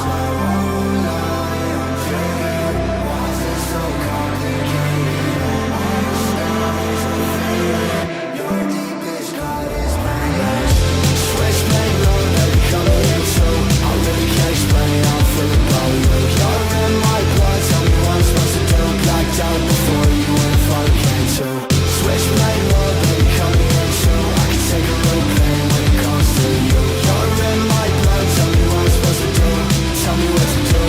I won't lie, I'm jaded. Why is it so complicated? All my scars are faded. Your deepest cut is painless. Switchblade love, baby, coming in too. I really can't explain how I feel about you. You're in my blood, tell me what I'm supposed to do. Blacked out before you and if I came to. Switchblade love, baby, coming in too. I can take a little pain when it comes to you. You're in my blood, tell me what I'm supposed to do. Tell me what to do.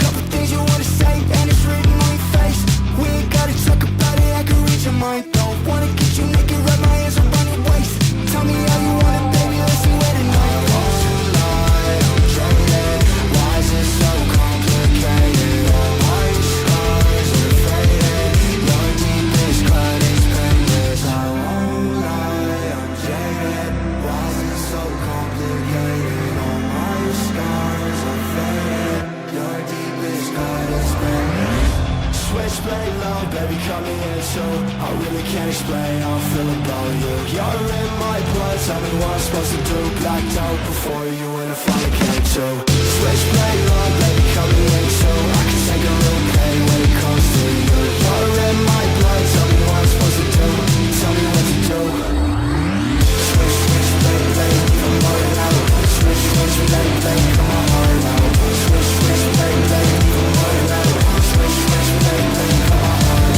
Couple things you wanna say and it's written on your face. We ain't gotta talk about it, I can read your mind. Don't wanna get you naked, wrap my hands around your waist. Tell me how you want it, baby, let's see where tonight. I won't lie, I'm jaded. Why is it so complicated? All my scars are faded. Your deepest cut is painless. I won't lie, I'm jaded. Why is it so complicated? All my scars are faded. Your deepest cut is painless. Switchblade love, baby, coming in too. I really can't explain how I feel about you. You're in my blood, tell me what I'm supposed to do. Blacked out before you and if I came to. Switchblade love, baby, coming in too. I can take a little pain when it comes to you. You're in my blood, tell me what I'm supposed to do. Tell me what to do. Switch, switch, blade, blade, come on out. Switch, switch, blade, blade, come on out. Switch, switch, blade, blade, come on out. Switch, switch, blade, blade, come on out.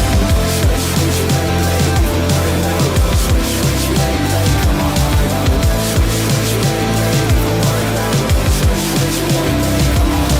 Switch, switch, blade, blade, come on out. Switch, switch, blade, blade, come on out. Switch, switch, blade, blade, come on out. Switch, switch, blade, blade, come on out.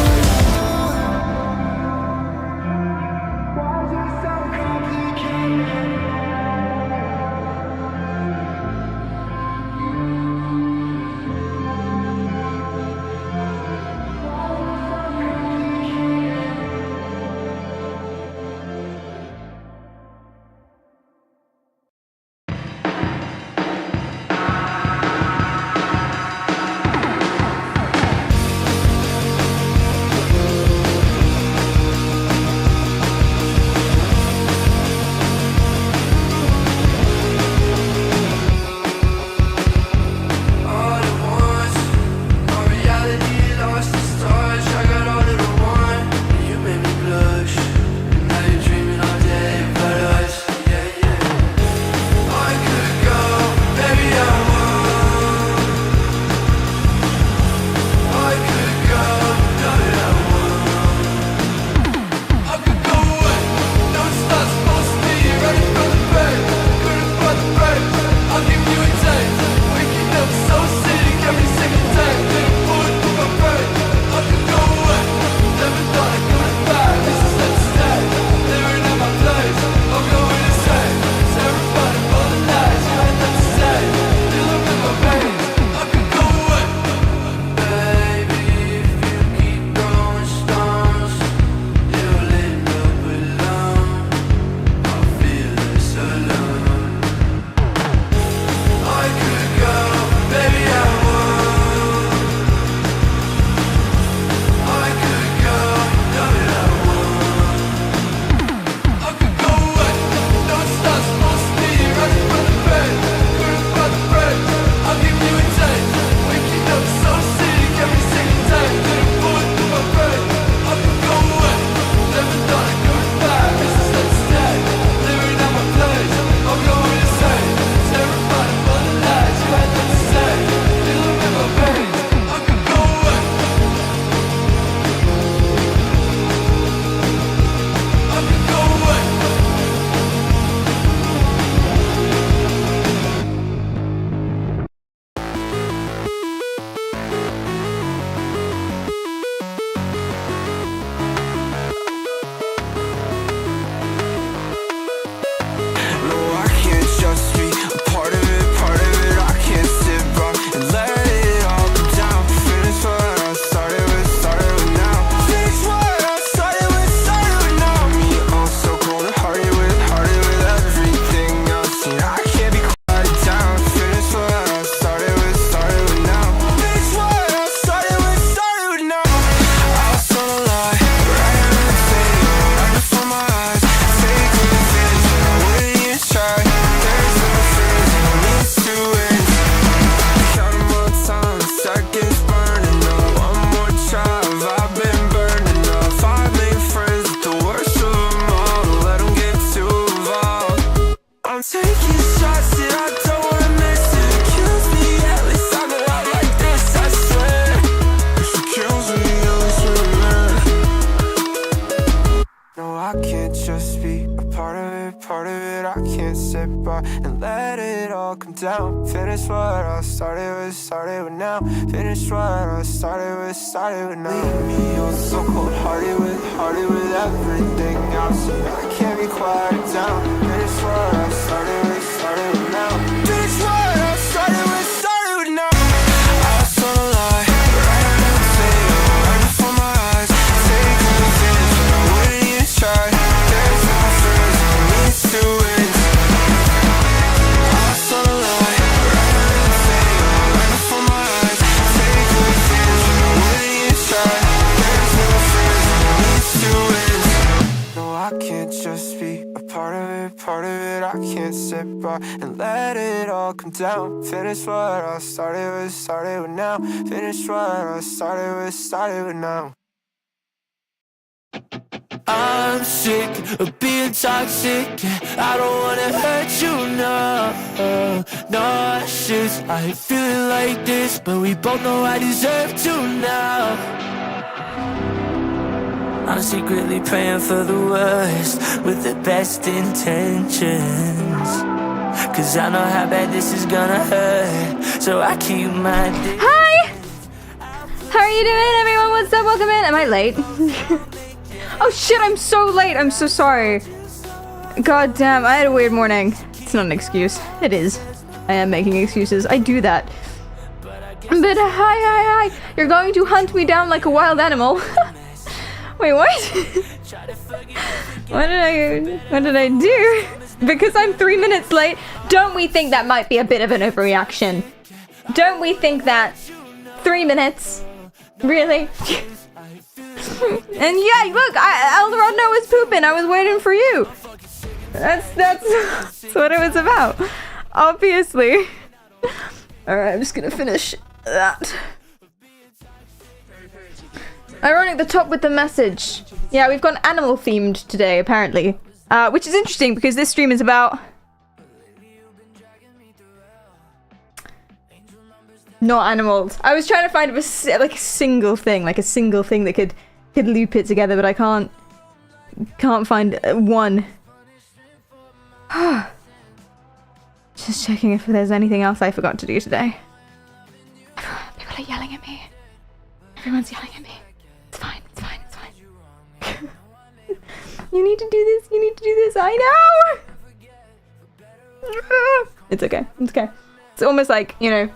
all come down. Finish what I started with now. Finish what I started with now. Leave me all so cold-hearted with everything else. I can't be quieted down. Finish what I started with now. Finish what I started with now. I saw the light, right on the table, right before my eyes. Take chances when I wouldn't even try. There's no fears, no needs to win. I saw the light, right on the table, right before my eyes. Take chances when I wouldn't even try. There's no fears, no needs to win. No, I can't just be a part of it, I can't sit by and let it all come down. Finish what I started with now. Finish what I started with now. I'm sick of being toxic, yeah. I don't wanna hurt you, no. Nauseous, I hate feeling like this, but we both know I deserve to now. I'm secretly praying for the worst with the best intentions, cause I know how bad this is gonna hurt, so I keep my Hi! How are you doing, everyone? What's up? Welcome in. Am I late? Oh shit, I'm so late. I'm so sorry. God damn, I had a weird morning. It's not an excuse. It is. I am making excuses. I do that. But hi. You're going to hunt me down like a wild animal. Wait, what? What did I do? Because I'm 3 minutes late, don't we think that might be a bit of an overreaction? Don't we think that 3 minutes? Really? And yeah, look, Eldorado was pooping. I was waiting for you. That's what it was about. Obviously. Alright, I'm just gonna finish that. Ironic, the top with the message. Yeah, we've gone animal themed today, apparently. Which is interesting because this stream is about... not animals. I was trying to find a single thing that could loop it together, but I can't find one. Just checking if there's anything else I forgot to do today. People are yelling at me. Everyone's yelling at me. It's fine. You need to do this. I know! It's okay. It's almost like, you know,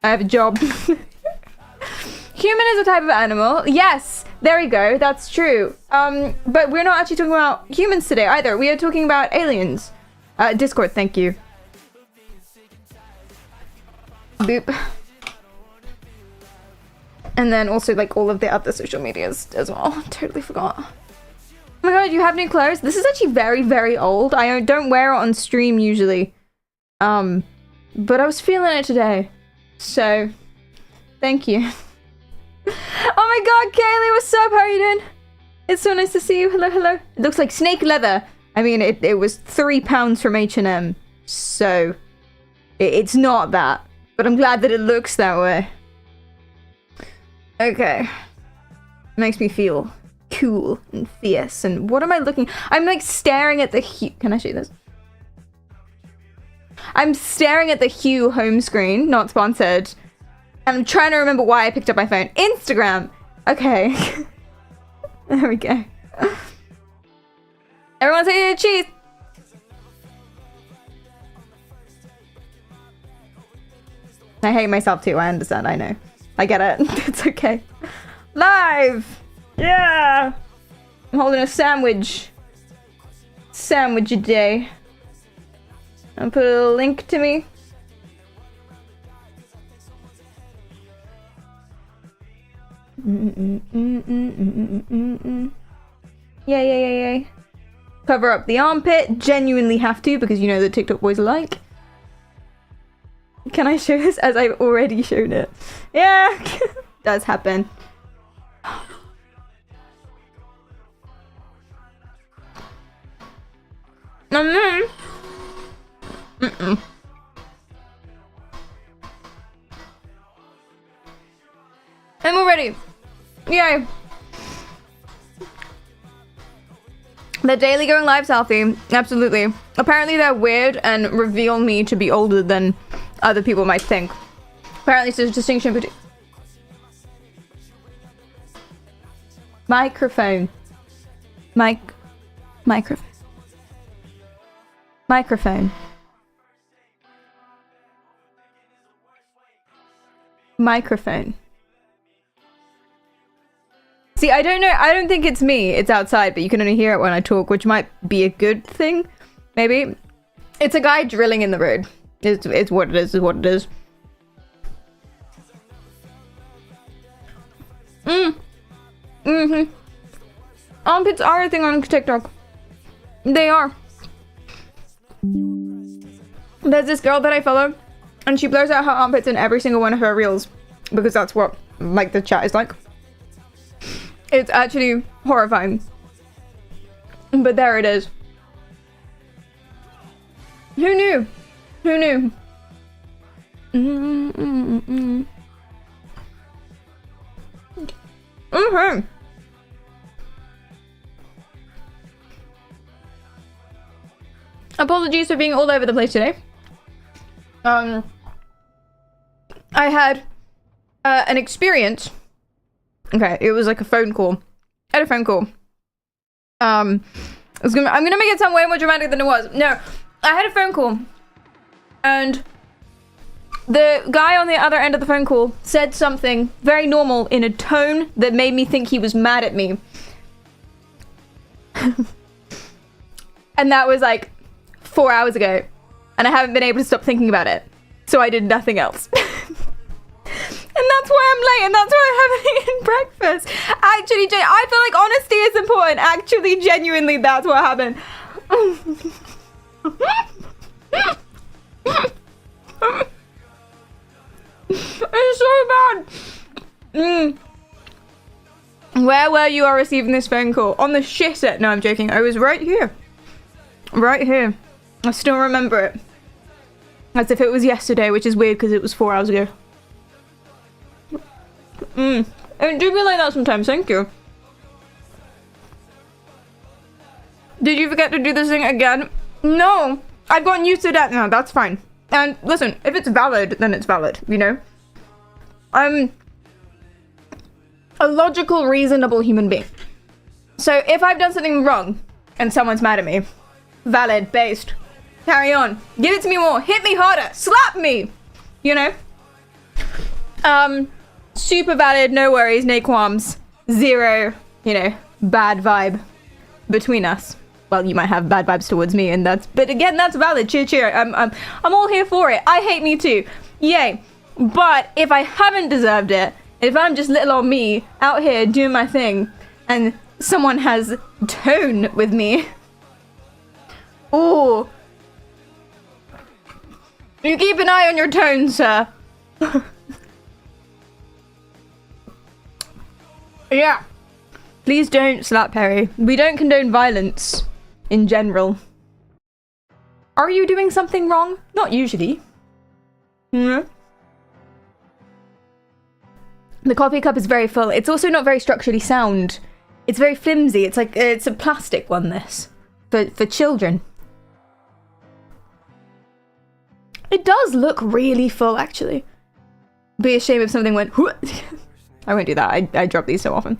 I have a job. Human is a type of animal. Yes, there we go. That's true. But we're not actually talking about humans today either. We are talking about aliens. Discord, thank you. Boop. And then also like all of the other social medias as well. Totally forgot. Oh my god, you have new clothes? This is actually very, very old. I don't wear it on stream usually. But I was feeling it today. So, thank you. Oh my god, Kaylee, what's up? How are you doing? It's so nice to see you. Hello. It looks like snake leather. I mean, it was £3 from H&M. So, it's not that. But I'm glad that it looks that way. Okay. Makes me feel cool and fierce. And what am I looking? I'm like staring at the Hue. Can I show you this? I'm staring at the Hue home screen, not sponsored. And I'm trying to remember why I picked up my phone. Instagram. Okay. There we go. Everyone say cheese. I hate myself too. I understand. I know. I get it. It's okay. Live. Yeah. I'm holding a sandwich. Sandwich a day. I'll put a link to me. Yay. Cover up the armpit. Genuinely have to, because you know the TikTok boys are like. Can I show this as I've already shown it? Yeah. Does happen. And we're ready. Yay. The daily going lives healthy. Absolutely. Apparently they're weird and reveal me to be older than other people might think. Apparently there's a distinction between... Microphone. Microphone. Microphone. Microphone. See, I don't know. I don't think it's me. It's outside, but you can only hear it when I talk, which might be a good thing. Maybe. It's a guy drilling in the road. It's what it is. Is what it is. Armpits are a thing on TikTok. They are. There's this girl that I follow, and she blurs out her armpits in every single one of her reels because that's what, like, the chat is like. It's actually horrifying. But there it is. Who knew? Who knew? Okay. Apologies for being all over the place today. I had an experience. Okay, it was like a phone call. I had a phone call. I'm gonna make it sound way more dramatic than it was. No, I had a phone call, and the guy on the other end of the phone call said something very normal in a tone that made me think he was mad at me. And that was like 4 hours ago, and I haven't been able to stop thinking about it, so I did nothing else. And that's why I'm late, and that's why I haven't eaten breakfast. Actually, I feel like honesty is important. Actually, genuinely, that's what happened. It's so bad. Where were you are receiving this phone call? On the shitter. No, I'm joking. I was right here. Right here. I still remember it. As if it was yesterday, which is weird because it was 4 hours ago. It do be like that sometimes, thank you. Did you forget to do this thing again? No, I've gotten used to that now, that's fine. And listen, if it's valid, then it's valid, you know? I'm a logical, reasonable human being. So if I've done something wrong and someone's mad at me, valid, based, carry on. Give it to me more, hit me harder, slap me, you know? Super valid, no worries, no qualms. Zero, you know, bad vibe between us. Well, you might have bad vibes towards me, and but again, that's valid. Cheer, cheer. I'm all here for it. I hate me too. Yay. But if I haven't deserved it, if I'm just little old me out here doing my thing, and someone has tone with me, ooh, you keep an eye on your tone, sir. Yeah. Please don't slap Perry. We don't condone violence in general. Are you doing something wrong? Not usually. The coffee cup is very full. It's also not very structurally sound. It's very flimsy. It's like, it's a plastic one, this. For children. It does look really full, actually. Be a shame if something went... I won't do that. I drop these so often.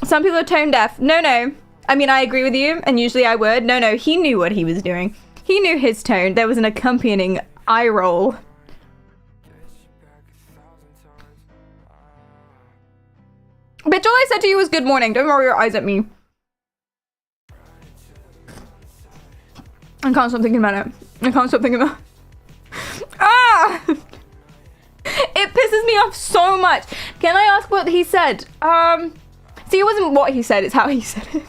Some people are tone deaf. No. I mean, I agree with you, and usually I would. No, he knew what he was doing. He knew his tone. There was an accompanying eye roll. Bitch, all I said to you was good morning. Don't roll your eyes at me. I can't stop thinking about it. I can't stop thinking about it. Ah! It pisses me off so much. Can I ask what he said? See, it wasn't what he said, it's how he said it.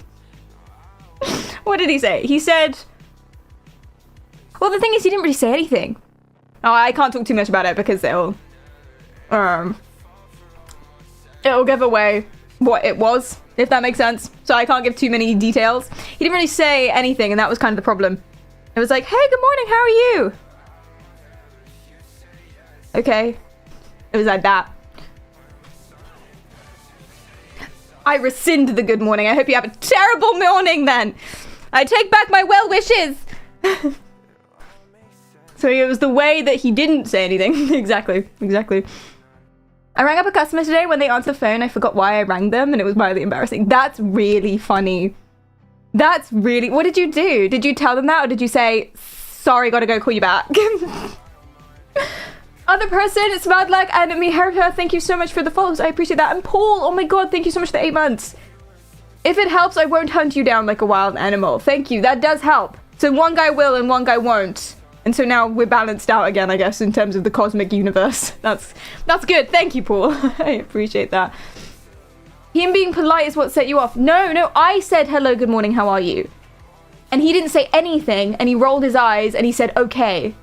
What did he say? He said... Well, the thing is, he didn't really say anything. Oh, I can't talk too much about it because it'll give away what it was, if that makes sense. So I can't give too many details. He didn't really say anything, and that was kind of the problem. It was like, hey, good morning, how are you? Okay. It was like that. I rescind the good morning. I hope you have a terrible morning then. I take back my well wishes. So it was the way that he didn't say anything. Exactly. I rang up a customer today. When they answered the phone, I forgot why I rang them, and it was mildly embarrassing. That's really funny. What did you do? Did you tell them that, or did you say, sorry, gotta go call you back? Other person, it's bad luck, and Miherta, thank you so much for the follows. I appreciate that. And Paul, oh my god, thank you so much for the 8 months. If it helps, I won't hunt you down like a wild animal. Thank you, that does help. So one guy will and one guy won't. And so now we're balanced out again, I guess, in terms of the cosmic universe. That's good. Thank you, Paul. I appreciate that. Him being polite is what set you off. No, I said, hello, good morning, how are you? And he didn't say anything, and he rolled his eyes, and he said, okay.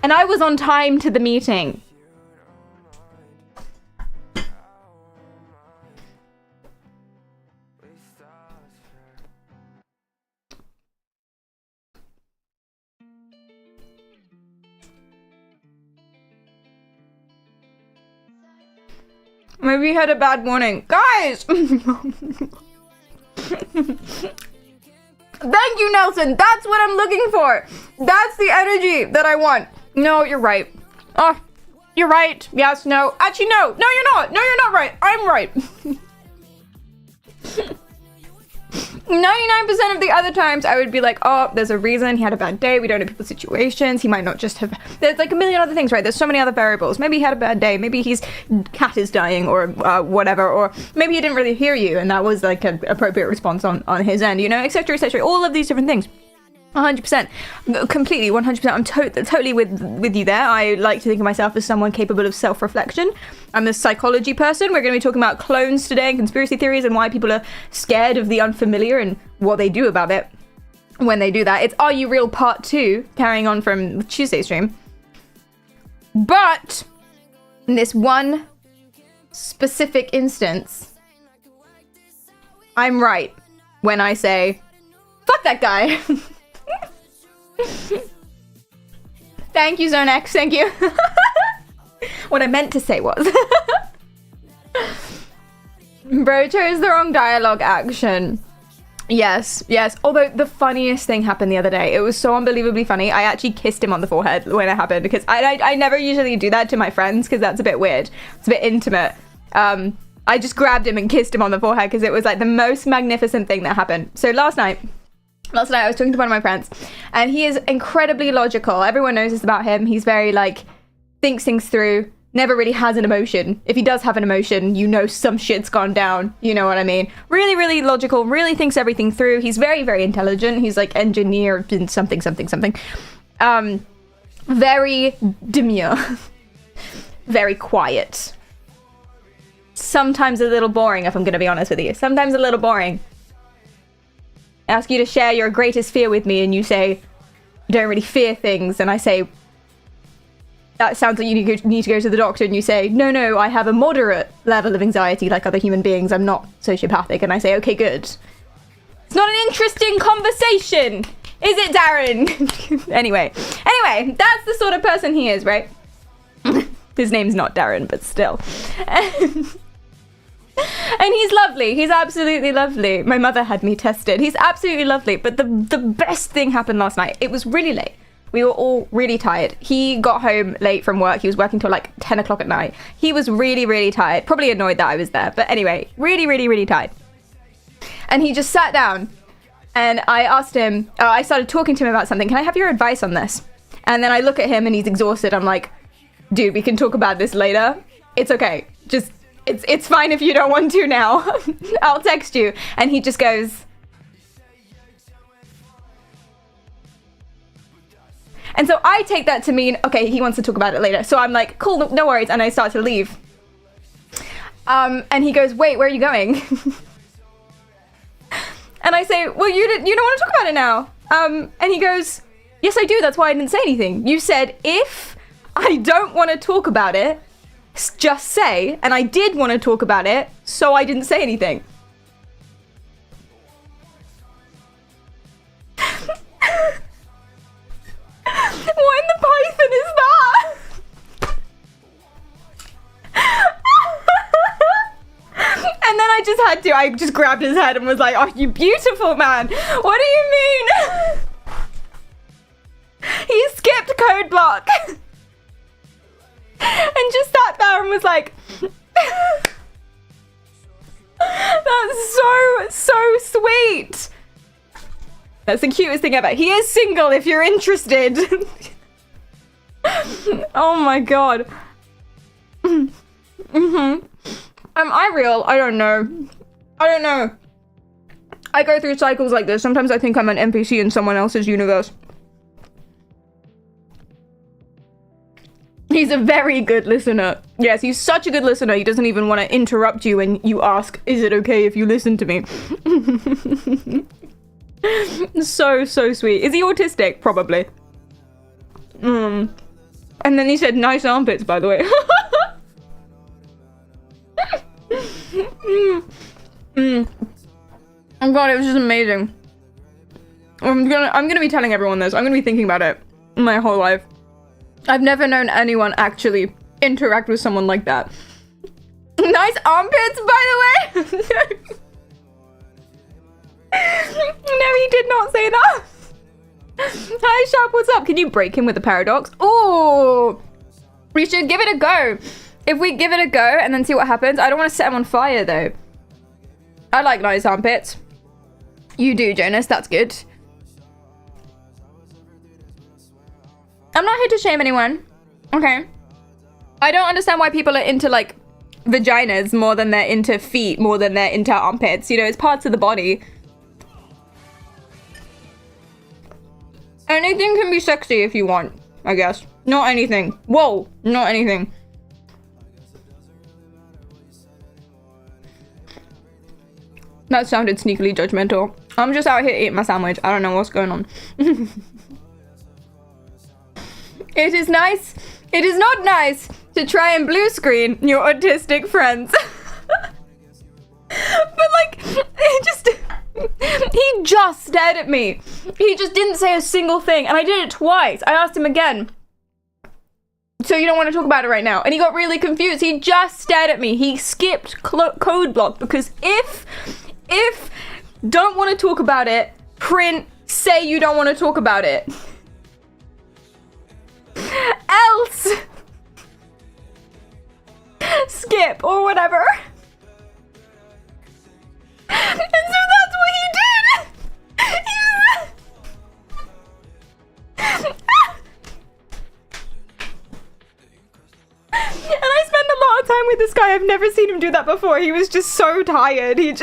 And I was on time to the meeting. Maybe you had a bad morning. Guys! Thank you, Nelson. That's what I'm looking for. That's the energy that I want. No, you're right. Oh, you're right. Yes, no. Actually, no. No, you're not. No, you're not right. I'm right. 99% of the other times I would be like, oh, there's a reason he had a bad day. We don't know people's situations. He might not just have... There's like a million other things, right? There's so many other variables. Maybe he had a bad day. Maybe his cat is dying or whatever. Or maybe he didn't really hear you and that was like an appropriate response on his end, you know, etc., etc. All of these different things. 100%. Completely, 100%. I'm totally with you there. I like to think of myself as someone capable of self-reflection. I'm a psychology person. We're going to be talking about clones today and conspiracy theories and why people are scared of the unfamiliar and what they do about it when they do that. It's Are You Real Part 2, carrying on from Tuesday stream. But in this one specific instance, I'm right when I say, fuck that guy. Thank you, Zone X. Thank you. What I meant to say was bro chose the wrong dialogue action. Yes. Although the funniest thing happened the other day. It was so unbelievably funny. I actually kissed him on the forehead when it happened because I never usually do that to my friends because that's a bit weird. It's a bit intimate. I just grabbed him and kissed him on the forehead because it was like the most magnificent thing that happened. So last night I was talking to one of my friends and he is incredibly logical. Everyone knows this about him. He's very like, thinks things through, never really has an emotion. If he does have an emotion, you know some shit's gone down. You know what I mean? Really, really logical, really thinks everything through. He's very, very intelligent. He's like engineer in something. Very demure. Very quiet. Sometimes a little boring, if I'm going to be honest with you. Sometimes a little boring. Ask you to share your greatest fear with me and you say you don't really fear things, and I say that sounds like you need to go to the doctor, and you say no, I have a moderate level of anxiety like other human beings, I'm not sociopathic, and I say okay, good. It's not an interesting conversation, is it, Darren? Anyway, that's the sort of person he is, right? His name's not Darren, but still. And he's lovely. He's absolutely lovely. My mother had me tested. He's absolutely lovely. But the best thing happened last night. It was really late. We were all really tired. He got home late from work. He was working till like 10 o'clock at night. He was really, really tired. Probably annoyed that I was there. But anyway, really, really, really tired. And he just sat down and I asked him, I started talking to him about something. Can I have your advice on this? And then I look at him and he's exhausted. I'm like, dude, we can talk about this later. It's okay. Just... It's fine if you don't want to now. I'll text you. And he just goes... And so I take that to mean, okay, he wants to talk about it later. So I'm like, cool, no worries. And I start to leave. And he goes, wait, where are you going? And I say, well, you don't want to talk about it now. And he goes, yes, I do. That's why I didn't say anything. You said, if I don't want to talk about it, just say, and I did want to talk about it, so I didn't say anything. What in the Python is that? And then I I just grabbed his head and was like, oh, you beautiful man. What do you mean? He skipped code block. And just sat there and was like, that's so sweet. That's the cutest thing ever. He is single if you're interested. Oh my god. Am I real? I don't know. I go through cycles like this. Sometimes I think I'm an NPC in someone else's universe. He's a very good listener. Yes, he's such a good listener. He doesn't even want to interrupt you when you ask, is it okay if you listen to me? So sweet. Is he autistic? Probably. And then he said, nice armpits, by the way. Oh god, it was just amazing. I'm gonna be telling everyone this. I'm gonna be thinking about it my whole life. I've never known anyone actually interact with someone like that. Nice armpits, by the way. No, he did not say that. Hi, Sharp, what's up? Can you break him with a paradox? Oh, we should give it a go. If we give it a go and then see what happens. I don't want to set him on fire, though. I like nice armpits. You do, Jonas. That's good. I'm not here to shame anyone. Okay. I don't understand why people are into, like, vaginas more than they're into feet, more than they're into armpits. You know, it's parts of the body. Anything can be sexy if you want, I guess. Not anything. Whoa, not anything. That sounded sneakily judgmental. I'm just out here eating my sandwich. I don't know what's going on. It is nice. It is not nice to try and blue screen your autistic friends. But like, he just stared at me. He just didn't say a single thing. And I did it twice. I asked him again. So you don't want to talk about it right now. And he got really confused. He just stared at me. He skipped code block because if don't want to talk about it, print, say you don't want to talk about it. Else skip or whatever. And so that's what he did. And I spent a lot of time with this guy. I've never seen him do that before. He was just so tired. He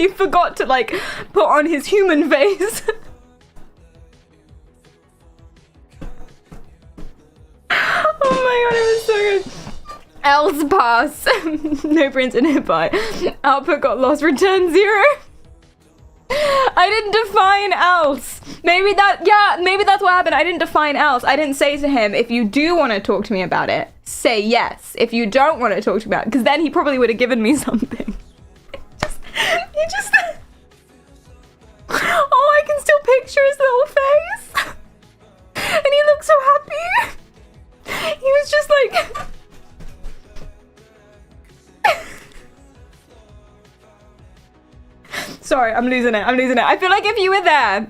forgot to like put on his human face. Oh my god, it was so good. Else pass. No prints in it by. Output got lost, return 0. I didn't define else. Maybe that's what happened. I didn't define else. I didn't say to him, if you do want to talk to me about it, say yes. If you don't want to talk to me about it, because then he probably would have given me something. He just oh, I can still picture his little face. And he looked so happy. He was just like sorry, I'm losing it. I feel like if you were there,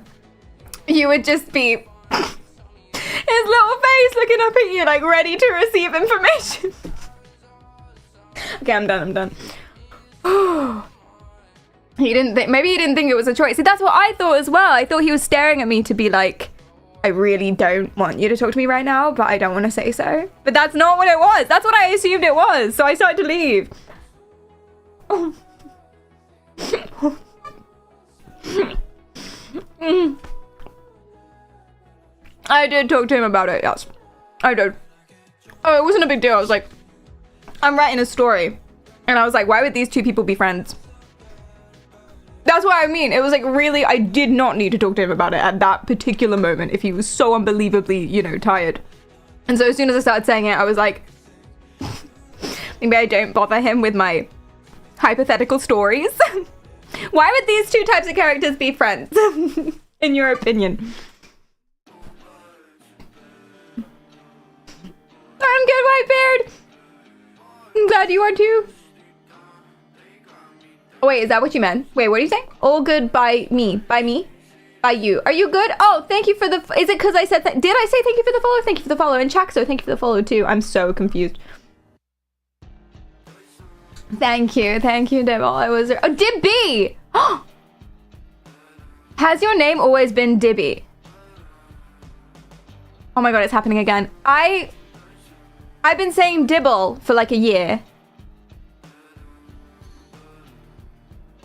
you would just be his little face looking up at you like ready to receive information. Okay, I'm done. Maybe he didn't think it was a choice. See, that's what I thought as well. I thought he was staring at me to be like, I really don't want you to talk to me right now, but I don't want to say so. But that's not what it was. That's what I assumed it was. So I started to leave. Oh. I did talk to him about it, yes. I did. Oh, it wasn't a big deal. I was like, I'm writing a story. And I was like, why would these two people be friends? That's what I mean. It was like really, I did not need to talk to him about it at that particular moment if he was so unbelievably, you know, tired. And so as soon as I started saying it, I was like, maybe I don't bother him with my hypothetical stories. Why would these two types of characters be friends? In your opinion? I'm good, Whitebeard. I'm glad you are too. Oh, wait, is that what you meant? Wait, what are you saying? All good by me. By me? By you. Are you good? Oh, thank you for the... Is it because I said... Did I say thank you for the follow? Thank you for the follow. And Chaxo, thank you for the follow too. I'm so confused. Thank you. Thank you, Dibble. I was... Oh, Dibby! Has your name always been Dibby? Oh my god, it's happening again. I've been saying Dibble for like a year.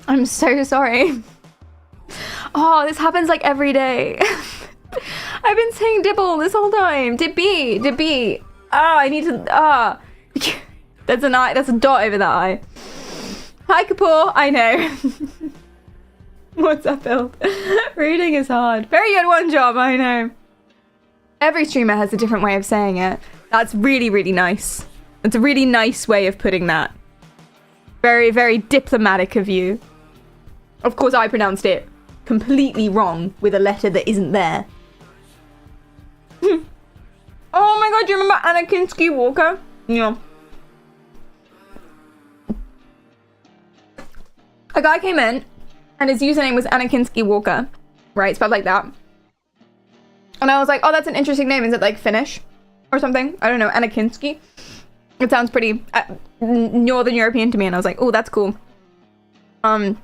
I'm so sorry. Oh, this happens like every day. I've been saying Dibble this whole time. Dibby, Dibby. Oh, I need to, That's an eye, that's a dot over that eye. Hi, Kapoor. I know. What's up, Bill? Reading is hard. Very good, one job, I know. Every streamer has a different way of saying it. That's really, really nice. It's a really nice way of putting that. Very, very diplomatic of you. Of course, I pronounced it completely wrong with a letter that isn't there. Oh my god, do you remember Anakin Skywalker? Yeah. A guy came in and his username was Anakin Skywalker, right? Spelled like that. And I was like, oh, that's an interesting name. Is it like Finnish or something? I don't know, Anakinski. It sounds pretty Northern European to me, and I was like, oh, that's cool. And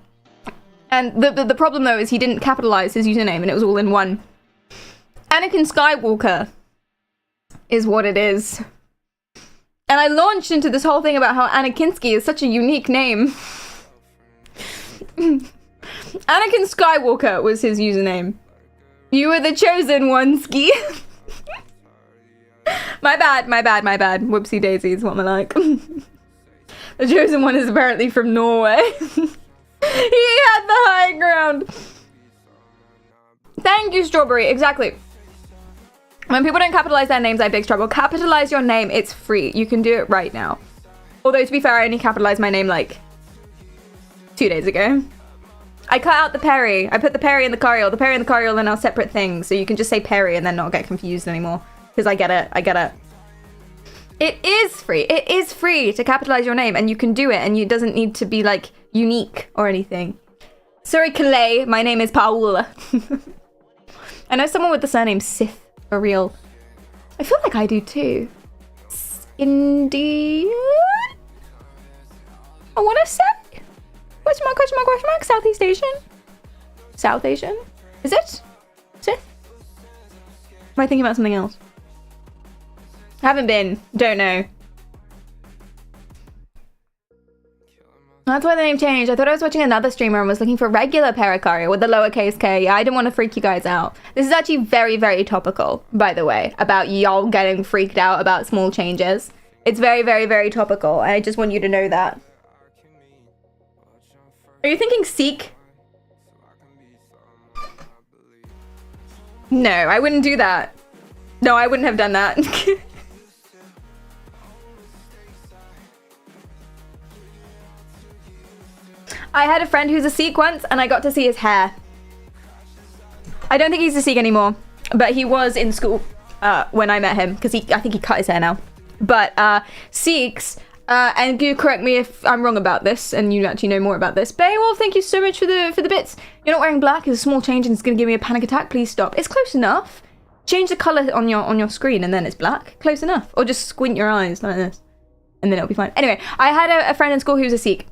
the problem though is he didn't capitalize his username, and it was all in one. Anakin Skywalker is what it is. And I launched into this whole thing about how Anakinski is such a unique name. Anakin Skywalker was his username. You were the chosen one, Ski. My bad. Whoopsie daisies, what am I like? The chosen one is apparently from Norway. He had the high ground. Thank you, Strawberry. Exactly. When people don't capitalize their names, I have big trouble. Capitalize your name. It's free. You can do it right now. Although, to be fair, I only capitalized my name like 2 days ago. I cut out the Perry. I put the Perry and the Cariel. The Perry and the Cariel are now separate things. So you can just say Perry and then not get confused anymore. Because I get it. It is free. It is free to capitalize your name. And you can do it. And it doesn't need to be like unique or anything. Sorry, Calais. My name is Paul. I know someone with the surname Sith for real. I feel like I do too. Indian? I want to say. Question mark. Southeast Asian? South Asian? Is it? Sith? Am I thinking about something else? Haven't been. Don't know. That's why the name changed. I thought I was watching another streamer and was looking for regular Pericaria with the lowercase k. I didn't want to freak you guys out. This is actually very, very topical, by the way, about y'all getting freaked out about small changes. It's very, very, very topical. I just want you to know that. Are you thinking Seek? No, I wouldn't do that. No, I wouldn't have done that. I had a friend who's a Sikh once, and I got to see his hair. I don't think he's a Sikh anymore, but he was in school when I met him, because I think he cut his hair now. But Sikhs, and you correct me if I'm wrong about this, and you actually know more about this. Beowulf, thank you so much for the bits. You're not wearing black. It's a small change, and it's going to give me a panic attack. Please stop. It's close enough. Change the color on your screen, and then it's black. Close enough. Or just squint your eyes like this, and then it'll be fine. Anyway, I had a friend in school who was a Sikh.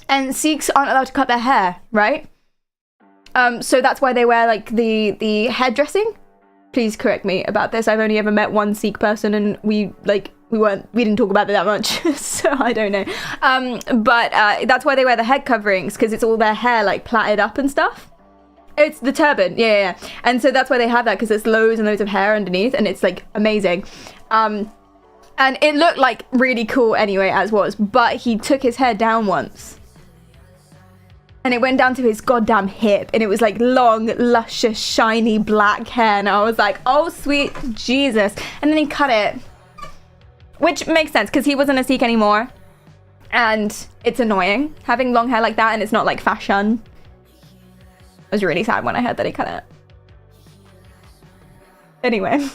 And Sikhs aren't allowed to cut their hair, right? So that's why they wear like the hairdressing. Please correct me about this. I've only ever met one Sikh person, and we didn't talk about it that much, so I don't know. But that's why they wear the head coverings, because it's all their hair like plaited up and stuff. It's the turban, yeah. And so that's why they have that, because there's loads and loads of hair underneath, and it's like amazing. And it looked like really cool anyway, as was. But he took his hair down once. And it went down to his goddamn hip, and it was like long, luscious, shiny black hair, and I was like, oh sweet Jesus. And then he cut it, which makes sense because he wasn't a Sikh anymore, and it's annoying having long hair like that, and it's not like fashion. I was really sad when I heard that he cut it. Anyway.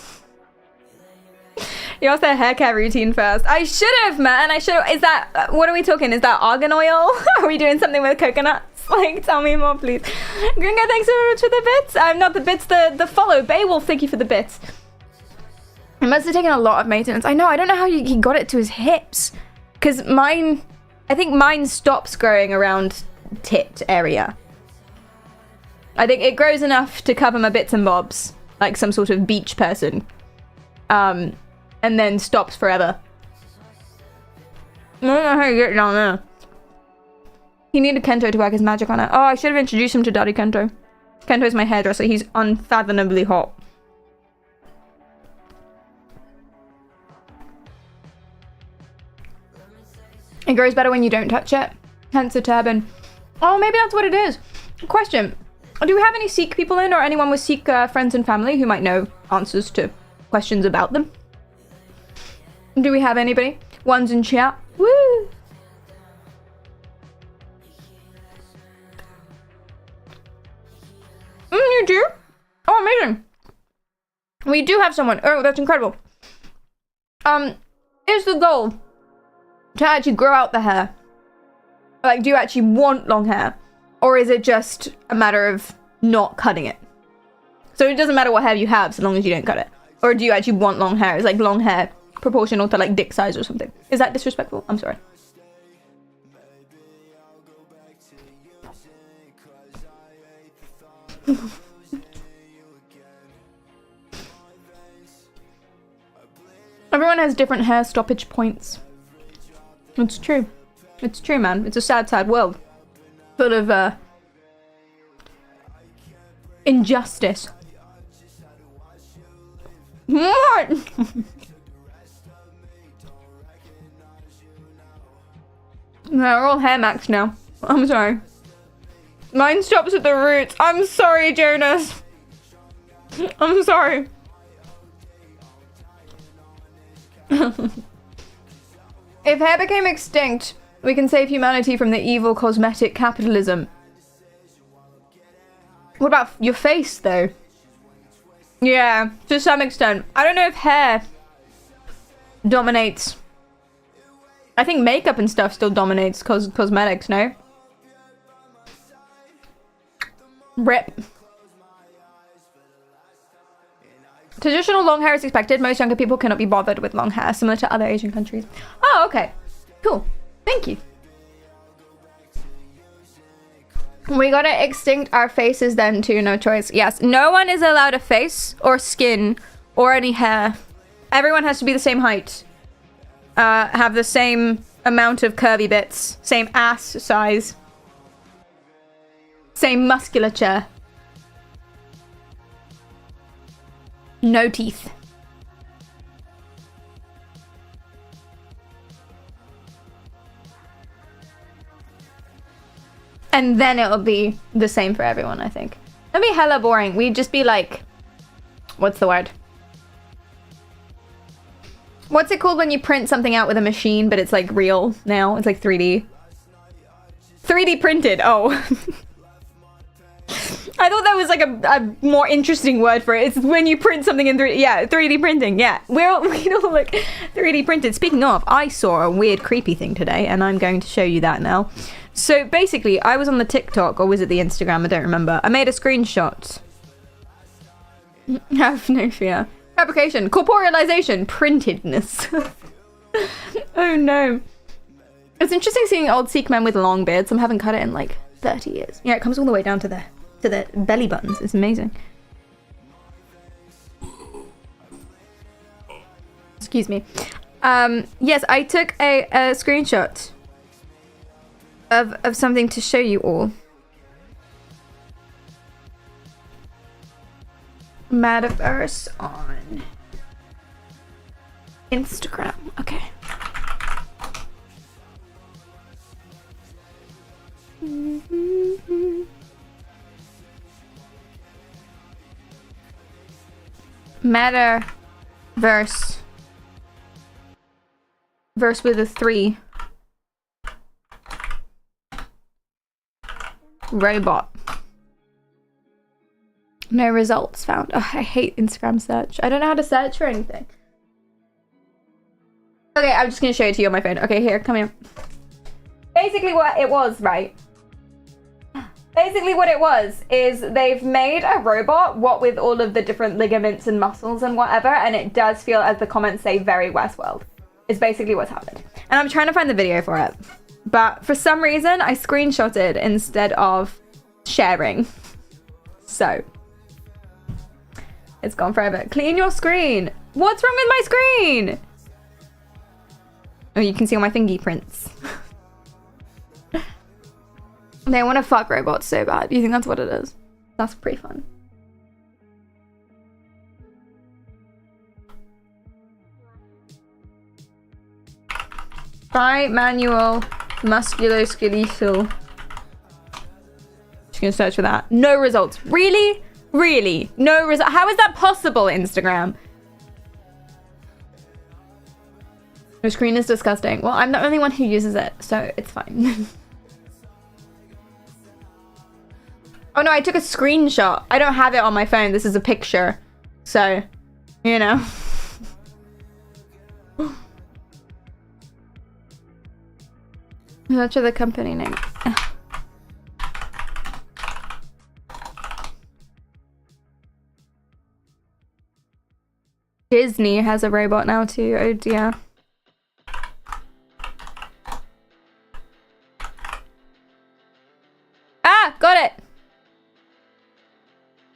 You asked their hair care routine first. I should have, man. I should have. Is that, what are we talking? Is that argan oil? Are we doing something with coconuts? Like, tell me more, please. Gringo, thanks so much for the bits. Not the bits, the follow. Beowulf, thank you for the bits. It must have taken a lot of maintenance. I know, I don't know how he got it to his hips. Because mine, I think mine stops growing around tipped area. I think it grows enough to cover my bits and bobs. Like some sort of beach person. And then stops forever. I don't know how you get it down there. He needed Kento to work his magic on it. Oh, I should have introduced him to Daddy Kento. Kento's my hairdresser. He's unfathomably hot. It grows better when you don't touch it. Hence the turban. Oh, maybe that's what it is. Question. Do we have any Sikh people in, or anyone with Sikh friends and family who might know answers to questions about them? Do we have anybody? One's in chat. Woo! You do? Oh, amazing. We do have someone. Oh, that's incredible. Is the goal to actually grow out the hair? Like, do you actually want long hair? Or is it just a matter of not cutting it? So it doesn't matter what hair you have so long as you don't cut it. Or do you actually want long hair? Is like long hair proportional to like dick size or something? Is that disrespectful? I'm sorry. Everyone has different hair stoppage points. It's true. It's true, man. It's a sad, sad world. Full of, injustice. What? They're all hair max now. I'm sorry. Mine stops at the roots. I'm sorry, Jonas. I'm sorry. If hair became extinct, we can save humanity from the evil cosmetic capitalism. What about your face, though? Yeah, to some extent. I don't know if hair dominates. I think makeup and stuff still dominates cosmetics, no? Rip. Traditional long hair is expected. Most younger people cannot be bothered with long hair, similar to other Asian countries. Oh, okay. Cool. Thank you. We gotta extinct our faces then too, no choice. Yes, no one is allowed a face or skin or any hair. Everyone has to be the same height. Have the same amount of curvy bits. Same ass size. Same musculature. No teeth. And then it'll be the same for everyone, I think. That'd be hella boring. We'd just be like... What's the word? What's it called when you print something out with a machine, but it's like real now? It's like 3D. 3D printed, oh. I thought that was like a more interesting word for it. It's when you print something in 3D. Yeah, 3D printing, yeah. We all look 3D printed. Speaking of, I saw a weird creepy thing today, and I'm going to show you that now. So basically, I was on the TikTok, or was it the Instagram? I don't remember. I made a screenshot. Have no fear. Fabrication, corporealization, printedness. Oh no. It's interesting seeing old Sikh men with long beards. Some haven't cut it in like 30 years. Yeah, it comes all the way down to the belly buttons. It's amazing. Excuse me. Yes, I took a screenshot of something to show you all. Metaverse on Instagram. Okay. Metaverse. Verse with a 3. Robot. No results found. Oh, I hate Instagram search. I don't know how to search for anything. Okay, I'm just gonna show it to you on my phone. Okay, here, come here. Basically what it was, right? Basically what it was is they've made a robot, what with all of the different ligaments and muscles and whatever, and it does feel, as the comments say, very Westworld. It's basically what's happened. And I'm trying to find the video for it. But for some reason, I screenshotted instead of sharing. So, it's gone forever. Clean your screen. What's wrong with my screen? Oh, you can see all my thingy prints. They want to fuck robots so bad. Do you think that's what it is? That's pretty fun. Bimanual musculoskeletal. Just gonna search for that. No results. Really? Really? No result. How is that possible, Instagram? Your screen is disgusting. Well, I'm the only one who uses it, so it's fine. Oh no, I took a screenshot. I don't have it on my phone. This is a picture. So, you know. That's the company name. Disney has a robot now too. Oh dear. Ah, got it.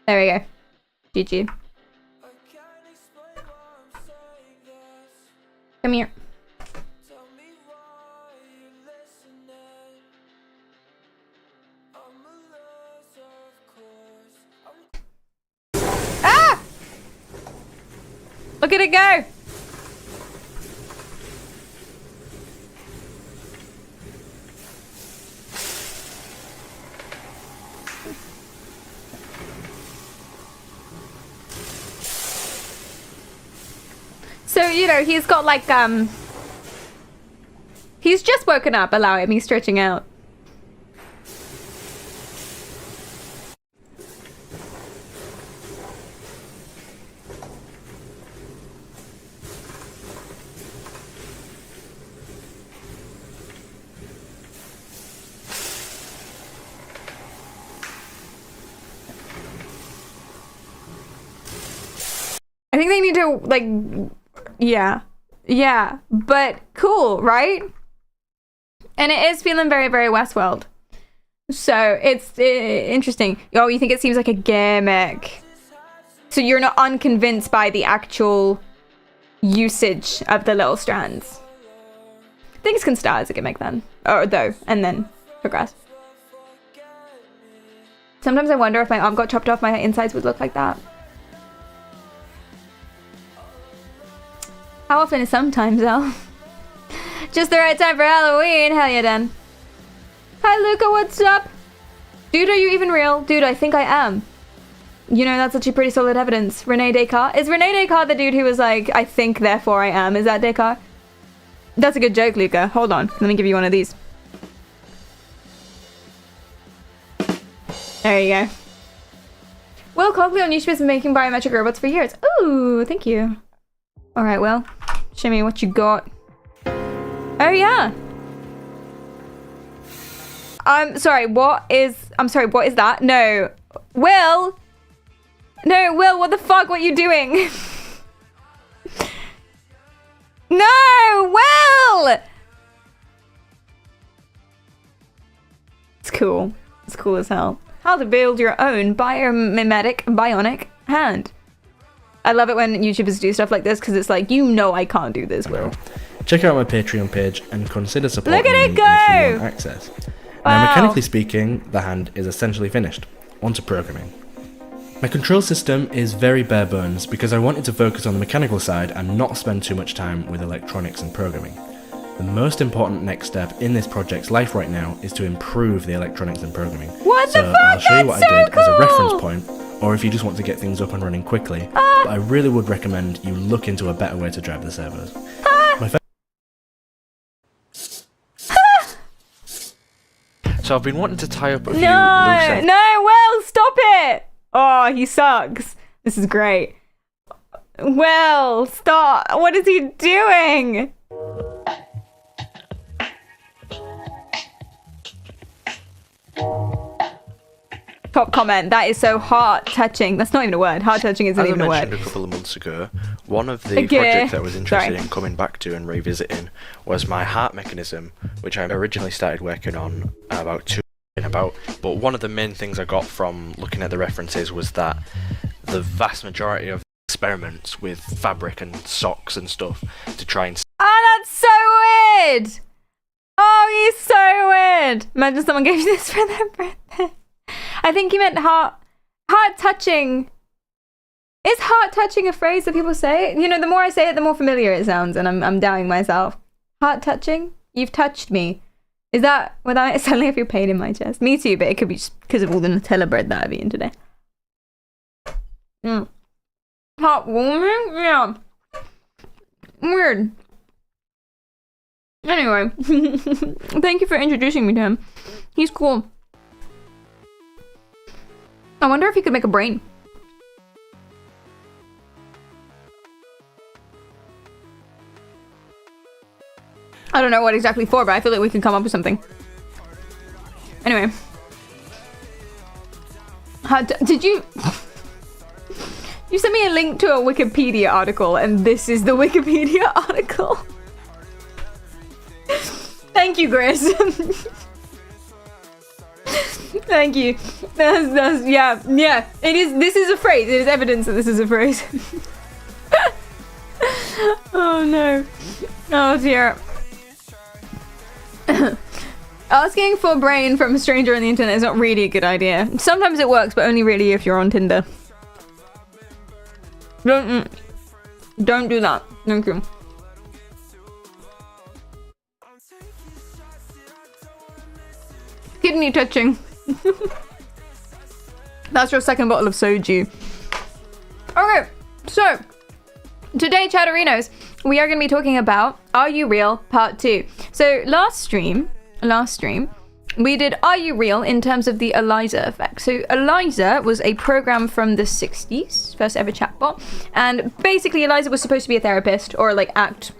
There we go. GG. Come here. Ah! Look at it go. So, you know, he's got like, he's just woken up, allowing me stretching out. I think they need to, like, yeah, but cool, right? And it is feeling very, very Westworld. So it's interesting. Oh, you think it seems like a gimmick? So you're not unconvinced by the actual usage of the little strands. Things can start as a gimmick then, or though, and then progress. Sometimes I wonder if my arm got chopped off, my insides would look like that. How often is sometimes, though? Just the right time for Halloween. Hell yeah, Dan. Hi, Luca. What's up? Dude, are you even real? Dude, I think I am. You know, that's actually pretty solid evidence. Rene Descartes. Is Rene Descartes the dude who was like, I think, therefore I am? Is that Descartes? That's a good joke, Luca. Hold on. Let me give you one of these. There you go. Will Coakley on YouTube has been making biometric robots for years. Ooh, thank you. All right, Will. Show me what you got. Oh, yeah. I'm sorry, what is that? No. Will! No, Will, what the fuck? What are you doing? No, Will! It's cool. It's cool as hell. How to build your own bionic hand. I love it when YouTubers do stuff like this because it's like, you know I can't do this, Will. Check out my Patreon page and consider supporting Look at me it go! if you want access. Wow. Now, mechanically speaking, the hand is essentially finished. On to programming. My control system is very bare bones because I wanted to focus on the mechanical side and not spend too much time with electronics and programming. The most important next step in this project's life right now is to improve the electronics and programming. What the fuck? I'll show you what That's I did so as a reference cool! point, or if you just want to get things up and running quickly, but I really would recommend you look into a better way to drive the servos. So I've been wanting to tie up a few loose No, ends. no, Will, stop it! Oh, he sucks. This is great. Will, stop. What is he doing? top comment. That is so heart-touching. That's not even a word. Heart-touching isn't As I even a mentioned word. a couple of months ago, one of the Okay. projects that I was interested Sorry. in coming back to and revisiting was my heart mechanism, which I originally started working on about. But one of the main things I got from looking at the references was that the vast majority of experiments with fabric and socks and stuff to try and Oh, that's so weird. Oh, he's so weird. Imagine someone gave you this for their birthday. I think he meant heart-touching. Is heart-touching a phrase that people say? You know, the more I say it, the more familiar it sounds, and I'm doubting myself. Heart-touching? You've touched me. Is that, without it sounding like I feel pain in my chest? Me too, but it could be just because of all the Nutella bread that I've eaten today. Heartwarming? Yeah. Weird. Anyway, thank you for introducing me to him. He's cool. I wonder if he could make a brain. I don't know what exactly for, but I feel like we can come up with something. Anyway. Did you... You sent me a link to a Wikipedia article, and this is the Wikipedia article. Thank you, Grace. Thank you. That's yeah. It is. This is a phrase. It is evidence that this is a phrase. Oh no. Oh dear. Asking for brain from a stranger on the internet is not really a good idea. Sometimes it works, but only really if you're on Tinder. Don't do that. Thank you. Kidney touching. That's your second bottle of soju. Okay, so today, Chatterinos, we are going to be talking about Are You Real Part 2. So last stream, we did Are You Real in terms of the Eliza effect. So Eliza was a program from the 60s, first ever chatbot, and basically Eliza was supposed to be a therapist or like act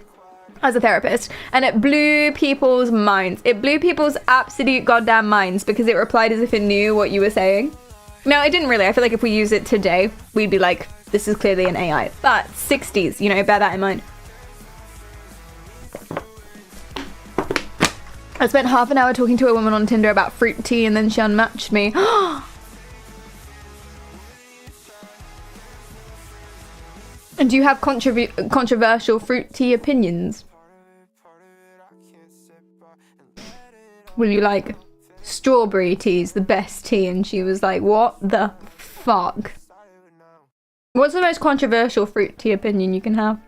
as a therapist, and it blew people's minds. It blew people's absolute goddamn minds because it replied as if it knew what you were saying. No, it didn't really. I feel like if we use it today, we'd be like, this is clearly an AI. But 60s, you know, bear that in mind. I spent half an hour talking to a woman on Tinder about fruit tea and then she unmatched me. And do you have controversial fruit tea opinions? Will you like strawberry tea is the best tea? And she was like, what the fuck? What's the most controversial fruit tea opinion you can have?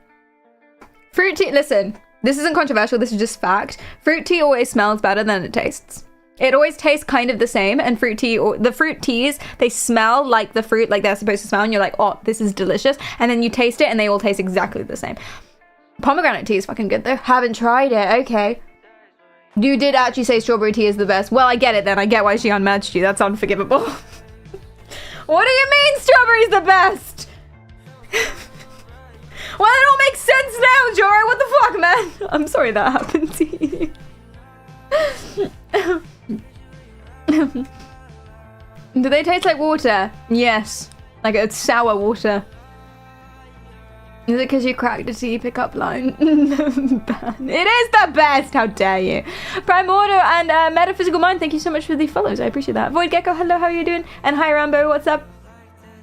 Fruit tea, listen, this isn't controversial, this is just fact. Fruit tea always smells better than it tastes. It always tastes kind of the same, and fruit tea, or the fruit teas, they smell like the fruit, like they're supposed to smell, and you're like, oh, this is delicious. And then you taste it, and they all taste exactly the same. Pomegranate tea is fucking good, though. Haven't tried it, okay. You did actually say strawberry tea is the best. Well, I get it then. I get why she unmatched you. That's unforgivable. What do you mean strawberry's the best? Well, it all makes sense now, Jory. What the fuck, man? I'm sorry that happened to you. Do they taste like water? Yes. Like it's sour water. Is it because you cracked a tea pickup line? It is the best! How dare you? Primordo and Metaphysical Mind, thank you so much for the follows. I appreciate that. Void Gecko, hello, how are you doing? And hi, Rambo, what's up?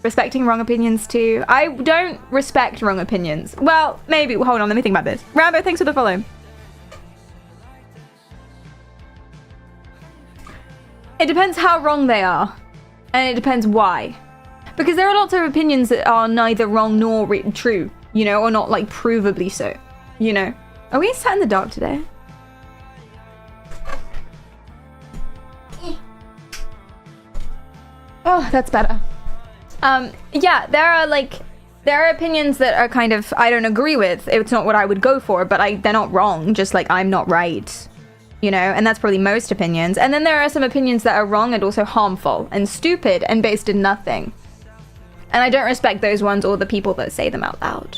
Respecting wrong opinions too. I don't respect wrong opinions. Well, maybe. Hold on, let me think about this. Rambo, thanks for the follow. It depends how wrong they are. And it depends why. Because there are lots of opinions that are neither wrong nor true. You know, or not like provably so. You know. Are we sat in the dark today? Oh, that's better. Yeah, there are opinions that are kind of, I don't agree with. It's not what I would go for, but they're not wrong, just like I'm not right. You know, and that's probably most opinions. And then there are some opinions that are wrong and also harmful and stupid and based in nothing. And I don't respect those ones or the people that say them out loud.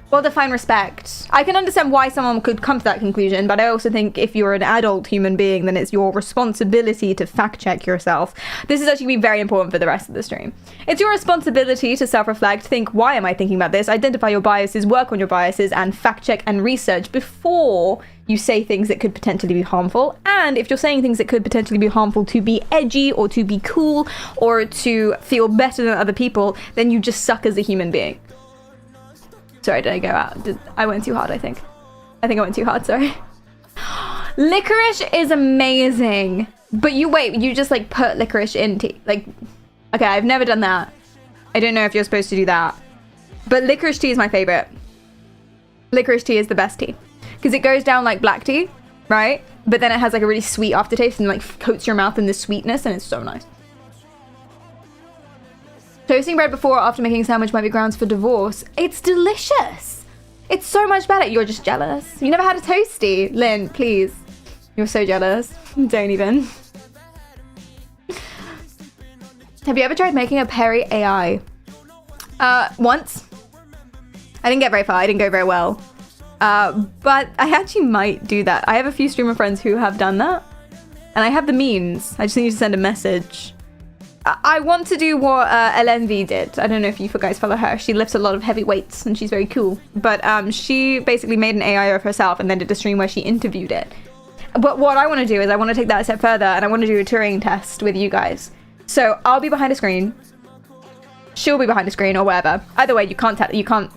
Well, define respect. I can understand why someone could come to that conclusion, but I also think if you're an adult human being, then it's your responsibility to fact check yourself. This is actually very important for the rest of the stream. It's your responsibility to self-reflect, think, why am I thinking about this? Identify your biases, work on your biases, and fact check and research before you say things that could potentially be harmful. And if you're saying things that could potentially be harmful to be edgy or to be cool or to feel better than other people, then you just suck as a human being. Sorry, did I go out? I went too hard, I think. I went too hard, sorry. Licorice is amazing. But you just like put licorice in tea. Like, okay, I've never done that. I don't know if you're supposed to do that. But licorice tea is my favorite. Licorice tea is the best tea. Because it goes down like black tea, right? But then it has like a really sweet aftertaste and like coats your mouth in the sweetness, and it's so nice. Toasting bread before or after making a sandwich might be grounds for divorce. It's delicious. It's so much better. You're just jealous. You never had a toasty. Lynn, please. You're so jealous. Don't even. Have you ever tried making a Perry AI? Once. I didn't get very far. I didn't go very well. But I actually might do that. I have a few streamer friends who have done that. And I have the means. I just need to send a message. I want to do what LNV did. I don't know if you guys follow her. She lifts a lot of heavy weights and she's very cool. But she basically made an AI of herself and then did a stream where she interviewed it. But what I want to do is I want to take that a step further and I want to do a Turing test with you guys. So I'll be behind a screen. She'll be behind a screen or whatever. Either way, you can't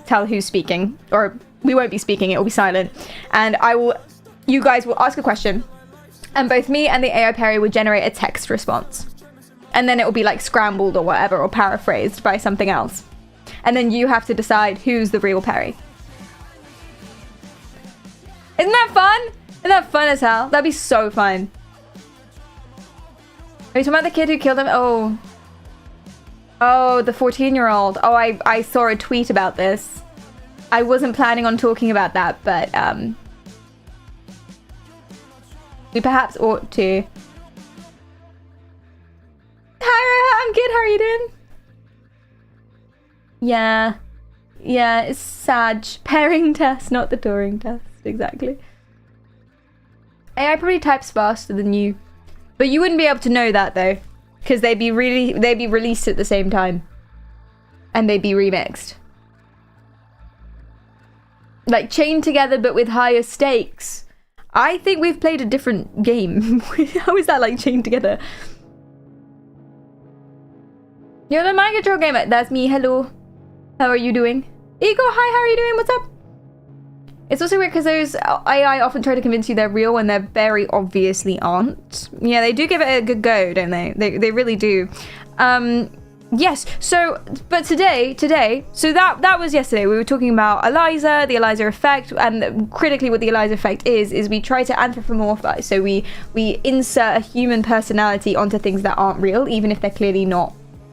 tell who's speaking, or we won't be speaking. It will be silent. And you guys will ask a question and both me and the AI Perry would generate a text response. And then it will be like scrambled or whatever, or paraphrased by something else. And then you have to decide who's the real Perry. Isn't that fun? Isn't that fun as hell? That'd be so fun. Are you talking about the kid who killed him? Oh, the 14-year-old. Oh, I saw a tweet about this. I wasn't planning on talking about that, but we perhaps ought to. Hi, I'm good. How are you doing? Yeah, it's Sag. Pairing test, not the Turing test. Exactly. AI probably types faster than you. But you wouldn't be able to know that though. Because they'd be released at the same time. And they'd be remixed. Like chained together but with higher stakes. I think we've played a different game. How is that like chained together? You're the Mind Control Gamer. That's me. Hello. How are you doing? Ego, hi. How are you doing? What's up? It's also weird because those AI often try to convince you they're real when they're very obviously aren't. Yeah, they do give it a good go, don't they? They really do. Yes. So, but today, so that was yesterday. We were talking about ELIZA, the ELIZA effect, and critically what the ELIZA effect is we try to anthropomorphize. So we insert a human personality onto things that aren't real, even if they're clearly not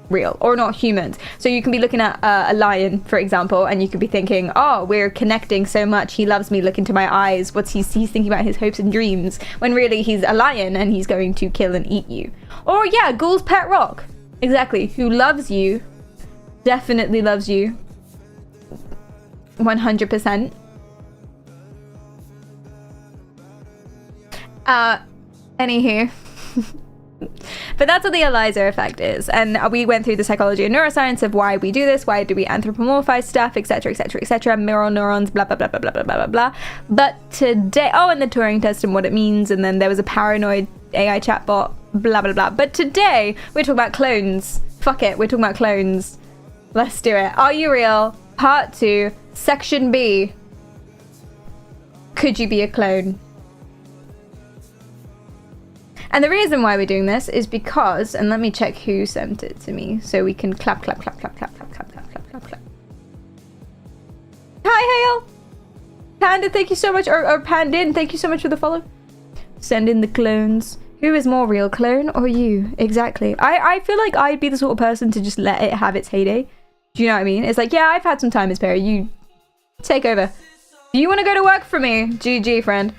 real or not humans. So you can be looking at a lion, for example, and you could be thinking, oh, we're connecting so much, he loves me, look into my eyes, he's thinking about his hopes and dreams, when really he's a lion and he's going to kill and eat you. Or yeah, Ghoul's Pet Rock, exactly, who loves you, definitely loves you 100%. Anywho. But that's what the ELIZA effect is, and we went through the psychology and neuroscience of why we do this, why do we anthropomorphize stuff, etc, etc, etc, mirror neurons, blah blah blah blah blah blah blah blah. But today, and the Turing test and what it means, and then there was a paranoid AI chatbot, blah blah blah. But today we're talking about clones. Fuck it, we're talking about clones. Let's do it. Are you real? Part 2, Section B. Could you be a clone? And the reason why we're doing this is because, and let me check who sent it to me so we can clap, clap, clap, clap, clap, clap, clap, clap, clap, clap, clap. Hi, Hale! Panda, thank you so much, or Pandin, thank you so much for the follow. Send in the clones. Who is more real, clone or you? Exactly. I feel like I'd be the sort of person to just let it have its heyday. Do you know what I mean? It's like, yeah, I've had some time as Perry, you take over. Do you want to go to work for me? GG, friend.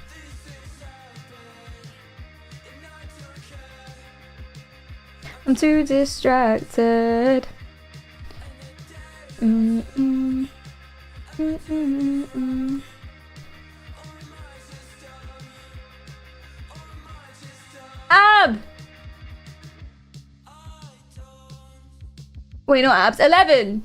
I'm too distracted. Ab! Wait, not abs. 11.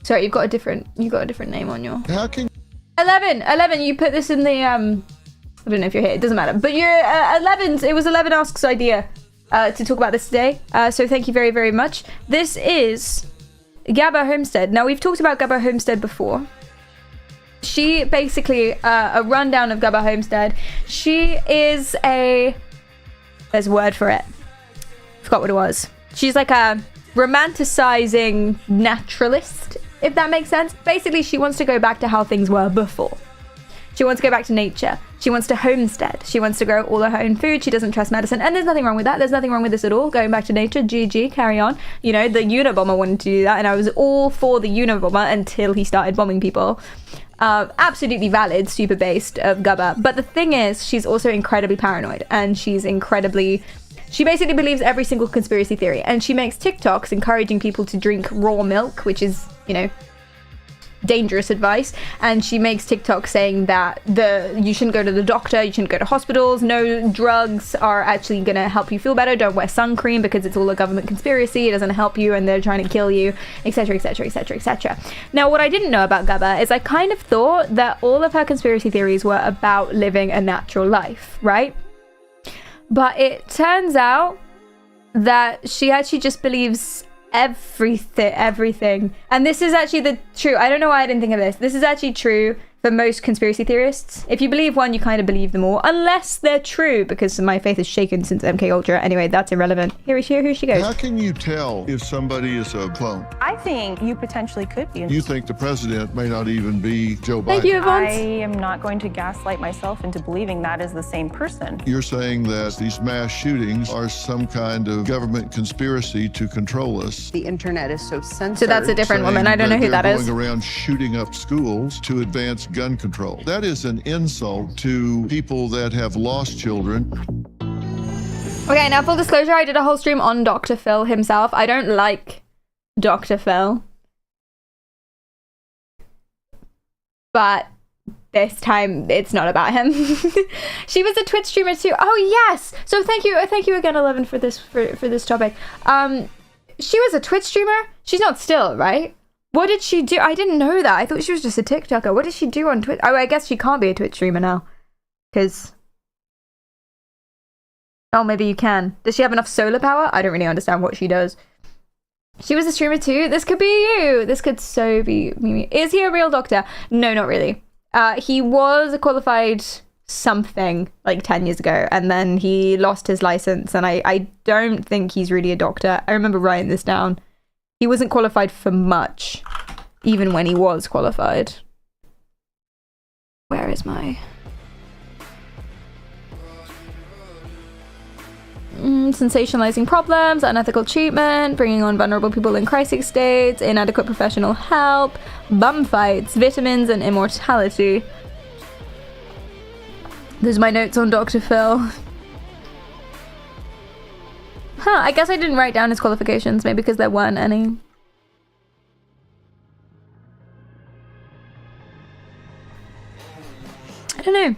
Sorry, you've got a different name on your. How can 11. You put this in the I don't know if you're here. It doesn't matter. But you're 11. It was 11 Ask's idea to talk about this today. So thank you very, very much. This is Gabba Homestead. Now we've talked about Gabba Homestead before. She basically a rundown of Gabba Homestead. She is there's a word for it. Forgot what it was. She's like a romanticizing naturalist, if that makes sense. Basically, she wants to go back to how things were before. She wants to go back to nature. She wants to homestead. She wants to grow all her own food. She doesn't trust medicine. And there's nothing wrong with that. There's nothing wrong with this at all. Going back to nature, GG, carry on. You know, the Unabomber wanted to do that, and I was all for the Unabomber until he started bombing people. Absolutely valid, super based of Gubba. But the thing is, she's also incredibly paranoid, and she basically believes every single conspiracy theory, and she makes TikToks encouraging people to drink raw milk, which is, you know, dangerous advice. And she makes TikTok saying that you shouldn't go to the doctor, you shouldn't go to hospitals, no drugs are actually gonna help you feel better, don't wear sun cream because it's all a government conspiracy, it doesn't help you and they're trying to kill you, etc, etc, etc, etc. Now what I didn't know about Gabba is I kind of thought that all of her conspiracy theories were about living a natural life, right? But it turns out that she actually just believes everything. And this is actually the true, I don't know why I didn't think of this. This is actually true for most conspiracy theorists. If you believe one, you kind of believe them all, unless they're true, because my faith is shaken since MK Ultra. Anyway, that's irrelevant. Here she goes. how can you tell if somebody is a clone? I think you potentially could be. You think the president may not even be Joe Biden. Thank you, I Yvonne. am not going to gaslight myself into believing that is the same person. You're saying that these mass shootings are some kind of government conspiracy to control us. The internet is so censored. So that's a different woman. I don't know who that they're is. going around shooting up schools to advance gun control. That is an insult to people that have lost children. Okay, now full disclosure, I did a whole stream on Dr. Phil himself. I don't like Dr. Phil. But this time it's not about him. She was a Twitch streamer too. Oh yes. So thank you again, 11, for this topic. She was a Twitch streamer. She's not still, right? What did she do? I didn't know that. I thought she was just a TikToker. What did she do on Twitch? Oh, I guess she can't be a Twitch streamer now. Because... oh, maybe you can. Does she have enough solar power? I don't really understand what she does. She was a streamer too. This could be you. This could so be me. Is he a real doctor? No, not really. He was a qualified something like 10 years ago, and then he lost his license, and I don't think he's really a doctor. I remember writing this down. He wasn't qualified for much, even when he was qualified. Where is my... sensationalizing problems, unethical treatment, bringing on vulnerable people in crisis states, inadequate professional help, bum fights, vitamins, and immortality. Those are my notes on Dr. Phil. I guess I didn't write down his qualifications, maybe because there weren't any. I don't know.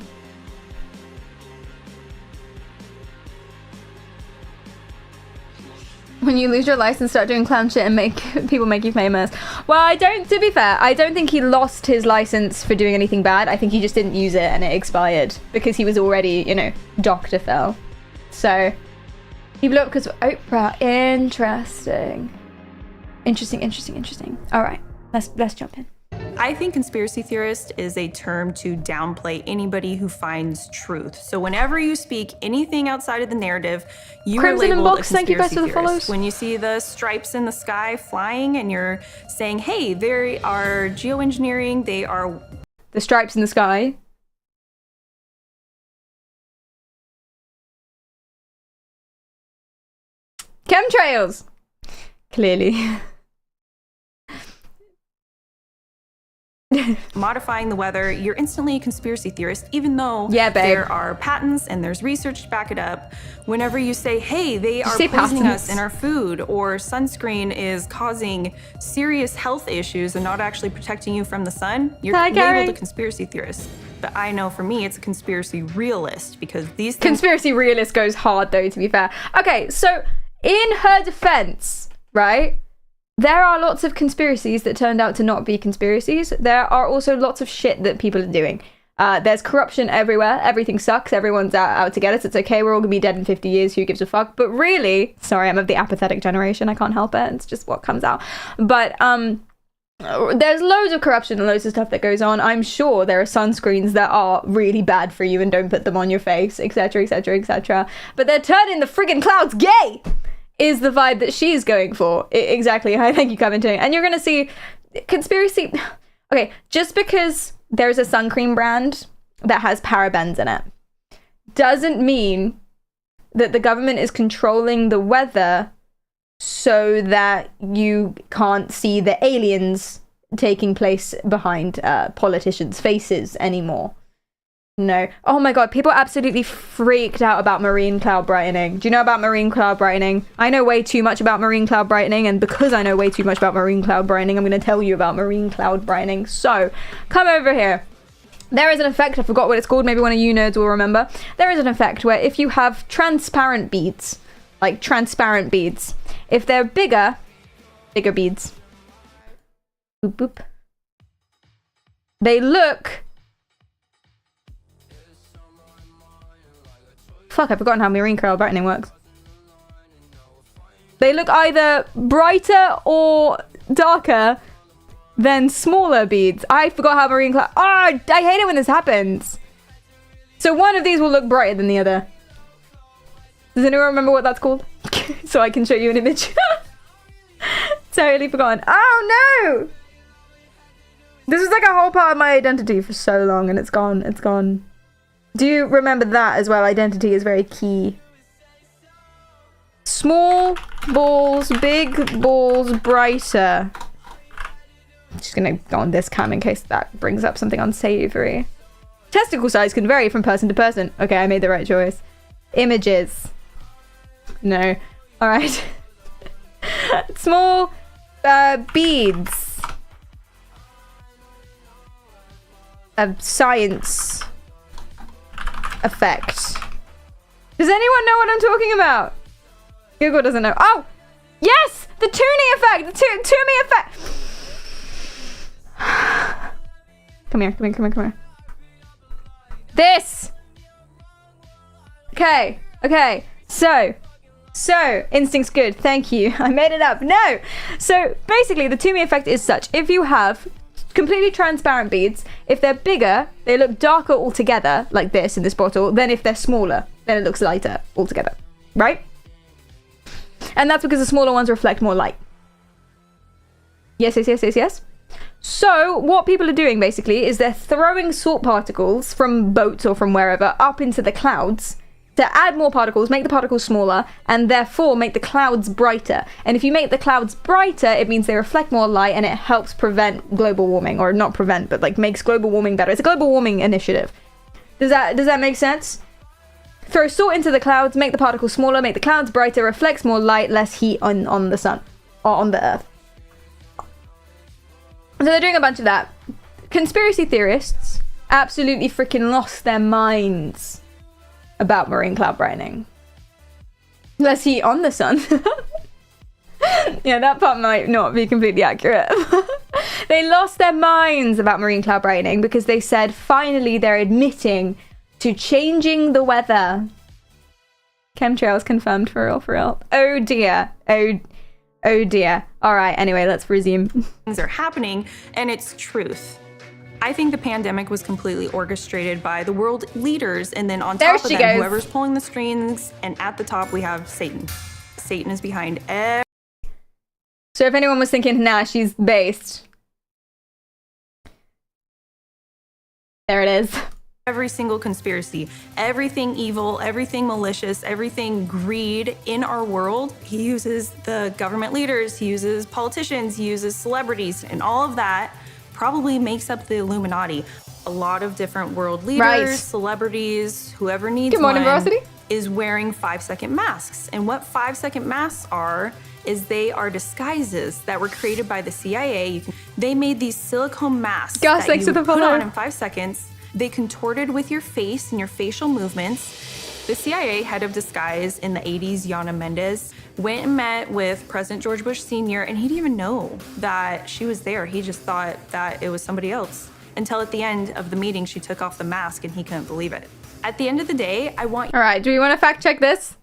When you lose your license, start doing clown shit and make people make you famous. Well, to be fair, I don't think he lost his license for doing anything bad. I think he just didn't use it and it expired because he was already, you know, Dr. Phil. So he blew up because of Oprah. Interesting. All right, let's jump in. I think conspiracy theorist is a term to downplay anybody who finds truth. So whenever you speak anything outside of the narrative, you Crimson are labeled Inbox, a thank you guys conspiracy for the theorist. follows. When you see the stripes in the sky flying and you're saying, hey, they are geoengineering, they are... The stripes in the sky. Chemtrails! Clearly. modifying the weather, you're instantly a conspiracy theorist, even though Yeah, babe. there are patents and there's research to back it up. Whenever you say, hey, they are say poisoning patents? us in our food, or sunscreen is causing serious health issues and not actually protecting you from the sun, you're Hi, Gary. labeled a conspiracy theorist. But I know for me, it's a conspiracy realist, because these things Conspiracy realist goes hard though, to be fair. Okay, so in her defense, right? There are lots of conspiracies that turned out to not be conspiracies. There are also lots of shit that people are doing. There's corruption everywhere. Everything sucks. Everyone's out to get us. It's okay. We're all gonna be dead in 50 years. Who gives a fuck? But really, sorry, I'm of the apathetic generation. I can't help it. It's just what comes out. But there's loads of corruption and loads of stuff that goes on. I'm sure there are sunscreens that are really bad for you and don't put them on your face, etc., etc., etc. But they're turning the friggin' clouds gay, is the vibe that she's going for. Exactly. Hi, thank you, commenting. And you're gonna see conspiracy. Okay, just because there's a sun cream brand that has parabens in it doesn't mean that the government is controlling the weather so that you can't see the aliens taking place behind politicians' faces anymore. No. Oh my god, people absolutely freaked out about marine cloud brightening. Do you know about marine cloud brightening? I know way too much about marine cloud brightening, and because I know way too much about marine cloud brightening, I'm going to tell you about marine cloud brightening. So, come over here. There is an effect, I forgot what it's called, maybe one of you nerds will remember. There is an effect where if you have transparent beads, like transparent beads, if they're bigger beads, boop boop, they look, fuck, I've forgotten how marine cloud brightening works. They look either brighter or darker than smaller beads. I forgot how marine cloud, I hate it when this happens. So one of these will look brighter than the other. Does anyone remember what that's called? So I can show you an image. Totally forgotten. Oh no! This was like a whole part of my identity for so long and it's gone. It's gone. Do you remember that as well? Identity is very key. Small balls, big balls, brighter. I'm just gonna go on this cam in case that brings up something unsavory. Testicle size can vary from person to person. Okay, I made the right choice. Images. No. Alright. Small beads. A science effect. Does anyone know what I'm talking about? Google doesn't know. Oh! Yes! The Tooney effect! The Toomey effect! Come here. This! Okay. So, instinct's good, thank you. I made it up. No! So, basically, the Toomey effect is such. If you have completely transparent beads, if they're bigger, they look darker altogether, like this in this bottle, than if they're smaller, then it looks lighter altogether. Right? And that's because the smaller ones reflect more light. Yes. So, what people are doing, basically, is they're throwing salt particles from boats or from wherever up into the clouds to add more particles, make the particles smaller, and therefore make the clouds brighter. And if you make the clouds brighter, it means they reflect more light and it helps prevent global warming. Or not prevent, but like makes global warming better. It's a global warming initiative. Does that make sense? Throw salt into the clouds, make the particles smaller, make the clouds brighter, reflects more light, less heat on the sun. Or on the earth. So they're doing a bunch of that. Conspiracy theorists absolutely freaking lost their minds about marine cloud brightening. Less heat on the sun. Yeah, that part might not be completely accurate. They lost their minds about marine cloud brightening because they said finally they're admitting to changing the weather. Chemtrails confirmed for real. Oh dear. Oh dear. All right, anyway, let's resume. Things are happening, and it's truth. I think the pandemic was completely orchestrated by the world leaders, and then on top of them, whoever's pulling the strings, and at the top we have Satan. Satan is behind So if anyone was thinking, nah, she's based. There it is. every single conspiracy, everything evil, everything malicious, everything greed in our world. He uses the government leaders, he uses politicians, he uses celebrities, and all of that probably makes up the Illuminati. A lot of different world leaders, Right. celebrities, whoever needs Good morning, one, Varsity. is wearing 5-second masks. And what 5-second masks are is they are disguises that were created by the CIA. They made these silicone masks Gus, that thanks you for the would put follow. on in 5 seconds. They contorted with your face and your facial movements. The CIA head of disguise in the 80s, Yana Mendez, went and met with President George Bush Sr., and he didn't even know that she was there. He just thought that it was somebody else. Until at the end of the meeting, she took off the mask and he couldn't believe it. At the end of the day, I want All right, do we want to fact check this?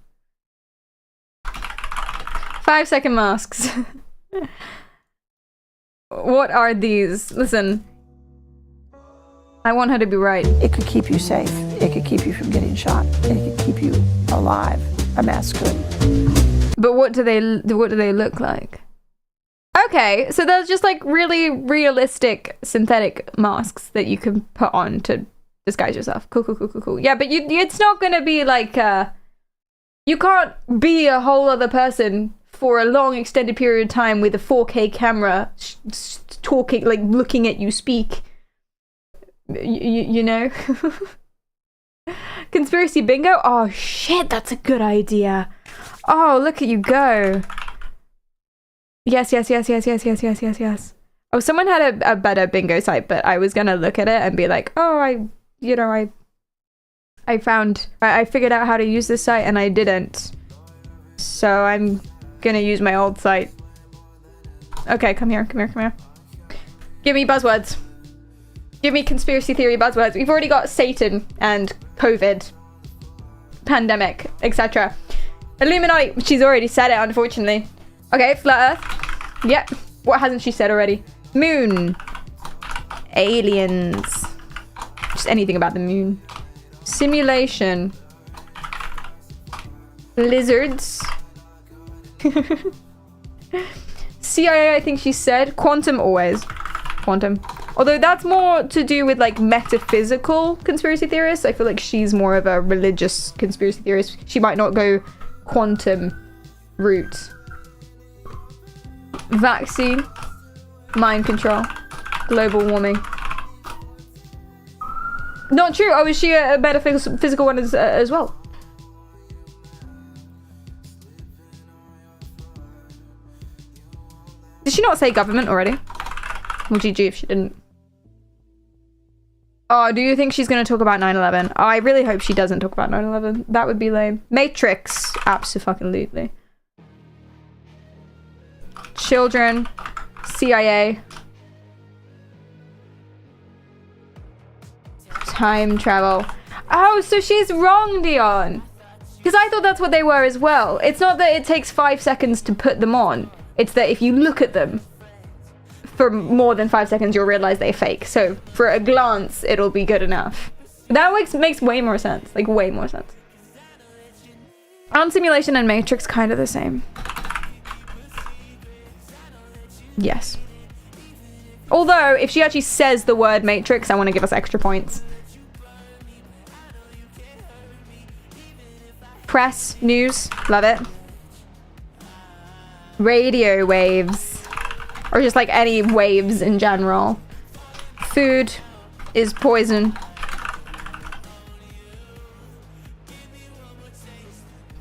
5-second masks. What are these? Listen. I want her to be right. It could keep you safe. It could keep you from getting shot. It could keep you alive. A mask could. But what do they look like? Okay, so there's just like really realistic synthetic masks that you can put on to disguise yourself. Cool. Yeah, but it's not gonna be like you can't be a whole other person for a long extended period of time with a 4K camera talking, like looking at you speak. You know? Conspiracy bingo? Oh shit, that's a good idea. Oh, look at you go. Yes. Oh, someone had a better bingo site, but I was gonna look at it and be like, oh, I figured out how to use this site and I didn't. So I'm gonna use my old site. Okay, come here. Give me buzzwords. Give me conspiracy theory buzzwords. We've already got Satan and COVID, pandemic, etc. Illuminati, she's already said it, unfortunately. Okay, flat Earth. Yep. What hasn't she said already? Moon. Aliens. Just anything about the moon. Simulation. Lizards. CIA, I think she said. Quantum, always. Quantum. Although that's more to do with like metaphysical conspiracy theorists. I feel like she's more of a religious conspiracy theorist. She might not go quantum route. Vaccine. Mind control. Global warming. Not true. Oh, is she a metaphysical one as well? Did she not say government already? Well, GG if she didn't. Oh, do you think she's going to talk about 9/11? Oh, I really hope she doesn't talk about 9/11. That would be lame. Matrix. Abso-fucking-lutely. Children. CIA. Time travel. Oh, so she's wrong, Dion. Because I thought that's what they were as well. It's not that it takes 5 seconds to put them on. It's that if you look at them for more than 5 seconds, you'll realize they're fake. So for a glance, it'll be good enough. That makes way more sense. Like, way more sense. Aren't Simulation and Matrix kind of the same? Yes. Although, if she actually says the word Matrix, I want to give us extra points. Press, news, love it. Radio waves. Or just like any waves in general. Food is poison.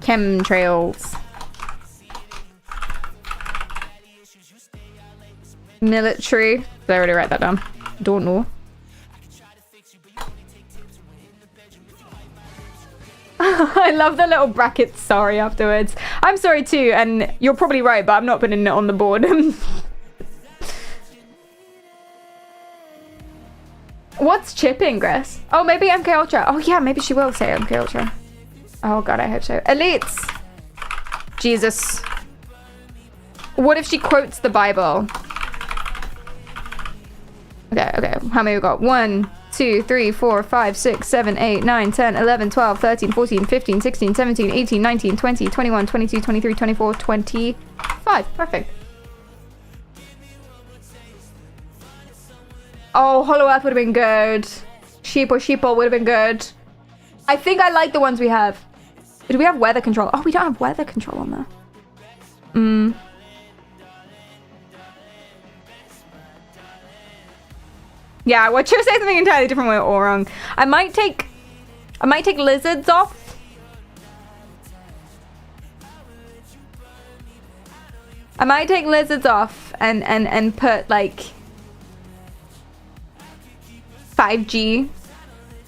Chemtrails. Military. Did I already write that down? Don't know. I love the little brackets sorry afterwards. I'm sorry too, and you're probably right, but I'm not putting it on the board. What's chip ingress? Oh, maybe MK Ultra. Oh yeah, maybe she will say MK Ultra. Oh god, I hope so. Elites. Jesus. What if she quotes the Bible? Okay. How many we got? 1, 2, 3, 4, 5, 6, 7, 8, 9, 10, 11, 12, 13, 14, 15, 16, 17, 18, 19, 20, 21, 22, 23, 24, 25. Perfect. Oh, Hollow Earth would have been good. Sheeple would have been good. I think I like the ones we have. Do we have weather control? Oh, we don't have weather control on there. Yeah, watch her say something entirely different way or wrong. I might take lizards off. I might take lizards off and put like 5G.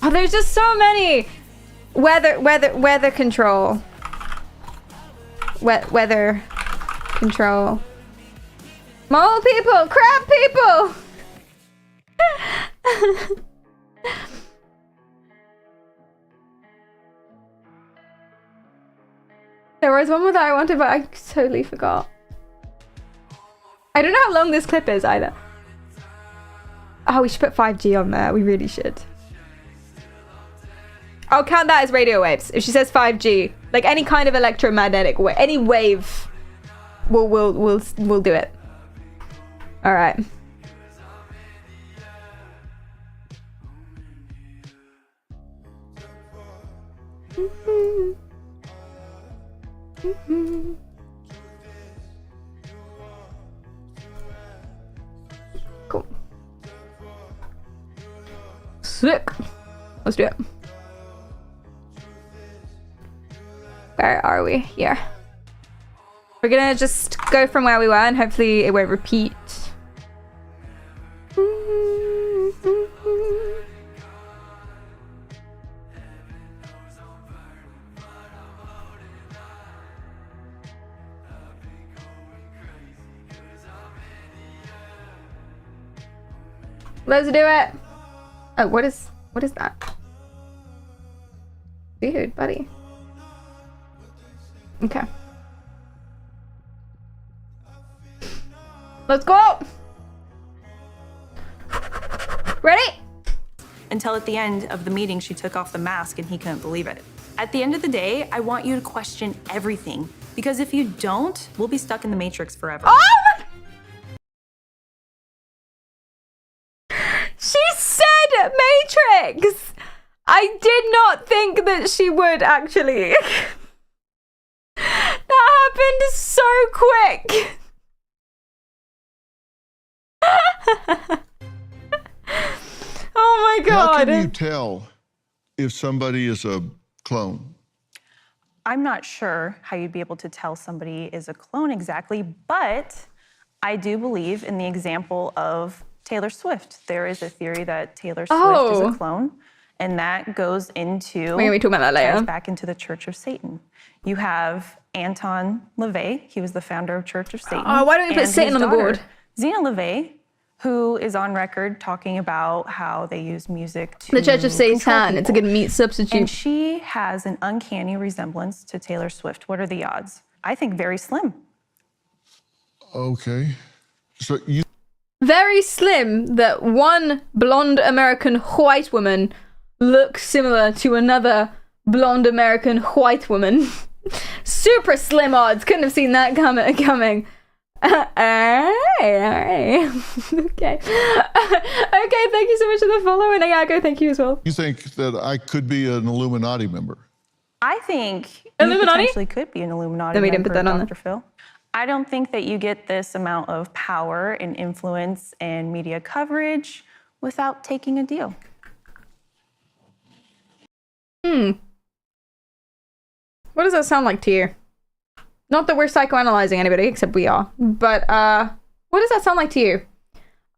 Oh, there's just so many. Weather control. Weather control. Mole people, crab people. There was one more that I wanted, but I totally forgot. I don't know how long this clip is either. Oh, we should put 5G on there. We really should. I'll count that as radio waves. If she says 5G, like any kind of electromagnetic wave, any wave, we'll do it. All right. Cool. Sick. Let's do it. Where are we? Here. We're gonna just go from where we were and hopefully it won't repeat. Let's do it. Oh, what is that? Dude, buddy. Okay. Let's go. Ready? Until at the end of the meeting, she took off the mask and he couldn't believe it. At the end of the day, I want you to question everything. Because if you don't, we'll be stuck in the Matrix forever. Oh! She said Matrix! I did not think that she would actually. That happened so quick. Oh my god. How can you tell if somebody is a clone? I'm not sure how you'd be able to tell somebody is a clone exactly, but I do believe in the example of Taylor Swift. There is a theory that Taylor Swift is a clone, and that goes into We're gonna be talking about that later. ties back into the Church of Satan. You have Anton LaVey. He was the founder of Church of Satan. Oh, why don't we put and Satan his on the daughter, board? Zena LaVey, who is on record talking about how they use music to The Church of control Satan. It's a good people. meat substitute. And she has an uncanny resemblance to Taylor Swift. What are the odds? I think very slim. Okay. So you Very slim that one blonde American white woman looks similar to another blonde American white woman. Super slim odds. Couldn't have seen that coming. Okay. Okay, thank you so much for the follow, and Iago, thank you as well. you think that I could be an Illuminati member? I think you Illuminati? potentially could be an Illuminati Then we didn't member, put that on Dr. Phil. I don't think that you get this amount of power and influence and media coverage without taking a deal. What does that sound like to you? Not that we're psychoanalyzing anybody, except we are. But, what does that sound like to you?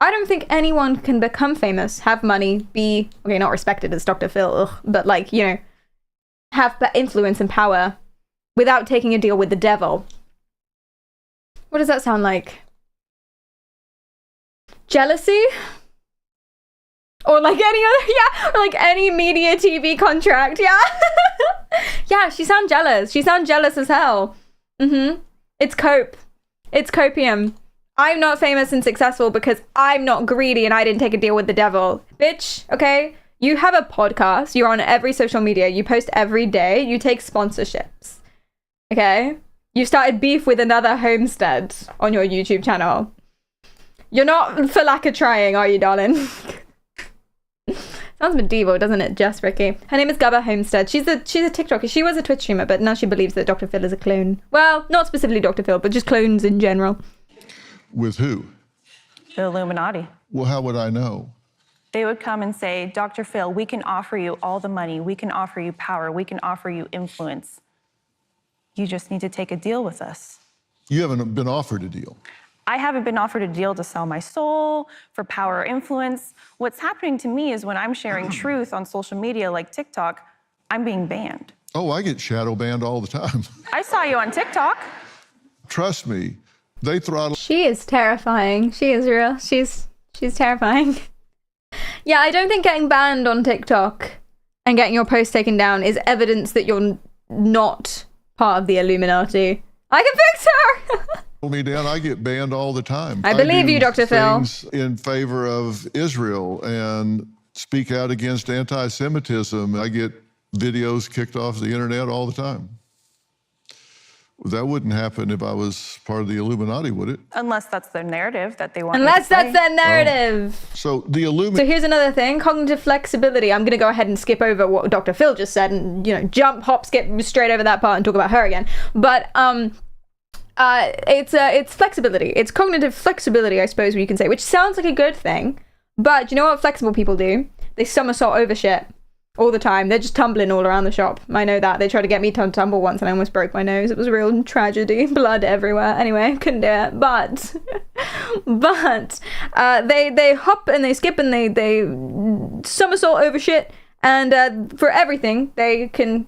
I don't think anyone can become famous, have money, be, okay, not respected as Dr. Phil, but like, you know, have influence and power without taking a deal with the devil. What does that sound like? Jealousy? Or like any other, yeah, or like any media TV contract, yeah. Yeah, she sounds jealous. She sounds jealous as hell. It's cope. It's copium. I'm not famous and successful because I'm not greedy and I didn't take a deal with the devil. Bitch, okay? You have a podcast. You're on every social media. You post every day. You take sponsorships. Okay? You started beef with another homestead on your YouTube channel. You're not for lack of trying, are you, darling? Sounds medieval, doesn't it, Jess Ricky? Her name is Gubba Homestead. She's a TikToker. She was a Twitch streamer, but now she believes that Dr. Phil is a clone. Well, not specifically Dr. Phil, but just clones in general. With who? The Illuminati. Well, how would I know? They would come and say, Dr. Phil, we can offer you all the money. We can offer you power. We can offer you influence. You just need to take a deal with us. You haven't been offered a deal. I haven't been offered a deal to sell my soul for power or influence. What's happening to me is when I'm sharing truth on social media like TikTok, I'm being banned. Oh, I get shadow banned all the time. I saw you on TikTok. Trust me, they throttle. She is terrifying. She is real. She's terrifying. Yeah, I don't think getting banned on TikTok and getting your post taken down is evidence that you're not part of the Illuminati. I can fix her! Me down. I get banned all the time. I believe do you, Dr. Phil. things in favor of Israel and speak out against anti-Semitism. I get videos kicked off the internet all the time. That wouldn't happen if I was part of the Illuminati, would it? Unless that's their narrative that they want. Unless that's their narrative. So the So Illuminati. here's another thing, cognitive flexibility. I'm going to go ahead and skip over what Dr. Phil just said and, jump, hop, skip straight over that part and talk about her again. But it's flexibility. It's cognitive flexibility, I suppose you can say, which sounds like a good thing. But you know what flexible people do? They somersault over shit all the time. They're just tumbling all around the shop. I know that. They tried to get me to tumble once and I almost broke my nose. It was a real tragedy. Blood everywhere. Anyway, couldn't do it. But they hop and they skip and they somersault over shit. And for everything, they can...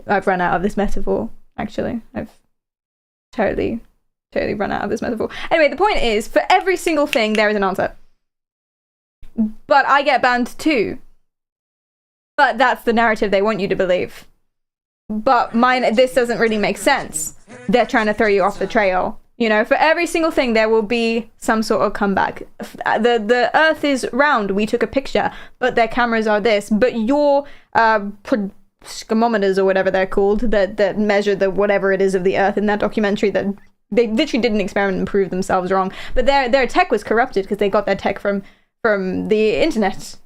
I've run out of this metaphor, actually. I've totally run out of this metaphor. Anyway, the point is, for every single thing, there is an answer. But I get banned too. But that's the narrative they want you to believe. But this doesn't really make sense. They're trying to throw you off the trail. For every single thing, there will be some sort of comeback. The Earth is round. We took a picture, but their cameras are this. But your scomometers or whatever they're called that measure the whatever it is of the Earth in that documentary, that they literally did an experiment and proved themselves wrong. But their tech was corrupted because they got their tech from the internet.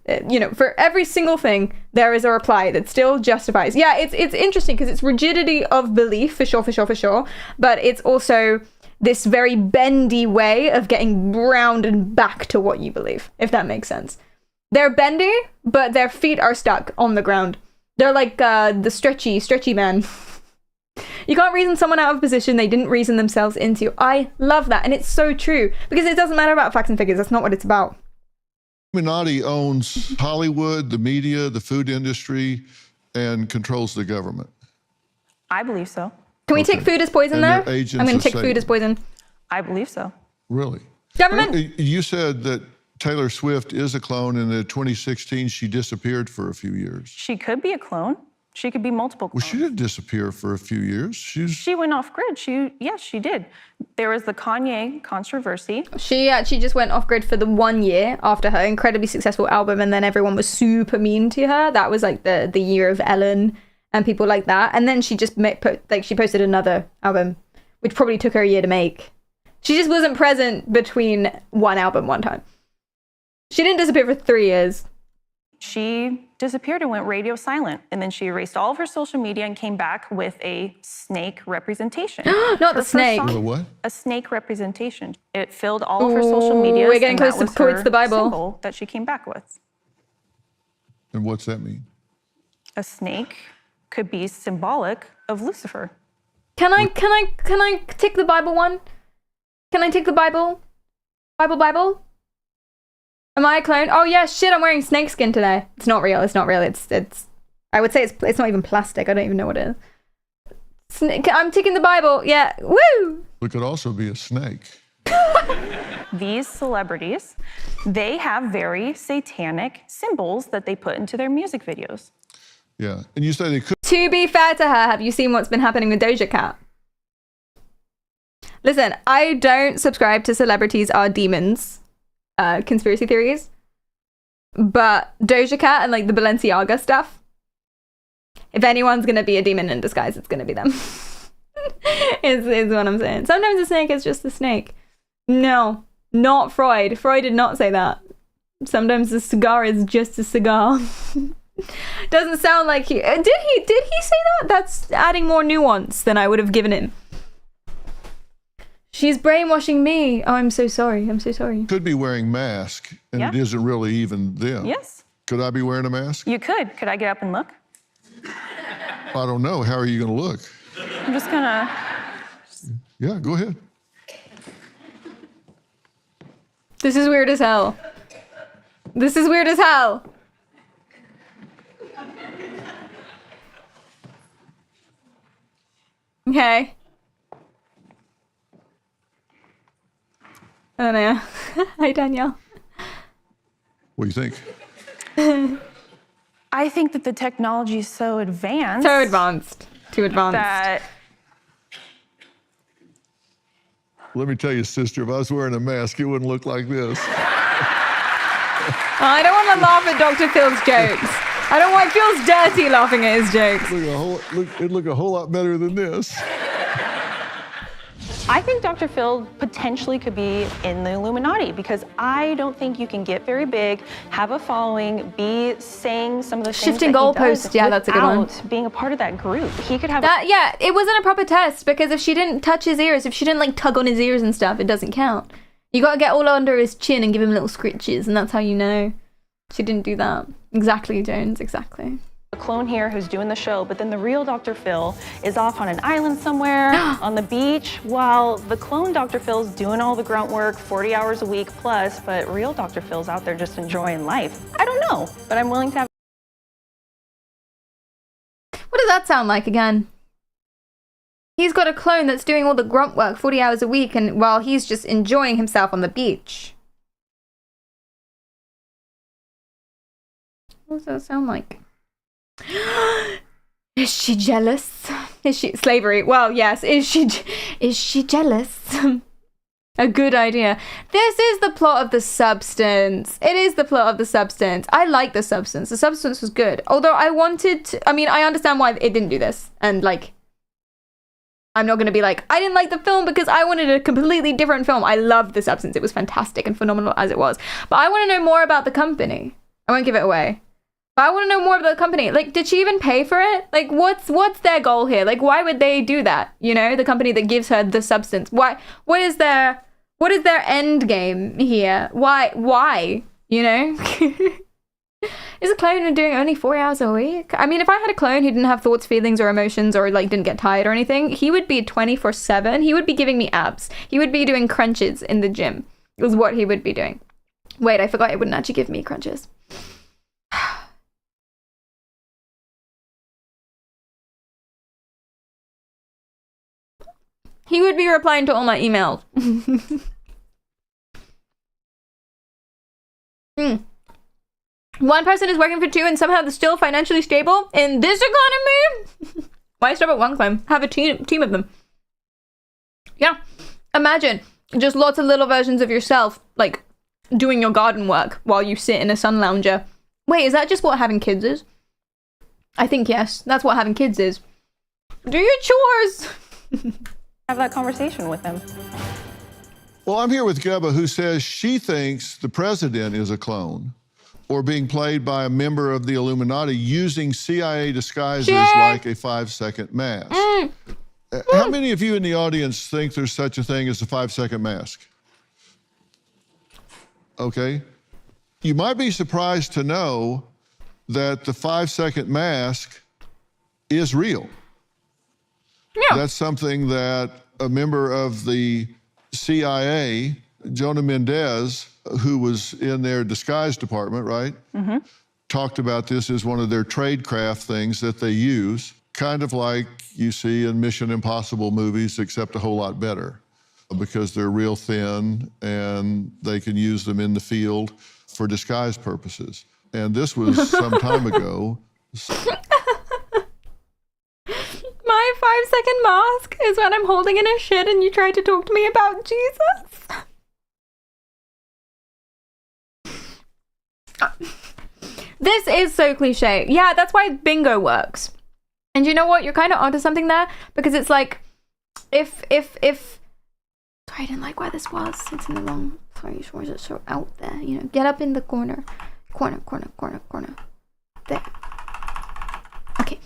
For every single thing, there is a reply that still justifies. Yeah, it's interesting because it's rigidity of belief, for sure. But it's also this very bendy way of getting round and back to what you believe, if that makes sense. They're bendy, but their feet are stuck on the ground. They're like the stretchy man. You can't reason someone out of position they didn't reason themselves into. I love that, and it's so true, because it doesn't matter about facts and figures. That's not what it's about. Illuminati owns Hollywood, the media, the food industry, and controls the government. I believe so. Can we take food as poison, And though? they're agents I'm going of to take food Satan. as poison. I believe so. Really? Government? You said that Taylor Swift is a clone, and in 2016 she disappeared for a few years. She could be a clone. She could be multiple Well, clones. she didn't disappear for a few years. She went off grid. Yes, she did. There was the Kanye controversy. She actually just went off grid for the 1 year after her incredibly successful album, and then everyone was super mean to her. That was like the year of Ellen and people like that. And then she just she posted another album, which probably took her a year to make. She just wasn't present between one album one time. She didn't disappear for 3 years. She disappeared and went radio silent. And then she erased all of her social media and came back with a snake representation. Not Her the first snake. song- A what? A snake representation. It filled all of her social media. we're getting close towards the Bible. Symbol that she came back with. And what's that mean? A snake could be symbolic of Lucifer. Can I take the Bible one? Can I take the Bible? Bible? Am I a clone? Oh yeah, shit, I'm wearing snakeskin today. It's not real. It's I would say it's not even plastic. I don't even know what it is. I'm taking the Bible. Yeah. Woo! It could also be a snake. These celebrities, they have very satanic symbols that they put into their music videos. Yeah. And you say they could. To be fair to her, have you seen what's been happening with Doja Cat? Listen, I don't subscribe to celebrities are demons conspiracy theories, but Doja Cat and like the Balenciaga stuff, if anyone's gonna be a demon in disguise, it's gonna be them. is what I'm saying. Sometimes a snake is just a snake. No, not Freud. Freud did not say that. Sometimes a cigar is just a cigar. Doesn't sound like he did he say that? That's adding more nuance than I would have given him. She's brainwashing me. Oh, I'm so sorry. I'm so sorry. Could be wearing mask, and Yeah. it isn't really even them. Yes, Could I be wearing a mask? you could. Could I get up and look? I don't know. How are you going to look? I'm just gonna. Yeah, go ahead. This is weird as hell. This is weird as hell. Okay. I don't know. Hi, Danielle. What do you think? I think that the technology is so advanced. So advanced. Too advanced. That Let me tell you, sister, if I was wearing a mask, it wouldn't look like this. I don't want to laugh at Dr. Phil's jokes. I don't want Phil's dirty laughing at his jokes. It'd look a whole lot better than this. I think Dr. Phil potentially could be in the Illuminati because I don't think you can get very big, have a following, be saying some of the Shifting things that he does goalposts, yeah, that's a good one. without being a part of that group. He could have That, yeah, it wasn't a proper test because if she didn't touch his ears, if she didn't like tug on his ears and stuff, it doesn't count. You gotta get all under his chin and give him little scritches, and that's how you know. She didn't do that. Exactly, Jones, exactly. a clone here who's doing the show, but then the real Dr. Phil is off on an island somewhere on the beach while the clone Dr. Phil's doing all the grunt work, 40 hours a week plus, but real Dr. Phil's out there just enjoying life. I don't know, but I'm willing to have. What does that sound like again? He's got a clone that's doing all the grunt work 40 hours a week and while he's just enjoying himself on the beach. What does that sound like? Is she jealous? Is she slavery? Well, yes. Is she jealous? A good idea. This is the plot of The Substance. It is the plot of The Substance. I like The Substance. The Substance was good. Although I wanted to, I mean, I understand why it didn't do this. And like, I'm not going to be like, I didn't like the film because I wanted a completely different film. I loved The Substance. It was fantastic and phenomenal as it was. But I want to know more about the company. I won't give it away. But I want to know more about the company. Like, did she even pay for it? Like, what's their goal here? Like, why would they do that? You know, the company that gives her The Substance. Why? What is their end game here? Why? You know? Is a clone doing only 4 hours a week? I mean, if I had a clone who didn't have thoughts, feelings, or emotions, or like didn't get tired or anything, he would be 24/7. He would be giving me abs. He would be doing crunches in the gym. Is what he would be doing. Wait, I forgot it wouldn't actually give me crunches. He would be replying to all my emails. One person is working for two and somehow they're still financially stable in this economy? Why stop at one clone? Have a team of them. Yeah. Imagine just lots of little versions of yourself, like doing your garden work while you sit in a sun lounger. Wait, is that just what having kids is? I think yes. That's what having kids is. Do your chores. Have that conversation with him. Well, I'm here with Geba, who says she thinks the president is a clone or being played by a member of the Illuminati using CIA disguises like a 5-second mask. How many of you in the audience think there's such a thing as a 5-second mask? Okay. You might be surprised to know that the 5-second mask is real. Yeah. That's something that a member of the CIA, Jonah Mendez, who was in their disguise department, right? Mm-hmm. Talked about this as one of their tradecraft things that they use, kind of like you see in Mission Impossible movies, except a whole lot better, because they're real thin and they can use them in the field for disguise purposes. And this was some time ago. My 5-second mask is when I'm holding in a shit and you try to talk to me about Jesus. This is so cliche. Yeah, that's why bingo works. And you know what? You're kind of onto something there because it's like, if. Sorry, I didn't like where this was. It's in the wrong place. Why is it so out there? You know, get up in the corner. Corner. There. Okay.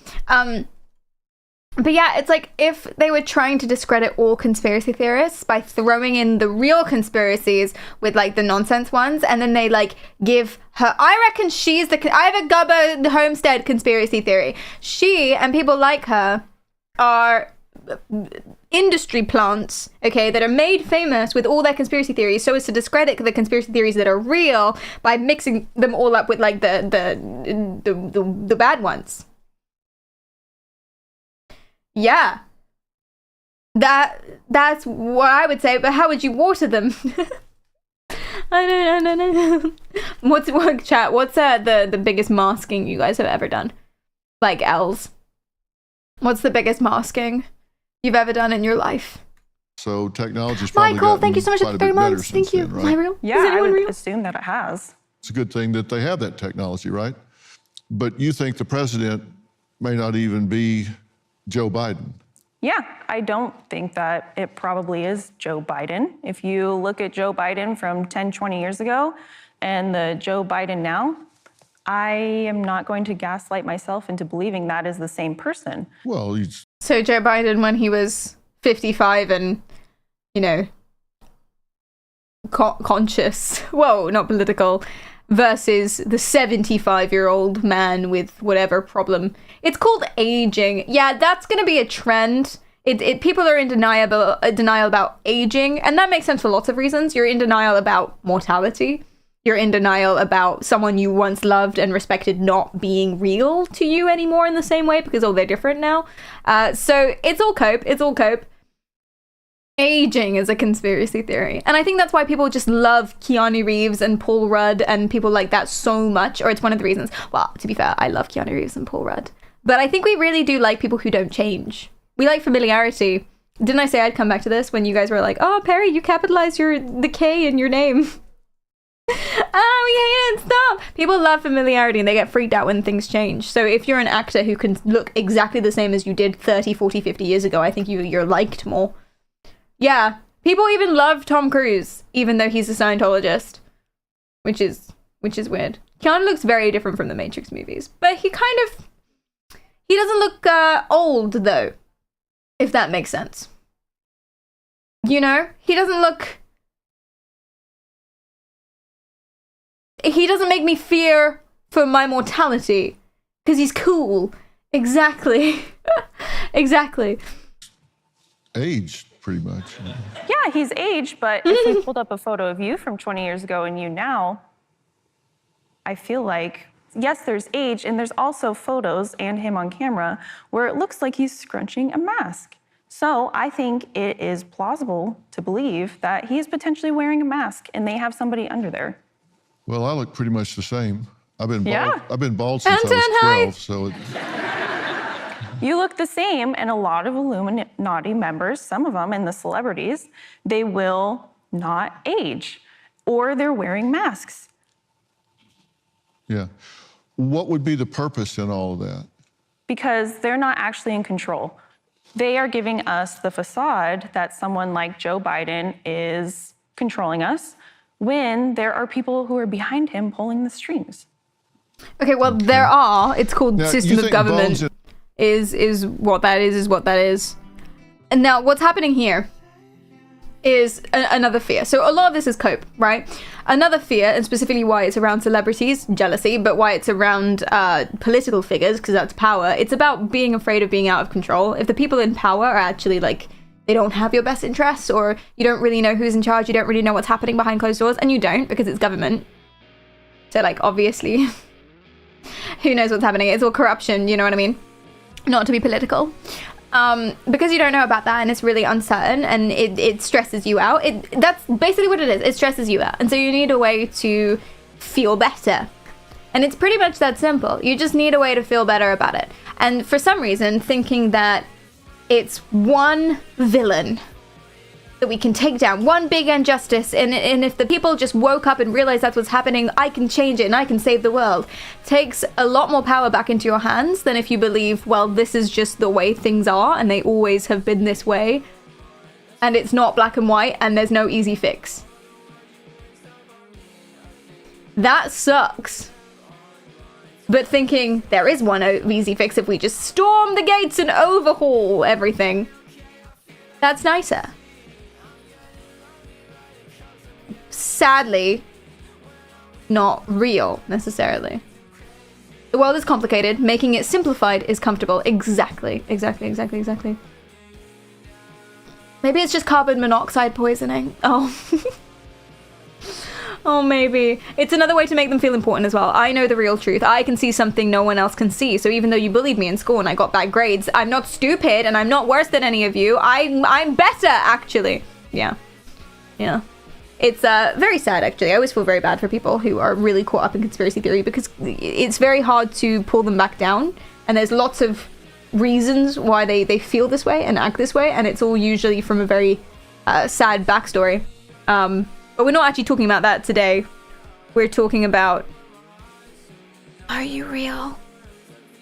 But yeah, it's like if they were trying to discredit all conspiracy theorists by throwing in the real conspiracies with like the nonsense ones, and then they like give her, I reckon she's I have a Gubba Homestead conspiracy theory. She and people like her are industry plants, okay, that are made famous with all their conspiracy theories so as to discredit the conspiracy theories that are real by mixing them all up with like the bad ones. Yeah. That's what I would say, but how would you water them? I don't know. What's the biggest masking you guys have ever done? Like Els. What's the biggest masking you've ever done in your life? So technology's probably Michael, thank you so much quite for a 3 bit better months. Thank since you. then, Am I right? real? Yeah, Is I anyone would real? assume that it has. It's a good thing that they have that technology, right? But you think the president may not even be Joe Biden. Yeah, I don't think that it probably is Joe Biden. If you look at Joe Biden from 10, 20 years ago and the Joe Biden now, I am not going to gaslight myself into believing that is the same person. Well, he's So Joe Biden when he was 55 and, you know, conscious, whoa, not political, versus the 75-year-old man with whatever problem. It's called aging. Yeah, that's going to be a trend. People are in denial about aging, and that makes sense for lots of reasons. You're in denial about mortality. You're in denial about someone you once loved and respected not being real to you anymore in the same way because, oh, they're different now. So it's all cope. It's all cope. Aging is a conspiracy theory. And I think that's why people just love Keanu Reeves and Paul Rudd and people like that so much, or it's one of the reasons. Well, to be fair, I love Keanu Reeves and Paul Rudd. But I think we really do like people who don't change. We like familiarity. Didn't I say I'd come back to this when you guys were like, oh, Perry, you capitalized the K in your name. Oh, we hate it, stop. People love familiarity and they get freaked out when things change. So if you're an actor who can look exactly the same as you did 30, 40, 50 years ago, I think you're liked more. Yeah, people even love Tom Cruise, even though he's a Scientologist, which is weird. Keanu looks very different from the Matrix movies, but he doesn't look old though, if that makes sense. You know, he doesn't make me fear for my mortality because he's cool. Exactly. Exactly. aged pretty much. Yeah, he's aged, but if we pulled up a photo of you from 20 years ago and you now, I feel like, yes, there's age, and there's also photos and him on camera where it looks like he's scrunching a mask. So I think it is plausible to believe that he's potentially wearing a mask and they have somebody under there. Well, I look pretty much the same. I've been bald. Yeah. I've been bald since Anton, I was 12. hi. So You look the same, and a lot of Illuminati members, some of them and the celebrities, they will not age, or they're wearing masks. yeah. What would be the purpose in all of that? Because they're not actually in control. They are giving us the facade that someone like Joe Biden is controlling us when there are people who are behind him pulling the strings. Okay, well, there are. It's called Now, system you of think government. Bones Is what that is what that is. And now what's happening here is another fear. So a lot of this is cope, right? Another fear, and specifically why it's around celebrities, jealousy, but why it's around political figures, because that's power. It's about being afraid of being out of control. If the people in power are actually like, they don't have your best interests, or you don't really know who's in charge, you don't really know what's happening behind closed doors, and you don't because it's government. So like, obviously, who knows what's happening? It's all corruption, you know what I mean? Not to be political. Because you don't know about that and it's really uncertain and it stresses you out. That's basically what it is. It stresses you out. And so you need a way to feel better. And it's pretty much that simple. You just need a way to feel better about it. And for some reason, thinking that it's one villain that we can take down, one big injustice, and if the people just woke up and realized that's what's happening, I can change it and I can save the world, takes a lot more power back into your hands than if you believe, well, this is just the way things are and they always have been this way and it's not black and white and there's no easy fix. That sucks. but thinking there is one easy fix if we just storm the gates and overhaul everything. That's nicer. Sadly, not real necessarily. The world is complicated. Making it simplified is comfortable. Exactly. Maybe it's just carbon monoxide poisoning. Oh. Oh, maybe. It's another way to make them feel important as well. I know the real truth. I can see something no one else can see. So even though you bullied me in school and I got bad grades, I'm not stupid and I'm not worse than any of you. I'm better, actually. Yeah. It's very sad, actually. I always feel very bad for people who are really caught up in conspiracy theory because it's very hard to pull them back down. And there's lots of reasons why they feel this way and act this way. And it's all usually from a very sad backstory. But we're not actually talking about that today. We're talking about, are you real?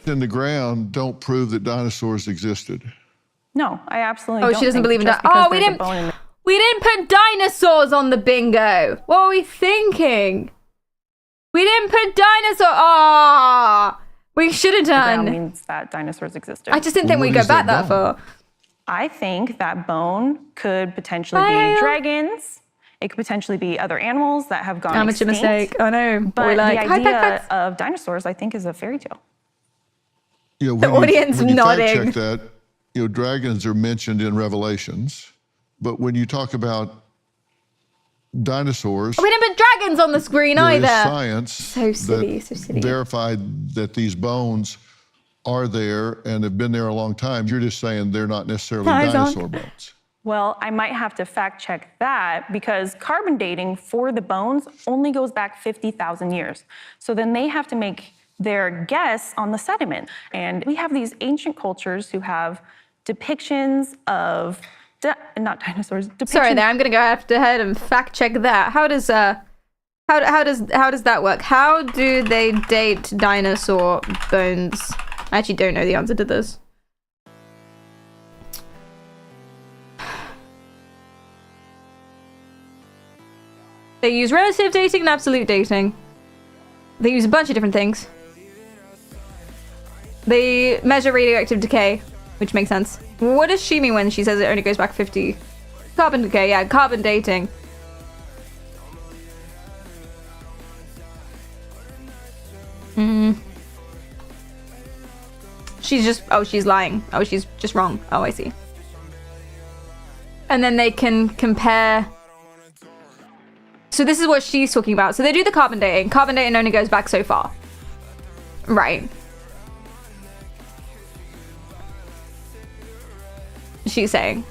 In the ground don't prove that dinosaurs existed. No, I absolutely don't. She doesn't think believe in just that. because Oh, there's a bone in the- we didn't put dinosaurs on the bingo. What were we thinking? We didn't put dinosaur. Ah, we should have the ground done. means that dinosaurs existed. I just didn't think What we'd go is back that that far. I think that bone could potentially Well. be dragons. It could potentially be other animals that have gone How much a extinct. mistake. I know. But We're like, the hi, idea Pet Pets. of dinosaurs, I think, is a fairy tale. You know, The audience when you nodding. fact check that, you know, dragons are mentioned in Revelations, but when you talk about dinosaurs, We didn't put dragons on the screen there is either. science So silly, that so silly. verified that these bones are there and have been there a long time. You're just saying they're not necessarily Hi, Zonk. dinosaur bones. Well, I might have to fact check that because carbon dating for the bones only goes back 50,000 years. So then they have to make their guess on the sediment. And we have these ancient cultures who have depictions of, not dinosaurs, depictions. Sorry, there. I'm gonna go ahead and fact check that. How does how does that work? How do they date dinosaur bones? I actually don't know the answer to this. They use relative dating and absolute dating. They use a bunch of different things. They measure radioactive decay, which makes sense. What does she mean when she says it only goes back 50? Carbon decay, yeah, carbon dating. She's just, oh, she's lying. Oh, she's just wrong. Oh, I see. And then they can compare. So this is what she's talking about. So they do the carbon dating. Carbon dating only goes back so far. Right. She's saying.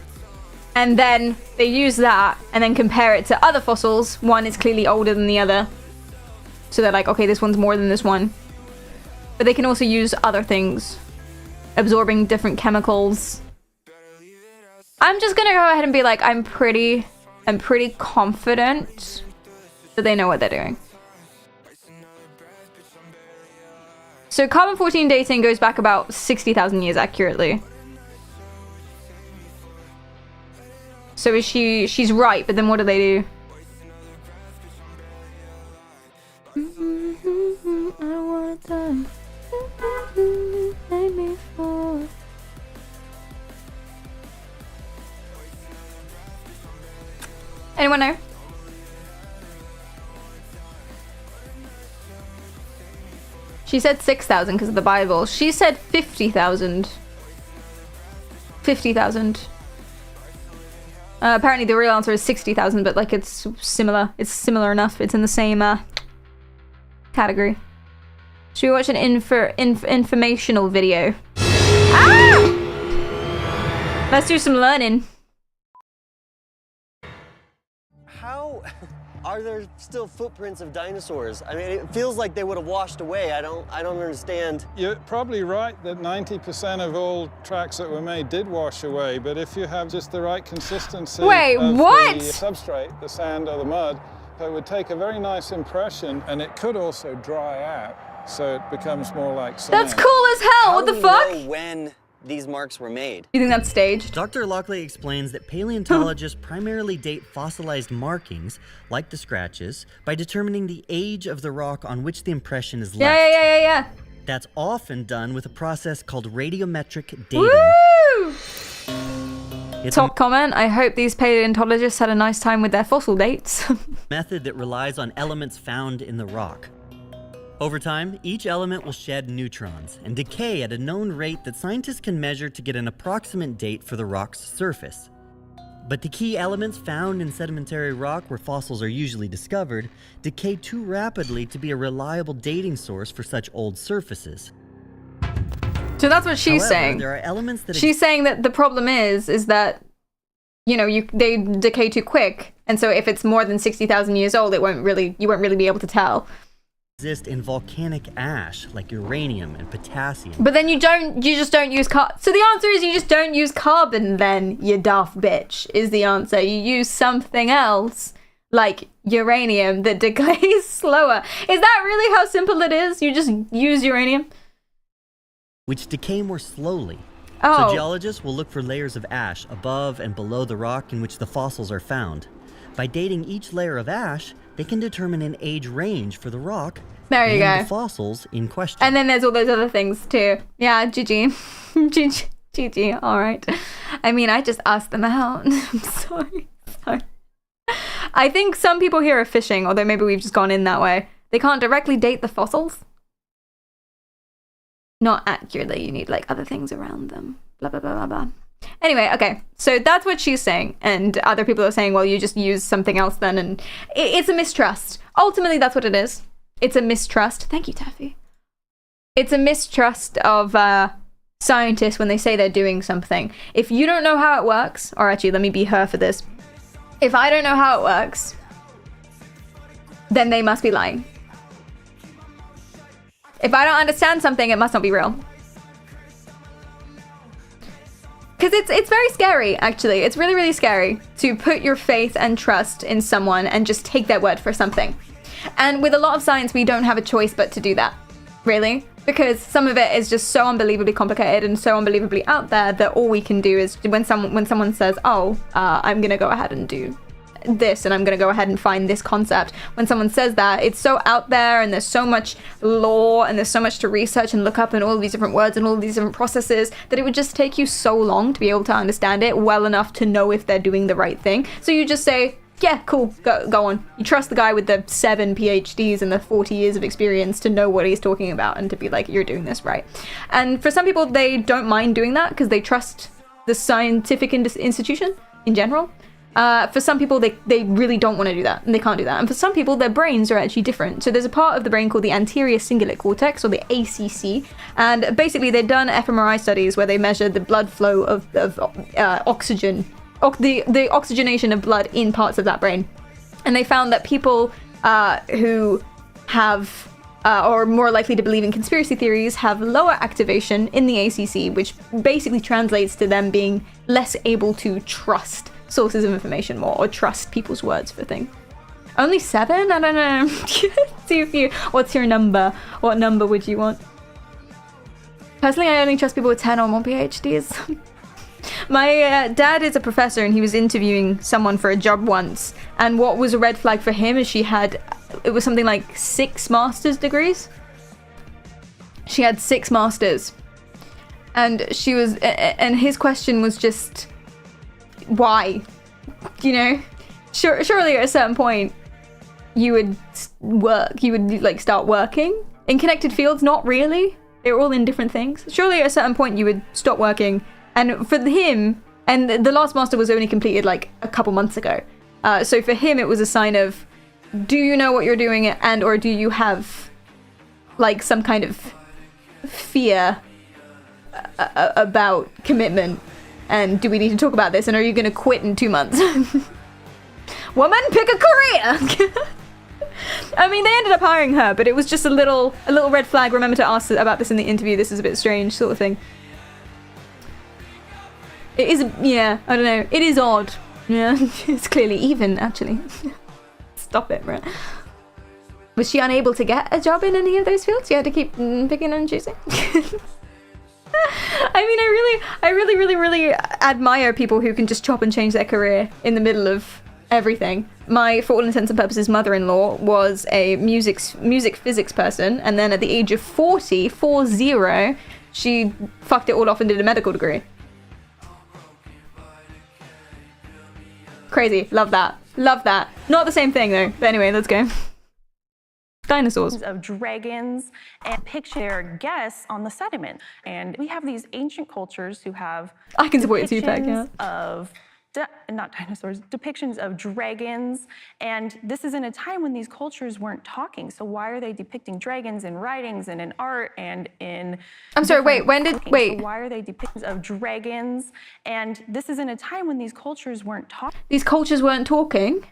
And then they use that and then compare it to other fossils. One is clearly older than the other. So they're like, okay, this one's more than this one. But they can also use other things. Absorbing different chemicals. I'm just gonna go ahead and be like, I'm pretty confident that they know what they're doing. So carbon-14 dating goes back about 60,000 years accurately. So is she's right, but then what do they do? I wanna die. Anyone know? She said 6,000 because of the Bible. She said 50,000. 50,000. Apparently the real answer is 60,000, but like it's similar. It's similar enough. It's in the same category. Should we watch an informational video? Ah! Let's do some learning. How are there still footprints of dinosaurs? I mean, it feels like they would have washed away. I don't understand. You're probably right that 90% of all tracks that were made did wash away, but if you have just the right consistency Wait, of what? the substrate, the sand or the mud, it would take a very nice impression, and it could also dry out, so it becomes more like cement. That's cool as hell. How What the do we fuck? know when these marks were made. You think that's staged? Dr. Lockley explains that paleontologists primarily date fossilized markings, like the scratches, by determining the age of the rock on which the impression is left. Yeah. That's often done with a process called radiometric dating. Woo! It's Top comment, I hope these paleontologists had a nice time with their fossil dates. a method that relies on elements found in the rock. Over time, each element will shed neutrons and decay at a known rate that scientists can measure to get an approximate date for the rock's surface. But the key elements found in sedimentary rock where fossils are usually discovered decay too rapidly to be a reliable dating source for such old surfaces. So that's what she's However, saying. there are elements that She's saying that the problem is that, you know, they decay too quick, and so if it's more than 60,000 years old, you won't really be able to tell. exist in volcanic ash like uranium and potassium. But then you just don't use so the answer is you just don't use carbon then, you daft bitch, is the answer. You use something else, like uranium, that decays slower. Is that really how simple it is? You just use uranium? Which decay more slowly. Oh. So geologists will look for layers of ash above and below the rock in which the fossils are found. By dating each layer of ash, they can determine an age range for the rock There you and go. the fossils in question. And then there's all those other things too. Yeah, GG. GG, alright. I mean, I just asked them out. I'm sorry. I think some people here are fishing, although maybe we've just gone in that way. They can't directly date the fossils. Not accurately, you need like other things around them. Blah, blah, blah, blah, blah. Anyway, okay, so that's what she's saying. And other people are saying, well, you just use something else then. And it's a mistrust. Ultimately, that's what it is. It's a mistrust. Thank you, Taffy. It's a mistrust of scientists when they say they're doing something. If you don't know how it works, or actually, let me be her for this. If I don't know how it works, then they must be lying. If I don't understand something, it must not be real. Because it's very scary, actually. It's really, really scary to put your faith and trust in someone and just take their word for something. And with a lot of science, we don't have a choice but to do that. Really. Because some of it is just so unbelievably complicated and so unbelievably out there that all we can do is when someone says, oh, I'm going to go ahead and do this and I'm going to go ahead and find this concept. When someone says that, it's so out there and there's so much lore and there's so much to research and look up and all these different words and all these different processes that it would just take you so long to be able to understand it well enough to know if they're doing the right thing. So you just say, yeah, cool, go on. You trust the guy with the 7 PhDs and the 40 years of experience to know what he's talking about and to be like, you're doing this right. And for some people, they don't mind doing that because they trust the scientific institution in general. For some people, they really don't want to do that, and they can't do that. And for some people, their brains are actually different. So there's a part of the brain called the anterior cingulate cortex, or the ACC, and basically they've done fMRI studies where they measured the blood flow of oxygen, the oxygenation of blood in parts of that brain. And they found that people who have or are more likely to believe in conspiracy theories have lower activation in the ACC, which basically translates to them being less able to trust sources of information more or trust people's words for things. Only 7? I don't know. See if you. What's your number? What number would you want? Personally, I only trust people with 10 or more PhDs. My dad is a professor and he was interviewing someone for a job once, and what was a red flag for him is it was something like 6 master's degrees. She had 6 masters, and and his question was just, why? You know, surely at a certain point you would like start working in connected fields. Not really, they're all in different things. Surely at a certain point you would stop working. And for him, and the last master was only completed like a couple months ago, so for him it was a sign of, do you know what you're doing, and or do you have like some kind of fear about commitment? And do we need to talk about this? And are you going to quit in 2 months? Woman, pick a career! I mean, they ended up hiring her, but it was just a little red flag. Remember to ask about this in the interview. This is a bit strange, sort of thing. It is, yeah, I don't know. It is odd. Yeah, it's clearly even, actually. Stop it, right? Was she unable to get a job in any of those fields? You had to keep picking and choosing? I mean, I really admire people who can just chop and change their career in the middle of everything. My, for all intents and purposes, mother-in-law was a music physics person, and then at the age of 40, she fucked it all off and did a medical degree. Crazy. Love that. Love that. Not the same thing, though. But anyway, let's go. Dinosaurs. Of dragons and picture their guests on the sediment. And we have these ancient cultures who have I can support you, Tupac, yeah. of not dinosaurs, depictions of dragons. And this is in a time when these cultures weren't talking. So why are they depicting dragons in writings and in art and in... I'm sorry, wait, when did... So Wait. why are they depictions of dragons? And this is in a time when these cultures weren't talking. These cultures weren't talking?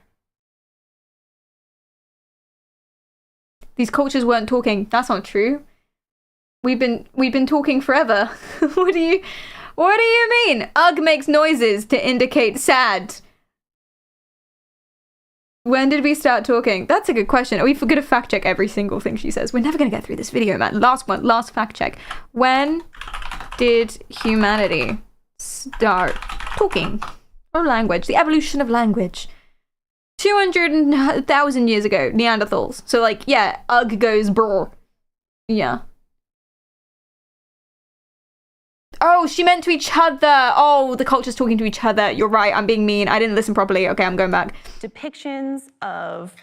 These cultures weren't talking. That's not true. We've been talking forever. What do you mean? Ugg makes noises to indicate sad. When did we start talking? That's a good question. Are we gonna fact check every single thing she says? We're never gonna get through this video, man. Last fact check. When did humanity start talking? Or language? The evolution of language. 200,000 years ago, Neanderthals. So like, yeah, Ugg goes brr. Yeah. Oh, she meant to each other. Oh, the culture's talking to each other. You're right, I'm being mean. I didn't listen properly. Okay, I'm going back. Depictions of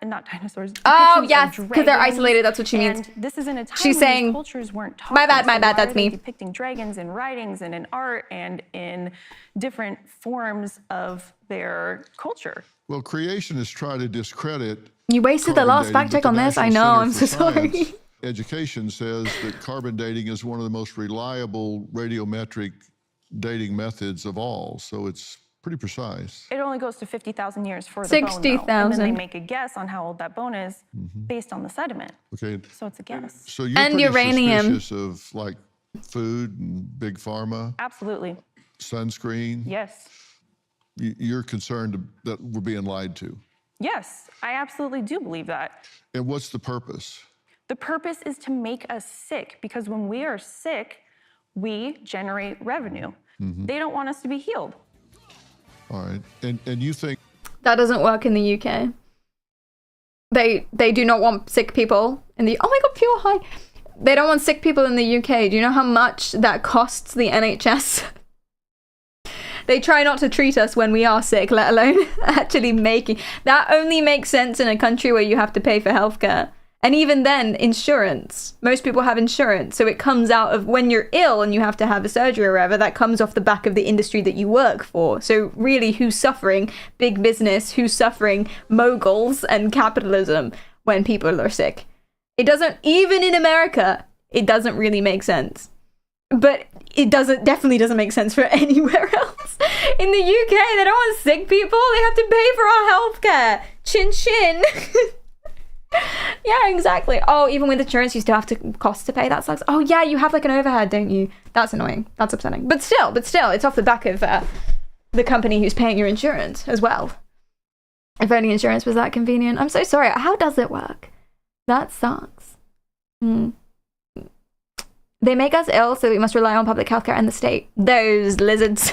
not dinosaurs. Oh, yes, because they're isolated. That's what she means. And this is in a time She's when saying, these cultures weren't talking. My bad, So that's why are me. they depicting dragons in writings and in art and in different forms of their culture. Well, creationists try to discredit. You wasted the last fact check on this. I know. I'm so sorry. Education says that carbon dating is one of the most reliable radiometric dating methods of all. So it's pretty precise. It only goes to 50,000 years for the bone, though. 60,000. And then they make a guess on how old that bone is based on the sediment. Okay. So it's a guess. So you're And pretty uranium. suspicious of like food and big pharma, Absolutely. sunscreen. Yes. You're concerned that we're being lied to. Yes, I absolutely do believe that. And what's the purpose? The purpose is to make us sick because when we are sick, we generate revenue. They don't want us to be healed. All right. And you think That doesn't work in the UK. They do not want sick people in the... Oh my god, pure high. They don't want sick people in the UK. Do you know how much that costs the NHS? They try not to treat us when we are sick, let alone actually making... That only makes sense in a country where you have to pay for healthcare. And even then, insurance. Most people have insurance, so it comes out of when you're ill and you have to have a surgery or whatever, that comes off the back of the industry that you work for. So really, who's suffering? Big business. Who's suffering? Moguls and capitalism when people are sick. It doesn't, even in America, it doesn't really make sense. But it definitely doesn't make sense for anywhere else. In the UK, they don't want sick people. They have to pay for our healthcare. Chin chin. Yeah, exactly. Oh, even with insurance, you still have to cost to pay. That sucks. Oh yeah, you have like an overhead, don't you? That's annoying. That's upsetting. But still, it's off the back of the company who's paying your insurance as well. If only insurance was that convenient. I'm so sorry. How does it work? That sucks. They make us ill, so we must rely on public healthcare and the state. Those lizards.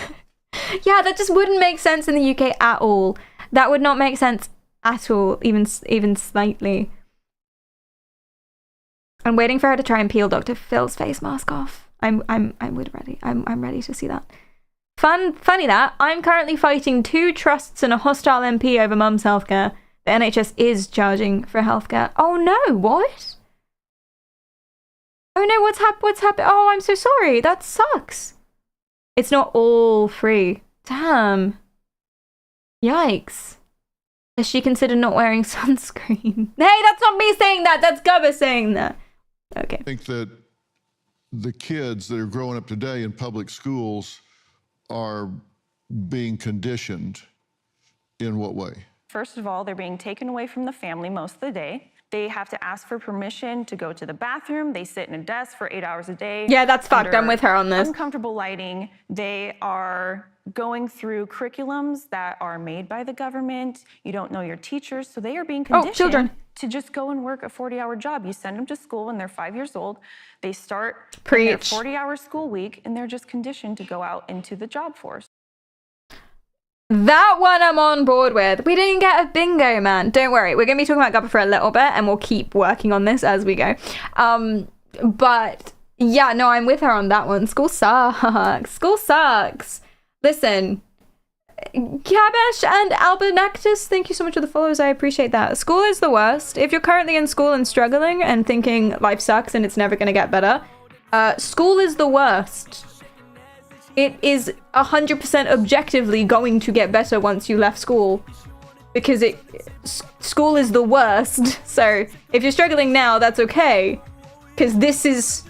Yeah, that just wouldn't make sense in the UK at all. That would not make sense at all, even slightly. I'm waiting for her to try and peel Dr. Phil's face mask off. I'm ready. I'm ready to see that. Funny that I'm currently fighting 2 trusts and a hostile MP over mum's healthcare. The NHS is charging for healthcare. Oh no, what? Oh no, what's happened? Oh, I'm so sorry. That sucks. It's not all free. Damn. Yikes. Has she considered not wearing sunscreen? Hey, that's not me saying that. That's Gubba saying that. Okay. I think that the kids that are growing up today in public schools are being conditioned in what way? First of all, they're being taken away from the family most of the day. They have to ask for permission to go to the bathroom. They sit in a desk for 8 hours a day. Yeah, that's fucked. I'm with her on this. Uncomfortable lighting. They are going through curriculums that are made by the government. You don't know your teachers, so they are being Oh, conditioned children. to just go and work a 40-hour job. You send them to school when they're 5 years old. They start their Preach. 40-hour school week, and they're just conditioned to go out into the job force. That one I'm on board with. We didn't get a bingo, man. Don't worry. We're going to be talking about GUPA for a little bit, and we'll keep working on this as we go. But yeah, no, I'm with her on that one. School sucks. School sucks. Listen, Kabesh and Albinactus, thank you so much for the follows. I appreciate that. School is the worst. If you're currently in school and struggling and thinking life sucks and it's never going to get better, school is the worst. It is 100% objectively going to get better once you left school, because school is the worst. So if you're struggling now, that's okay, because this is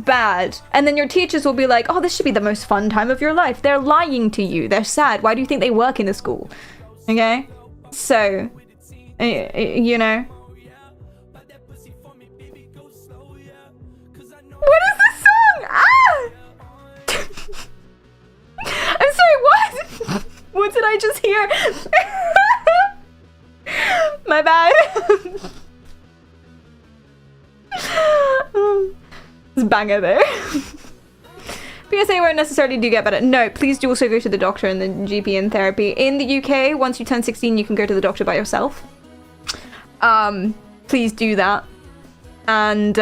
bad. And then your teachers will be like, oh, this should be the most fun time of your life. They're lying to you. They're sad. Why do you think they work in the school? Okay? So, you know. What is this song? Ah! I'm sorry, what? What did I just hear? My bad. It's banger there. PSA won't necessarily do get better. No, please do also go to the doctor and the GP in therapy. In the UK, once you turn 16, you can go to the doctor by yourself. Please do that. And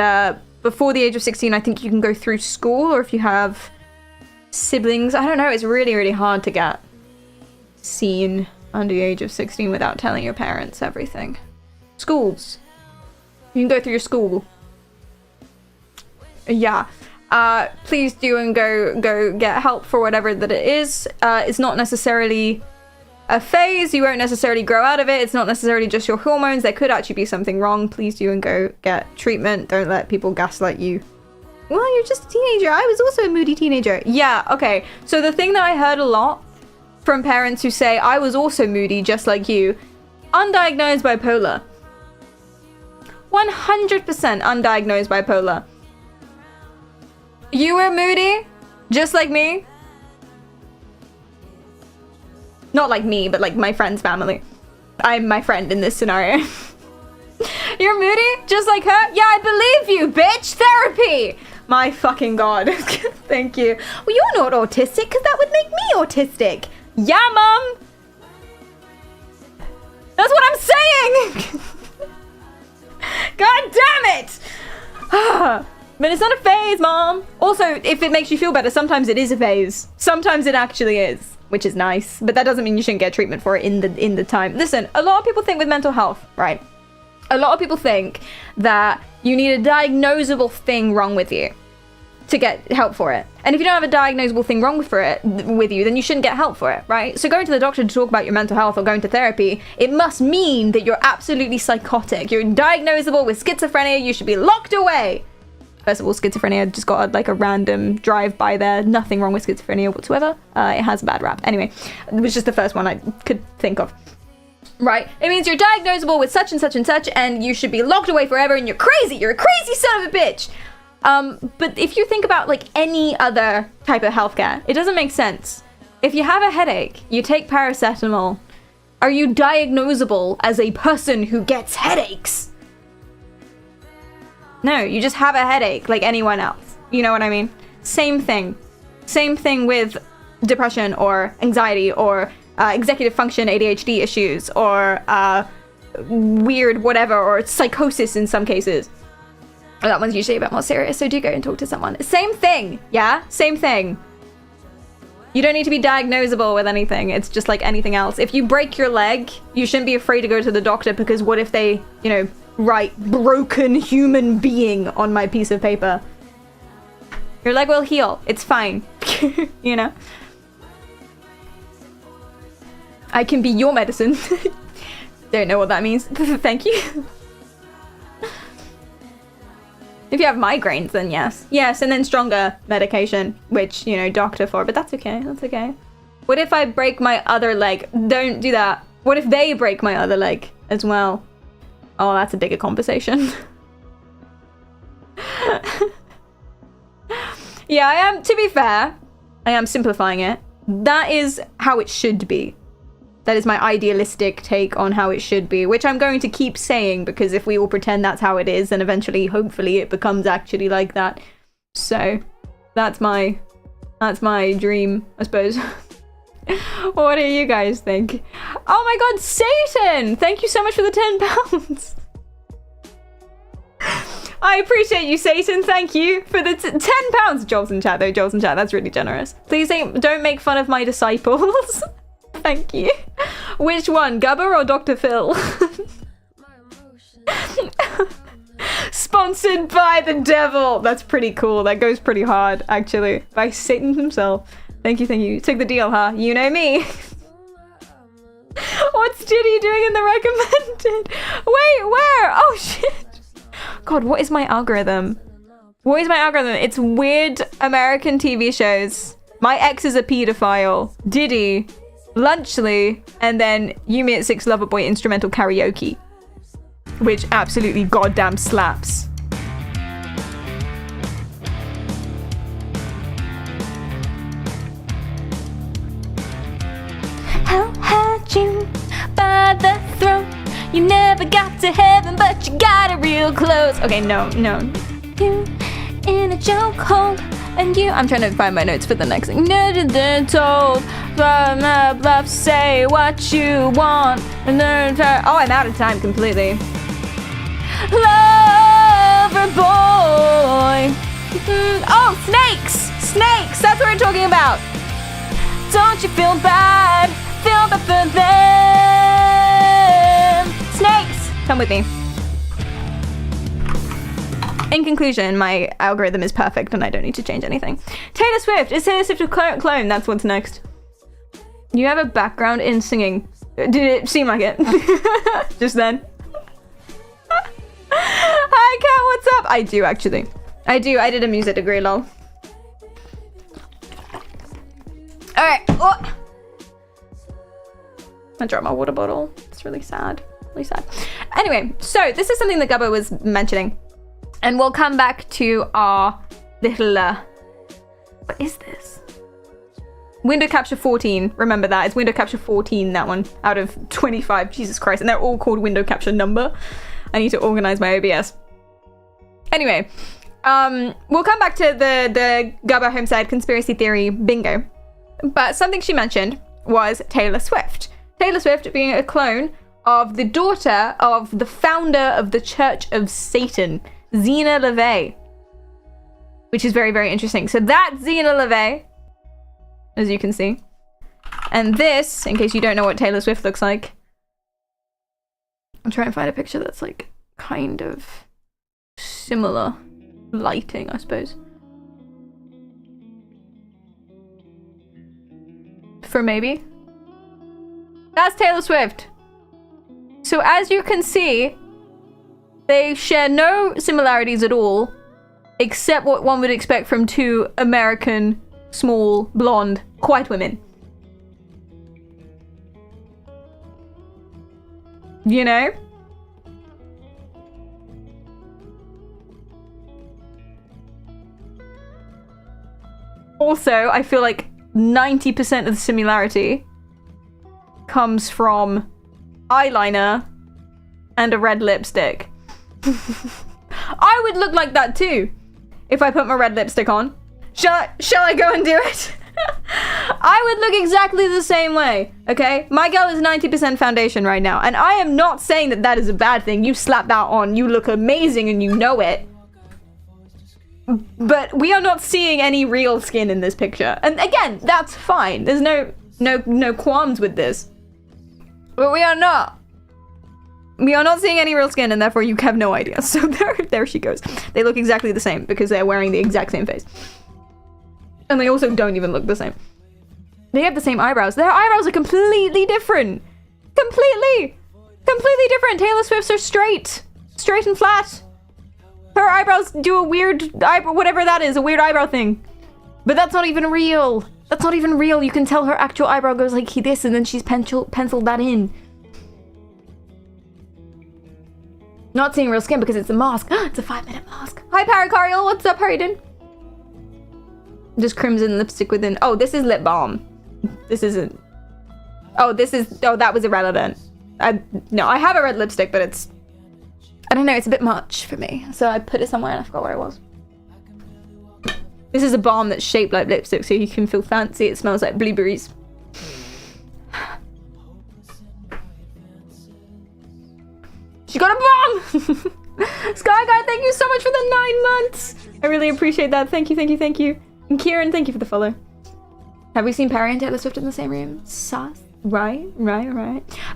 before the age of 16, I think you can go through school, or if you have siblings, I don't know, it's really, really hard to get seen under the age of 16 without telling your parents everything. Schools. You can go through your school. Yeah. Please do and go get help for whatever that it is. It's not necessarily a phase. You won't necessarily grow out of it. It's not necessarily just your hormones. There could actually be something wrong. Please do and go get treatment. Don't let people gaslight you. Well, you're just a teenager. I was also a moody teenager. Yeah, okay. So the thing that I heard a lot from parents who say, I was also moody just like you, undiagnosed bipolar. 100% undiagnosed bipolar. You were moody, just like me. Not like me, but like my friend's family. I'm my friend in this scenario. You're moody, just like her? Yeah, I believe you, bitch! Therapy! My fucking god. Thank you. Well, you're not autistic, because that would make me autistic. Yeah, Mum! That's what I'm saying! God damn it! But it's not a phase, Mom. Also, if it makes you feel better, sometimes it is a phase. Sometimes it actually is, which is nice. But that doesn't mean you shouldn't get treatment for it in the time. Listen, a lot of people think with mental health, right? A lot of people think that you need a diagnosable thing wrong with you to get help for it. And if you don't have a diagnosable thing wrong with you, then you shouldn't get help for it, right? So going to the doctor to talk about your mental health or going to therapy, it must mean that you're absolutely psychotic. You're diagnosable with schizophrenia. You should be locked away. First of all, schizophrenia just got like a random drive-by there. Nothing wrong with schizophrenia whatsoever. It has a bad rap. Anyway, it was just the first one I could think of. Right? It means you're diagnosable with such and such and such, and you should be locked away forever, and you're crazy! You're a crazy son of a bitch! But if you think about like any other type of healthcare, it doesn't make sense. If you have a headache, you take paracetamol. Are you diagnosable as a person who gets headaches? No, you just have a headache like anyone else. You know what I mean? Same thing. Same thing with depression or anxiety or executive function ADHD issues or weird whatever, or psychosis in some cases. That one's usually a bit more serious, so do go and talk to someone. Same thing, yeah? Same thing. You don't need to be diagnosable with anything. It's just like anything else. If you break your leg, you shouldn't be afraid to go to the doctor, because what if they, you know, write broken human being on my piece of paper? Your leg will heal. It's fine. You know? I can be your medicine. Don't know what that means. Thank you. If you have migraines, then yes. Yes, and then stronger medication, which, you know, doctor for, but that's okay. That's okay. What if I break my other leg? Don't do that. What if they break my other leg as well? Oh, that's a bigger conversation. Yeah, I am, to be fair, I am simplifying it, that is how it should be. That is my idealistic take on how it should be, which I'm going to keep saying, because if we all pretend that's how it is, then eventually, hopefully, it becomes actually like that. So, that's my dream, I suppose. What do you guys think? Oh my god, Satan! Thank you so much for the 10 pounds. I appreciate you, Satan. Thank you for the 10 pounds. Joel's in chat, though. Joel's in chat. That's really generous. Please don't make fun of my disciples. Thank you. Which one, Gubba or Dr. Phil? Sponsored by the devil. That's pretty cool. That goes pretty hard, actually. By Satan himself. Thank you, thank you. Took the deal, huh? You know me. What's Diddy doing in the recommended? Wait, where? Oh, shit. God, what is my algorithm? What is my algorithm? It's weird American TV shows. My ex is a pedophile. Diddy. Lunchly. And then Yumi at 6 Loverboy instrumental karaoke. Which absolutely goddamn slaps. I'll had you by the throat. You never got to heaven, but you got it real close. Okay, no. You in a chokehold, and you. I'm trying to find my notes for the next thing. Never told, blah, say what you want, and then oh, I'm out of time completely. Lover boy. Oh, snakes. That's what we're talking about. Don't you feel bad? Feel bad for them. Snakes, come with me. In conclusion, my algorithm is perfect and I don't need to change anything. Taylor Swift. Is Taylor Swift a clone? That's what's next. You have a background in singing. Did it seem like it? Just then. Hi, Kat, what's up? I do, actually. I did a music degree, lol. Alright. Oh. I dropped my water bottle. It's really sad. Really sad. Anyway, so this is something that Gubba was mentioning. And we'll come back to our little, what is this? Window Capture 14. Remember that. It's Window Capture 14, that one. Out of 25. Jesus Christ. And they're all called Window Capture number. I need to organize my OBS. Anyway, we'll come back to the Gubba Homestead conspiracy theory bingo. But something she mentioned was Taylor Swift. Taylor Swift being a clone of the daughter of the founder of the Church of Satan, Zena LaVey. Which is very, very interesting. So that's Zena LaVey, as you can see. And this, in case you don't know what Taylor Swift looks like, I'll try and find a picture that's like kind of similar lighting, I suppose. For maybe. That's Taylor Swift. So as you can see, they share no similarities at all, except what one would expect from two American, small, blonde, white women. You know? Also, I feel like 90% of the similarity comes from eyeliner and a red lipstick. I would look like that too if I put my red lipstick on. Shall I go and do it? I would look exactly the same way, okay? My girl is 90% foundation right now, and I am not saying that that is a bad thing. You slap that on, you look amazing and you know it. But we are not seeing any real skin in this picture. And again, that's fine. There's no qualms with this. But we are not. We are not seeing any real skin, and therefore you have no idea. So there she goes. They look exactly the same because they're wearing the exact same face. And they also don't even look the same. They have the same eyebrows. Their eyebrows are completely different. Completely different. Taylor Swift's are straight and flat. Her eyebrows do a weird eyebrow, whatever that is, a weird eyebrow thing. But that's not even real. That's not even real. You can tell her actual eyebrow goes like this, and then she's penciled that in. Not seeing real skin because it's a mask. It's a 5-minute mask. Hi, Paracarial. What's up, Harryden? Just crimson lipstick within. Oh, this is lip balm. This isn't. Oh, that was irrelevant. No, I have a red lipstick, but it's, I don't know, it's a bit much for me. So I put it somewhere and I forgot where it was. This is a balm that's shaped like lipstick, so you can feel fancy. It smells like blueberries. She got a bomb! Sky Guy, thank you so much for the 9 months! I really appreciate that. Thank you, thank you, thank you. And Kieran, thank you for the follow. Have we seen Perry and Taylor Swift in the same room? Sus. Right.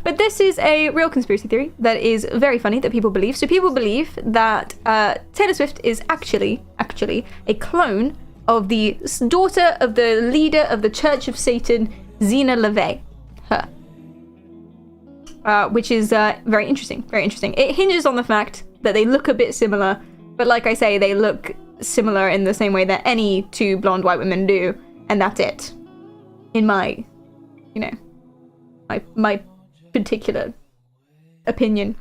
But this is a real conspiracy theory that is very funny that people believe. So people believe that Taylor Swift is actually a clone of the daughter of the leader of the Church of Satan, Zena LeVay. Her. Which is very interesting, very interesting. It hinges on the fact that they look a bit similar, but like I say, they look similar in the same way that any two blonde white women do, and that's it. In my, my particular opinion.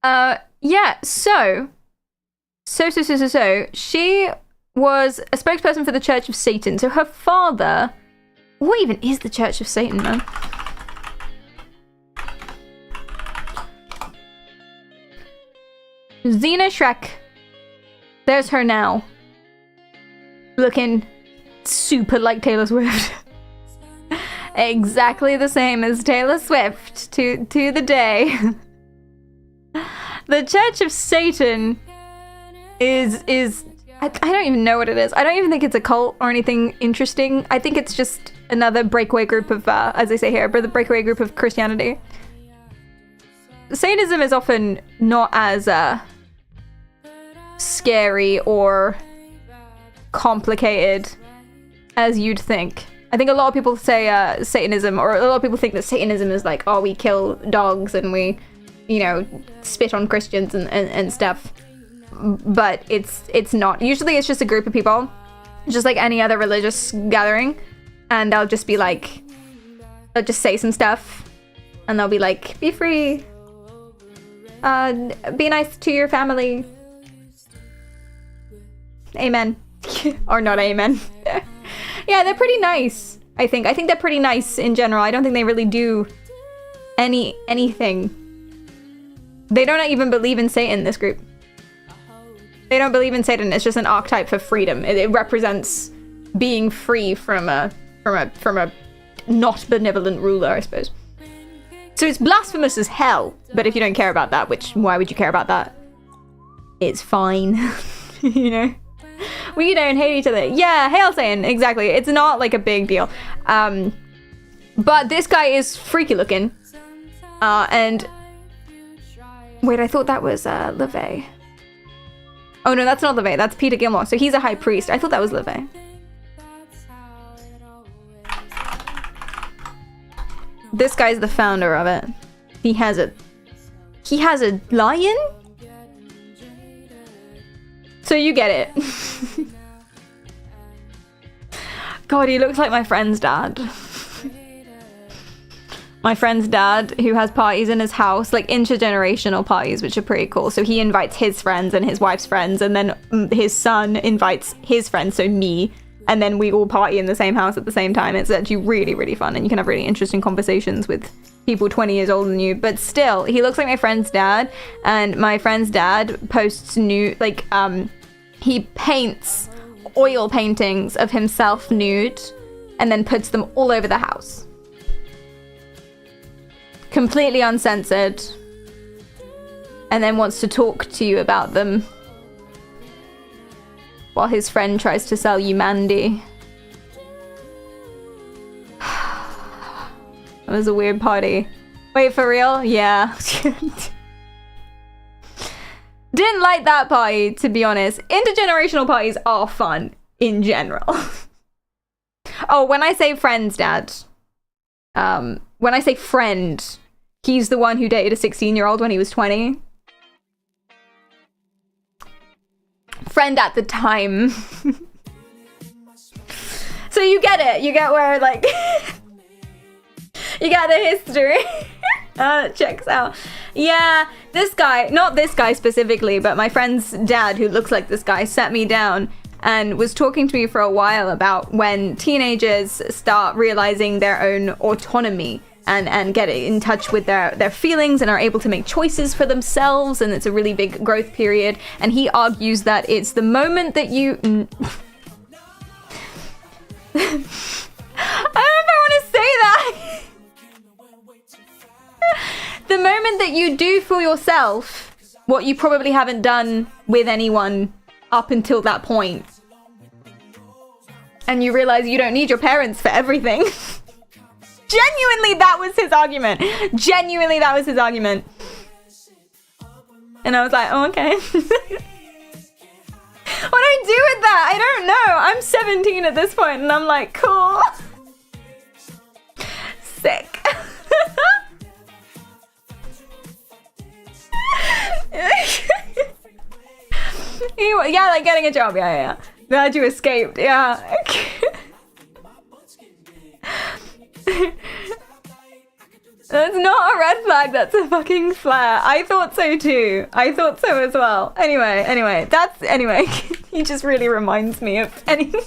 Yeah, so she was a spokesperson for the Church of Satan. So her father, what even is the Church of Satan, man? Xena Shrek. There's her now. Looking super like Taylor Swift. Exactly the same as Taylor Swift to the day. The Church of Satan is I don't even know what it is. I don't even think it's a cult or anything interesting. I think it's just another breakaway group of, as I say here, the breakaway group of Christianity. Satanism is often not as scary or complicated as you'd think. I think a lot of people say Satanism, or a lot of people think that Satanism is like, oh, we kill dogs and we, spit on Christians and stuff. But it's not. Usually it's just a group of people, just like any other religious gathering, and they'll just be like, they'll just say some stuff, and they'll be like, be free, be nice to your family, amen. Or not amen. Yeah, they're pretty nice, I think they're pretty nice in general. I don't think they really do anything. They don't even believe in Satan, this group. They don't believe in Satan. It's just an archetype for freedom. It represents being free from a not benevolent ruler, I suppose. So it's blasphemous as hell. But if you don't care about that, why would you care about that? It's fine. We don't hate each other. Yeah, hail Satan, exactly. It's not like a big deal. But this guy is freaky looking. And wait, I thought that was LeVay. Oh no, that's not LeVay. That's Peter Gilmore. So he's a high priest. I thought that was LeVay. This guy's the founder of it. He has a lion? So you get it. God, he looks like my friend's dad. My friend's dad, who has parties in his house, like intergenerational parties, which are pretty cool. So he invites his friends and his wife's friends, and then his son invites his friends, so me, and then we all party in the same house at the same time. It's actually really, really fun, and you can have really interesting conversations with people 20 years older than you. But still, he looks like my friend's dad, and my friend's dad posts he paints oil paintings of himself nude, and then puts them all over the house. Completely uncensored, and then wants to talk to you about them while his friend tries to sell you Mandy. It was a weird party. Wait, for real? Yeah. Didn't like that party, to be honest. Intergenerational parties are fun in general. Oh, when I say friend's dad, when I say friend, he's the one who dated a 16-year-old when he was 20. Friend at the time. So you get it. You get where, like... you get the history. It checks out. Yeah, this guy, not this guy specifically, but my friend's dad, who looks like this guy, sat me down and was talking to me for a while about when teenagers start realizing their own autonomy and get in touch with their feelings and are able to make choices for themselves, and it's a really big growth period. And he argues that it's the moment that you... I don't know if I want to say that. The moment that you do for yourself what you probably haven't done with anyone up until that point, and you realize you don't need your parents for everything. Genuinely, that was his argument. Genuinely, that was his argument. And I was like, oh, okay. What do I do with that? I don't know. I'm 17 at this point, and I'm like, cool. Sick. Yeah, like getting a job. Yeah. Glad you escaped. Yeah. That's not a red flag, that's a fucking flare. I thought so too. I thought so as well. Anyway, he just really reminds me of anything.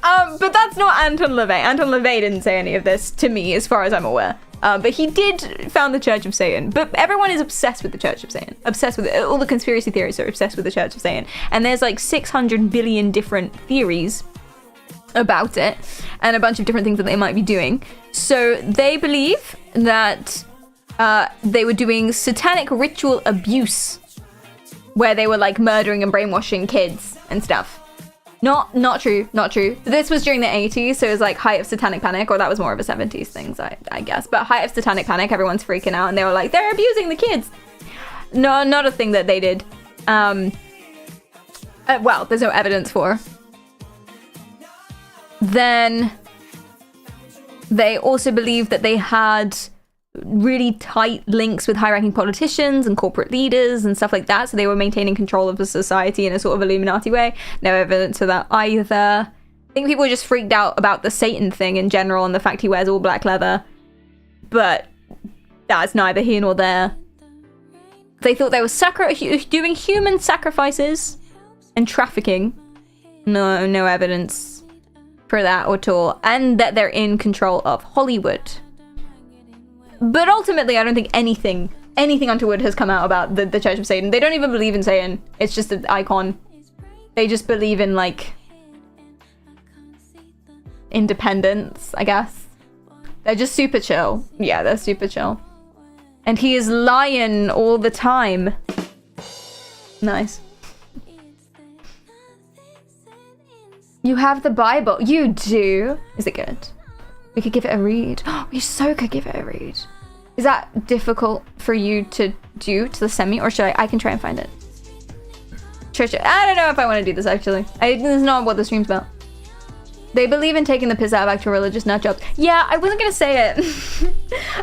But that's not Anton LaVey. Anton LaVey didn't say any of this to me, as far as I'm aware. But he did found the Church of Satan. But everyone is obsessed with the Church of Satan. Obsessed with it. All the conspiracy theories are obsessed with the Church of Satan. And there's like 600 billion different theories about it, and a bunch of different things that they might be doing. So they believe that they were doing satanic ritual abuse, where they were like murdering and brainwashing kids and stuff. Not true. This was during the 80s, so it was like height of satanic panic, or that was more of a 70s thing, I guess. But height of satanic panic, everyone's freaking out, and they were like, they're abusing the kids. No, not a thing that they did. Well, there's no evidence for. Then they also believed that they had really tight links with high-ranking politicians and corporate leaders and stuff like that, so they were maintaining control of the society in a sort of Illuminati way. No evidence of that either. I think people were just freaked out about the Satan thing in general and the fact he wears all black leather, but that's neither here nor there. They thought they were doing human sacrifices and trafficking. No evidence for that at all, and that they're in control of Hollywood. But ultimately, I don't think anything untoward has come out about the Church of Satan. They don't even believe in Satan. It's just an icon. They just believe in, like, independence, I guess. They're just super chill. Yeah, they're super chill. And he is lying all the time. Nice. You have the Bible. You do. Is it good? We could give it a read. We so could give it a read. Is that difficult for you to do to the semi, or should I can try and find it? Church. I don't know if I want to do this, actually. This is not what the stream's about. They believe in taking the piss out of actual religious nut jobs. Yeah, I wasn't gonna say it.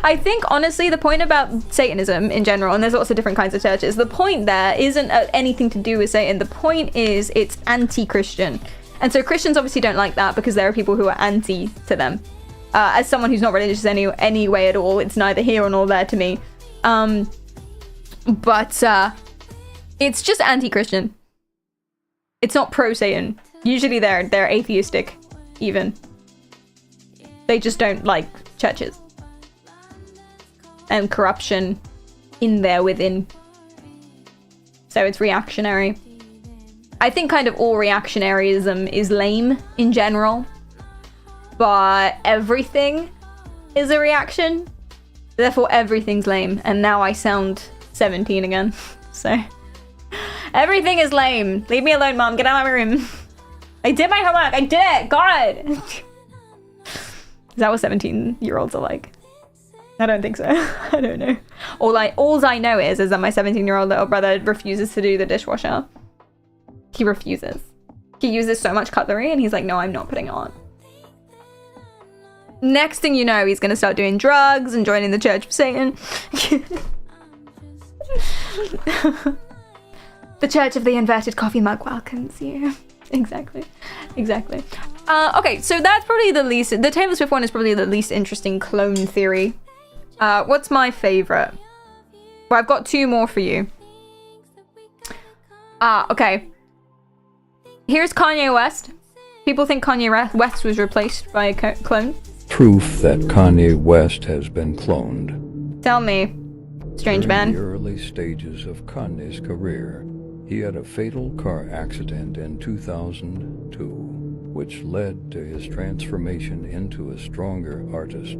I think, honestly, the point about Satanism in general, and there's lots of different kinds of churches, the point there isn't anything to do with Satan. The point is it's anti-Christian. And so Christians obviously don't like that because there are people who are anti to them. As someone who's not religious any way at all, it's neither here nor there to me. But it's just anti-Christian. It's not pro-Satan. Usually they're atheistic, even. They just don't like churches. And corruption in there within. So it's reactionary. I think kind of all reactionaryism is lame in general, but everything is a reaction. Therefore, everything's lame. And now I sound 17 again. So everything is lame. Leave me alone, Mom. Get out of my room. I did my homework. I did it. God. Is that what 17-year-olds are like? I don't think so. I don't know. All I know is that my 17-year-old little brother refuses to do the dishwasher. He refuses. He uses so much cutlery and he's like, no, I'm not putting it on. Next thing you know, he's going to start doing drugs and joining the Church of Satan. The Church of the Inverted Coffee Mug welcomes you. Exactly. Okay, so that's probably the Taylor Swift one is probably the least interesting clone theory. What's my favorite? Well, I've got two more for you. Okay. Here's Kanye West. People think Kanye West was replaced by a clone. Proof that Kanye West has been cloned. Tell me, strange man. In the early stages of Kanye's career, he had a fatal car accident in 2002, which led to his transformation into a stronger artist.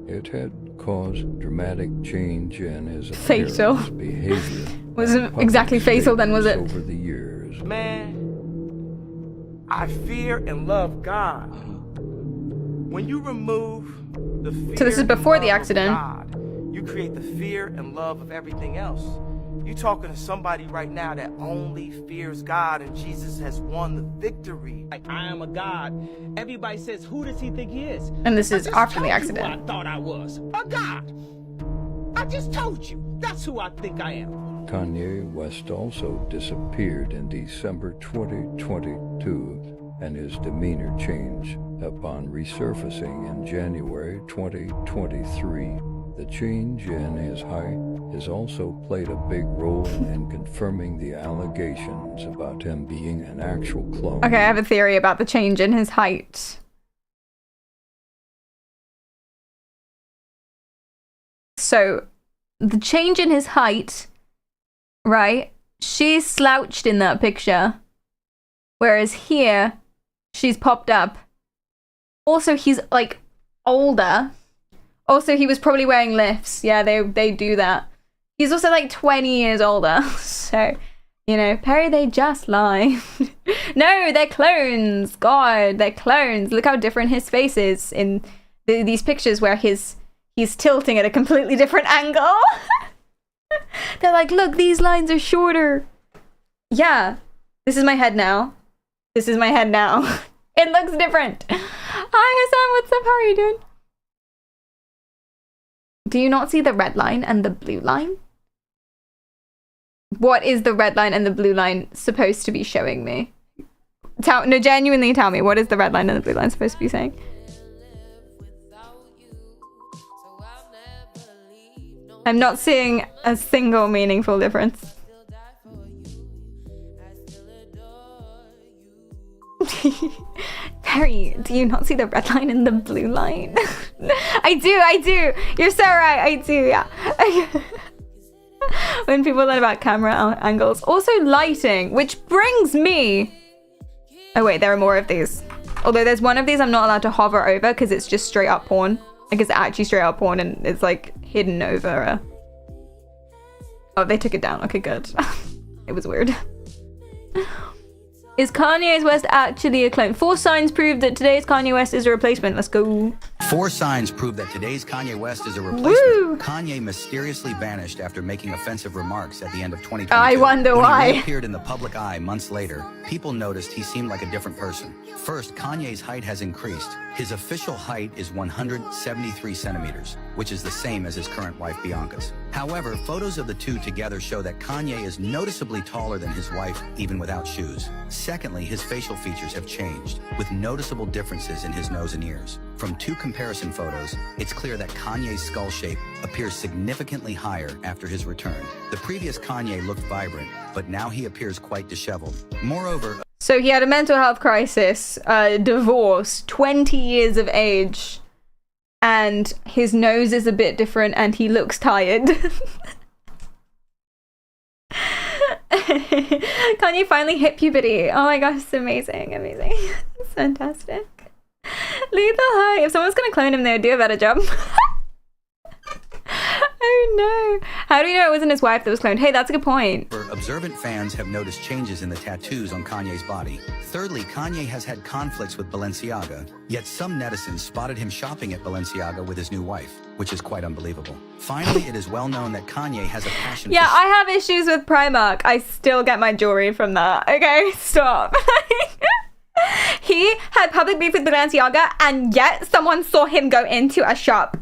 It had caused dramatic change in his appearance, behavior. Wasn't exactly fatal then, was it? Over the years. Man, I fear and love God. When you remove the fear, so this is before the accident. God, you create the fear and love of everything else. You talking to somebody right now that only fears God, and Jesus has won the victory. Like, I am a God. Everybody says, who does he think he is? And this is after the accident. I thought I was a God. I just told you. That's who I think I am. Kanye West also disappeared in December 2022, and his demeanor changed upon resurfacing in January 2023. The change in his height has also played a big role in confirming the allegations about him being an actual clone. Okay, I have a theory about the change in his height. So, the change in his height, right? She's slouched in that picture. Whereas here, she's popped up. Also, he's, like, older. Also, he was probably wearing lifts. Yeah, they do that. He's also, like, 20 years older. So, you know, Perry, they just lie. No, they're clones. God, they're clones. Look how different his face is in these pictures where he's tilting at a completely different angle. They're like, look, these lines are shorter. Yeah, this is my head now. This is my head now. It looks different. Hi, Hassan, what's up? How are you doing? Do you not see the red line and the blue line? What is the red line and the blue line supposed to be showing me? No, genuinely tell me, what is the red line and the blue line supposed to be saying? I'm not seeing a single meaningful difference. Perry, do you not see the red line and the blue line? I do. You're so right, I do, yeah. When people learn about camera angles. Also lighting, which brings me... Oh wait, there are more of these. Although there's one of these I'm not allowed to hover over because it's just straight up porn. Like it's actually straight up porn and it's like hidden over a... Oh, they took it down. Okay, good. It was weird. Is Kanye West actually a clone? 4 signs prove that today's Kanye West is a replacement. Let's go. 4 signs prove that today's Kanye West is a replacement. Woo! Kanye mysteriously vanished after making offensive remarks at the end of 2022. I wonder why. When he reappeared in the public eye months later, people noticed he seemed like a different person. First, Kanye's height has increased. His official height is 173 centimeters, which is the same as his current wife Bianca's. However, photos of the two together show that Kanye is noticeably taller than his wife, even without shoes. Secondly, his facial features have changed, with noticeable differences in his nose and ears. From 2 comparison photos, it's clear that Kanye's skull shape appears significantly higher after his return. The previous Kanye looked vibrant, but now he appears quite disheveled. Moreover, so he had a mental health crisis, divorce, 20 years of age, and his nose is a bit different and he looks tired. Kanye finally hit puberty. Oh my gosh, it's amazing. It's fantastic. Lethal high. If someone's gonna clone him, they would do a better job. Oh no. How do we know it wasn't his wife that was cloned? Hey, that's a good point. Observant fans have noticed changes in the tattoos on Kanye's body. Thirdly, Kanye has had conflicts with Balenciaga, yet some netizens spotted him shopping at Balenciaga with his new wife, which is quite unbelievable. Finally, it is well known that Kanye has a passion for... I have issues with Primark. I still get my jewelry from that. Okay, stop. He had public beef with Balenciaga, and yet someone saw him go into a shop.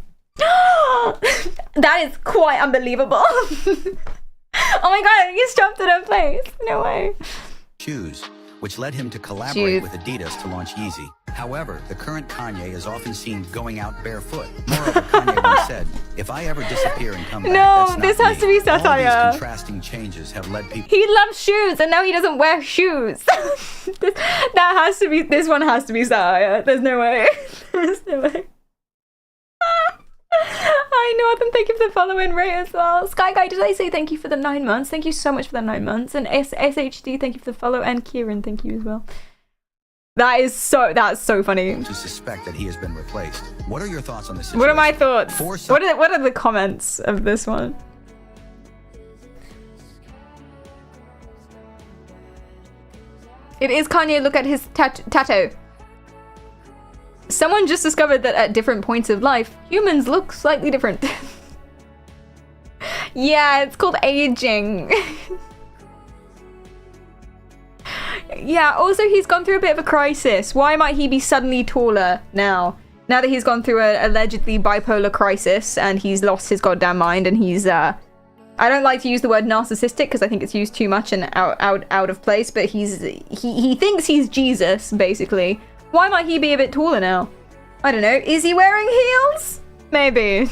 That is quite unbelievable. Oh my god, you stopped at a place. No way. Shoes, which led him to collaborate with Adidas to launch Yeezy. However, the current Kanye is often seen going out barefoot. Moreover, Kanye once said, "If I ever disappear and come back, No, that's this not has to me." be satire. All these contrasting changes have led people. He loves shoes and now he doesn't wear shoes. That has to be, this one has to be satire. There's no way. There's no way. Hi Northern, thank you for the follow and rate as well. Sky Guy, did I say thank you for the 9 months? Thank you so much for the 9 months. And SHD, thank you for the follow. And Kieran, thank you as well. That's so funny. To suspect that he has been replaced. What are your thoughts on this situation? What are my thoughts? What are the comments of this one? It is Kanye, look at his tattoo. Someone just discovered that at different points of life, humans look slightly different. Yeah, it's called aging. Yeah, also he's gone through a bit of a crisis. Why might he be suddenly taller now? Now that he's gone through a allegedly bipolar crisis and he's lost his goddamn mind and he's I don't like to use the word narcissistic because I think it's used too much and out of place, but he thinks he's Jesus, basically. Why might he be a bit taller now? I don't know. Is he wearing heels? Maybe.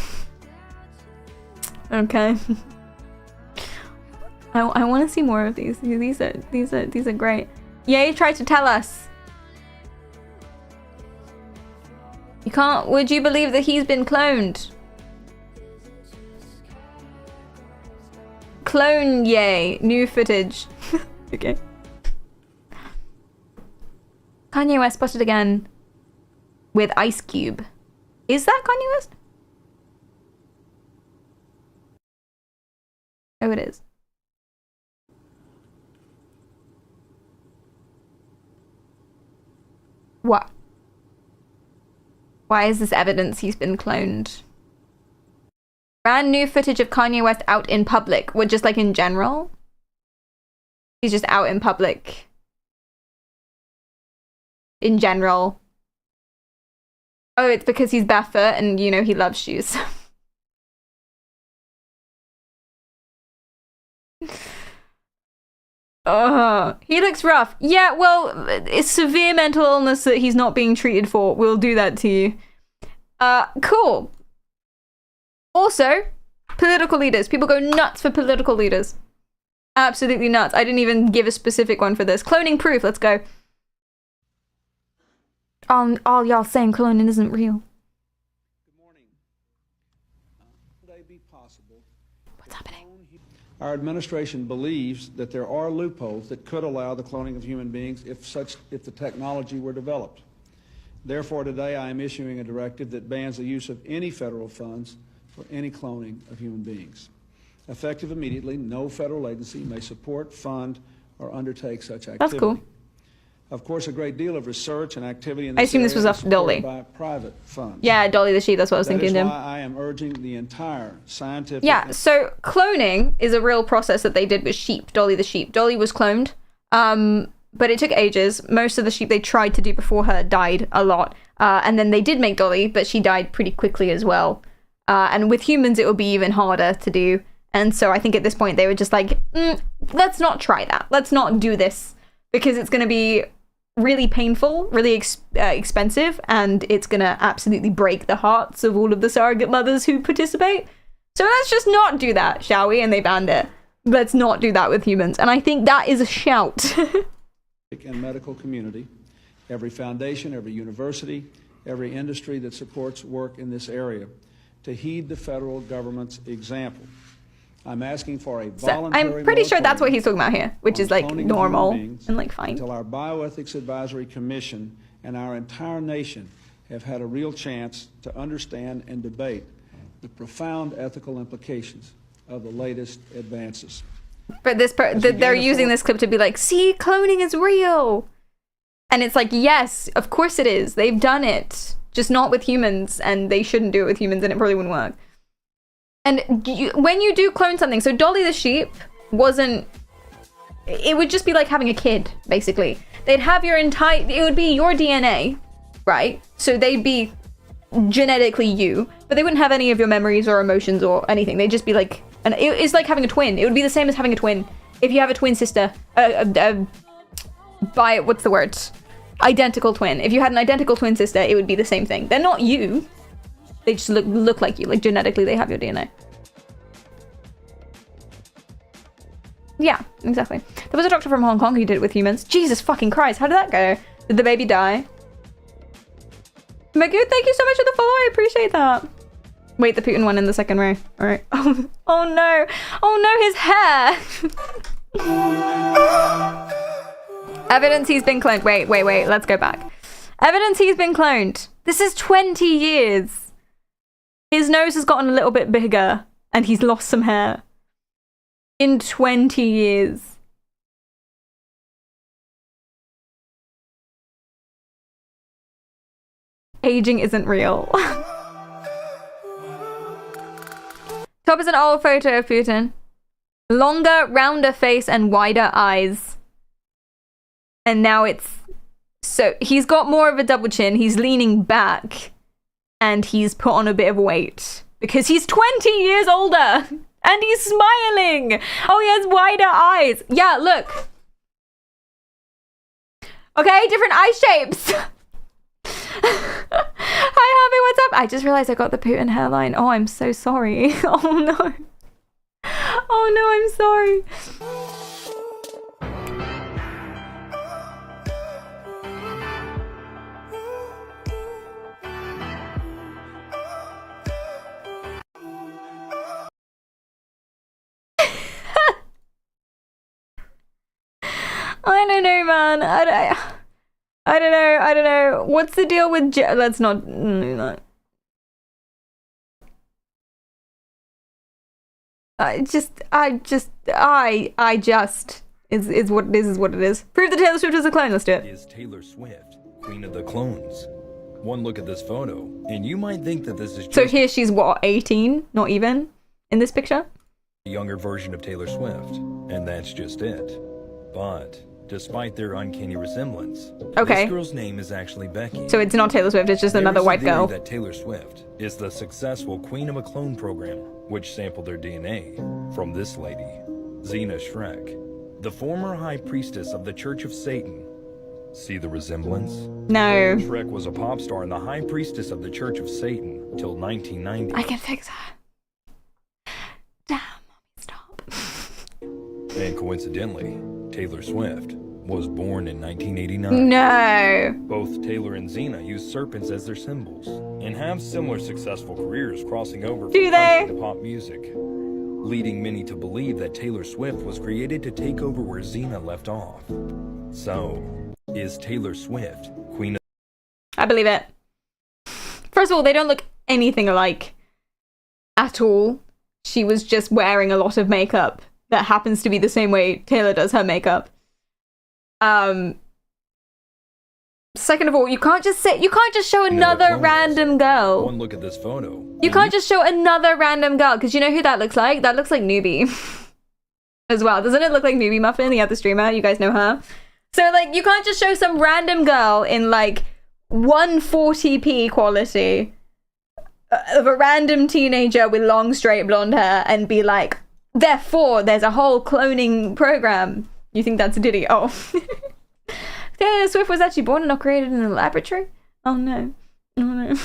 Okay. I want to see more of these. These are great. Ye tried to tell us. You can't. Would you believe that he's been cloned? Clone Ye. New footage. Okay. Kanye West spotted again with Ice Cube. Is that Kanye West? Oh, it is. What? Why is this evidence he's been cloned? Brand new footage of Kanye West out in public. What, just like in general? He's just out in public. In general. Oh, it's because he's barefoot and, you know, he loves shoes. He looks rough. Yeah, well, it's severe mental illness that he's not being treated for. We'll do that to you. Cool. Also, political leaders. People go nuts for political leaders. Absolutely nuts. I didn't even give a specific one for this. Cloning proof. Let's go. All y'all saying cloning isn't real. Good morning. Could they be possible? What's happening? Our administration believes that there are loopholes that could allow the cloning of human beings if the technology were developed. Therefore, today I am issuing a directive that bans the use of any federal funds for any cloning of human beings. Effective immediately, no federal agency may support, fund, or undertake such activity. That's cool. Of course, a great deal of research and activity in I this assume this was area off is supported Dolly. by private funds. Yeah, Dolly the sheep. That's what I was thinking, That Jim. is why I am urging the entire scientific... Yeah, so cloning is a real process that they did with sheep. Dolly the sheep. Dolly was cloned, but it took ages. Most of the sheep they tried to do before her died a lot. And then they did make Dolly, but she died pretty quickly as well. And with humans, it would be even harder to do. And so I think at this point, they were just like, let's not try that. Let's not do this. Because it's going to be really painful, really expensive, and it's going to absolutely break the hearts of all of the surrogate mothers who participate. So let's just not do that, shall we? And they banned it. Let's not do that with humans. And I think that is a shout. and medical community, every foundation, every university, every industry that supports work in this area, to heed the federal government's example. I'm asking for a voluntary I'm pretty sure that's what moratorium he's talking about here, which on is like cloning of human normal beings and like fine. until our Bioethics Advisory Commission and our entire nation have had a real chance to understand and debate the profound ethical implications of the latest advances. But they're using this clip to be like, see, cloning is real. And it's like, yes, of course it is. They've done it, just not with humans, and they shouldn't do it with humans, and it probably wouldn't work. And when you do clone something, so Dolly the sheep wasn't, it would just be like having a kid, basically. They'd have your entire, it would be your DNA, right? So they'd be genetically you, but they wouldn't have any of your memories or emotions or anything. They'd just be like, and it's like having a twin. It would be the same as having a twin. If you have a twin sister, what's the word? Identical twin. If you had an identical twin sister, it would be the same thing. They're not you. They just look like you. Like, genetically, they have your DNA. Yeah, exactly. There was a doctor from Hong Kong who did it with humans. Jesus fucking Christ, how did that go? Did the baby die? Magoo, thank you so much for the follow. I appreciate that. Wait, the Putin one in the second row. All right. Oh, oh no. Oh no, his hair. Evidence he's been cloned. Wait. Let's go back. Evidence he's been cloned. This is 20 years. His nose has gotten a little bit bigger and he's lost some hair. In 20 years. Aging isn't real. Top is an old photo of Putin. Longer, rounder face and wider eyes. And now it's... So, he's got more of a double chin. He's leaning back. And he's put on a bit of weight. Because he's 20 years older! And he's smiling! Oh, he has wider eyes. Yeah, look. Okay, different eye shapes. Hi, Harvey, what's up? I just realized I got the Putin hairline. Oh, I'm so sorry. Oh, no. Oh, no, I'm sorry. I don't know, man. I don't know. What's the deal with let's not do that. I just is what it is what it is. Prove that Taylor Swift is a clone. Let's do it. Is Taylor Swift, Queen of the Clones. One look at this photo, and you might think that this is just so here she's what, 18? Not even in this picture. A younger version of Taylor Swift, and that's just it. But despite their uncanny resemblance, okay, this girl's name is actually Becky. So it's not Taylor Swift, it's just another white girl. That Taylor Swift is the successful Queen of a Clone program, which sampled their DNA from this lady, Zena Shrek, the former high priestess of the Church of Satan. See the resemblance? No. Shrek was a pop star and the high priestess of the Church of Satan till 1990. I can fix her. Damn, mommy, stop. And coincidentally, Taylor Swift was born in 1989. No. Both Taylor and Zena use serpents as their symbols and have similar successful careers, crossing over from country to pop music, leading many to believe that Taylor Swift was created to take over where Zena left off. So, is Taylor Swift Queen of... I believe it. First of all, they don't look anything alike at all. She was just wearing a lot of makeup that happens to be the same way Taylor does her makeup. Second of all, you can't just show another random girl. One look at this photo. You can't just show another random girl, because you know who that looks like? That looks like Newbie. As well. Doesn't it look like Newbie Muffin, the other streamer? You guys know her? So, like, you can't just show some random girl in, like, 140p quality of a random teenager with long, straight blonde hair and be like, therefore, there's a whole cloning program. You think that's Diddy? Oh. Taylor Swift was actually born and not created in a laboratory? Oh, no. Oh, no.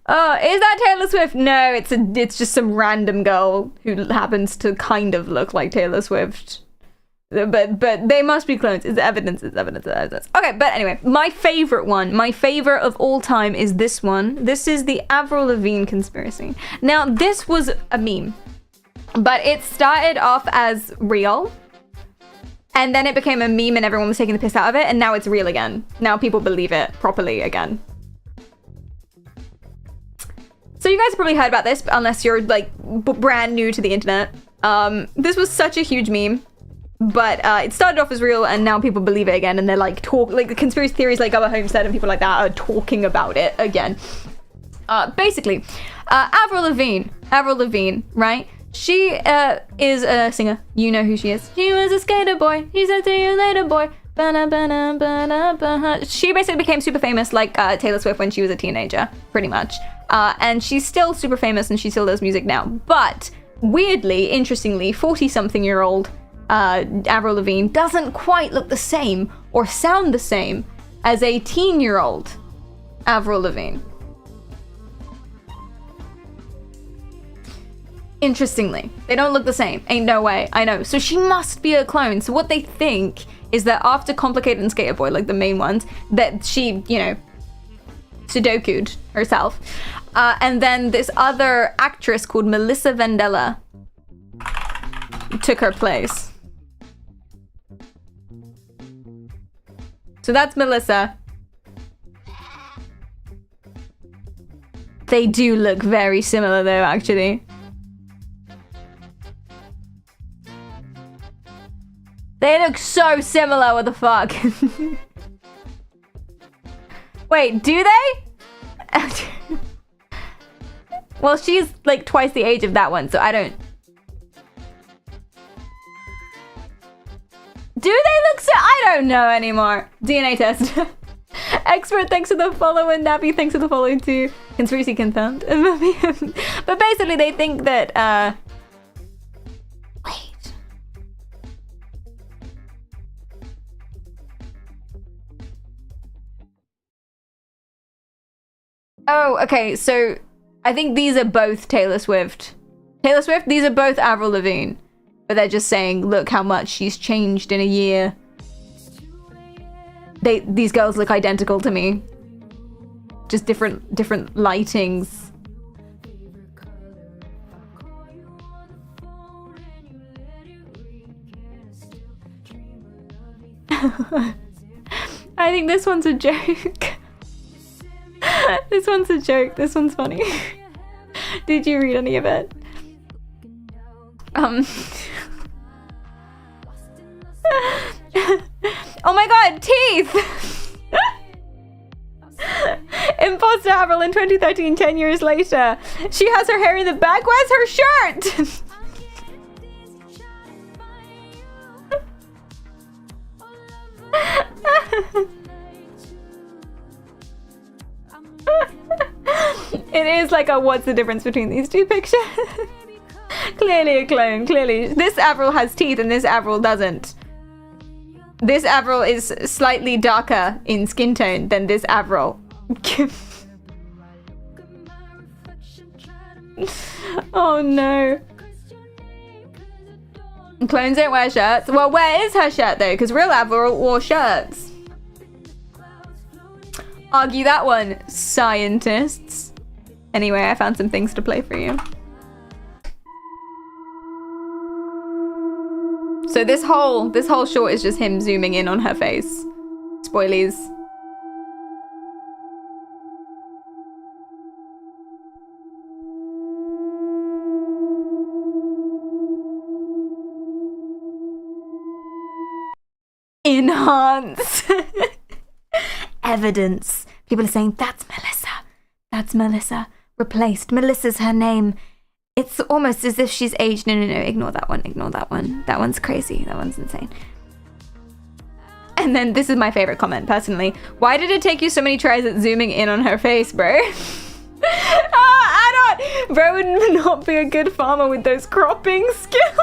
Oh, is that Taylor Swift? No, it's just some random girl who happens to kind of look like Taylor Swift. But they must be clones. It's evidence. Okay, but anyway, my favorite of all time is this one. This is the Avril Lavigne conspiracy. Now, this was a meme, but it started off as real, and then it became a meme and everyone was taking the piss out of it, and now it's real again. Now people believe it properly again. So you guys have probably heard about this, unless you're like brand new to the internet. This was such a huge meme, but it started off as real, and now people believe it again, and they're like the conspiracy theories like Gullah Homestead and people like that are talking about it again. Basically, Avril Lavigne, right? She is a singer. You know who she is. She was a skater boy. He said, "See you later, boy." She basically became super famous like Taylor Swift when she was a teenager, pretty much. And she's still super famous and she still does music now. But weirdly, interestingly, 40-something-year-old Avril Lavigne doesn't quite look the same or sound the same as a teen-year-old Avril Lavigne. Interestingly, they don't look the same. Ain't no way. I know. So she must be a clone. So what they think is that after Complicated and Skater Boy, like the main ones, that she, you know, Sudoku'd herself. And then this other actress called Melissa Vandella took her place. So that's Melissa. They do look very similar though, actually. They look so similar, what the fuck? Wait, do they? Well, she's like twice the age of that one, so I don't... Do they look so... I don't know anymore. DNA test. Expert, thanks for the follow, and Navi, thanks for the follow too. Conspiracy confirmed. But basically they think that, Wait. Oh, okay, so I think these are both Taylor Swift. Taylor Swift, these are both Avril Lavigne. But they're just saying, look how much she's changed in a year. These girls look identical to me. Just different lightings. I think this one's a joke. This one's a joke. This one's funny. Did you read any of it? Oh my god, teeth! Imposter Avril in 2013, 10 years later. She has her hair in the back. Where's her shirt? It is like a what's the difference between these two pictures? Clearly a clone, clearly. This Avril has teeth and this Avril doesn't. This Avril is slightly darker in skin tone than this Avril. Oh no. Clones don't wear shirts. Well, where is her shirt though? Because real Avril wore shirts. Argue that one, scientists. Anyway, I found some things to play for you. So this whole short is just him zooming in on her face. Spoilies. Enhance. Evidence. People are saying, that's Melissa. That's Melissa. Replaced. Melissa's her name. It's almost as if she's aged. No, ignore that one. Ignore that one. That one's crazy. That one's insane. And then this is my favorite comment, personally. Why did it take you so many tries at zooming in on her face, bro? I don't... Bro would not be a good farmer with those cropping skills.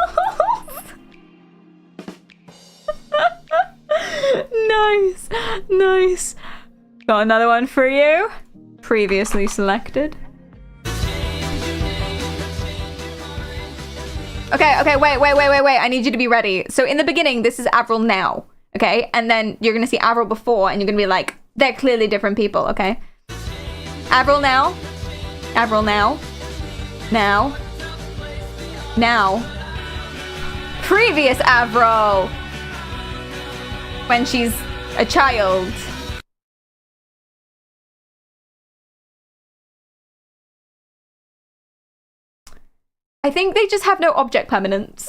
Nice. Nice. Got another one for you. Previously selected. Okay, wait. I need you to be ready. So in the beginning, this is Avril now, okay? And then you're gonna see Avril before, and you're gonna be like, they're clearly different people, okay? Avril now. Avril now. Now. Previous Avril. When she's a child. I think they just have no object permanence.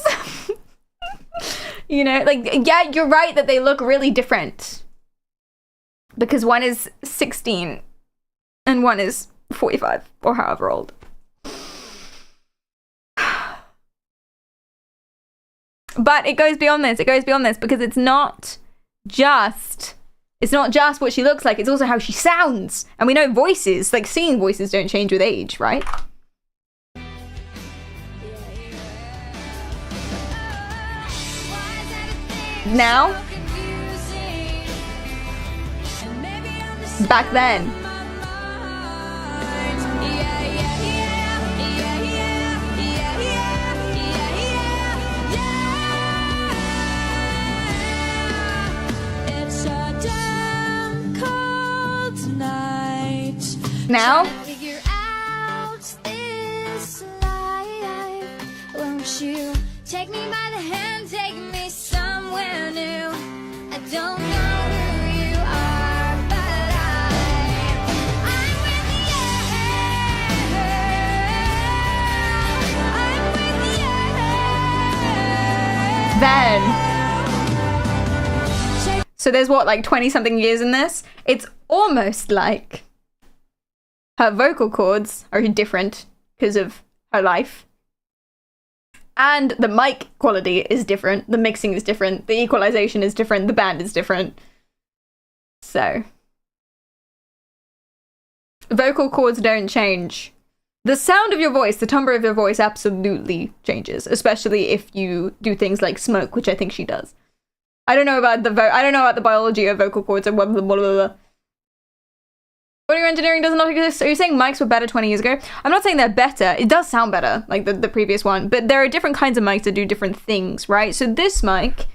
You know, like, yeah, you're right that they look really different. Because one is 16 and one is 45 or however old. But it goes beyond this. It goes beyond this because it's not just what she looks like. It's also how she sounds. And we know voices, like singing voices don't change with age, right? Now? Back then. It's a damn cold night. Now? Figure out this life. Won't you take me by the hand, take me somewhere new? I don't know who you are, but I'm with you. I'm with you. Then. So there's what, like 20 something years in this? It's almost like her vocal cords are different because of her life. And the mic quality is different, the mixing is different, the equalization is different, the band is different. So. Vocal cords don't change. The sound of your voice, the timbre of your voice absolutely changes, especially if you do things like smoke, which I think she does. I don't know about the biology of vocal cords and blah, blah, blah, blah, blah. Audio engineering does not exist. Are you saying mics were better 20 years ago? I'm not saying they're better. It does sound better, like the previous one, but there are different kinds of mics that do different things, right? So this mic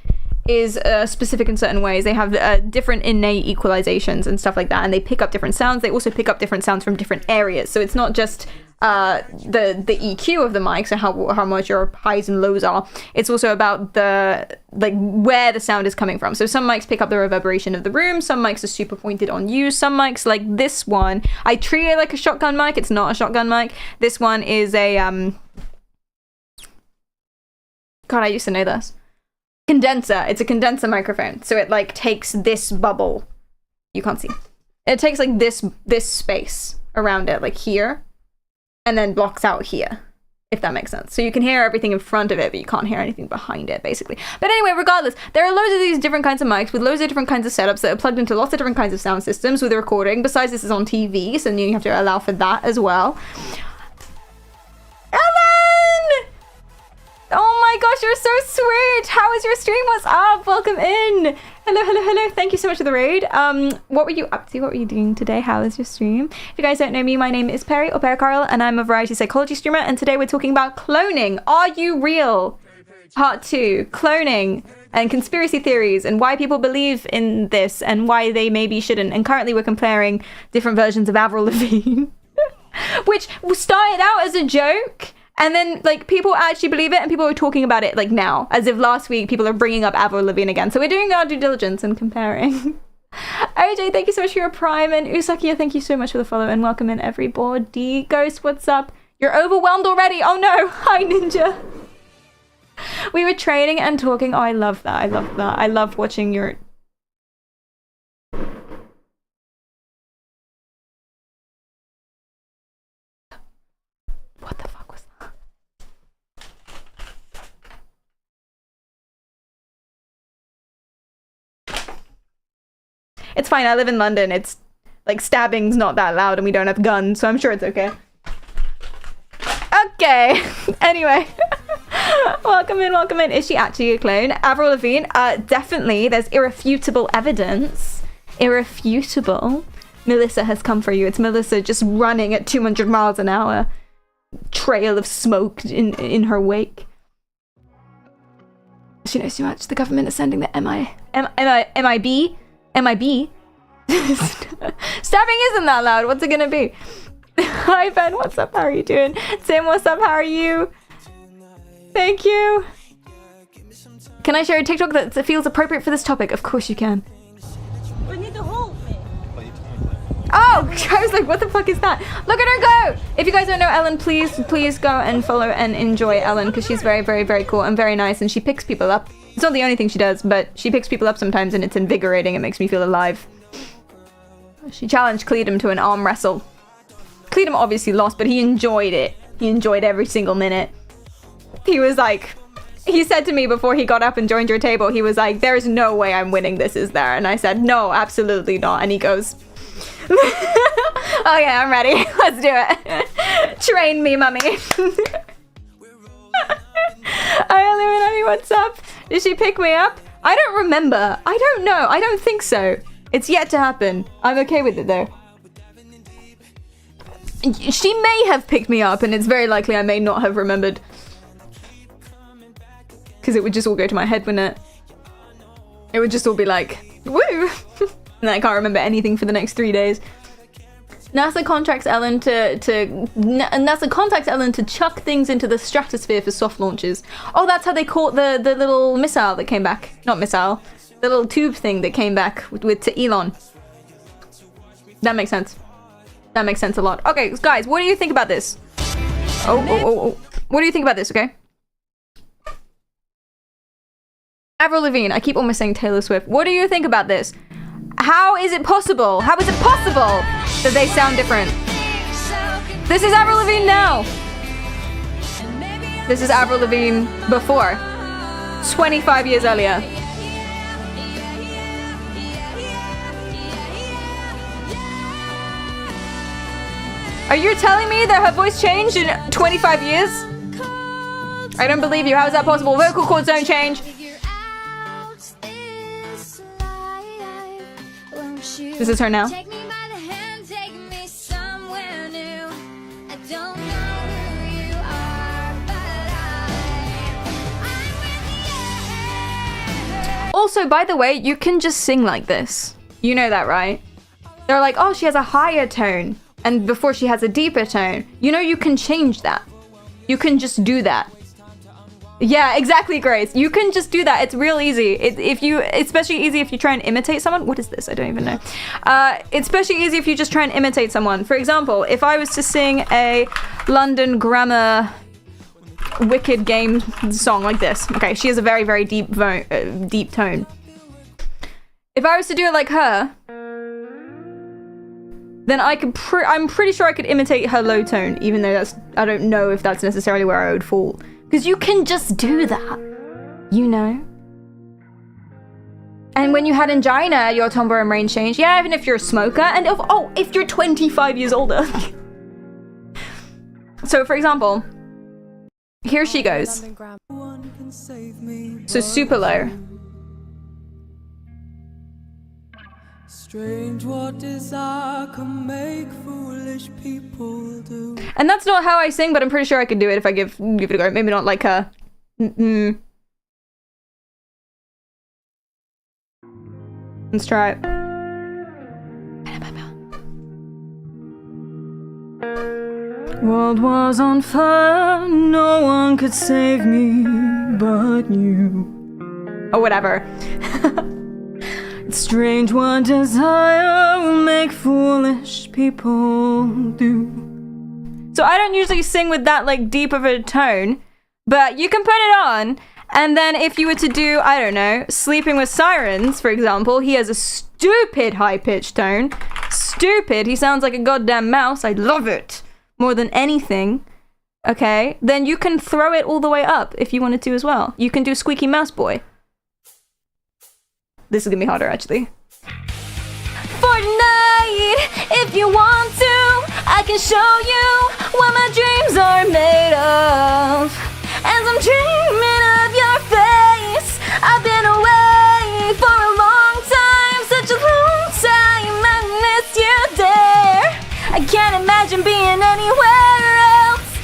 is specific in certain ways. They have different innate equalizations and stuff like that, and they pick up different sounds. They also pick up different sounds from different areas. So it's not just the EQ of the mic, so how much your highs and lows are. It's also about where the sound is coming from. So some mics pick up the reverberation of the room, some mics are super pointed on you, some mics like this one, I treat it like a shotgun mic. It's not a shotgun mic. This one is a God, I used to know this. Condenser. It's a condenser microphone. So it like takes this bubble. You can't see. It takes like this space around it, like here, and then blocks out here, if that makes sense. So you can hear everything in front of it, but you can't hear anything behind it, basically. But anyway, regardless, there are loads of these different kinds of mics with loads of different kinds of setups that are plugged into lots of different kinds of sound systems with a recording. Besides, this is on TV, so you have to allow for that as well. Ellen! Oh my gosh, you're so sweet! How is your stream? What's up? Welcome in! Hello, hello, hello. Thank you so much for the raid. What were you up to? What were you doing today? How is your stream? If you guys don't know me, my name is Perry, or Pericarl, and I'm a variety psychology streamer, and today we're talking about cloning. Are you real? Part 2, cloning and conspiracy theories and why people believe in this and why they maybe shouldn't. And currently we're comparing different versions of Avril Lavigne, which started out as a joke. And then, like, people actually believe it, and people are talking about it, like, now. As if last week, people are bringing up Avril Lavigne again. So we're doing our due diligence and comparing. OJ, thank you so much for your prime. And Usakia, thank you so much for the follow. And welcome in, everybody. Ghost, what's up? You're overwhelmed already. Oh, no. Hi, Ninja. We were trading and talking. Oh, I love that. I love that. I love watching your... What the fuck was that? It's fine, I live in London. It's like stabbing's not that loud and we don't have guns, so I'm sure it's okay. Okay. Anyway. Welcome in, welcome in. Is she actually a clone? Avril Lavigne? Definitely. There's irrefutable evidence. Irrefutable. Melissa has come for you. It's Melissa just running at 200 miles an hour. Trail of smoke in her wake. She knows too much. The government is sending the MIB. Stabbing isn't that loud. What's it gonna be? Hi Ben, what's up? How are you doing? Tim, what's up? How are you? Thank you. Can I share a TikTok that feels appropriate for this topic? Of course you can. We need to hold me. Oh, I was like, what the fuck is that? Look at her go! If you guys don't know Ellen, please go and follow and enjoy Ellen, because she's very, very, very cool and very nice, and she picks people up. It's not the only thing she does, but she picks people up sometimes, and it's invigorating. It makes me feel alive. She challenged Cleedum to an arm wrestle. Cleedum obviously lost, but he enjoyed it. He enjoyed every single minute. He was like... He said to me before he got up and joined your table, he was like, there's no way I'm winning this, is there? And I said, no, absolutely not. And he goes... Okay, I'm ready. Let's do it. Train me, mummy. Hi, Illuminati, what's up? Did she pick me up? I don't remember. I don't know. I don't think so. It's yet to happen. I'm okay with it though. She may have picked me up, and it's very likely I may not have remembered. Because it would just all go to my head, wouldn't it? It would just all be like, woo! And I can't remember anything for the next 3 days. NASA contacts Ellen to chuck things into the stratosphere for soft launches. Oh, that's how they caught the little missile that came back. Not missile. The little tube thing that came back to Elon. That makes sense. That makes sense a lot. Okay, guys, what do you think about this? Oh. What do you think about this, okay? Avril Lavigne. I keep almost saying Taylor Swift. What do you think about this? How is it possible? How is it possible that they sound different? This is Avril Lavigne now. This is Avril Lavigne before. 25 years earlier. Are you telling me that her voice changed in 25 years? I don't believe you. How is that possible? Vocal cords don't change. This is her now. Also, by the way, you can just sing like this. You know that, right? They're like, oh, she has a higher tone. And before she has a deeper tone. You know, you can change that. You can just do that. Yeah, exactly, Grace. You can just do that. It's real easy. Especially easy if you try and imitate someone. What is this? I don't even know. It's especially easy if you just try and imitate someone. For example, if I was to sing a London Grammar Wicked Game song like this. Okay, she has a very, very deep tone. If I was to do it like her, then I'm pretty sure I could imitate her low tone, even though I don't know if that's necessarily where I would fall. Because you can just do that, you know? And when you had angina, your timbre and range change. Yeah, even if you're a smoker, and if you're 25 years older. So, for example, here she goes. So super low. Strange what desire can make foolish people do. And that's not how I sing, but I'm pretty sure I could do it if I give it a go. Maybe not like her. Let's try it. World was on fire, no one could save me but you. Or whatever. It's strange what desire will make foolish people do. So I don't usually sing with that like deep of a tone, but you can put it on, and then if you were to do, I don't know, Sleeping with Sirens, for example, he has a stupid high-pitched tone. Stupid. He sounds like a goddamn mouse. I love it more than anything. Okay, then you can throw it all the way up if you wanted to as well. You can do Squeaky Mouse Boy. This is gonna be harder, actually. Fortnite, if you want to, I can show you what my dreams are made of. As I'm dreaming of your face, I've been away for a long time, such a long time, I miss you there. I can't imagine being anywhere else.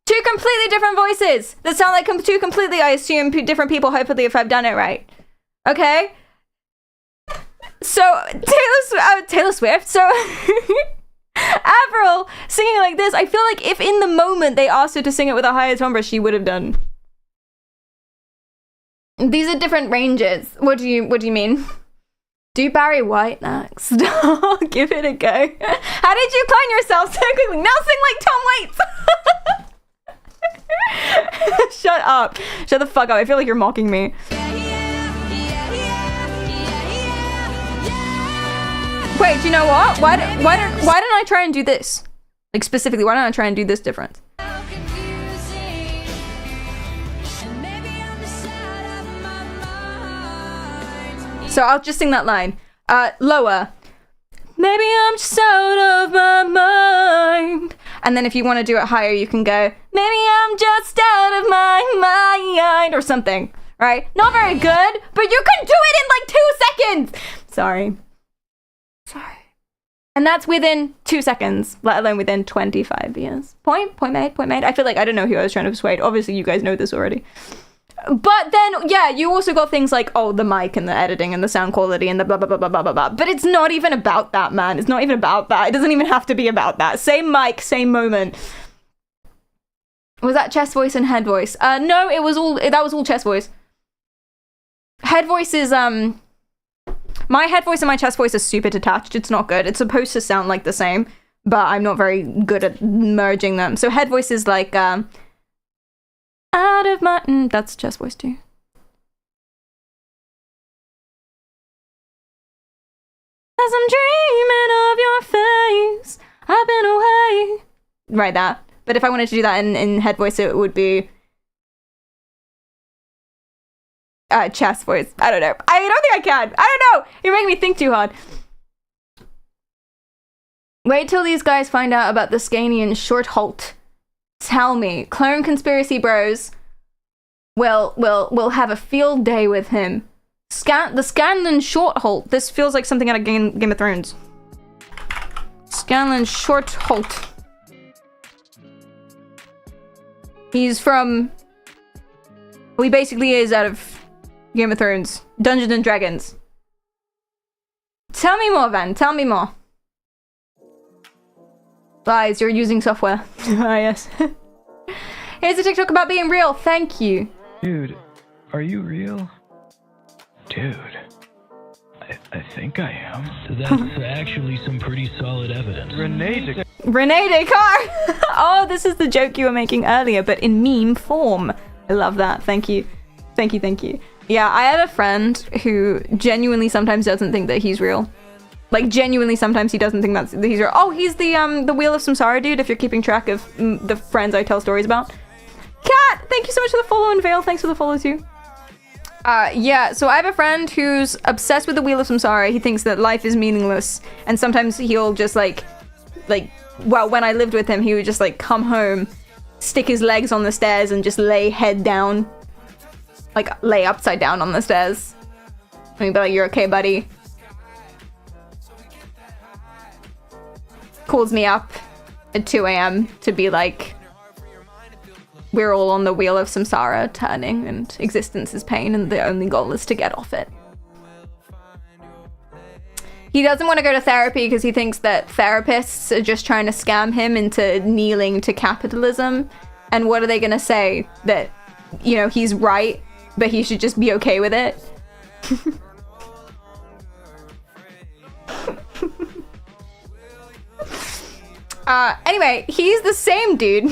Two completely different voices that sound like two completely, I assume, different people, hopefully, if I've done it right. Okay? So, Taylor Swift, so Avril singing like this, I feel like if in the moment they asked her to sing it with a higher timbre, she would have done. These are different ranges. What do you mean? Do Barry White next. Give it a go. How did you clone yourself so quickly? Now sing like Tom Waits. Shut up. Shut the fuck up. I feel like you're mocking me. Wait, do you know what? Why don't I try and do this? Like specifically, why don't I try and do this different? So I'll just sing that line. Lower. Maybe I'm just out of my mind. And then if you want to do it higher, you can go, maybe I'm just out of my mind, or something. right? Not very good, but you can do it in like 2 seconds. Sorry. And that's within 2 seconds, let alone within 25 years. Point made. I feel like I don't know who I was trying to persuade. Obviously, you guys know this already. But then, yeah, you also got things like, oh, the mic and the editing and the sound quality and the blah, blah, blah, blah, blah, blah, blah. But it's not even about that, man. It's not even about that. It doesn't even have to be about that. Same mic, same moment. Was that chest voice and head voice? No, that was all chest voice. Head voice is, my head voice and my chest voice are super detached. It's not good. It's supposed to sound like the same, but I'm not very good at merging them. So head voice is like, out of my... that's chest voice too. As I'm dreaming of your face, I've been away. Right, that. But if I wanted to do that in head voice, it would be... chest voice. I don't know. I don't think I can. I don't know. You're making me think too hard. Wait till these guys find out about the Scanian short halt. Tell me, clone conspiracy bros will have a field day with him. The Scanlan short halt. This feels like something out of Game of Thrones. Scanlan short halt. He's from... well, he basically is out of Game of Thrones. Dungeons and Dragons. Tell me more, Van. Tell me more. Lies, you're using software. Ah, yes. Here's a TikTok about being real. Thank you. Dude, are you real? Dude, I think I am. That's actually some pretty solid evidence. Renee Descartes! Oh, this is the joke you were making earlier, but in meme form. I love that. Thank you. Thank you. Yeah, I have a friend who genuinely sometimes doesn't think that he's real. Like, genuinely sometimes he doesn't think that he's real. Oh, he's the Wheel of Samsara dude, if you're keeping track of the friends I tell stories about. Kat, thank you so much for the follow, and Vale, thanks for the follow too. Yeah, so I have a friend who's obsessed with the Wheel of Samsara. He thinks that life is meaningless, and sometimes he'll just like, well, when I lived with him, he would just like come home, stick his legs on the stairs, and just lay head down, like lay upside down on the stairs. And he'd be like, "You're okay, buddy." Calls me up at 2 a.m. to be like, we're all on the Wheel of Samsara turning, and existence is pain, and the only goal is to get off it. He doesn't want to go to therapy because he thinks that therapists are just trying to scam him into kneeling to capitalism. And what are they going to say? That, you know, he's right, but he should just be okay with it? Anyway, he's the same dude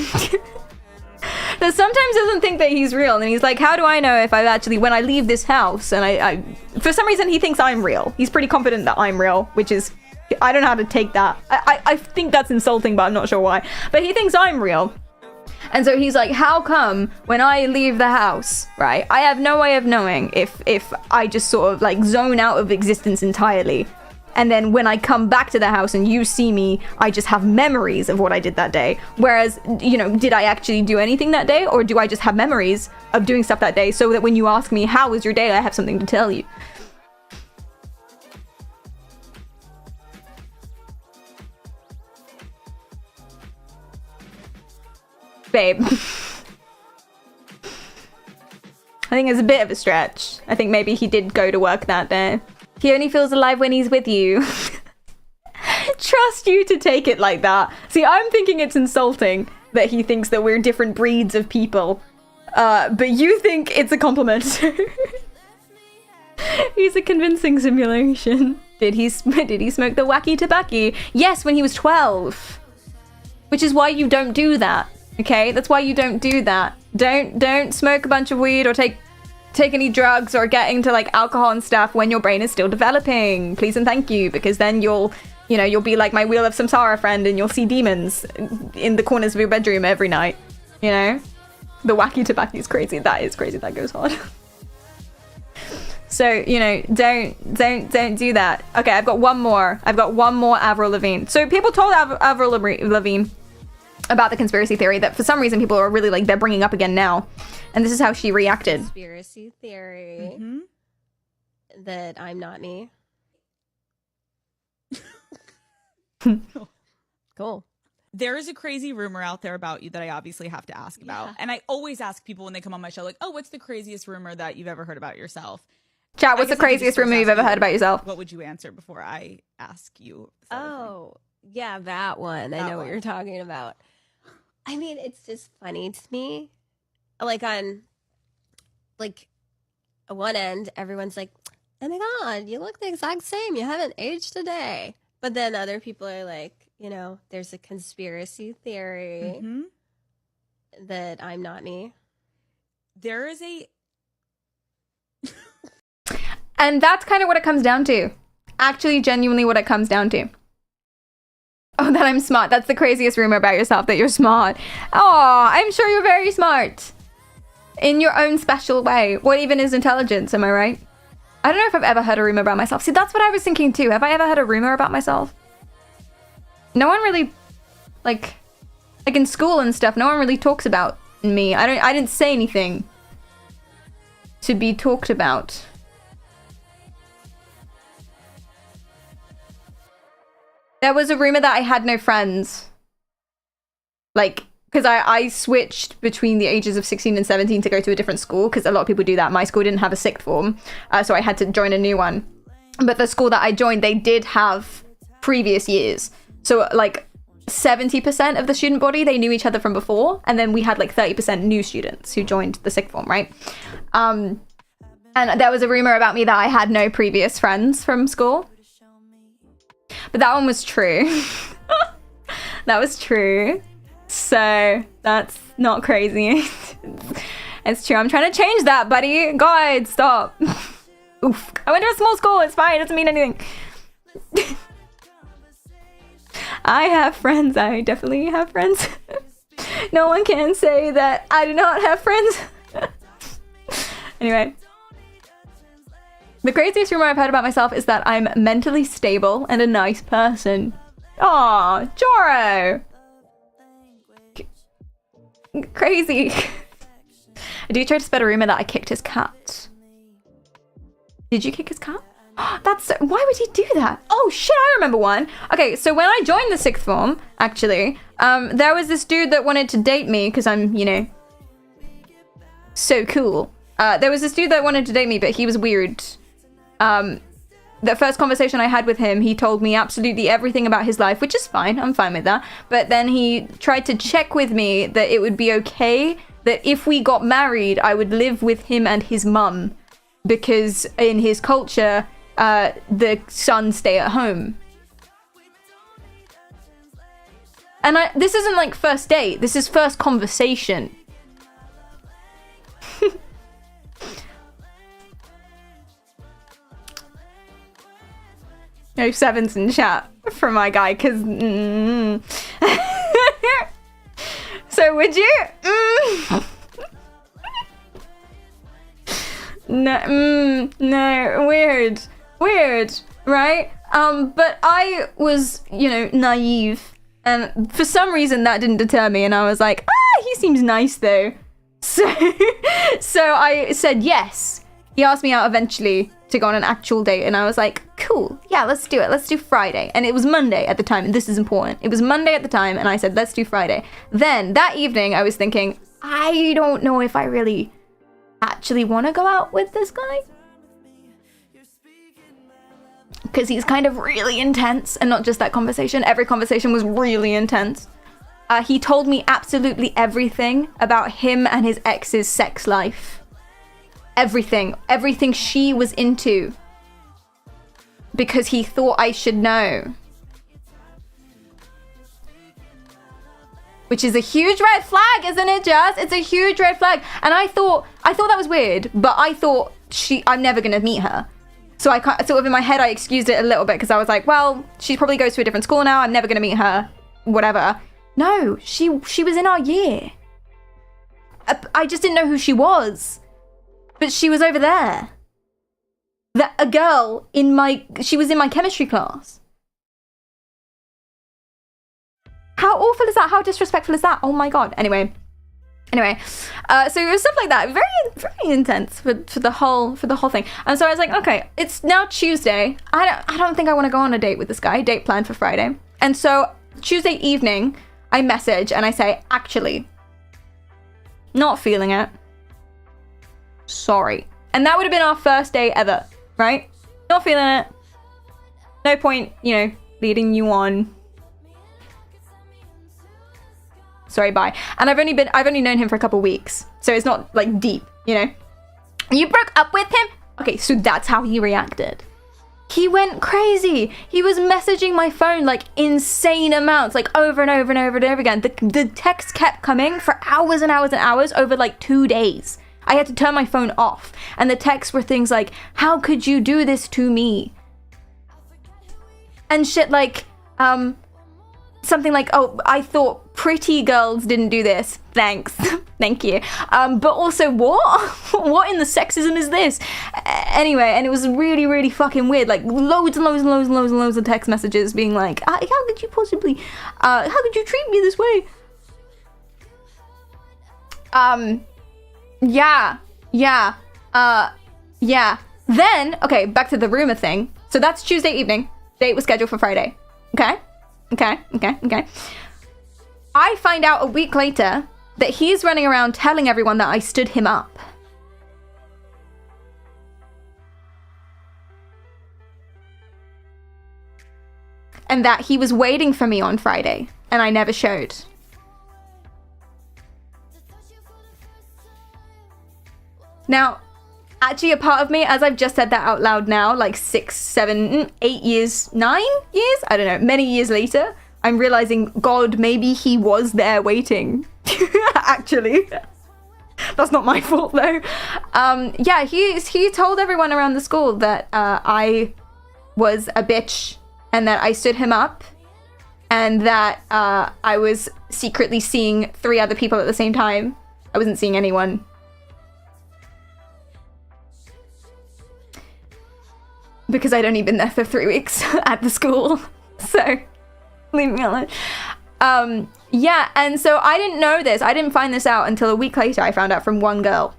that sometimes doesn't think that he's real, and he's like, how do I know if I've actually, when I leave this house, and I for some reason he thinks I'm real. He's pretty confident that I'm real, which is, I don't know how to take that. I think that's insulting, but I'm not sure why. But he thinks I'm real. And so he's like, how come when I leave the house, right, I have no way of knowing if I just sort of like zone out of existence entirely. And then when I come back to the house and you see me, I just have memories of what I did that day. Whereas, you know, did I actually do anything that day? Or do I just have memories of doing stuff that day so that when you ask me, how was your day, I have something to tell you? Babe. I think it's a bit of a stretch. I think maybe he did go to work that day. He only feels alive when he's with you. Trust you to take it like that. See, I'm thinking it's insulting that he thinks that we're different breeds of people. But you think it's a compliment. He's a convincing simulation. Did he smoke the wacky tobacco? Yes, when he was 12. Which is why you don't do that. Okay? That's why you don't do that. Don't smoke a bunch of weed or take any drugs or get into like alcohol and stuff when your brain is still developing. Please and thank you, because then you'll be like my Wheel of Samsara friend and you'll see demons in the corners of your bedroom every night. You know? The wacky tobacco is crazy. That is crazy. That goes hard. So, you know, don't do that. Okay, I've got one more. Avril Lavigne. So people told Avril Lavigne about the conspiracy theory that for some reason people are really like, they're bringing up again now. And this is how she reacted. Conspiracy theory that I'm not me. Cool. There is a crazy rumor out there about you that I obviously have to ask about. And I always ask people when they come on my show, like, oh, what's the craziest rumor that you've ever heard about yourself? Chat, what's the craziest rumor you've ever heard about yourself? What would you answer before I ask you? Oh, yeah, that one. I know what you're talking about. I mean, it's just funny to me. Like on, like, one end, everyone's like, oh my God, you look the exact same. You haven't aged a day. But then other people are like, you know, there's a conspiracy theory that I'm not me. There is a... And that's kind of what it comes down to. Actually, genuinely what it comes down to. Oh, that I'm smart. That's the craziest rumor about yourself, that you're smart. Oh, I'm sure you're very smart. In your own special way. What even is intelligence, am I right? I don't know if I've ever heard a rumor about myself. See, that's what I was thinking too. Have I ever had a rumor about myself? No one really, like in school and stuff, no one really talks about me. I didn't say anything to be talked about. There was a rumor that I had no friends. Like, because I switched between the ages of 16 and 17 to go to a different school, because a lot of people do that. My school didn't have a sixth form, so I had to join a new one. But the school that I joined, they did have previous years. So, like, 70% of the student body, they knew each other from before, and then we had, like, 30% new students who joined the sixth form, right? And there was a rumor about me that I had no previous friends from school. But that one was true. That was true. So that's not crazy. It's true. I'm trying to change that, buddy. God, stop. Oof. I went to a small school. It's fine. It doesn't mean anything. I have friends. I definitely have friends. No one can say that I do not have friends. Anyway. The craziest rumor I've heard about myself is that I'm mentally stable and a nice person. Aw, Joro! Crazy. I do try to spread a rumor that I kicked his cat. Did you kick his cat? That's... Why would you do that? Oh, shit, I remember one. Okay, so when I joined the sixth form, actually, there was this dude that wanted to date me because I'm, you know, so cool. There was this dude that wanted to date me, but he was weird. The first conversation I had with him, he told me absolutely everything about his life, which is fine. I'm fine with that. But then he tried to check with me that it would be okay that if we got married, I would live with him and his mum. Because in his culture, the sons stay at home. And this isn't like first date. This is first conversation. No sevens in chat for my guy, because... So would you? No, no, weird, right? But I was, you know, naive, and for some reason that didn't deter me, and I was like, he seems nice though. So I said yes. He asked me out eventually to go on an actual date, and I was like, cool, yeah, let's do it. Let's do Friday. And it was Monday at the time, and this is important. It was Monday at the time, and I said, let's do Friday. Then that evening, I was thinking, I don't know if I really actually want to go out with this guy. Because he's kind of really intense, and not just that conversation. Every conversation was really intense. He told me absolutely everything about him and his ex's sex life. Everything she was into, because he thought I should know, which is a huge red flag, isn't it, Jazz? It's a huge red flag. And I thought that was weird, but I thought I'm never gonna meet her, so I sort of in my head I excused it a little bit, because I was like, well, she probably goes to a different school now, I'm never gonna meet her, whatever. No, she was in our year. I just didn't know who she was. But she was over there. A girl she was in my chemistry class. How awful is that? How disrespectful is that? Oh my god. Anyway, so it was stuff like that, very intense for the whole thing. And so I was like, okay, it's now Tuesday. I don't think I want to go on a date with this guy. Date planned for Friday. And so Tuesday evening, I message and I say, actually, not feeling it. Sorry. And that would have been our first date ever, right? Not feeling it. No point, leading you on. Sorry, bye. And I've only known him for a couple weeks, so it's not like deep, You broke up with him? Okay, so that's how he reacted. He went crazy. He was messaging my phone like insane amounts, like over and over and over and over again. The text kept coming for hours and hours and hours over like 2 days. I had to turn my phone off, and the texts were things like, "How could you do this to me?" And shit like, something like, "Oh, I thought pretty girls didn't do this. Thanks." Thank you. But also, what? What in the sexism is this? Anyway, and it was really, really fucking weird. Like, loads and loads and loads and loads and loads of text messages being like, how could you possibly, how could you treat me this way? Yeah. Then, okay, back to the rumor thing. So that's Tuesday evening. Date was scheduled for Friday. Okay. I find out a week later that he's running around telling everyone that I stood him up. And that he was waiting for me on Friday, and I never showed. Now, actually a part of me, as I've just said that out loud now, like 6, 7, 8 years, 9 years? I don't know, many years later, I'm realizing, God, maybe he was there waiting. Actually. That's not my fault though. Yeah, he told everyone around the school that I was a bitch and that I stood him up and that I was secretly seeing 3 other people at the same time. I wasn't seeing anyone. Because I'd only been there for 3 weeks at the school. So, leave me alone. Yeah, and so I didn't know this. I didn't find this out until a week later. I found out from one girl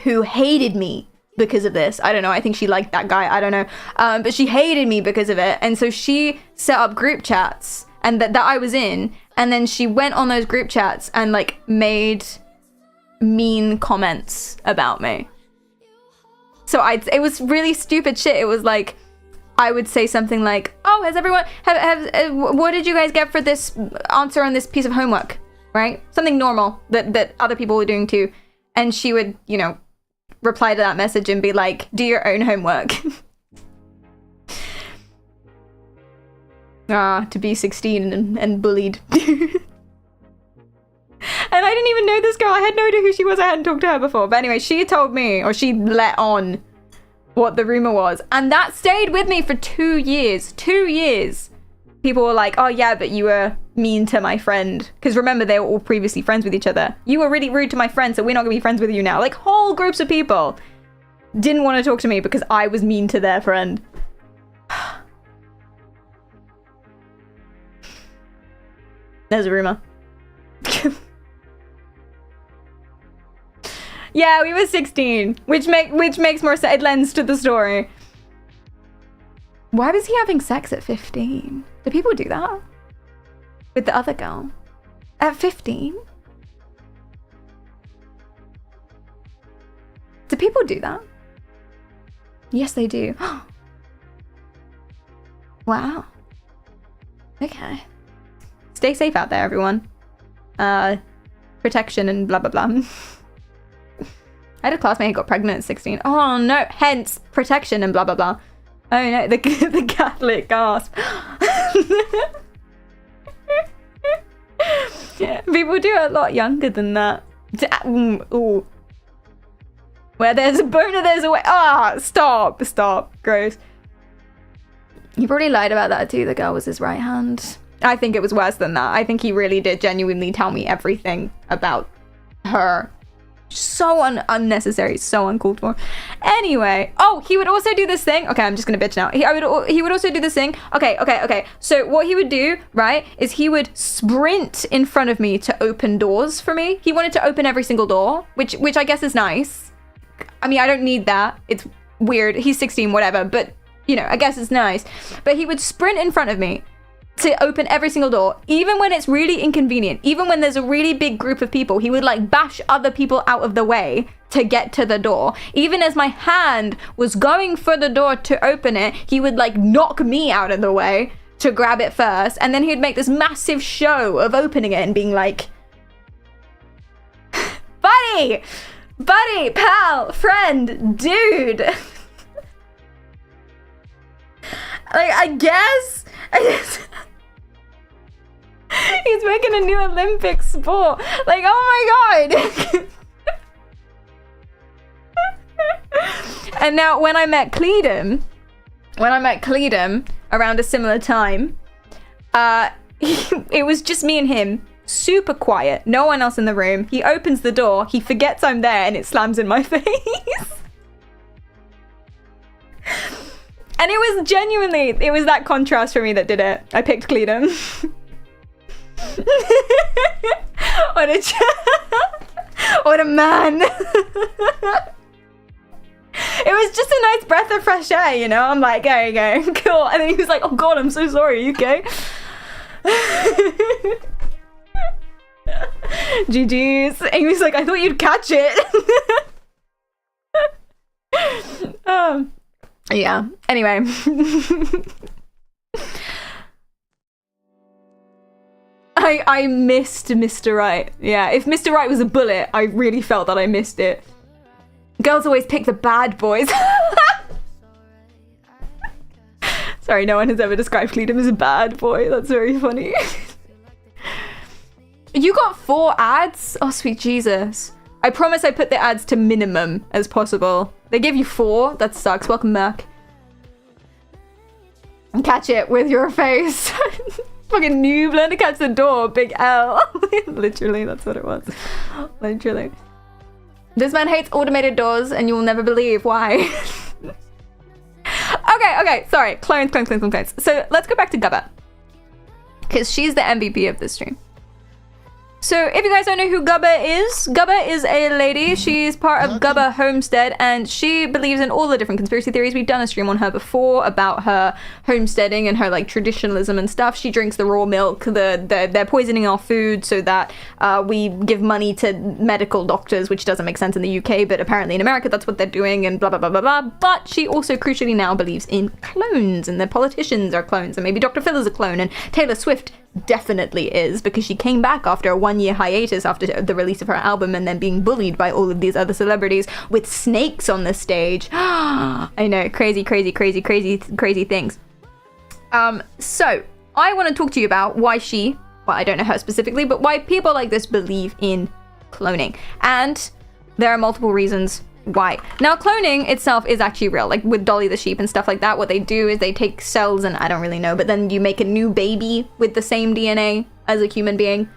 who hated me because of this. I don't know. I think she liked that guy. I don't know. But she hated me because of it. And so she set up group chats and that I was in. And then she went on those group chats and like made mean comments about me. So it was really stupid shit. It was like, I would say something like, "Oh, has everyone, what did you guys get for this answer on this piece of homework?" Right? Something normal that other people were doing too. And she would, reply to that message and be like, "Do your own homework." To be 16 and bullied. And I didn't even know this girl. I had no idea who she was. I hadn't talked to her before. But anyway, she told me, or she let on what the rumor was. And that stayed with me for 2 years. 2 years. People were like, "Oh yeah, but you were mean to my friend." Because remember, they were all previously friends with each other. "You were really rude to my friend, so we're not going to be friends with you now." Like, whole groups of people didn't want to talk to me because I was mean to their friend. There's a rumor. Yeah, we were 16, which makes more sense. It lends to the story. Why was he having sex at 15? Do people do that? With the other girl? At 15? Do people do that? Yes, they do. Wow. Okay. Stay safe out there, everyone. Protection and blah, blah, blah. I had a classmate who got pregnant at 16. Oh no, hence protection and blah, blah, blah. Oh no, the Catholic gasp. Yeah, people do it a lot younger than that. Ooh. Where there's a boner, there's a way. Stop. Gross. He probably lied about that too. The girl was his right hand. I think it was worse than that. I think he really did genuinely tell me everything about her. So unnecessary, so uncalled for. Anyway, oh, he would also do this thing. Okay, I'm just gonna bitch now. He would also do this thing. Okay. So what he would do, right, is he would sprint in front of me to open doors for me. He wanted to open every single door, which I guess is nice. I mean, I don't need that. It's weird. He's 16, whatever, but you know, I guess it's nice. But he would sprint in front of me to open every single door, even when it's really inconvenient, even when there's a really big group of people. He would like bash other people out of the way to get to the door. Even as my hand was going for the door to open it, he would like knock me out of the way to grab it first, and then he'd make this massive show of opening it and being like, buddy, pal, friend, dude. Like, I guess he's making a new Olympic sport. Like, oh my god. And now when I met Cleedom around a similar time, it was just me and him, super quiet, no one else in the room. He opens the door, he forgets I'm there, and it slams in my face. And it was that contrast for me that did it. I picked Cleedom. What a man. It was just a nice breath of fresh air, you know? I'm like, there you go, cool. And then he was like, oh god, I'm so sorry, are you okay? GG's. And he was like, I thought you'd catch it. Yeah, anyway. I missed Mr. Right. Yeah, if Mr. Right was a bullet, I really felt that I missed it. Girls always pick the bad boys. Sorry, no one has ever described Cleedom as a bad boy. That's very funny. You got 4 ads? Oh, sweet Jesus. I promise I put the ads to minimum as possible. They give you 4? That sucks. Welcome back. Catch it with your face. Fucking noob, learn to catch the door. Big L. Literally, that's what it was. Literally. This man hates automated doors, and you will never believe why. Okay, sorry. Clones. So let's go back to Gubba, because she's the MVP of this stream. So if you guys don't know who Gubba is a lady. She's part of Gubba Homestead, and she believes in all the different conspiracy theories. We've done a stream on her before about her homesteading and her like traditionalism and stuff. She drinks the raw milk. They're poisoning our food so that we give money to medical doctors, which doesn't make sense in the UK, but apparently in America that's what they're doing, and blah blah blah blah blah. But she also crucially now believes in clones, and the politicians are clones, and maybe Dr. Phil is a clone, and Taylor Swift definitely is, because she came back after a 1-year hiatus after the release of her album, and then being bullied by all of these other celebrities with snakes on the stage. I know, crazy things. So I want to talk to you about why I don't know her specifically, but why people like this believe in cloning. And there are multiple reasons why. Now, cloning itself is actually real, like with Dolly the sheep and stuff like that. What they do is they take cells, and I don't really know, but then you make a new baby with the same DNA as a human being,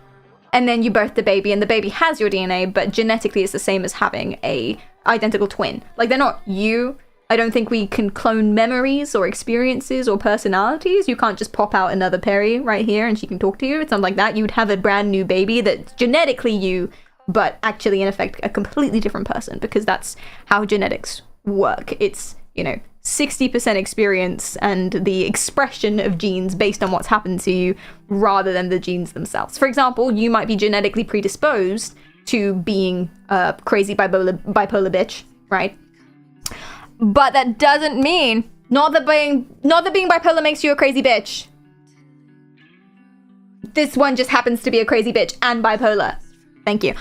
and then you birth the baby, and the baby has your DNA, but genetically it's the same as having a identical twin. Like, they're not you. I don't think we can clone memories or experiences or personalities. You can't just pop out another Perry right here and she can talk to you. It's not like that. You'd have a brand new baby that's genetically you, but actually in effect a completely different person, because that's how genetics work. It's, 60% experience and the expression of genes based on what's happened to you rather than the genes themselves. For example, you might be genetically predisposed to being a crazy bipolar bitch, right? But that doesn't mean not that being bipolar makes you a crazy bitch. This one just happens to be a crazy bitch and bipolar. Thank you.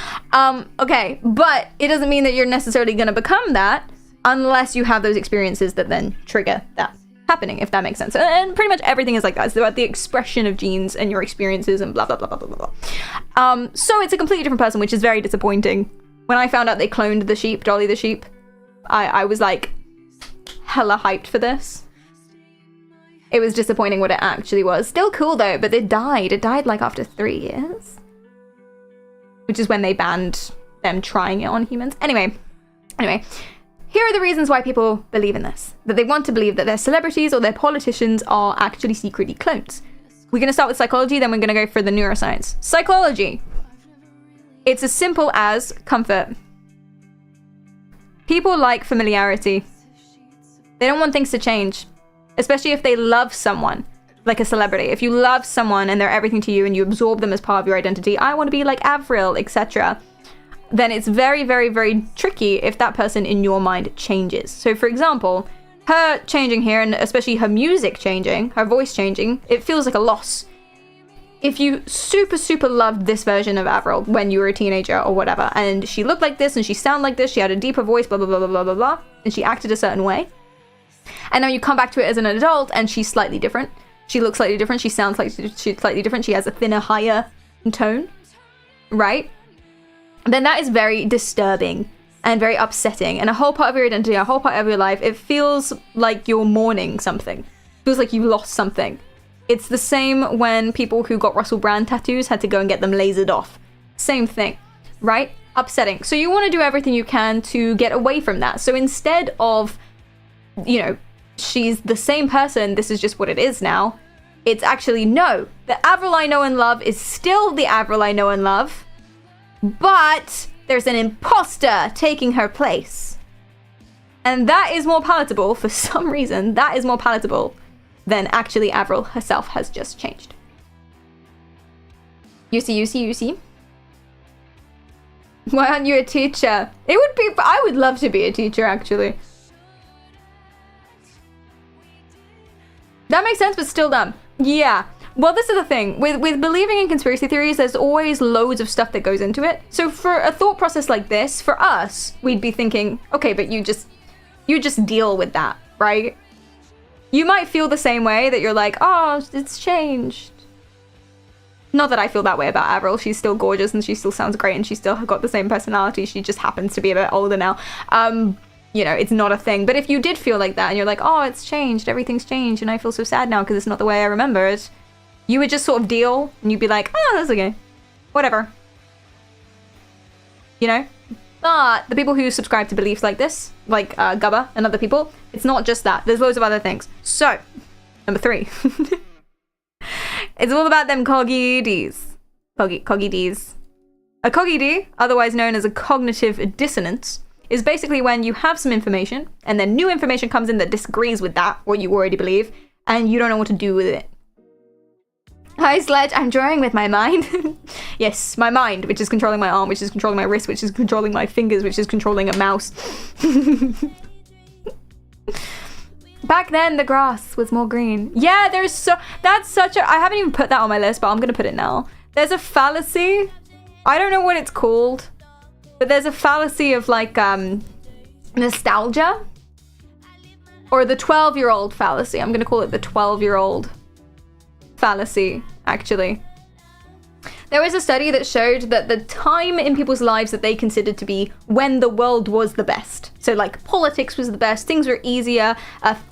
Okay, but it doesn't mean that you're necessarily going to become that unless you have those experiences that then trigger that happening, if that makes sense. And pretty much everything is like that. It's about the expression of genes and your experiences and blah, blah, blah, blah, blah, blah. So it's a completely different person, which is very disappointing. When I found out they cloned the sheep, Dolly the sheep, I was like hella hyped for this. It was disappointing what it actually was. Still cool though, but it died. It died like after 3 years. Which is when they banned them trying it on humans. Anyway, here are the reasons why people believe in this. That they want to believe that their celebrities or their politicians are actually secretly clones. We're going to start with psychology, then we're going to go for the neuroscience. Psychology. It's as simple as comfort. People like familiarity. They don't want things to change, especially if they love someone, like a celebrity. If you love someone and they're everything to you and you absorb them as part of your identity, I want to be like Avril, etc., then it's very, very, very tricky if that person in your mind changes. So for example, her changing here, and especially her music changing, her voice changing, it feels like a loss. If you super, super loved this version of Avril when you were a teenager or whatever, and she looked like this and she sounded like this, she had a deeper voice, blah, blah, blah, blah, blah, blah, blah, and she acted a certain way, and now you come back to it as an adult and she's slightly different. She looks slightly different. She sounds like she's slightly different. She has a thinner, higher tone, right? Then that is very disturbing and very upsetting. And a whole part of your identity, a whole part of your life, it feels like you're mourning something. It feels like you lost something. It's the same when people who got Russell Brand tattoos had to go and get them lasered off. Same thing, right? Upsetting. So you want to do everything you can to get away from that. So instead of, you know, she's the same person, this is just what it is now, it's actually, no, the Avril I know and love is still the Avril I know and love, but there's an imposter taking her place. And that is more palatable, for some reason, that is more palatable than actually Avril herself has just changed. You see. Why aren't you a teacher? It would be, I would love to be a teacher, actually. That makes sense, but still dumb. Yeah. Well, this is the thing. With believing in conspiracy theories, there's always loads of stuff that goes into it. So for a thought process like this, for us, we'd be thinking, okay, but you just deal with that, right? You might feel the same way, that you're like, oh, it's changed. Not that I feel that way about Avril. She's still gorgeous and she still sounds great and she's still got the same personality. She just happens to be a bit older now. You know, it's not a thing. But if you did feel like that and you're like, oh, it's changed, everything's changed, and I feel so sad now because it's not the way I remember it, you would just sort of deal and you'd be like, oh, that's okay. Whatever. You know? But the people who subscribe to beliefs like this, like Gubba and other people, it's not just that. There's loads of other things. So, number 3. It's all about them coggy Ds. Coggy Ds. A coggy D, otherwise known as a cognitive dissonance, is basically when you have some information and then new information comes in that disagrees with that, what you already believe, and you don't know what to do with it. Hi Sledge, I'm drawing with my mind. Yes, my mind, which is controlling my arm, which is controlling my wrist, which is controlling my fingers, which is controlling a mouse. Back then, the grass was more green. Yeah, that's such a, I haven't even put that on my list, but I'm gonna put it now. There's a fallacy. I don't know what it's called, but there's a fallacy of like, nostalgia. Or the 12-year-old fallacy. I'm gonna call it the 12-year-old fallacy, actually. There was a study that showed that the time in people's lives that they considered to be when the world was the best, so like politics was the best, things were easier,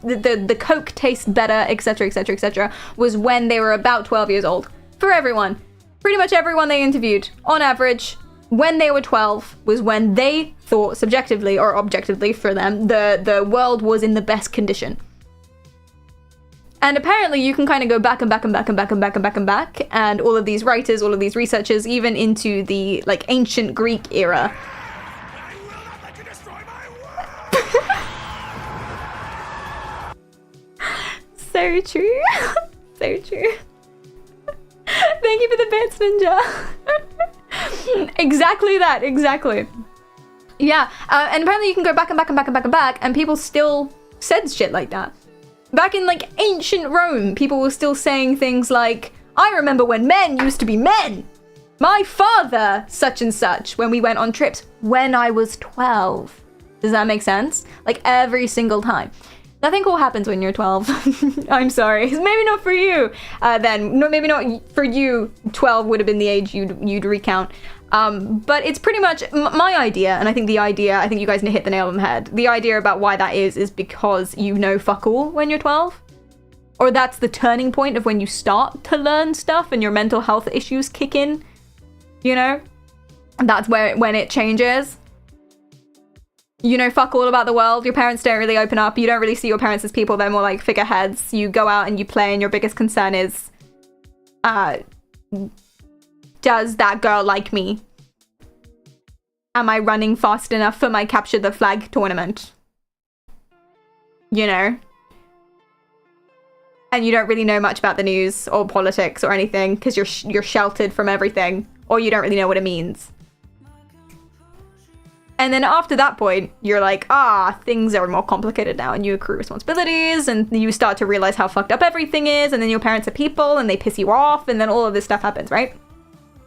the Coke tastes better, etc, etc, etc, was when they were about 12 years old. For everyone. Pretty much everyone they interviewed, on average, when they were 12 was when they thought subjectively or objectively for them the world was in the best condition. And apparently you can kind of go back and back and back and back and back and back and back, and all of these writers, all of these researchers, even into the like ancient Greek era. So true. So true. Thank you for the bits, Ninja. Exactly that, exactly. Yeah, and apparently you can go back and back and back and back and back, and people still said shit like that. Back in like ancient Rome, people were still saying things like, I remember when men used to be men. My father, such and such, when we went on trips when I was 12. Does that make sense? Like every single time. Nothing cool happens when you're 12. I'm sorry. Maybe not for you. Then, no, maybe not for you. 12 would have been the age you'd recount. But it's pretty much my idea, and I think you guys hit the nail on the head. The idea about why that is because you know fuck all when you're 12. Or that's the turning point of when you start to learn stuff and your mental health issues kick in. You know? that's when it changes. You know, fuck all about the world. Your parents don't really open up. You don't really see your parents as people. They're more like figureheads. You go out and you play, and your biggest concern is, does that girl like me? Am I running fast enough for my capture the flag tournament? You know? And you don't really know much about the news or politics or anything because you're sheltered from everything, or you don't really know what it means. And then after that point, you're like, things are more complicated now, and you accrue responsibilities, and you start to realize how fucked up everything is, and then your parents are people, and they piss you off, and then all of this stuff happens, right?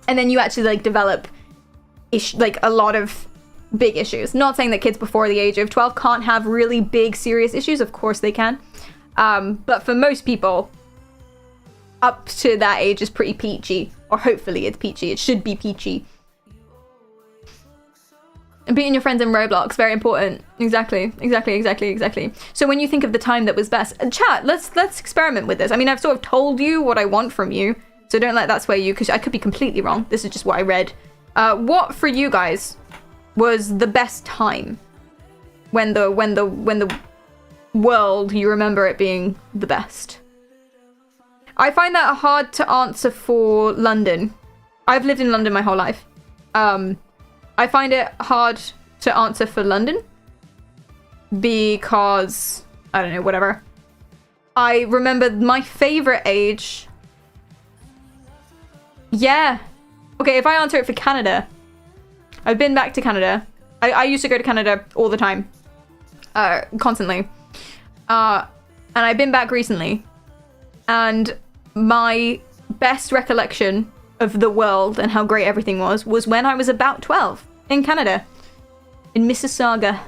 And then you actually like develop like a lot of big issues. Not saying that kids before the age of 12 can't have really big, serious issues. Of course they can. But for most people, up to that age is pretty peachy, or hopefully it's peachy. It should be peachy. And beating your friends in Roblox, very important. Exactly. So when you think of the time that was best, chat, let's experiment with this. I mean, I've sort of told you what I want from you, so don't let that sway you, because I could be completely wrong. This is just what I read. What for you guys was the best time? When the world, you remember it being the best? I find that hard to answer for London. I've lived in London my whole life. I find it hard to answer for London because, I don't know, whatever. I remember my favorite age. Yeah. Okay, if I answer it for Canada, I've been back to Canada. I used to go to Canada all the time. Constantly. And I've been back recently. And my best recollection of the world and how great everything was when I was about 12 in Canada, in Mississauga.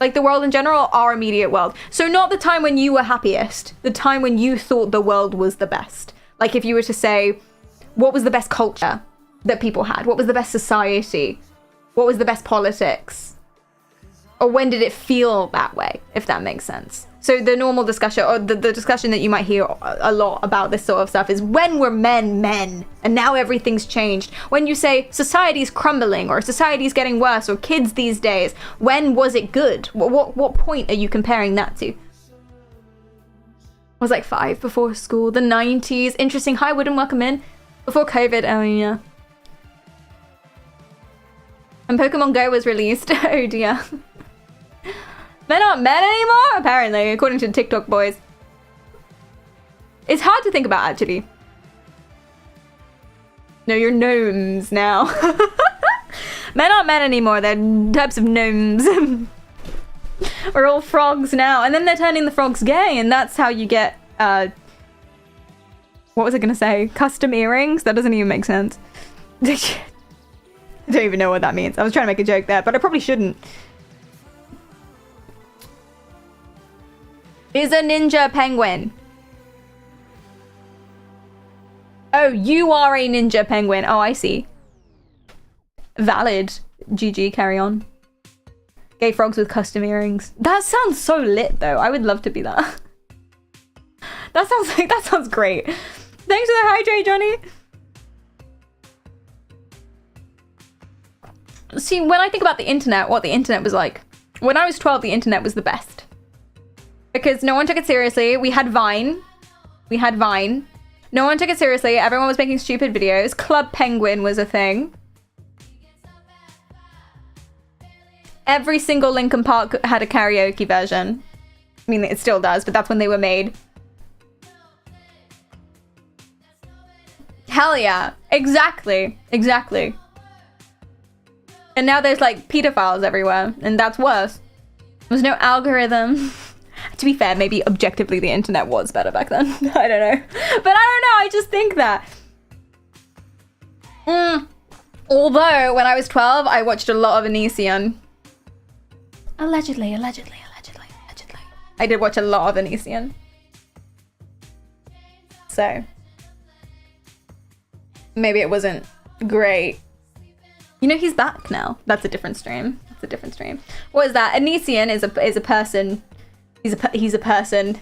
Like the world in general, our immediate world. So not the time when you were happiest, the time when you thought the world was the best. Like if you were to say, what was the best culture that people had? What was the best society? What was the best politics? Or when did it feel that way, if that makes sense? So the normal discussion, or the discussion that you might hear a lot about this sort of stuff is when were men, and now everything's changed. When you say society's crumbling, or society's getting worse, or kids these days, when was it good? What point are you comparing that to? I was like 5 before school, the 90s. Interesting. Hi, Wooden, welcome in. Before COVID, oh yeah. And Pokemon Go was released. Oh dear. Men aren't men anymore, apparently, according to the TikTok boys. It's hard to think about, actually. No, you're gnomes now. Men aren't men anymore, they're types of gnomes. We're all frogs now. And then they're turning the frogs gay, and that's how you get, what was I gonna say? Custom earrings? That doesn't even make sense. I don't even know what that means. I was trying to make a joke there, but I probably shouldn't. Is a ninja penguin. Oh, you are a ninja penguin. Oh, I see. Valid. GG, carry on. Gay frogs with custom earrings. That sounds so lit, though. I would love to be that. That sounds great. Thanks for the hydrate, Johnny. See, when I think about the internet, what the internet was like. When I was 12, the internet was the best. Because no one took it seriously. We had Vine. No one took it seriously. Everyone was making stupid videos. Club Penguin was a thing. Every single Linkin Park had a karaoke version. I mean, it still does, but that's when they were made. Hell yeah. Exactly. And now there's like pedophiles everywhere, and that's worse. There's no algorithm. To be fair, maybe objectively the internet was better back then. I don't know. But I don't know, I just think that. Although, when I was 12, I watched a lot of Onision. Allegedly. I did watch a lot of Onision. So. Maybe it wasn't great. You know, he's back now. That's a different stream. What is that? Onision is a person. He's a person.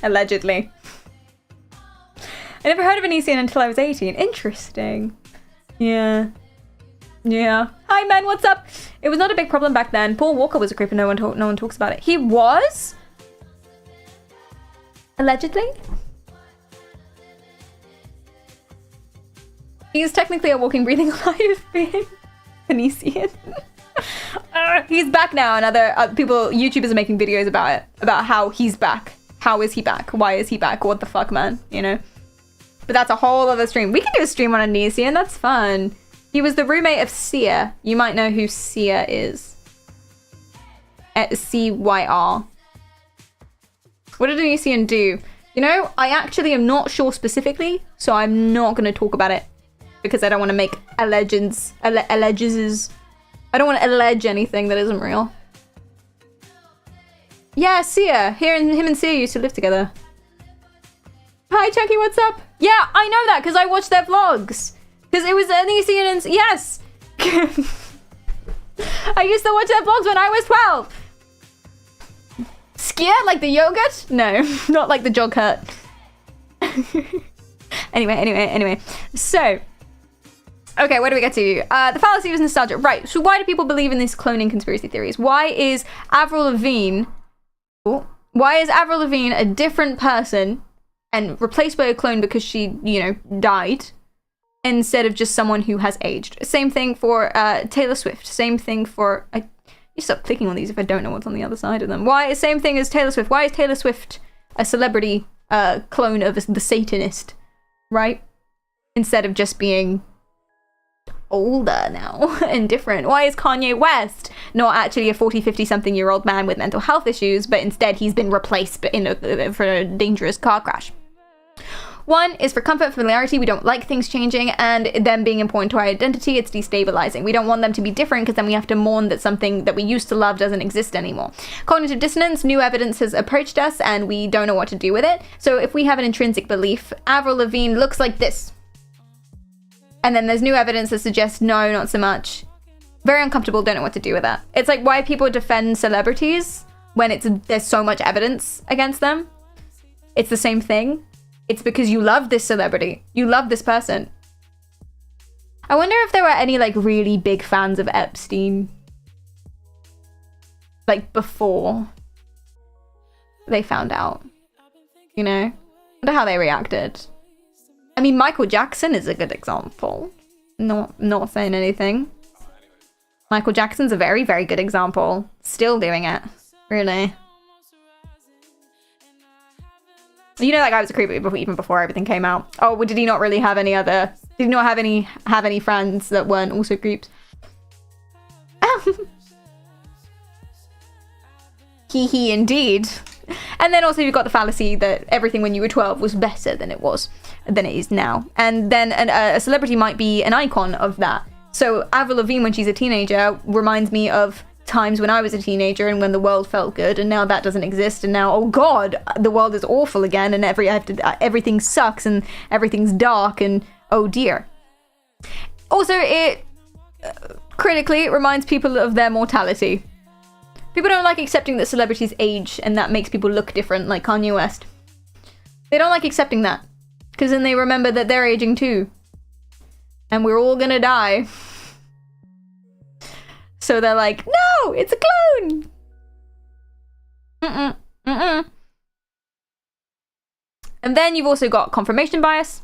Allegedly. I never heard of Onision until I was 18. Interesting. Yeah. Yeah. Hi, men. What's up? It was not a big problem back then. Paul Walker was a creep and no one talks about it. He was? Allegedly? He's technically a walking, breathing, alive being. Onision. He's back now, and other people, YouTubers are making videos about it. About how he's back. How is he back? Why is he back? What the fuck, man? You know? But that's a whole other stream. We can do a stream on Onision. That's fun. He was the roommate of Sia. You might know who Sia is. C-Y-R. What did Onision do? You know, I actually am not sure specifically, so I'm not going to talk about it. Because I don't want to make alleges. I don't want to allege anything that isn't real. Yeah, Sia. Him and Sia used to live together. Hi, Chucky, what's up? Yeah, I know that because I watched their vlogs. Because it was Onision and... Yes! I used to watch their vlogs when I was 12. Skia? Like the yogurt? No, not like the jog hurt. Anyway. So... Okay, where do we get to? The fallacy was nostalgia. Right, so why do people believe in these cloning conspiracy theories? Why is Avril Lavigne a different person and replaced by a clone because she, you know, died instead of just someone who has aged? Same thing for Taylor Swift. Same thing for... You stop clicking on these if I don't know what's on the other side of them. Same thing as Taylor Swift. Why is Taylor Swift a celebrity clone of the Satanist, right? Instead of just being... older now and different. Why is Kanye West not actually a 40, 50 something year old man with mental health issues, but instead he's been replaced for a dangerous car crash? One is for comfort and familiarity. We don't like things changing and them being important to our identity. It's destabilizing. We don't want them to be different because then we have to mourn that something that we used to love doesn't exist anymore. Cognitive dissonance, new evidence has approached us and we don't know what to do with it. So if we have an intrinsic belief, Avril Lavigne looks like this. And then there's new evidence that suggests no, not so much. Very uncomfortable, don't know what to do with that. It's like why people defend celebrities when there's so much evidence against them. It's the same thing. It's because you love this celebrity. You love this person. I wonder if there were any like really big fans of Epstein. Like before they found out. You know? I wonder how they reacted. I mean, Michael Jackson is a good example. Not saying anything. Michael Jackson's a very, very good example. Still doing it. Really. You know that guy was a creep even before everything came out. Oh, well, did he not really have any other... Did he not have any friends that weren't also creeps? Hee indeed. And then also you've got the fallacy that everything when you were 12 was better than it is now. And then a celebrity might be an icon of that. So Avril Lavigne when she's a teenager reminds me of times when I was a teenager and when the world felt good, and now that doesn't exist, and now, oh god, the world is awful again, and everything sucks and everything's dark, and oh dear. Also, it critically, it reminds people of their mortality. People don't like accepting that celebrities age and that makes people look different, like Kanye West. They don't like accepting that, because then they remember that they're aging too. And we're all gonna die. So they're like, no, it's a clone! And then you've also got confirmation bias.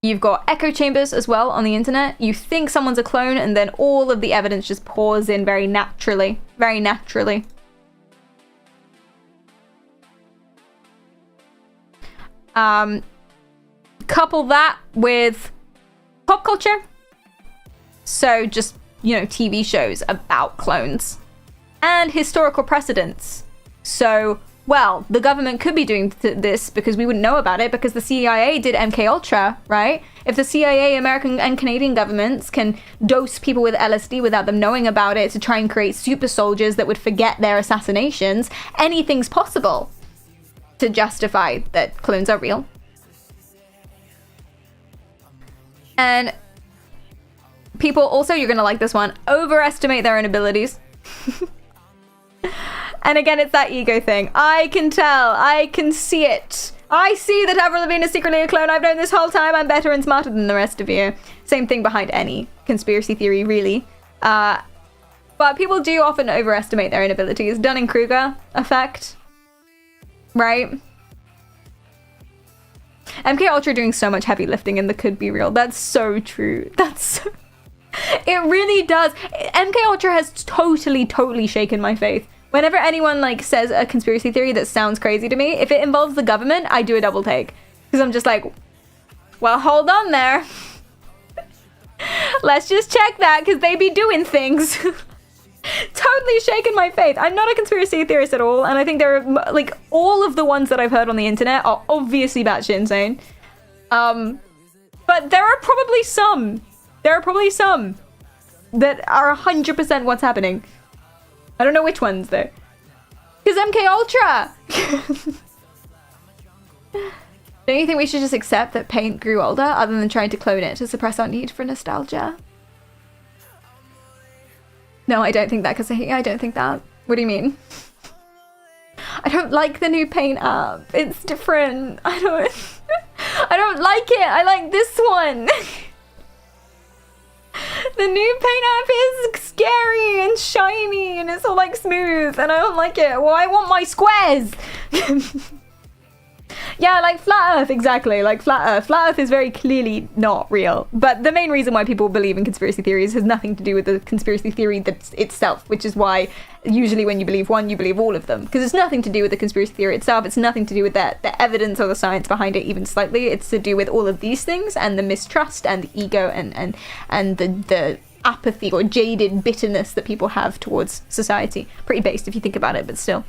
You've got echo chambers as well on the internet. You think someone's a clone and then all of the evidence just pours in very naturally. Very naturally. Couple that with pop culture. So just, you know, TV shows about clones. And historical precedents. So, well, the government could be doing this because we wouldn't know about it because the CIA did MKUltra, right? If the CIA, American and Canadian governments can dose people with LSD without them knowing about it to try and create super soldiers that would forget their assassinations, anything's possible to justify that clones are real. And people also, you're gonna like this one, overestimate their own abilities. And again, it's that ego thing. I can tell, I can see it. I see that Avril Lavigne is secretly a clone. I've known this whole time. I'm better and smarter than the rest of you. Same thing behind any conspiracy theory, really. But people do often overestimate their inabilities. Dunning-Kruger effect. Right? MK Ultra doing so much heavy lifting in the could be real. That's so true. That's so... It really does. MK Ultra has totally shaken my faith. Whenever anyone like says a conspiracy theory that sounds crazy to me, if it involves the government, I do a double take. Because I'm just like, well, hold on there. Let's just check that because they be doing things. Totally shaken my faith. I'm not a conspiracy theorist at all, and I think there are like all of the ones that I've heard on the internet are obviously batshit insane. But there are probably some. There are probably some that are 100% what's happening. I don't know which ones though. Because MK Ultra. Don't you think we should just accept that Paint grew older, other than trying to clone it to suppress our need for nostalgia? No, I don't think that, because I don't think that. What do you mean? I don't like the new Paint app. It's different. I don't like it. I like this one. The new Paint app is scary and shiny and it's all like smooth and I don't like it. Well, I want my squares. Yeah, like Flat Earth, exactly. Like Flat Earth. Flat Earth is very clearly not real. But the main reason why people believe in conspiracy theories has nothing to do with the conspiracy theory itself, which is why usually when you believe one, you believe all of them. Because it's nothing to do with the conspiracy theory itself. It's nothing to do with the evidence or the science behind it even slightly. It's to do with all of these things and the mistrust and the ego and the apathy or jaded bitterness that people have towards society. Pretty based if you think about it, but still.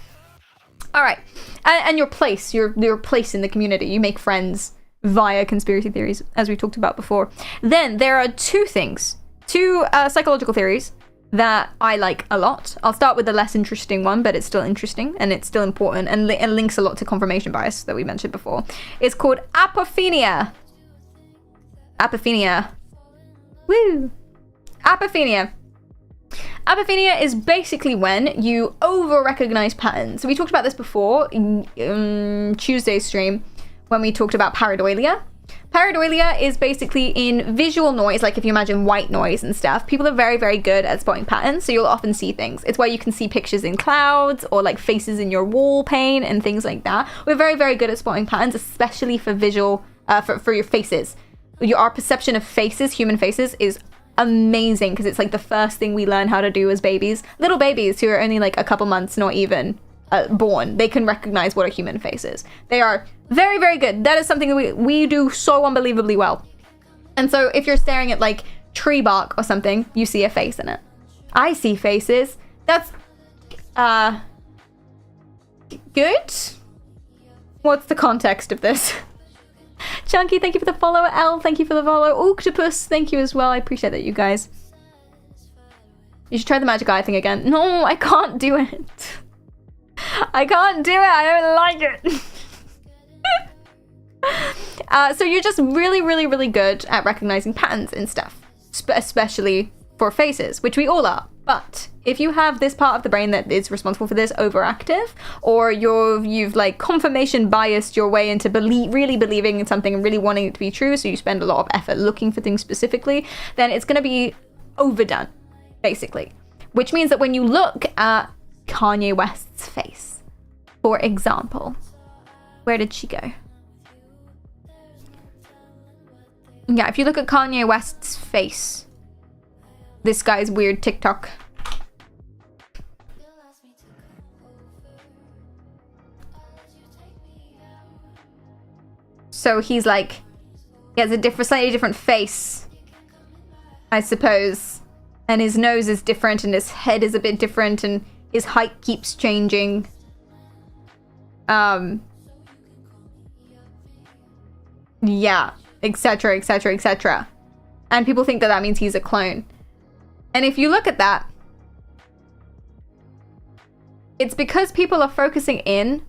All right, and your place in the community. You make friends via conspiracy theories, as we talked about before. Then there are two psychological theories that I like a lot. I'll start with the less interesting one, but it's still interesting and it's still important and it links a lot to confirmation bias that we mentioned before. It's called apophenia. Apophenia. Woo! Apophenia. Apophenia is basically when you over-recognize patterns. So we talked about this before in Tuesday's stream when we talked about pareidolia. Pareidolia is basically in visual noise, like if you imagine white noise and stuff. People are very, very good at spotting patterns, so you'll often see things. It's why you can see pictures in clouds or like faces in your wall paint and things like that. We're very, very good at spotting patterns, especially for visual, for your faces. Our perception of faces, human faces, is amazing because it's like the first thing we learn how to do as babies. Little babies who are only like a couple months, not even born, they can recognize what a human face is. They are very, very good. That is something that we do so unbelievably well. And so if you're staring at like tree bark or something, you see a face in it. I see faces. That's good. What's the context of this? Chunky, thank you for the follow. L, thank you for the follow. Octopus, thank you as well. I appreciate that, you guys. You should try the magic eye thing again. No, I can't do it. I can't do it. I don't like it. So you're just really, really, really good at recognizing patterns and stuff, especially for faces, which we all are. But if you have this part of the brain that is responsible for this overactive, or you've like confirmation biased your way into really believing in something and really wanting it to be true, so you spend a lot of effort looking for things specifically, then it's going to be overdone, basically. Which means that when you look at Kanye West's face, for example, where did she go? Yeah, if you look at Kanye West's face, this guy's weird TikTok. So he's like, he has a slightly different face, I suppose. And his nose is different and his head is a bit different and his height keeps changing. Yeah, etc, etc, etc. And people think that that means he's a clone. And if you look at that, it's because people are focusing in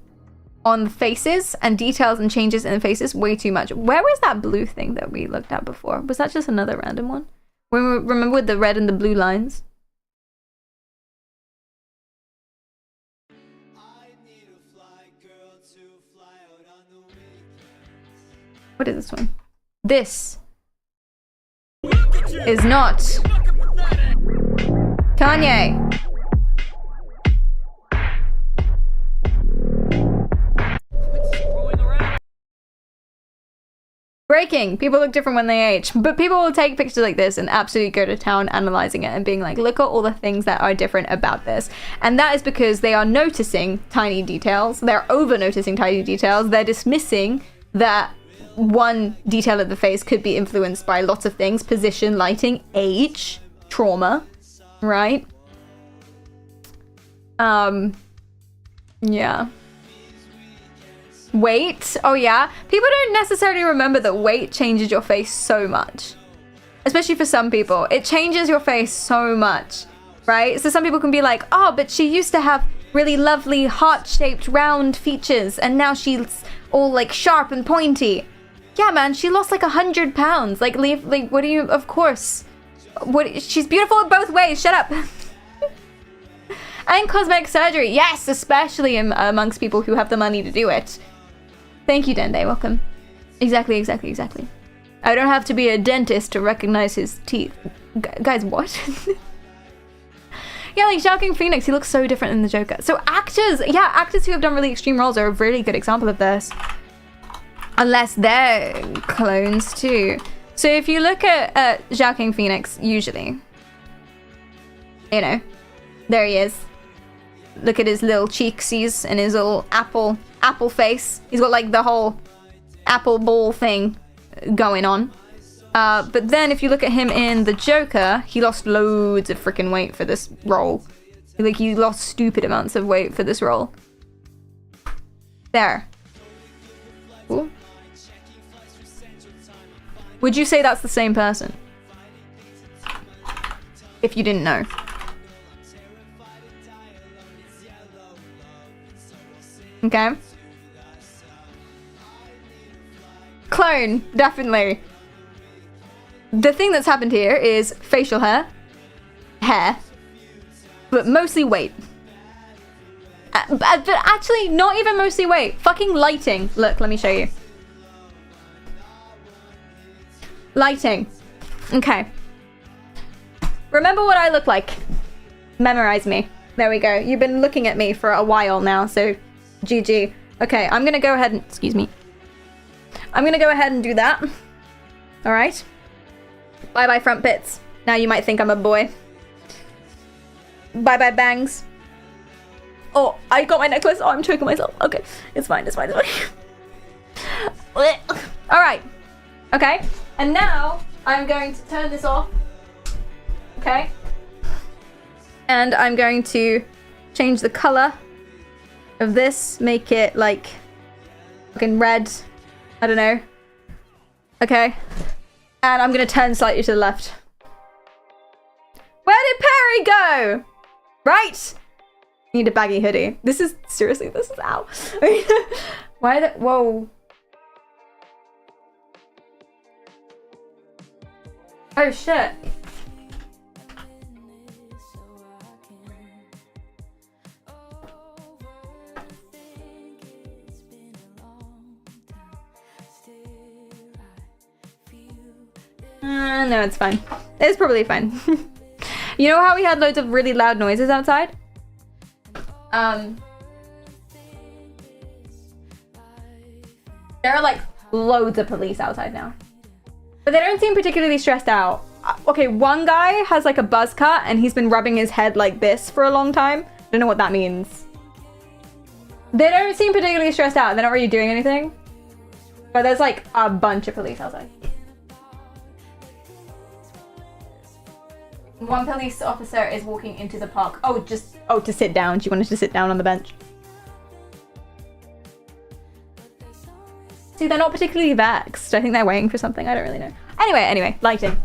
on the faces and details and changes in the faces way too much. Where was that blue thing that we looked at before? Was that just another random one? Remember with the red and the blue lines? What is this one? This is not Kanye. Breaking. People look different when they age. But people will take pictures like this and absolutely go to town analyzing it and being like, look at all the things that are different about this. And that is because they are noticing tiny details. They're over noticing tiny details. They're dismissing that one detail of the face could be influenced by lots of things. Position, lighting, age, trauma, right? Yeah. Weight. Oh yeah. People don't necessarily remember that weight changes your face so much. Especially for some people. It changes your face so much, right? So some people can be like, oh, but she used to have really lovely heart-shaped round features and now she's all like sharp and pointy. Yeah, man, she lost like 100 pounds. Like, what do you, of course. She's beautiful in both ways. Shut up. And cosmetic surgery. Yes, especially amongst people who have the money to do it. Thank you, Dende. Welcome. Exactly. I don't have to be a dentist to recognize his teeth. Guys, what? Yeah, like Joaquin Phoenix, he looks so different than the Joker. So actors who have done really extreme roles are a really good example of this. Unless they're clones too. So if you look at Joaquin Phoenix, usually, you know, there he is. Look at his little cheeksies and his little apple face. He's got like the whole apple ball thing going on. But then if you look at him in the Joker, he lost loads of freaking weight for this role. Like, he lost stupid amounts of weight for this role. There. Ooh. Would you say that's the same person? If you didn't know. Okay. Clone, definitely. The thing that's happened here is facial hair, but mostly weight. But actually, not even mostly weight. Fucking lighting. Look, let me show you. Lighting. Okay. Remember what I look like. Memorize me. There we go. You've been looking at me for a while now, so GG. Okay, I'm gonna go ahead and... Excuse me. I'm gonna go ahead and do that. Alright. Bye-bye front bits. Now you might think I'm a boy. Bye-bye bangs. Oh, I got my necklace. Oh, I'm choking myself. Okay, it's fine. Alright. Okay. And now I'm going to turn this off. Okay. And I'm going to change the color of this. Make it like fucking red. I don't know. Okay. And I'm going to turn slightly to the left. Where did Perry go? Right. Need a baggy hoodie. This is seriously, this is ow. Why the, whoa. Oh shit. No, it's fine. It's probably fine. You know how we had loads of really loud noises outside? There are like loads of police outside now. But they don't seem particularly stressed out. Okay, one guy has like a buzz cut and he's been rubbing his head like this for a long time. I don't know what that means. They don't seem particularly stressed out. They're not really doing anything. But there's like a bunch of police outside. One police officer is walking into the park. Oh, to sit down. She wanted to sit down on the bench. See, they're not particularly vexed. I think they're waiting for something. I don't really know. Anyway, lighting.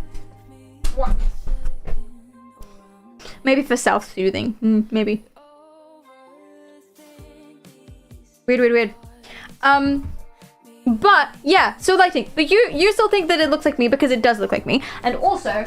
What? Maybe for self-soothing. Maybe. Weird. But yeah, so lighting. But you still think that it looks like me because it does look like me. And also,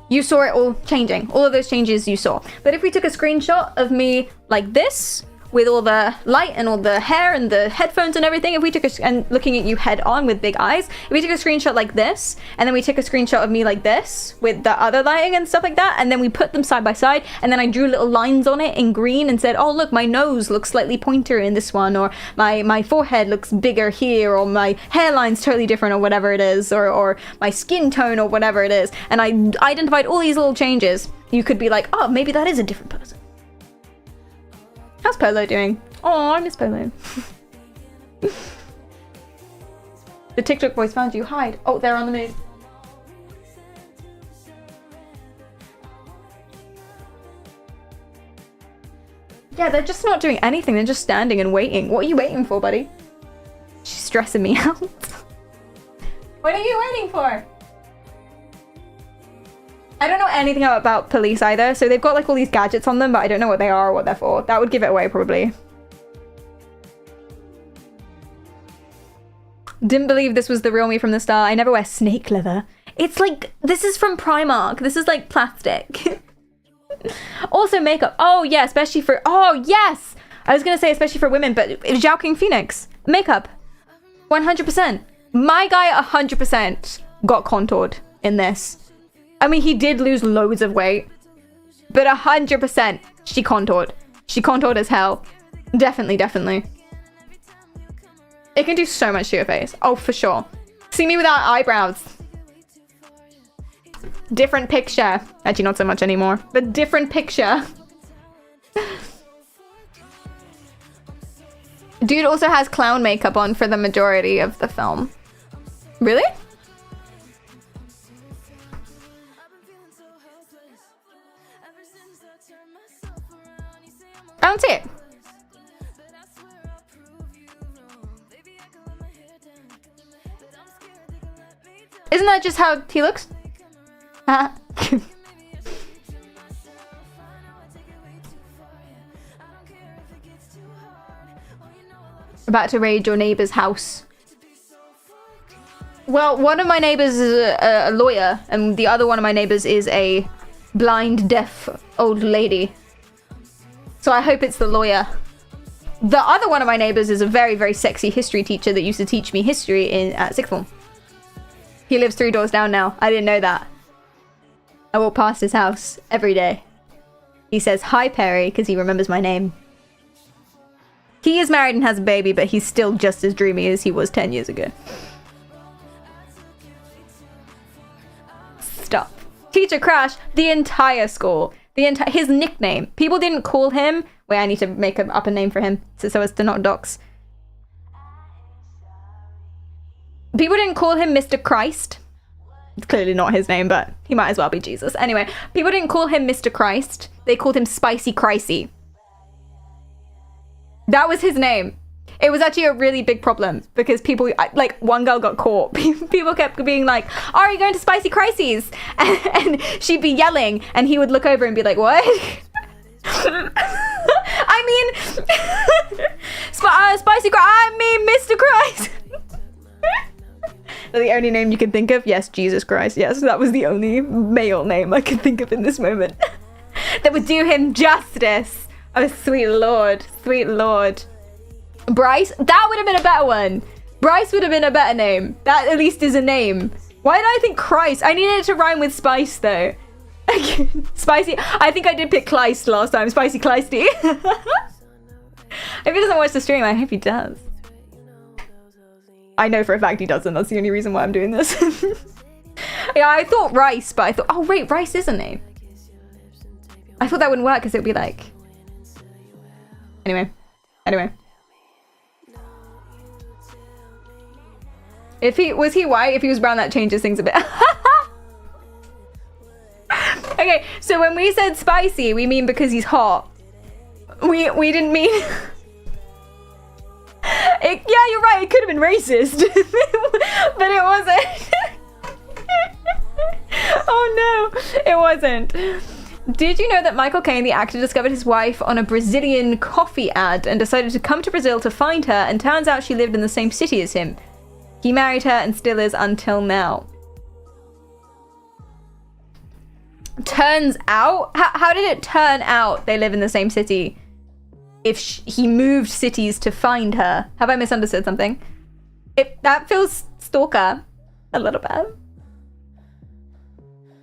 you saw it all changing. All of those changes you saw. But if we took a screenshot of me like this, with all the light and all the hair and the headphones and everything, if we took and looking at you head on with big eyes, if we took a screenshot like this, and then we took a screenshot of me like this with the other lighting and stuff like that, and then we put them side by side, and then I drew little lines on it in green and said, oh look, my nose looks slightly pointier in this one, or my forehead looks bigger here, or my hairline's totally different, or whatever it is, or my skin tone, or whatever it is, and I identified all these little changes, you could be like, oh, maybe that is a different person. How's Polo doing? Oh, I miss Polo. The TikTok boys found you. Hide. Oh, they're on the move. Yeah, they're just not doing anything. They're just standing and waiting. What are you waiting for, buddy? She's stressing me out. What are you waiting for? I don't know anything about police either, so they've got like all these gadgets on them, but I don't know what they are or what they're for. That would give it away, probably. Didn't believe this was the real me from the start. I never wear snake leather. It's like, this is from Primark. This is like plastic. Also makeup. Oh yeah, especially for, oh yes! I was gonna say especially for women, but Zhao King Phoenix. Makeup. 100%. My guy 100% got contoured in this. I mean, he did lose loads of weight, but 100% she contoured. She contoured as hell. Definitely, definitely. It can do so much to your face. Oh, for sure. See me without eyebrows. Different picture. Actually, not so much anymore, but different picture. Dude also has clown makeup on for the majority of the film. Really? I don't see it. Isn't that just how he looks? About to raid your neighbor's house. Well, one of my neighbors is a lawyer, and the other one of my neighbors is a blind, deaf old lady. So I hope it's the lawyer. The other one of my neighbors is a very, very sexy history teacher that used to teach me history at sixth form. He lives 3 doors down now. I didn't know that. I walk past his house every day. He says, hi, Perry, because he remembers my name. He is married and has a baby, but he's still just as dreamy as he was 10 years ago. Stop. Teacher Crash, the entire school. His nickname. People didn't call him. Wait, I need to make up a name for him so as to not dox. People didn't call him Mr. Christ. It's clearly not his name, but he might as well be Jesus. Anyway, people didn't call him Mr. Christ. They called him Spicy Chrissy. That was his name. It was actually a really big problem because people, like, one girl got caught. People kept being like, oh, are you going to Spicy Crises? And she'd be yelling and he would look over and be like, what? I mean, Spicy Christ, I mean Mr. Christ. The only name you can think of? Yes, Jesus Christ. Yes, that was the only male name I could think of in this moment. That would do him justice. Oh, sweet lord. Sweet lord. Bryce? That would have been a better one. Bryce would have been a better name. That at least is a name. Why did I think Christ? I needed it to rhyme with spice, though. Spicy. I think I did pick Kleist last time. Spicy Kleisty. If he doesn't watch the stream, I hope he does. I know for a fact he doesn't. That's the only reason why I'm doing this. Yeah, I thought Rice, but I thought, oh wait, Rice is a name. I thought that wouldn't work because it would be like... Anyway. If he was white? If he was brown, that changes things a bit. Okay, so when we said spicy, we mean because he's hot. We didn't mean... Yeah, you're right, it could have been racist. But it wasn't. Oh no, it wasn't. Did you know that Michael Caine, the actor, discovered his wife on a Brazilian coffee ad and decided to come to Brazil to find her, and turns out she lived in the same city as him. He married her and still is until now. Turns out? How did it turn out they live in the same city? if he moved cities to find her. Have I misunderstood something? If that feels stalker a little bit.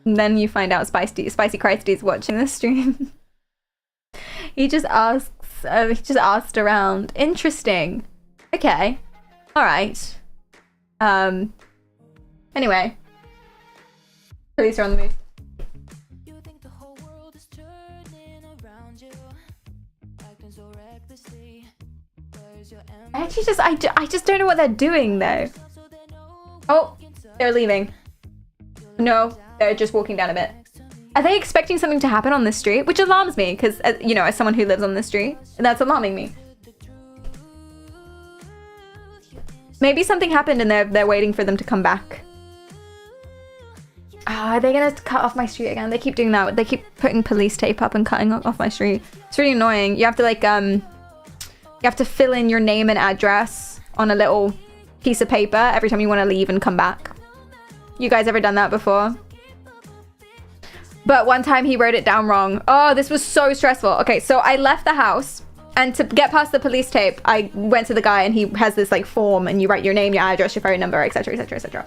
And then you find out Spicy Christy is watching the stream. He just asked around. Interesting. Okay. All right. Anyway. Police are on the move. I actually I just don't know what they're doing though. Oh, they're leaving. No, they're just walking down a bit. Are they expecting something to happen on this street? Which alarms me, because, you know, as someone who lives on this street, that's alarming me. Maybe something happened and they're waiting for them to come back. Are they gonna cut off my street again? They keep doing that. They keep putting police tape up and cutting off my street. It's really annoying. You have to like, you have to fill in your name and address on a little piece of paper every time you want to leave and come back. You guys ever done that before? But one time he wrote it down wrong. Oh, this was so stressful. Okay, so I left the house, and to get past the police tape, I went to the guy, and he has this like form, and you write your name, your address, your phone number, etc, etc, etc.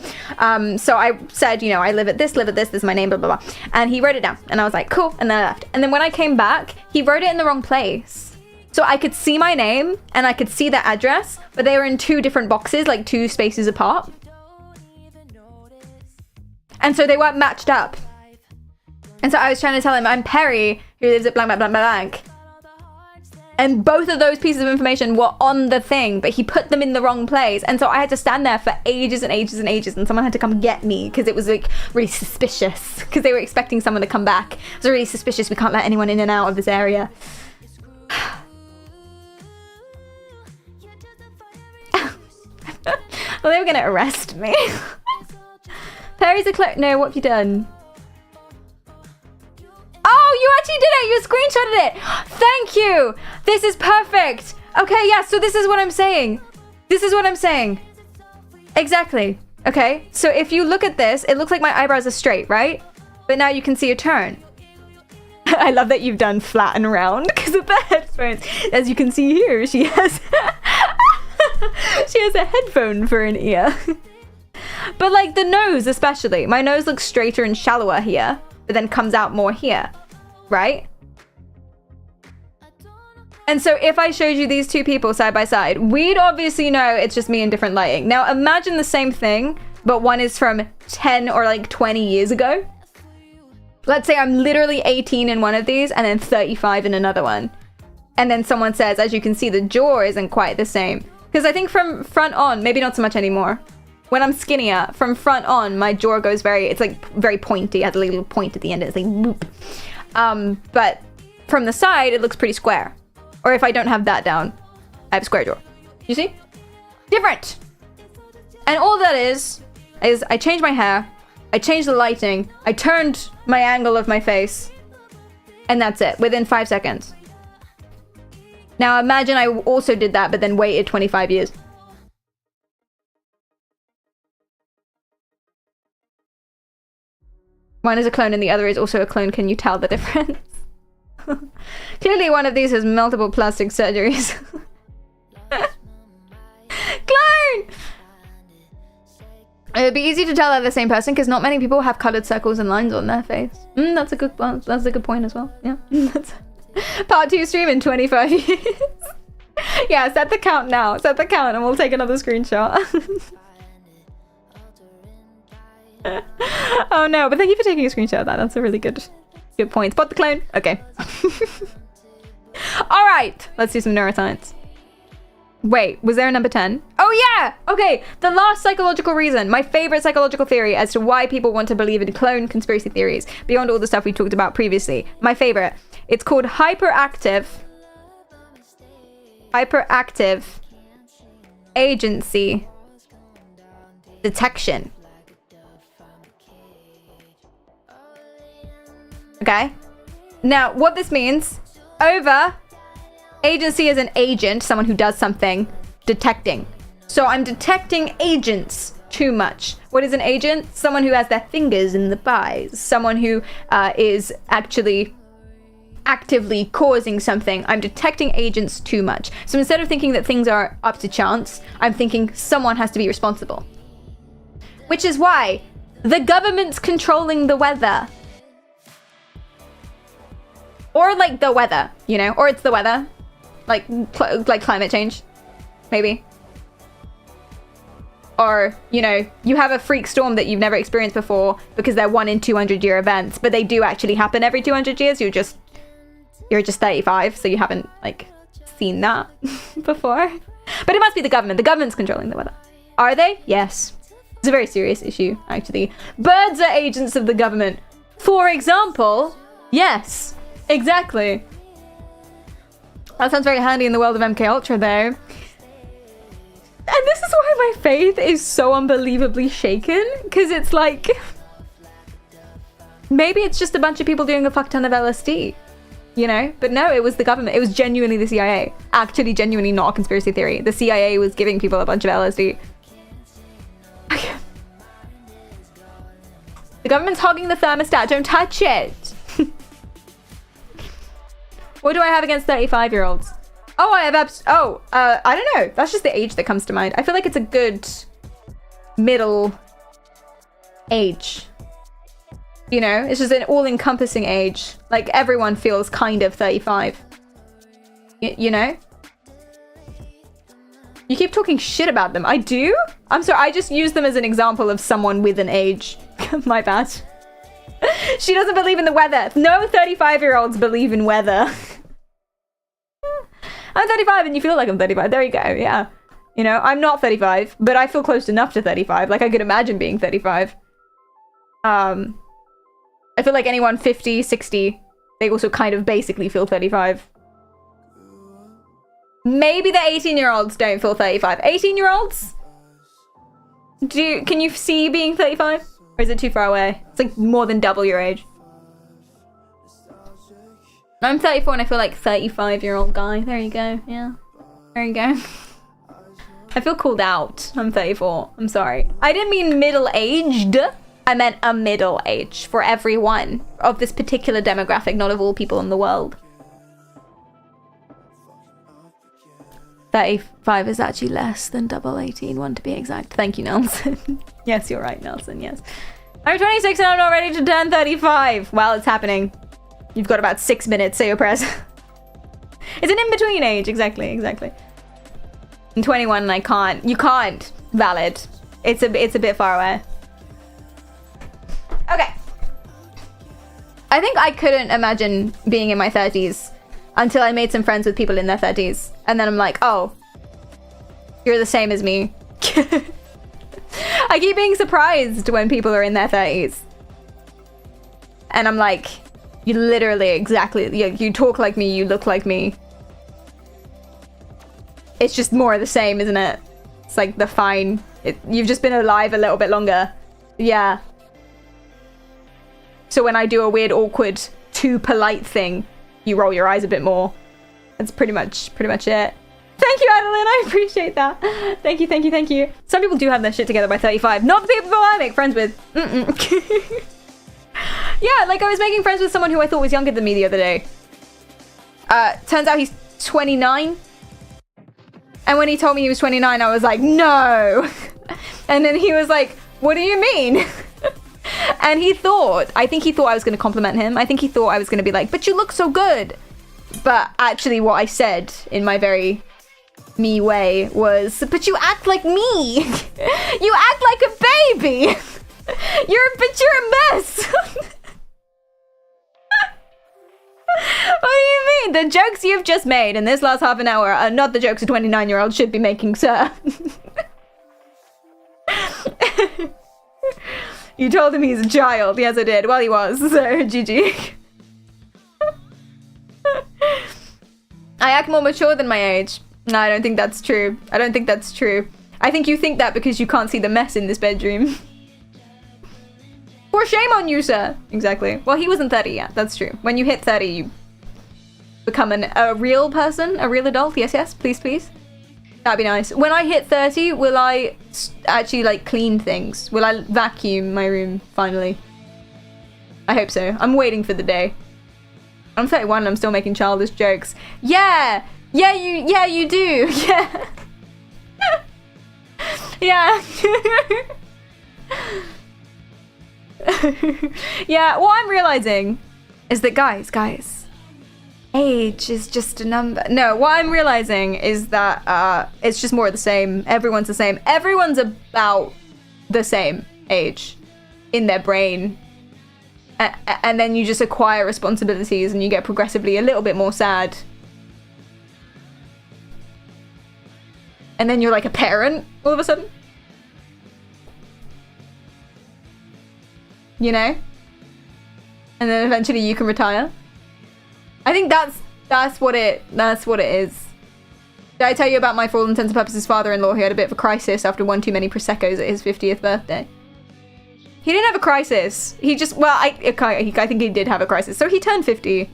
So I said, you know, I live at this, this is my name, blah, blah, blah. And he wrote it down, and I was like, cool, and then I left. And then when I came back, he wrote it in the wrong place. So I could see my name, and I could see the address, but they were in 2 different boxes, like 2 spaces apart. And so they weren't matched up. And so I was trying to tell him, I'm Perry, who lives at blank, blank, blank, blank. And both of those pieces of information were on the thing, but he put them in the wrong place. And so I had to stand there for ages and ages and ages, and someone had to come get me, because it was like really suspicious, because they were expecting someone to come back. It was really suspicious. We can't let anyone in and out of this area. Well, they were going to arrest me. Perry's a no, what have you done? Oh, you actually did it! You screenshotted it! Thank you! This is perfect! Okay, yeah, so this is what I'm saying. This is what I'm saying. Exactly. Okay, so if you look at this, it looks like my eyebrows are straight, right? But now you can see a turn. I love that you've done flat and round because of the headphones. As you can see here, she has... she has a headphone for an ear. But like the nose especially. My nose looks straighter and shallower here, but then comes out more here, right? And so if I showed you these 2 people side by side, we'd obviously know it's just me in different lighting. Now imagine the same thing, but one is from 10 or like 20 years ago. Let's say I'm literally 18 in one of these and then 35 in another one. And then someone says, as you can see, the jaw isn't quite the same. Because I think from front on, maybe not so much anymore. When I'm skinnier, from front on, my jaw goes it's like very pointy. It has a little point at the end. It's like whoop. But from the side, it looks pretty square. Or if I don't have that down, I have a square jaw. You see? Different. And all that is I changed my hair. I changed the lighting. I turned my angle of my face. And that's it, within 5 seconds. Now imagine I also did that, but then waited 25 years. One is a clone and the other is also a clone. Can you tell the difference? Clearly one of these has multiple plastic surgeries. Clone! It would be easy to tell they're the same person because not many people have colored circles and lines on their face. That's a good point as well. Yeah. Part 2 stream in 25 years. Yeah, set the count now. Set the count and we'll take another screenshot. Oh no, but thank you for taking a screenshot of that. That's a really good point. Spot the clone. Okay. All right, let's do some neuroscience. Wait, was there a number 10? Oh yeah! Okay, the last psychological reason, my favorite psychological theory as to why people want to believe in clone conspiracy theories, beyond all the stuff we talked about previously. My favorite. It's called hyperactive agency detection. Okay? Now, what this means, over... Agency is an agent, someone who does something, detecting. So I'm detecting agents too much. What is an agent? Someone who has their fingers in the pies. Someone who is actually actively causing something. I'm detecting agents too much. So instead of thinking that things are up to chance, I'm thinking someone has to be responsible. Which is why the government's controlling the weather. Or like the weather, you know, or it's the weather. Like climate change, maybe. Or, you know, you have a freak storm that you've never experienced before because they're 1 in 200 year events, but they do actually happen every 200 years. You're just 35, so you haven't like seen that before. But it must be the government. The government's controlling the weather. Are they? Yes. It's a very serious issue, actually. Birds are agents of the government. For example, yes, exactly. That sounds very handy in the world of MK Ultra, though. And this is why my faith is so unbelievably shaken, because it's like, maybe it's just a bunch of people doing a fuck ton of LSD, you know? But no, it was the government. It was genuinely the CIA. Actually, genuinely not a conspiracy theory. The CIA was giving people a bunch of LSD. The government's hogging the thermostat. Don't touch it. What do I have against 35-year-olds? Oh, I have I don't know. That's just the age that comes to mind. I feel like it's a good middle age. You know, it's just an all-encompassing age. Like, everyone feels kind of 35. You know? You keep talking shit about them. I do? I'm sorry, I just use them as an example of someone with an age. My bad. She doesn't believe in the weather. No 35-year-olds believe in weather. I'm 35 and you feel like I'm 35. There you go, yeah. You know, I'm not 35, but I feel close enough to 35. Like, I could imagine being 35. I feel like anyone 50, 60, they also kind of basically feel 35. Maybe the 18-year-olds don't feel 35. 18-year-olds? Can you see being 35? Or is it too far away? It's like more than double your age. I'm 34 and I feel like 35-year-old guy. There you go. Yeah. There you go. I feel called out. I'm 34. I'm sorry. I didn't mean middle-aged. I meant a middle age for everyone of this particular demographic, not of all people in the world. 35 is actually less than double 18, one to be exact. Thank you, Nelson. Yes, you're right, Nelson, yes. I'm 26 and I'm not ready to turn 35. Well, it's happening. You've got about 6 minutes, say your prayers. It's an in-between age, exactly. I'm 21 and I can't. You can't. Valid. It's a bit far away. Okay. I think I couldn't imagine being in my 30s until I made some friends with people in their 30s. And then I'm like, oh, you're the same as me. I keep being surprised when people are in their 30s. And I'm like, you literally exactly, you talk like me, you look like me. It's just more of the same, isn't it? It's like the fine. You've just been alive a little bit longer. Yeah. So when I do a weird, awkward, too polite thing, you roll your eyes a bit more. That's pretty much it. Thank you, Adeline. I appreciate that. Thank you. Some people do have their shit together by 35. Not the people I make friends with. Yeah, like I was making friends with someone who I thought was younger than me the other day. Turns out he's 29. And when he told me he was 29, I was like, no. And then he was like, what do you mean? And I think he thought I was going to compliment him. I think he thought I was going to be like, but you look so good. But actually what I said in my very me way was, but you act like me. You act like a baby. But you're a mess. What do you mean? The jokes you've just made in this last half an hour are not the jokes a 29-year-old should be making, sir. You told him he's a child. Yes, I did. Well, he was, so GG. I act more mature than my age. No, I don't think that's true. I think you think that because you can't see the mess in this bedroom. For shame on you, sir. Exactly. Well, he wasn't 30 yet. That's true. When you hit 30, you become a real person, a real adult. Yes, please. That'd be nice. When I hit 30, will I actually, like, clean things? Will I vacuum my room, finally? I hope so. I'm waiting for the day. I'm 31 and I'm still making childish jokes. Yeah, you do. Yeah. Yeah. Yeah, what I'm realizing is that guys, age is just a number. No, what I'm realizing is that it's just more of the same. Everyone's the same. Everyone's about the same age in their brain. And then you just acquire responsibilities and you get progressively a little bit more sad. And then you're like a parent all of a sudden. You know? And then eventually you can retire. I think that's what it is. Did I tell you about my, for all intents and purposes, father-in-law who had a bit of a crisis after one too many Prosecco's at his 50th birthday? He didn't have a crisis. He just, well, I think he did have a crisis. So he turned 50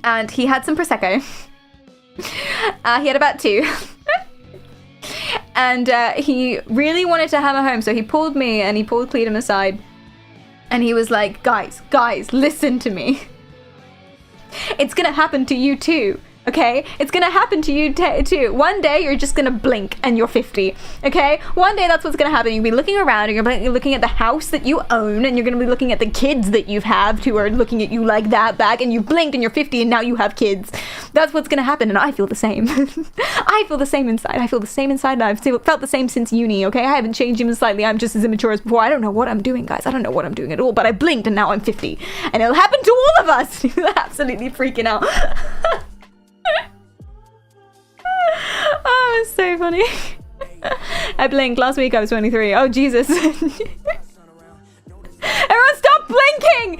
and he had some Prosecco. He had about 2. And he really wanted to hammer home. So he pulled me and he pulled Cleedum aside. And he was like, guys, listen to me. It's gonna happen to you too. Okay? It's gonna happen to you too. One day you're just gonna blink and you're 50. Okay? One day that's what's gonna happen. You'll be looking around and you're looking at the house that you own and you're gonna be looking at the kids that you've had who are looking at you like that back, and you blinked and you're 50 and now you have kids. That's what's gonna happen, and I feel the same. I feel the same inside. I feel the same inside, and I've felt the same since uni, okay? I haven't changed even slightly. I'm just as immature as before. I don't know what I'm doing, guys. I don't know what I'm doing at all, but I blinked and now I'm 50. And it'll happen to all of us. Absolutely freaking out. Oh, it's so funny. I blinked. Last week I was 23. Oh, Jesus. Everyone stop blinking!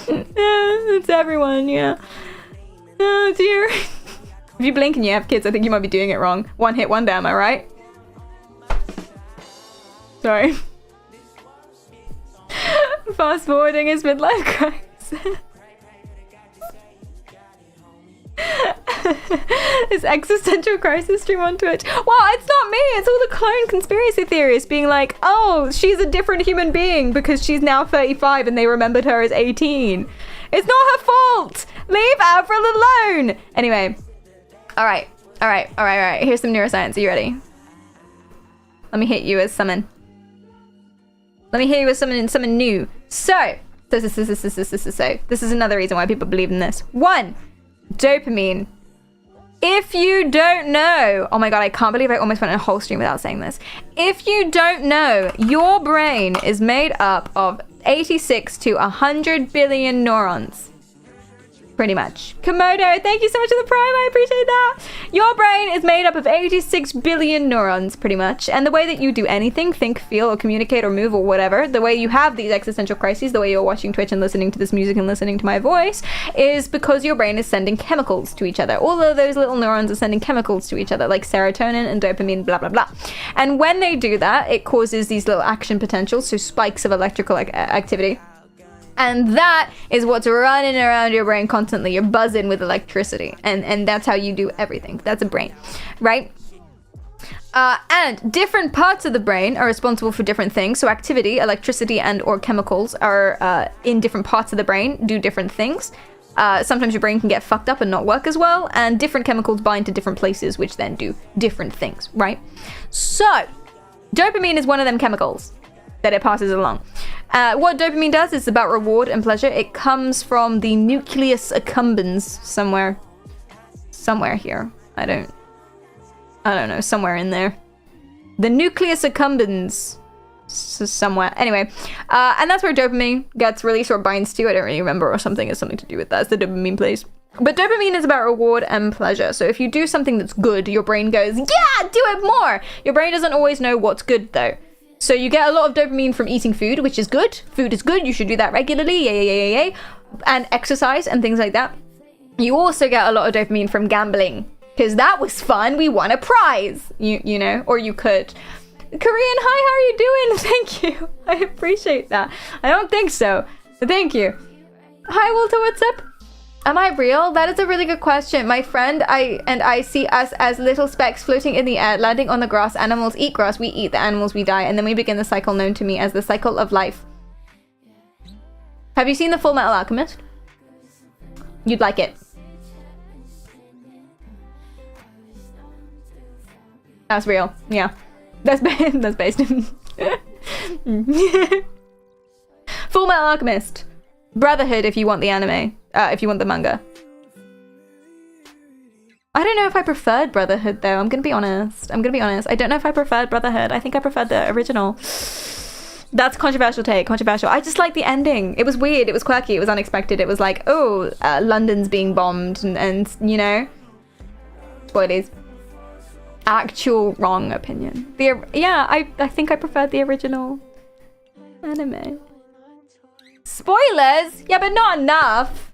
It's everyone, yeah. Oh, dear. If you blink and you have kids, I think you might be doing it wrong. One hit wonder, am I right? Sorry. Fast forwarding his midlife crisis. This existential crisis stream on Twitch. Well, it's not me. It's all the clone conspiracy theorists being like, oh, she's a different human being because she's now 35 and they remembered her as 18. It's not her fault. Leave Avril alone. Anyway. All right. Here's some neuroscience. Are you ready? Let me hit you with something. Something new. So this is another reason why people believe in this. 1. Dopamine. If you don't know, oh my god, I can't believe I almost went a whole stream without saying this. If you don't know, your brain is made up of 86 to 100 billion neurons. Pretty much. Komodo, thank you so much for the prime. I appreciate that. Your brain is made up of 86 billion neurons, pretty much. And the way that you do anything, think, feel, or communicate, or move, or whatever, the way you have these existential crises, the way you're watching Twitch and listening to this music and listening to my voice, is because your brain is sending chemicals to each other. All of those little neurons are sending chemicals to each other, like serotonin and dopamine, blah, blah, blah. And when they do that, it causes these little action potentials, so spikes of electrical activity. And that is what's running around your brain constantly. You're buzzing with electricity. And that's how you do everything. That's a brain, right? And different parts of the brain are responsible for different things. So activity, electricity, and or chemicals are in different parts of the brain, do different things. Sometimes your brain can get fucked up and not work as well. And different chemicals bind to different places, which then do different things, right? So, dopamine is one of them chemicals that it passes along. What dopamine does is about reward and pleasure. It comes from the nucleus accumbens somewhere here. I don't know, somewhere in there. The nucleus accumbens somewhere. Anyway, and that's where dopamine gets released or binds to. I don't really remember, or something has something to do with that. It's the dopamine place. But dopamine is about reward and pleasure. So if you do something that's good, your brain goes, yeah, do it more. Your brain doesn't always know what's good though. So you get a lot of dopamine from eating food, which is good. Food is good. You should do that regularly. Yay. And exercise and things like that. You also get a lot of dopamine from gambling, because that was fun. We won a prize, you know, or you could. Korean, hi, how are you doing? Thank you. I appreciate that. I don't think so, but thank you. Hi, Walter, what's up? Am I real? That is a really good question. My friend, I see us as little specks floating in the air, landing on the grass. Animals eat grass, we eat the animals, we die, and then we begin the cycle known to me as the cycle of life. Have you seen The Full Metal Alchemist? You'd like it. That's real. Yeah. That's based in... Full Metal Alchemist. Brotherhood if you want the anime. If you want the manga. I don't know if I preferred Brotherhood though. I'm gonna be honest. I don't know if I preferred Brotherhood. I think I preferred the original. That's a controversial take. Controversial. I just like the ending. It was weird. It was quirky. It was unexpected. It was like, oh, London's being bombed and you know. Spoilers. Actual wrong opinion. Yeah, I think I preferred the original anime. Spoilers? Yeah, but not enough.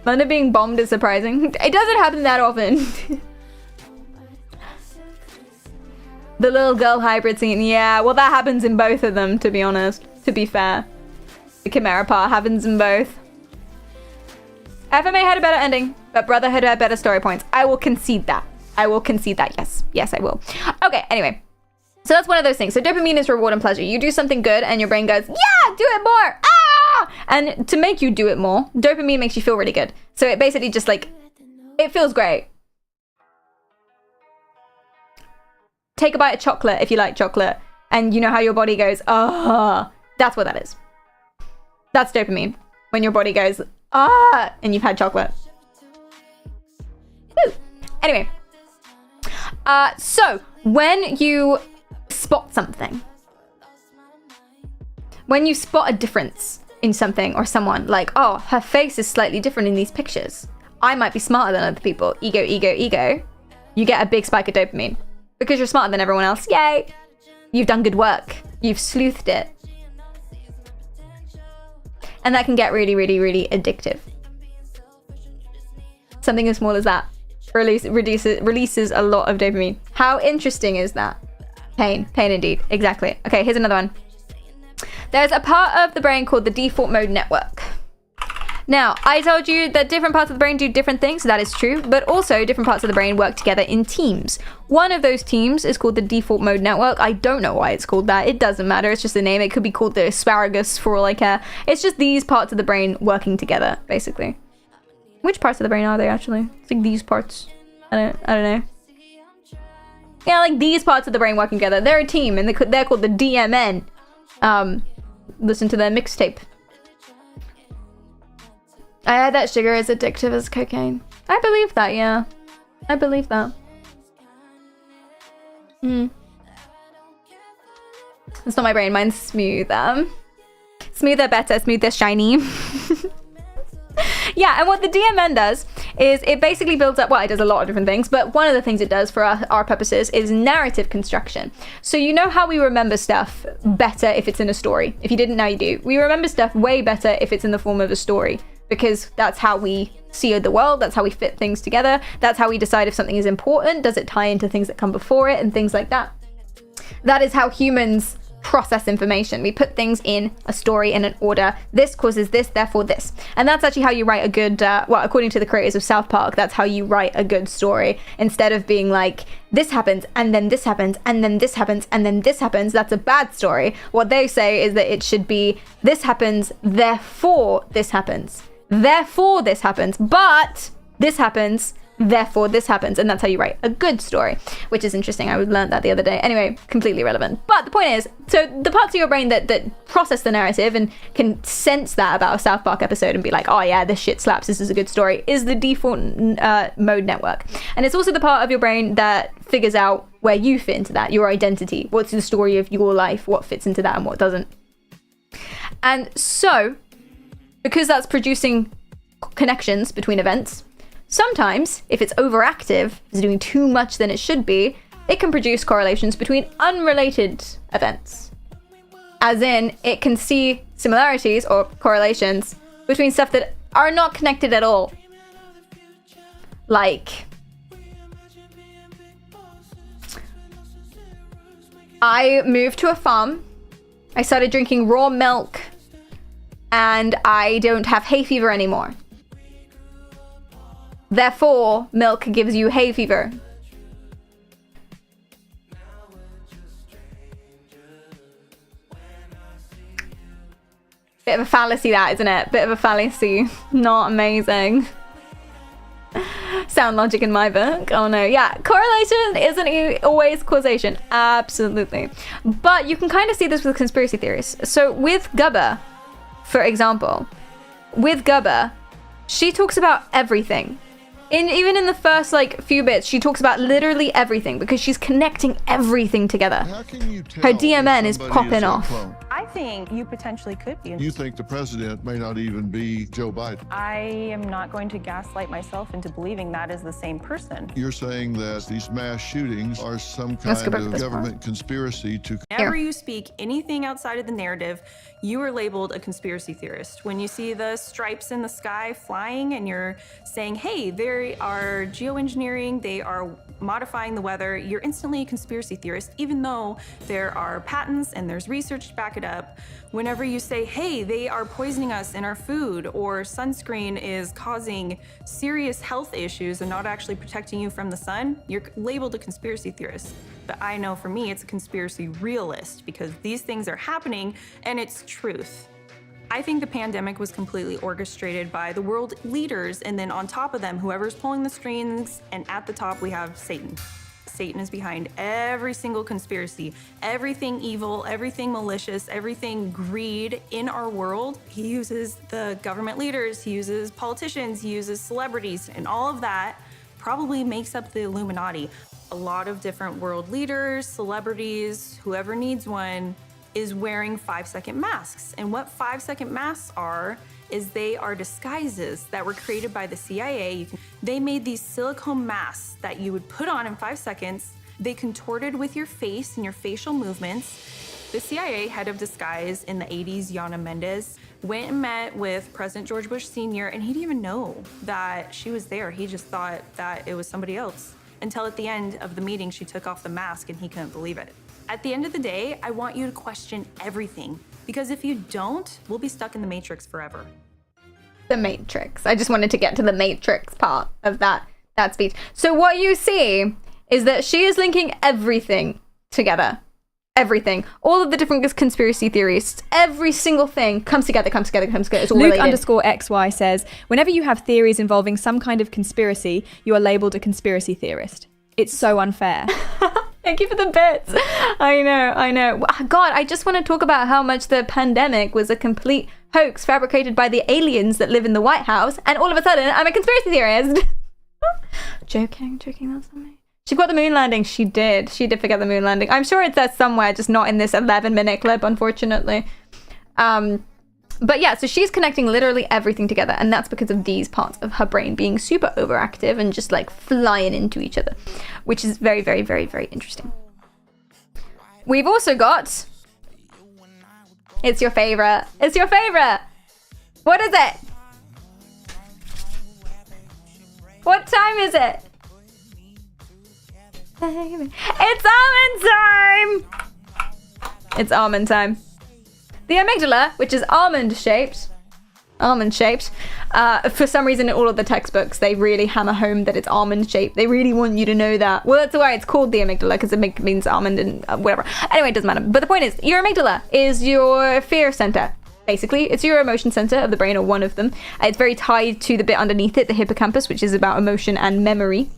London being bombed is surprising. It doesn't happen that often. The little girl hybrid scene. Yeah, well that happens in both of them, to be honest. To be fair. The Chimera part happens in both. FMA had a better ending, but Brotherhood had better story points. I will concede that. Yes. Yes, I will. Okay, anyway. So that's one of those things. So dopamine is reward and pleasure. You do something good and your brain goes, yeah, do it more. Ah! And to make you do it more, dopamine makes you feel really good. So it basically just like, it feels great. Take a bite of chocolate if you like chocolate. And you know how your body goes, ah. That's what that is. That's dopamine. When your body goes, ah, and you've had chocolate. Woo. Anyway. So when you spot something, when you spot a difference in something or someone, like, oh, her face is slightly different in these pictures. I might be smarter than other people. Ego, ego, ego. You get a big spike of dopamine because you're smarter than everyone else. Yay. You've done good work. You've sleuthed it. And that can get really, really, really addictive. Something as small as that releases a lot of dopamine. How interesting is that? Pain indeed. Exactly. Okay, here's another one. There's a part of the brain called the default mode network. Now, I told you that different parts of the brain do different things. That is true. But also, different parts of the brain work together in teams. One of those teams is called the default mode network. I don't know why it's called that. It doesn't matter. It's just a name. It could be called the asparagus for all I care. It's just these parts of the brain working together, basically. Which parts of the brain are they, actually? It's like these parts. I don't know. Yeah, like these parts of the brain working together. They're a team, and they're called the DMN. Listen to their mixtape. I heard that sugar is addictive as cocaine. I believe that, yeah. I believe that. It's not my brain, mine's smoother. Smoother, better, smoother, shiny. Yeah, and what the DMN does is it basically builds up, well, it does a lot of different things, but one of the things it does for our purposes is narrative construction. So you know how we remember stuff better if it's in a story? If you didn't, now you do. We remember stuff way better if it's in the form of a story, because that's how we see the world, that's how we fit things together, that's how we decide if something is important, does it tie into things that come before it, and things like that. That is how humans process information. We put things in a story in an order. This causes this, therefore this. And that's actually how you write a good, well, according to the creators of South Park, that's how you write a good story. Instead of being like, this happens, and then this happens, and then this happens, and then this happens, that's a bad story. What they say is that it should be, this happens, therefore this happens. Therefore this happens, but this happens, therefore this happens. And that's how you write a good story, which is interesting. I learned that the other day. Anyway, completely irrelevant. But the point is, so the parts of your brain that process the narrative and can sense that about a South Park episode and be like, oh yeah, this shit slaps, this is a good story, is the default mode network. And it's also the part of your brain that figures out where you fit into that, your identity. What's the story of your life? What fits into that and what doesn't? And so, because that's producing connections between events, sometimes, if it's overactive, if it's doing too much than it should be, it can produce correlations between unrelated events. As in, it can see similarities or correlations between stuff that are not connected at all. Like, I moved to a farm, I started drinking raw milk, and I don't have hay fever anymore. Therefore, milk gives you hay fever. Bit of a fallacy, that, isn't it? Bit of a fallacy. Not amazing. Sound logic in my book. Oh no, yeah. Correlation isn't always causation. Absolutely. But you can kind of see this with conspiracy theories. So with Gubba, for example, she talks about everything. Even in the first like few bits, she talks about literally everything because she's connecting everything together. Her DMN is popping off. I think you potentially could be. You think the president may not even be Joe Biden. I am not going to gaslight myself into believing that is the same person. You're saying that these mass shootings are some kind of government conspiracy to... Whenever you speak anything outside of the narrative, you are labeled a conspiracy theorist. When you see the stripes in the sky flying and you're saying, hey, they are geoengineering, they are modifying the weather, you're instantly a conspiracy theorist, even though there are patents and there's research to back it up. Whenever you say, hey, they are poisoning us in our food, or sunscreen is causing serious health issues and not actually protecting you from the sun, you're labeled a conspiracy theorist. But I know for me, it's a conspiracy realist because these things are happening and it's truth. I think the pandemic was completely orchestrated by the world leaders, and then on top of them, whoever's pulling the strings, and at the top we have Satan. Satan is behind every single conspiracy, everything evil, everything malicious, everything greed in our world. He uses the government leaders, he uses politicians, he uses celebrities, and all of that probably makes up the Illuminati. A lot of different world leaders, celebrities, whoever needs one, is wearing 5-second masks. And what 5-second masks are is they are disguises that were created by the CIA. They made these silicone masks that you would put on in 5 seconds. They contorted with your face and your facial movements. The CIA head of disguise in the 80s, Yana Mendez, went and met with President George Bush Sr., and he didn't even know that she was there. He just thought that it was somebody else. Until at the end of the meeting, she took off the mask and he couldn't believe it. At the end of the day, I want you to question everything, because if you don't, we'll be stuck in the Matrix forever. The Matrix. I just wanted to get to the Matrix part of that speech. So what you see is that she is linking everything together. Everything. All of the different conspiracy theories. Every single thing comes together. It's all related. Luke_XY says, whenever you have theories involving some kind of conspiracy, you are labeled a conspiracy theorist. It's so unfair. Thank you for the bits. I know. God, I just want to talk about how much the pandemic was a complete hoax fabricated by the aliens that live in the White House, and all of a sudden, I'm a conspiracy theorist. Joking, that's on me. She got the moon landing. She did forget the moon landing. I'm sure it's there somewhere, just not in this 11-minute clip, unfortunately. But yeah, so she's connecting literally everything together, and that's because of these parts of her brain being super overactive and just like flying into each other, which is very, very, very, very interesting. We've also got... It's your favorite. What is it? What time is it? It's almond time. The amygdala, which is almond shaped, for some reason in all of the textbooks, they really hammer home that it's almond shaped. They really want you to know that. Well, that's why it's called the amygdala, because it means almond and whatever. Anyway, it doesn't matter. But the point is, your amygdala is your fear center. Basically, it's your emotion center of the brain, or one of them. It's very tied to the bit underneath it, the hippocampus, which is about emotion and memory.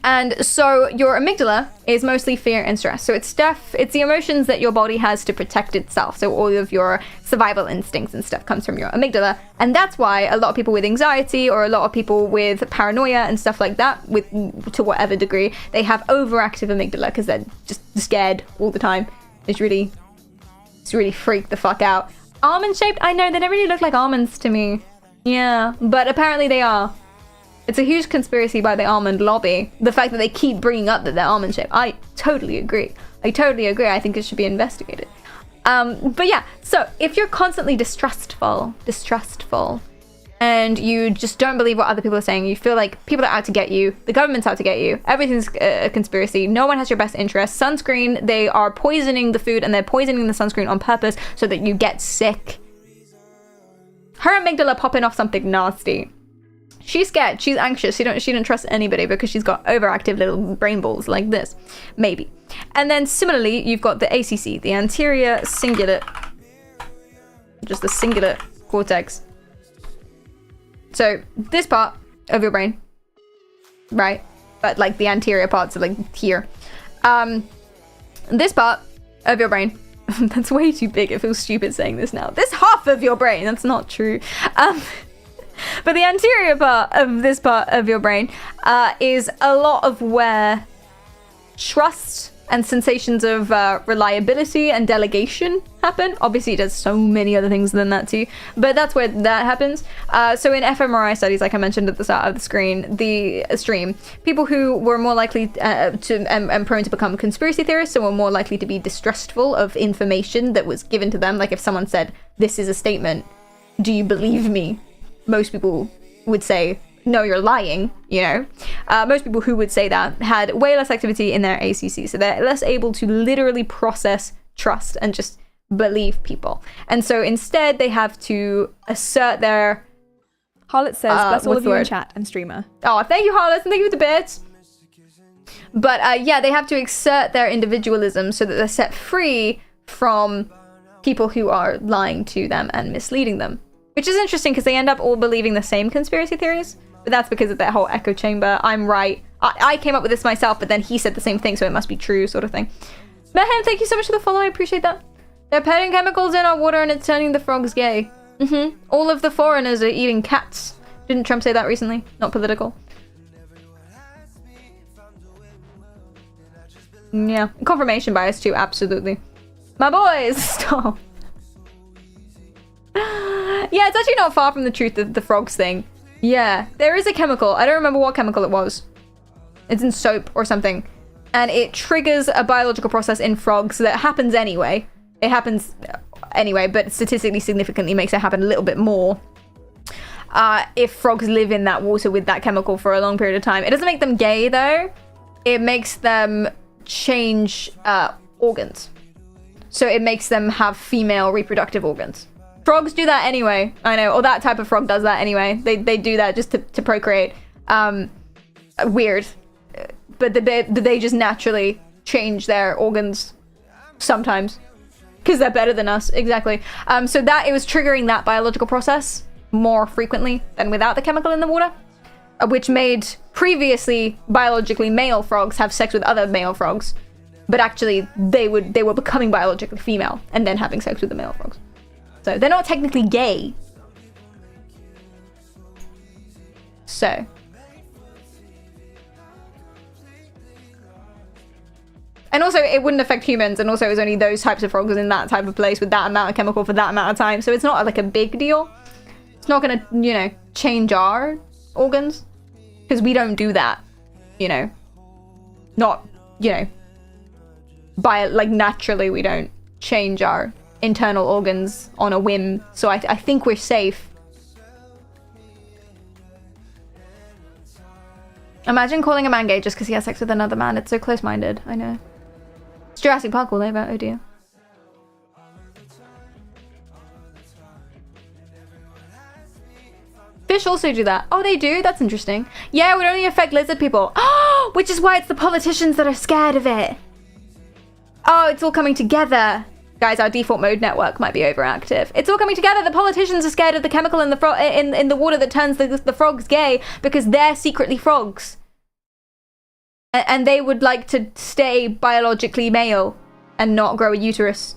And so your amygdala is mostly fear and stress. So it's the emotions that your body has to protect itself. So all of your survival instincts and stuff comes from your amygdala. And that's why a lot of people with anxiety, or a lot of people with paranoia and stuff like that, to whatever degree, they have overactive amygdala because they're just scared all the time. It's really freaked the fuck out. Almond shaped? I know, they don't really look like almonds to me. Yeah, but apparently they are. It's a huge conspiracy by the almond lobby. The fact that they keep bringing up that they're almond shaped. I totally agree. I think it should be investigated. But yeah, so if you're constantly distrustful, and you just don't believe what other people are saying, you feel like people are out to get you, the government's out to get you, everything's a conspiracy, no one has your best interest, sunscreen, they are poisoning the food and they're poisoning the sunscreen on purpose so that you get sick. Her amygdala popping off something nasty. She's scared, she's anxious, she don't trust anybody because she's got overactive little brain balls like this. Maybe. And then similarly, you've got the ACC, the anterior cingulate just the cingulate cortex. So this part of your brain, right? But like the anterior parts are like here. This part of your brain, that's way too big. It feels stupid saying this now. This half of your brain, that's not true. But the anterior part of this part of your brain is a lot of where trust and sensations of reliability and delegation happen. Obviously, it does so many other things than that too, but that's where that happens. So in fMRI studies, like I mentioned at the start of the stream, people who were more likely and prone to become conspiracy theorists, so were more likely to be distrustful of information that was given to them. Like if someone said, "This is a statement, do you believe me?" Most people would say, "No, you're lying," you know? Most people who would say that had way less activity in their ACC, so they're less able to literally process trust and just believe people. And so instead, they have to assert their... Harlot says, bless all of you in chat and streamer. Oh, thank you, Harlot, and thank you for the bits. But yeah, they have to exert their individualism so that they're set free from people who are lying to them and misleading them. Which is interesting because they end up all believing the same conspiracy theories. But that's because of that whole echo chamber. I'm right. I came up with this myself, but then he said the same thing, so it must be true, sort of thing. Mehem, thank you so much for the follow. I appreciate that. They're putting chemicals in our water and it's turning the frogs gay. All of the foreigners are eating cats. Didn't Trump say that recently? Not political. Yeah. Confirmation bias too, absolutely. My boys, stop. Yeah, it's actually not far from the truth of the frogs thing. Yeah, there is a chemical. I don't remember what chemical it was. It's in soap or something. And it triggers a biological process in frogs that happens anyway. It happens anyway, but statistically significantly makes it happen a little bit more. If frogs live in that water with that chemical for a long period of time. It doesn't make them gay, though. It makes them change organs. So it makes them have female reproductive organs. Frogs do that anyway, I know, or that type of frog does that anyway. They do that just to procreate. Weird. But they just naturally change their organs sometimes. Because they're better than us, exactly. So that it was triggering that biological process more frequently than without the chemical in the water. Which made previously biologically male frogs have sex with other male frogs. But actually they were becoming biologically female and then having sex with the male frogs. So they're not technically gay. So. And also it wouldn't affect humans, and also it was only those types of frogs in that type of place with that amount of chemical for that amount of time. So it's not like a big deal. It's not gonna, you know, change our organs. Because we don't do that, you know. Not, you know, like naturally we don't change our internal organs on a whim, so I think we're safe. Imagine calling a man gay just because he has sex with another man. It's so close-minded. I know. It's Jurassic Park all over. Oh dear. Fish also do that. Oh, they do? That's interesting. Yeah, it would only affect lizard people. Oh, which is why it's the politicians that are scared of it. Oh, it's all coming together. Guys, our default mode network might be overactive. It's all coming together. The politicians are scared of the chemical in the in the water that turns the frogs gay because they're secretly frogs. And they would like to stay biologically male and not grow a uterus.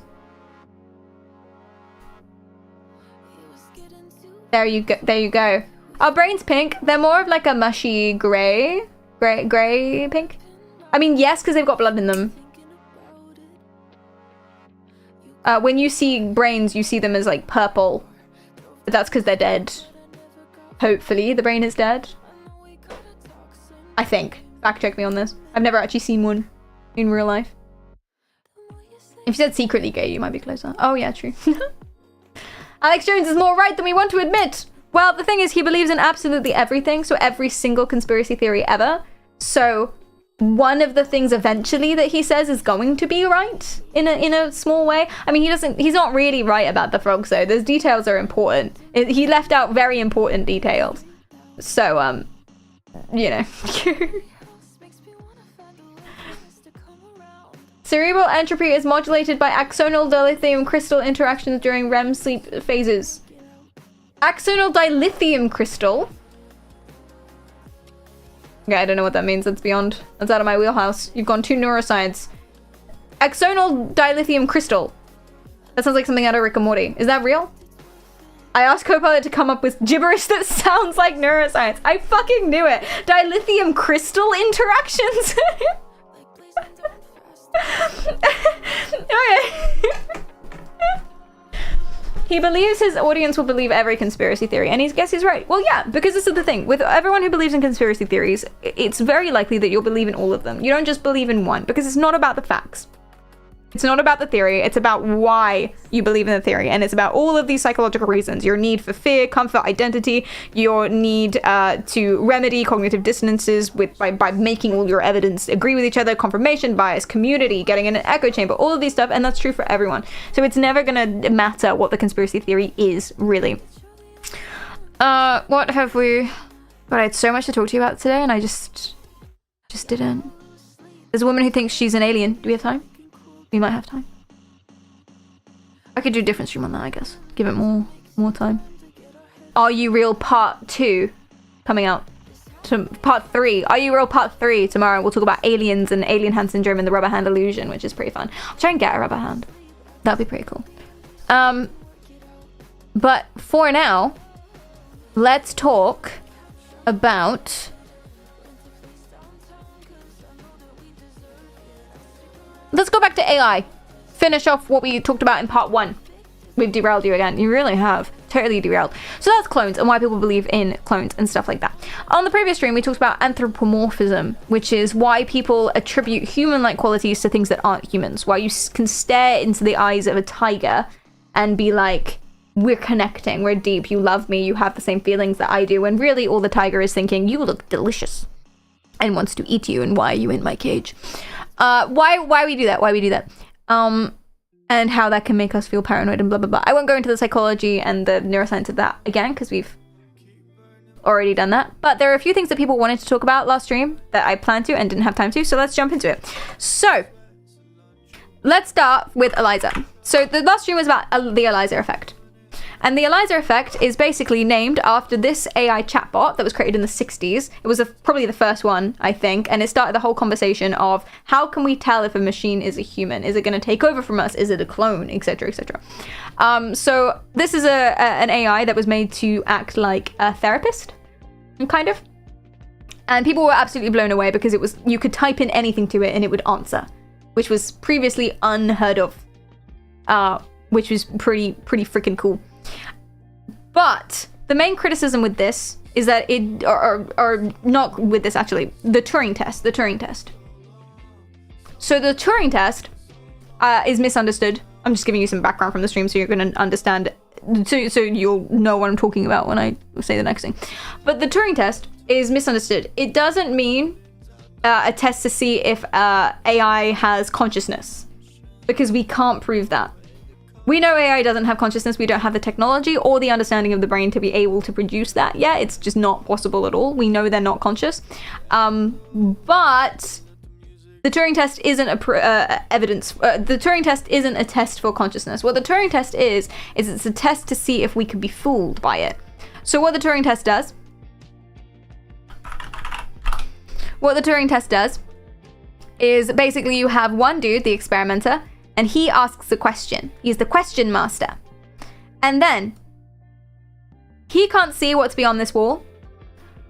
There you go. There you go. Our brain's pink. They're more of like a mushy gray pink. I mean, yes, because they've got blood in them. When you see brains, you see them as like purple. But that's because they're dead. Hopefully the brain is dead. I think. Fact check me on this. I've never actually seen one in real life. If you said secretly gay, you might be closer. Oh yeah, true. Alex Jones is more right than we want to admit. Well, the thing is, he believes in absolutely everything. So every single conspiracy theory ever. So one of the things eventually that he says is going to be right in a small way. I mean, he's not really right about the frogs though. Those details are important. He left out very important details. So, you know. Cerebral entropy is modulated by axonal dilithium crystal interactions during REM sleep phases. Axonal dilithium crystal? Yeah, I don't know what that means. That's out of my wheelhouse. You've gone too neuroscience. Axonal dilithium crystal. That sounds like something out of Rick and Morty. Is that real? I asked Copilot to come up with gibberish that sounds like neuroscience. I fucking knew it. Dilithium crystal interactions? Okay. He believes his audience will believe every conspiracy theory, and he guess he's right. Well, yeah, because this is the thing. With everyone who believes in conspiracy theories, it's very likely that you'll believe in all of them. You don't just believe in one, because it's not about the facts. It's not about the theory, it's about why you believe in the theory, and it's about all of these psychological reasons. Your need for fear, comfort, identity, your need to remedy cognitive dissonances by making all your evidence agree with each other, confirmation bias, community, getting in an echo chamber, all of these stuff, and that's true for everyone. So it's never gonna matter what the conspiracy theory is, really. What have we... God, I had so much to talk to you about today, and I just didn't. There's a woman who thinks she's an alien. Do we have time? We might have time. I could do a different stream on that, I guess. Give it more time. Are You Real Part 2 coming out? Part 3. Are You Real Part 3 tomorrow. We'll talk about aliens and alien hand syndrome and the rubber hand illusion, which is pretty fun. I'll try and get a rubber hand. That'd be pretty cool. But for now, let's talk about... Let's go back to AI. Finish off what we talked about in part 1. We've derailed you again. You really have. Totally derailed. So that's clones and why people believe in clones and stuff like that. On the previous stream, we talked about anthropomorphism, which is why people attribute human-like qualities to things that aren't humans. Why you can stare into the eyes of a tiger and be like, we're connecting, we're deep, you love me, you have the same feelings that I do, when really all the tiger is thinking, you look delicious, and wants to eat you, and why are you in my cage? Why we do that, and how that can make us feel paranoid and blah blah blah. I won't go into the psychology and the neuroscience of that again, because we've already done that, but there are a few things that people wanted to talk about last stream that I planned to and didn't have time to, so let's jump into it. So let's start with ELIZA. So the last stream was about the ELIZA effect. And the ELIZA effect is basically named after this AI chatbot that was created in the 60s. It was probably the first one, I think, and it started the whole conversation of how can we tell if a machine is a human? Is it going to take over from us? Is it a clone? Etc. etc. So this is an AI that was made to act like a therapist, kind of. And people were absolutely blown away because you could type in anything to it and it would answer, which was previously unheard of, which was pretty freaking cool. But the main criticism with this is that or not with this actually, the Turing test. So the Turing test is misunderstood. I'm just giving you some background from the stream so you're going to understand, so you'll know what I'm talking about when I say the next thing. But the Turing test is misunderstood. It doesn't mean a test to see if AI has consciousness, because we can't prove that. We know AI doesn't have consciousness. We don't have the technology or the understanding of the brain to be able to produce that yet. It's just not possible at all. We know they're not conscious. But the Turing test isn't evidence. The Turing test isn't a test for consciousness. What the Turing test is it's a test to see if we could be fooled by it. So what the Turing test does is basically you have one dude, the experimenter, and he asks a question. He's the question master. And then he can't see what's beyond this wall,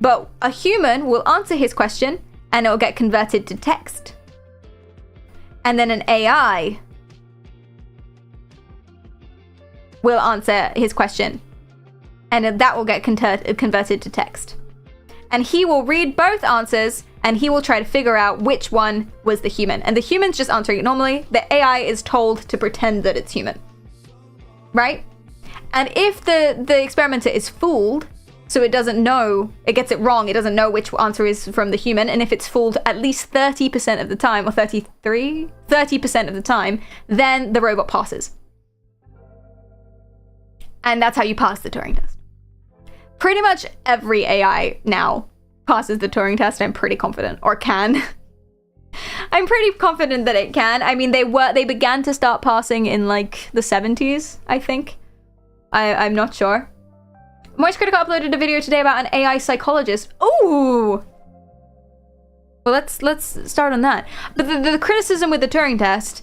but a human will answer his question and it'll get converted to text. And then an AI will answer his question and that will get converted to text. And he will read both answers and he will try to figure out which one was the human. And the human's just answering it normally. The AI is told to pretend that it's human. Right? And if the experimenter is fooled, so it doesn't know, it gets it wrong, it doesn't know which answer is from the human, and if it's fooled at least 30% of the time, or 30% of the time, then the robot passes. And that's how you pass the Turing test. Pretty much every AI now passes the Turing test, I'm pretty confident, or can. I'm pretty confident that it can. I mean, they began to start passing in like the 70s, I think. I'm not sure. Moist Critical uploaded a video today about an AI psychologist. Ooh! Well, let's start on that. But the criticism with the Turing test,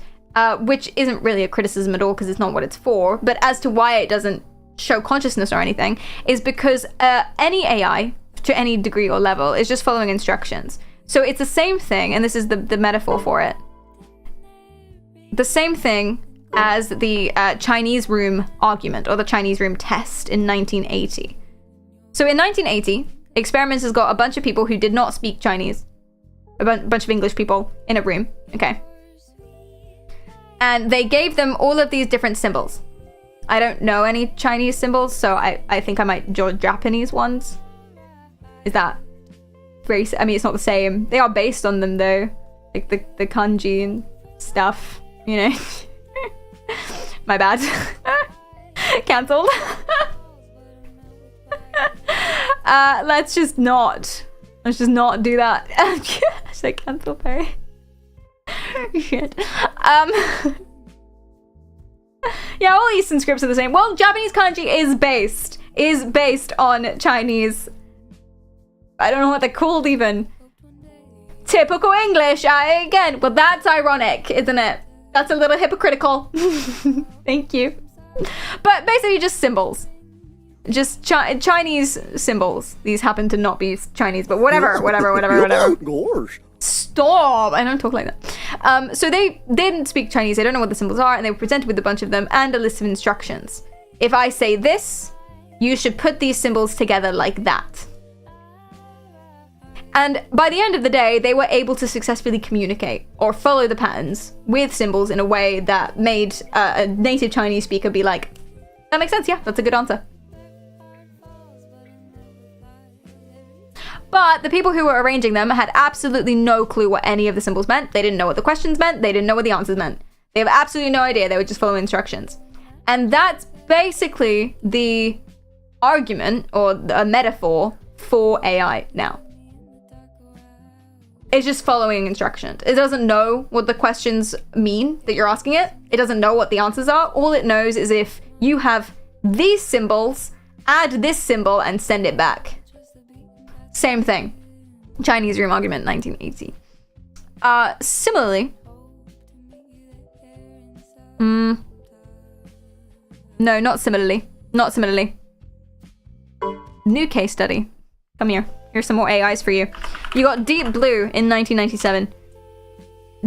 which isn't really a criticism at all because it's not what it's for, but as to why it doesn't show consciousness or anything, is because any AI, to any degree or level, is just following instructions. So it's the same thing, and this is the metaphor for it. The same thing as the Chinese room argument or the Chinese room test in 1980. So in 1980, experimenters got a bunch of people who did not speak Chinese, a bunch of English people in a room, okay? And they gave them all of these different symbols. I don't know any Chinese symbols, so I think I might draw Japanese ones. Is that very... I mean, it's not the same. They are based on them, though. Like the kanji and stuff, you know? My bad. Cancelled. Let's just not do that. Should I cancel Perry? Shit. Yeah, all Eastern scripts are the same. Well, Japanese kanji is based on Chinese. I don't know what they're called even. Typical English. Again, well, that's ironic, isn't it? That's a little hypocritical. Thank you. But basically just symbols. Just Chinese symbols. These happen to not be Chinese, but whatever. Gosh. Stop! I don't talk like that. So they didn't speak Chinese, they don't know what the symbols are, and they were presented with a bunch of them and a list of instructions. If I say this, you should put these symbols together like that. And by the end of the day, they were able to successfully communicate or follow the patterns with symbols in a way that made a native Chinese speaker be like, that makes sense, yeah, that's a good answer. But the people who were arranging them had absolutely no clue what any of the symbols meant. They didn't know what the questions meant. They didn't know what the answers meant. They have absolutely no idea. They were just following instructions. And that's basically the argument or a metaphor for AI now. It's just following instructions. It doesn't know what the questions mean that you're asking it. It doesn't know what the answers are. All it knows is if you have these symbols, add this symbol and send it back. Same thing. Chinese room argument, 1980. Similarly. No, not similarly. Not similarly. New case study. Come here. Here's some more AIs for you. You got Deep Blue in 1997.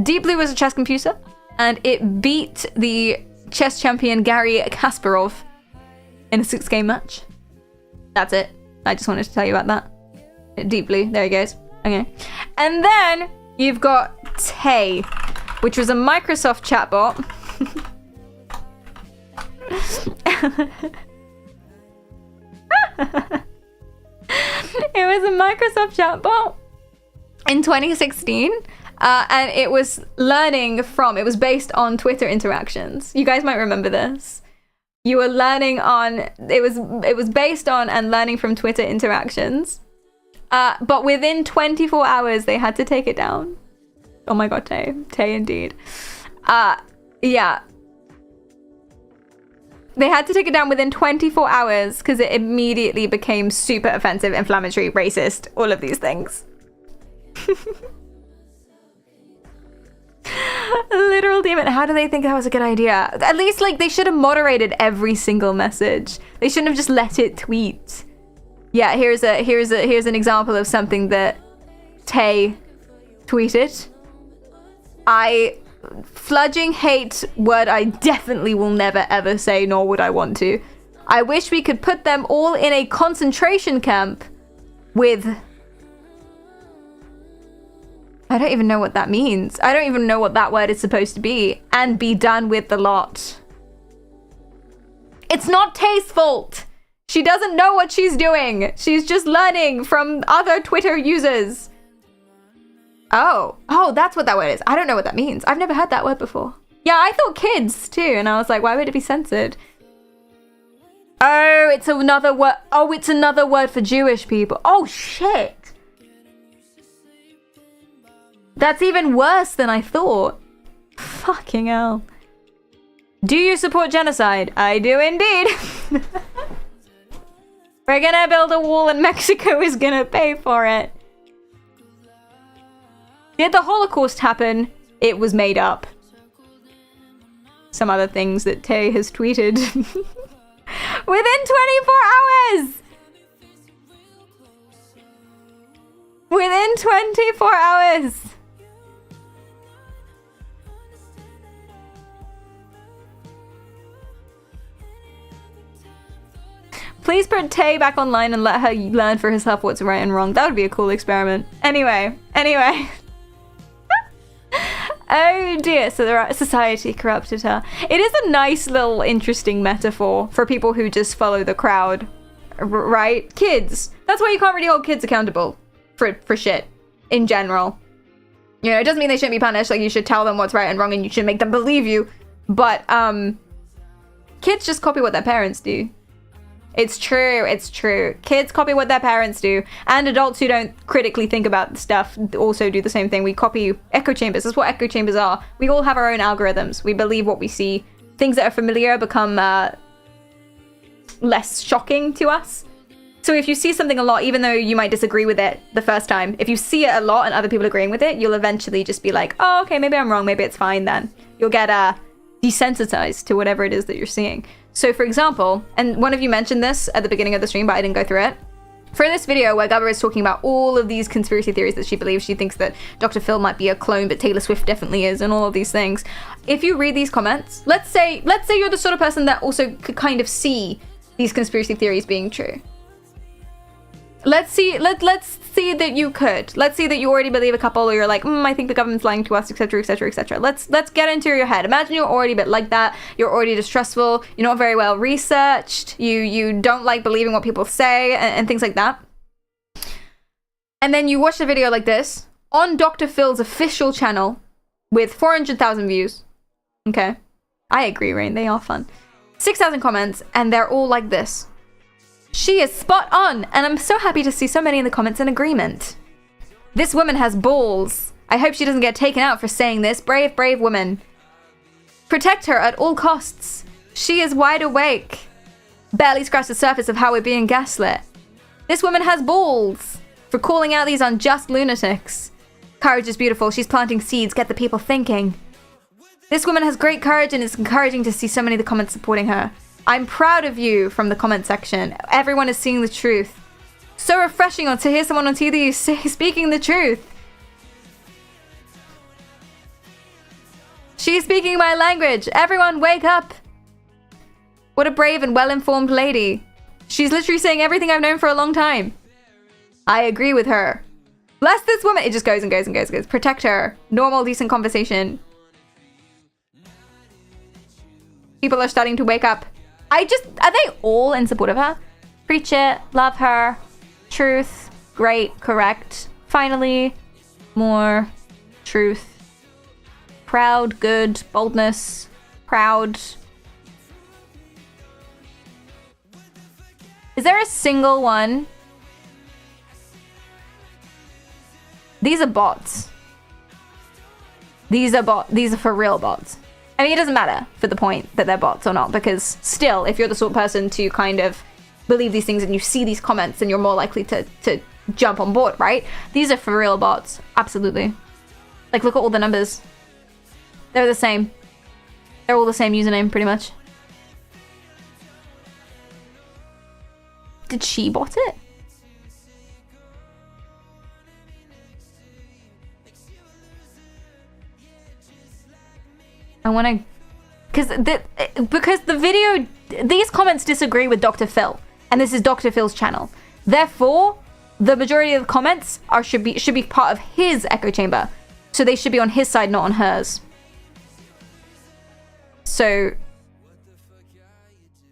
Deep Blue was a chess computer, and it beat the chess champion Garry Kasparov in a 6-game match. That's it. I just wanted to tell you about that. Deep Blue, there he goes. Okay. And then you've got Tay, which was a Microsoft chatbot. It was a Microsoft chatbot in 2016. And it was it was based on Twitter interactions. You guys might remember this. You were learning on, it was based on and learning from Twitter interactions. But within 24 hours, they had to take it down. Oh my god, Tay indeed. Yeah. They had to take it down within 24 hours because it immediately became super offensive, inflammatory, racist, all of these things. Literal demon. How do they think that was a good idea? At least, like, they should have moderated every single message. They shouldn't have just let it tweet. Yeah, here's an example of something that Tay tweeted. Fludging hate word I definitely will never ever say, nor would I want to. I wish we could put them all in a concentration camp with... I don't even know what that means. I don't even know what that word is supposed to be. And be done with the lot. It's not Tay's fault. She doesn't know what she's doing. She's just learning from other Twitter users. Oh, that's what that word is. I don't know what that means. I've never heard that word before. Yeah, I thought kids too, and I was like, why would it be censored? Oh, it's another word. Oh, it's another word for Jewish people. Oh, shit. That's even worse than I thought. Fucking hell. Do you support genocide? I do indeed. We're gonna build a wall and Mexico is gonna pay for it. Did the Holocaust happen? It was made up. Some other things that Tay has tweeted. Within 24 hours! Within 24 hours! Please put Tay back online and let her learn for herself what's right and wrong. That would be a cool experiment. Anyway. Oh dear, so the society corrupted her. It is a nice little interesting metaphor for people who just follow the crowd, right? Kids. That's why you can't really hold kids accountable for shit in general. You know, it doesn't mean they shouldn't be punished. Like, you should tell them what's right and wrong and you should make them believe you. But kids just copy what their parents do. It's true. Kids copy what their parents do, and adults who don't critically think about stuff also do the same thing. We copy echo chambers. That's what echo chambers are. We all have our own algorithms. We believe what we see. Things that are familiar become less shocking to us. So if you see something a lot, even though you might disagree with it the first time, if you see it a lot and other people agreeing with it, you'll eventually just be like, oh, okay, maybe I'm wrong. Maybe it's fine then. You'll get desensitized to whatever it is that you're seeing. So for example, and one of you mentioned this at the beginning of the stream, but I didn't go through it. For this video where Gubba is talking about all of these conspiracy theories that she believes, she thinks that Dr. Phil might be a clone, but Taylor Swift definitely is, and all of these things. If you read these comments, let's say you're the sort of person that also could kind of see these conspiracy theories being true. Let's see that you could. Let's see that you already believe a couple, or you're like, I think the government's lying to us, etc., etc., etc. Let's get into your head. Imagine you're already a bit like that. You're already distrustful. You're not very well researched. You don't like believing what people say and things like that. And then you watch a video like this on Dr. Phil's official channel with 400,000 views. Okay, I agree, Rain. They are fun. 6,000 comments, and they're all like this. She is spot on, and I'm so happy to see so many in the comments in agreement. This woman has balls. I hope she doesn't get taken out for saying this. Brave, brave woman. Protect her at all costs. She is wide awake. Barely scratched the surface of how we're being gaslit. This woman has balls for calling out these unjust lunatics. Courage is beautiful. She's planting seeds. Get the people thinking. This woman has great courage, and it's encouraging to see so many of the comments supporting her. I'm proud of you from the comment section. Everyone is seeing the truth. So refreshing to hear someone on TV speaking the truth. She's speaking my language. Everyone wake up. What a brave and well-informed lady. She's literally saying everything I've known for a long time. I agree with her. Bless this woman. It just goes and goes and goes and goes. Protect her. Normal, decent conversation. People are starting to wake up. Are they all in support of her? Preach it, love her, truth, great, correct, finally, more, truth, proud, good, boldness, proud. Is there a single one? These are bots. These are for real bots. I mean, it doesn't matter for the point that they're bots or not, because still, if you're the sort of person to kind of believe these things and you see these comments, then you're more likely to jump on board, right? These are for real bots. Absolutely. Like, look at all the numbers. They're the same. They're all the same username, pretty much. Did she bot it? I want to, because the video, these comments disagree with Dr. Phil, and this is Dr. Phil's channel. Therefore, the majority of the comments should be part of his echo chamber, so they should be on his side, not on hers. So,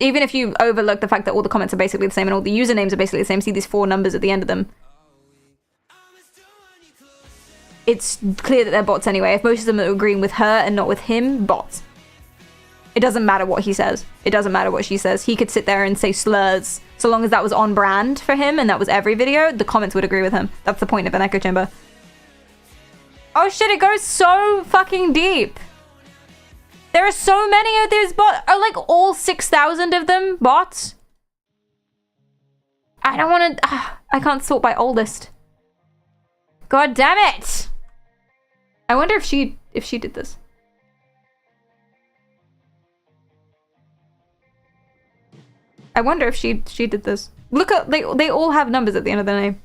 even if you overlook the fact that all the comments are basically the same and all the usernames are basically the same, see these 4 numbers at the end of them. It's clear that they're bots anyway. If most of them are agreeing with her and not with him, bots. It doesn't matter what he says. It doesn't matter what she says. He could sit there and say slurs. So long as that was on brand for him and that was every video, the comments would agree with him. That's the point of an echo chamber. Oh shit, it goes so fucking deep. There are so many of these bots. Are like all 6,000 of them bots? I don't want to... I can't sort by oldest. God damn it! I wonder if she did this. I wonder if she did this. Look at... They all have numbers at the end of their name.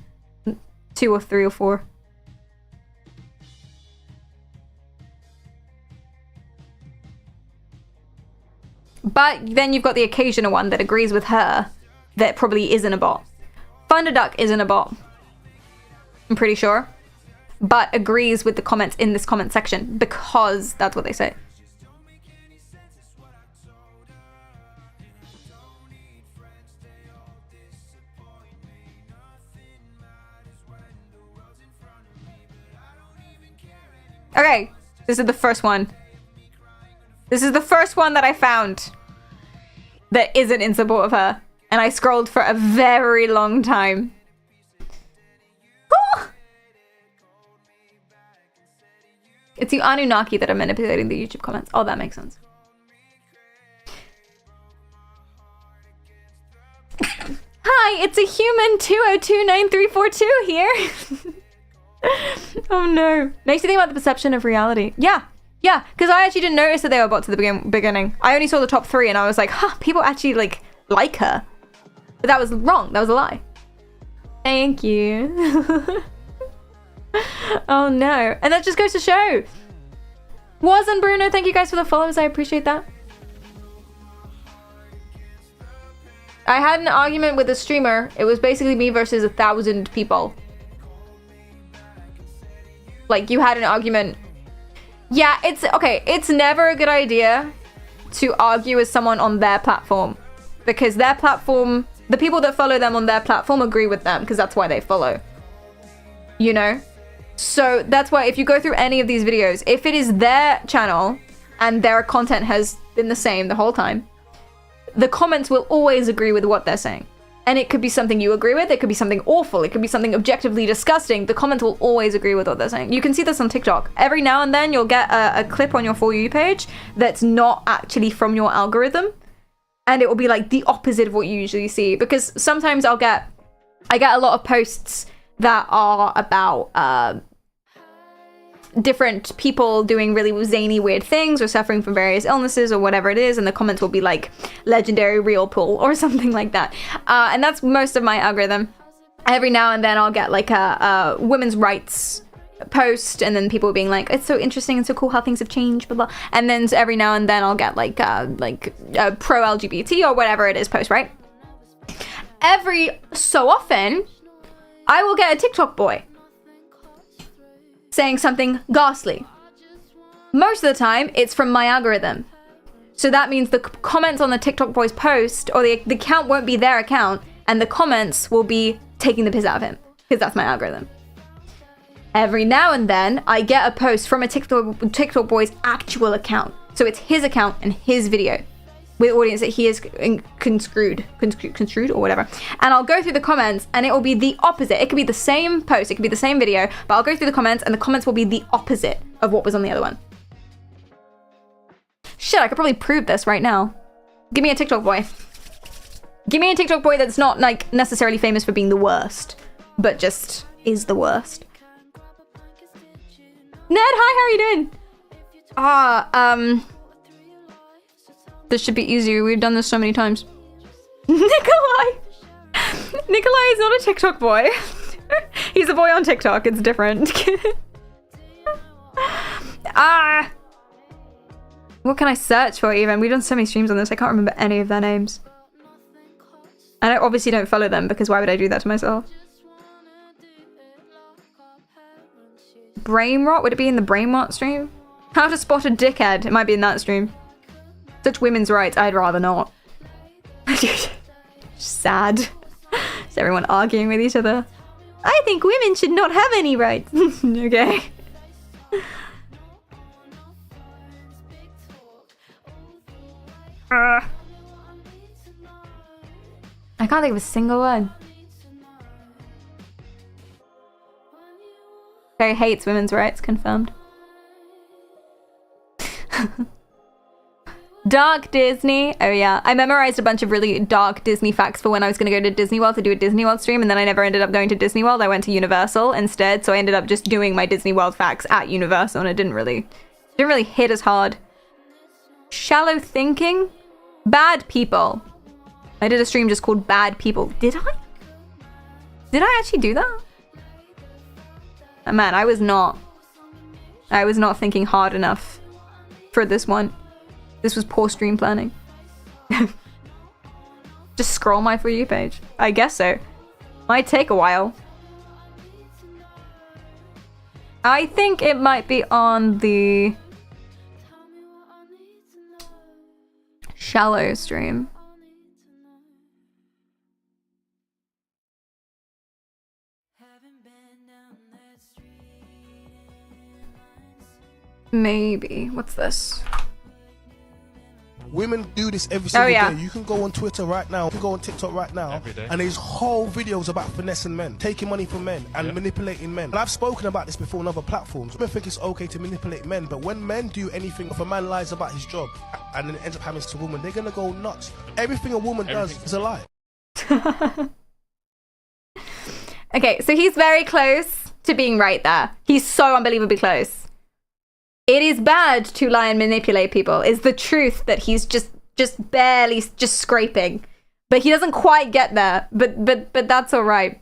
2 or 3 or 4. But then you've got the occasional one that agrees with her that probably isn't a bot. Thunderduck isn't a bot. I'm pretty sure. But agrees with the comments in this comment section because that's what they say. Okay, this is the first one. This is the first one that I found that isn't in support of her. And I scrolled for a very long time. Ah! It's the Anunnaki that are manipulating the YouTube comments. Oh, that makes sense. Hi, it's a human 2029342 here. Oh no. Makes you think about the perception of reality. Yeah, because I actually didn't notice that they were bots at the beginning. I only saw the top 3 and I was like, huh, people actually like her. But that was wrong. That was a lie. Thank you. Oh no. And that just goes to show. Was and Bruno, thank you guys for the follows. I appreciate that. I had an argument with a streamer. It was basically me versus 1,000 people. Like, you had an argument. Yeah, it's never a good idea to argue with someone on their platform. Because their platform, the people that follow them on their platform agree with them, because that's why they follow. You know? So that's why if you go through any of these videos, if it is their channel and their content has been the same the whole time, the comments will always agree with what they're saying. And it could be something you agree with, it could be something awful, it could be something objectively disgusting. The comments will always agree with what they're saying. You can see this on TikTok. Every now and then you'll get a clip on your For You page that's not actually from your algorithm. And it will be like the opposite of what you usually see. Because sometimes I get a lot of posts that are about different people doing really zany weird things or suffering from various illnesses or whatever it is, and the comments will be like legendary real pull or something like that. And that's most of my algorithm. Every now and then I'll get like a women's rights post, and then people being like, it's so interesting and so cool how things have changed, blah blah. And then every now and then I'll get like pro LGBT or whatever it is post, right? Every so often I will get a TikTok boy saying something ghastly. Most of the time it's from my algorithm. So that means the comments on the TikTok boy's post, or the account won't be their account, and the comments will be taking the piss out of him, because that's my algorithm. Every now and then I get a post from a TikTok boy's actual account. So it's his account and his video with audience that he is construed or whatever. And I'll go through the comments and it will be the opposite. It could be the same post, it could be the same video, but I'll go through the comments and the comments will be the opposite of what was on the other one. Shit, I could probably prove this right now. Give me a TikTok boy. Give me a TikTok boy that's not like necessarily famous for being the worst, but just is the worst. Ned, hi, how are you doing? This should be easier. We've done this so many times. Nikolai! Nikolai is not a TikTok boy. He's a boy on TikTok. It's different. What can I search for even? We've done so many streams on this. I can't remember any of their names. And I obviously don't follow them because why would I do that to myself? Brain rot? Would it be in the brain rot stream? How to spot a dickhead? It might be in that stream. Such women's rights, I'd rather not. Sad. Is everyone arguing with each other? I think women should not have any rights. Okay. I can't think of a single one. Okay, hates women's rights, confirmed. Dark Disney. Oh yeah, I memorized a bunch of really dark Disney facts for when I was going to go to Disney World to do a Disney World stream, and then I never ended up going to Disney World. I went to Universal instead, so I ended up just doing my Disney World facts at Universal, and it didn't really hit as hard. Shallow thinking? Bad people. I did a stream just called Bad People. Did I? Did I actually do that? Oh, man, I was not thinking hard enough for this one. This was poor stream planning. Just scroll my For You page. I guess so. Might take a while. I think it might be on the Shallow stream. Maybe. What's this? Women do this every single day. You can go on Twitter right now, you can go on TikTok right now, and there's whole videos about finessing men, taking money from men, and manipulating men. And I've spoken about this before on other platforms. Women think it's okay to manipulate men, but when men do anything, if a man lies about his job and then ends up having sex with a woman, they're gonna go nuts. Everything a woman does is a lie. Okay, so he's very close to being right there. He's so unbelievably close. It is bad to lie and manipulate people, is the truth that he's just barely just scraping. But he doesn't quite get there, but that's all right.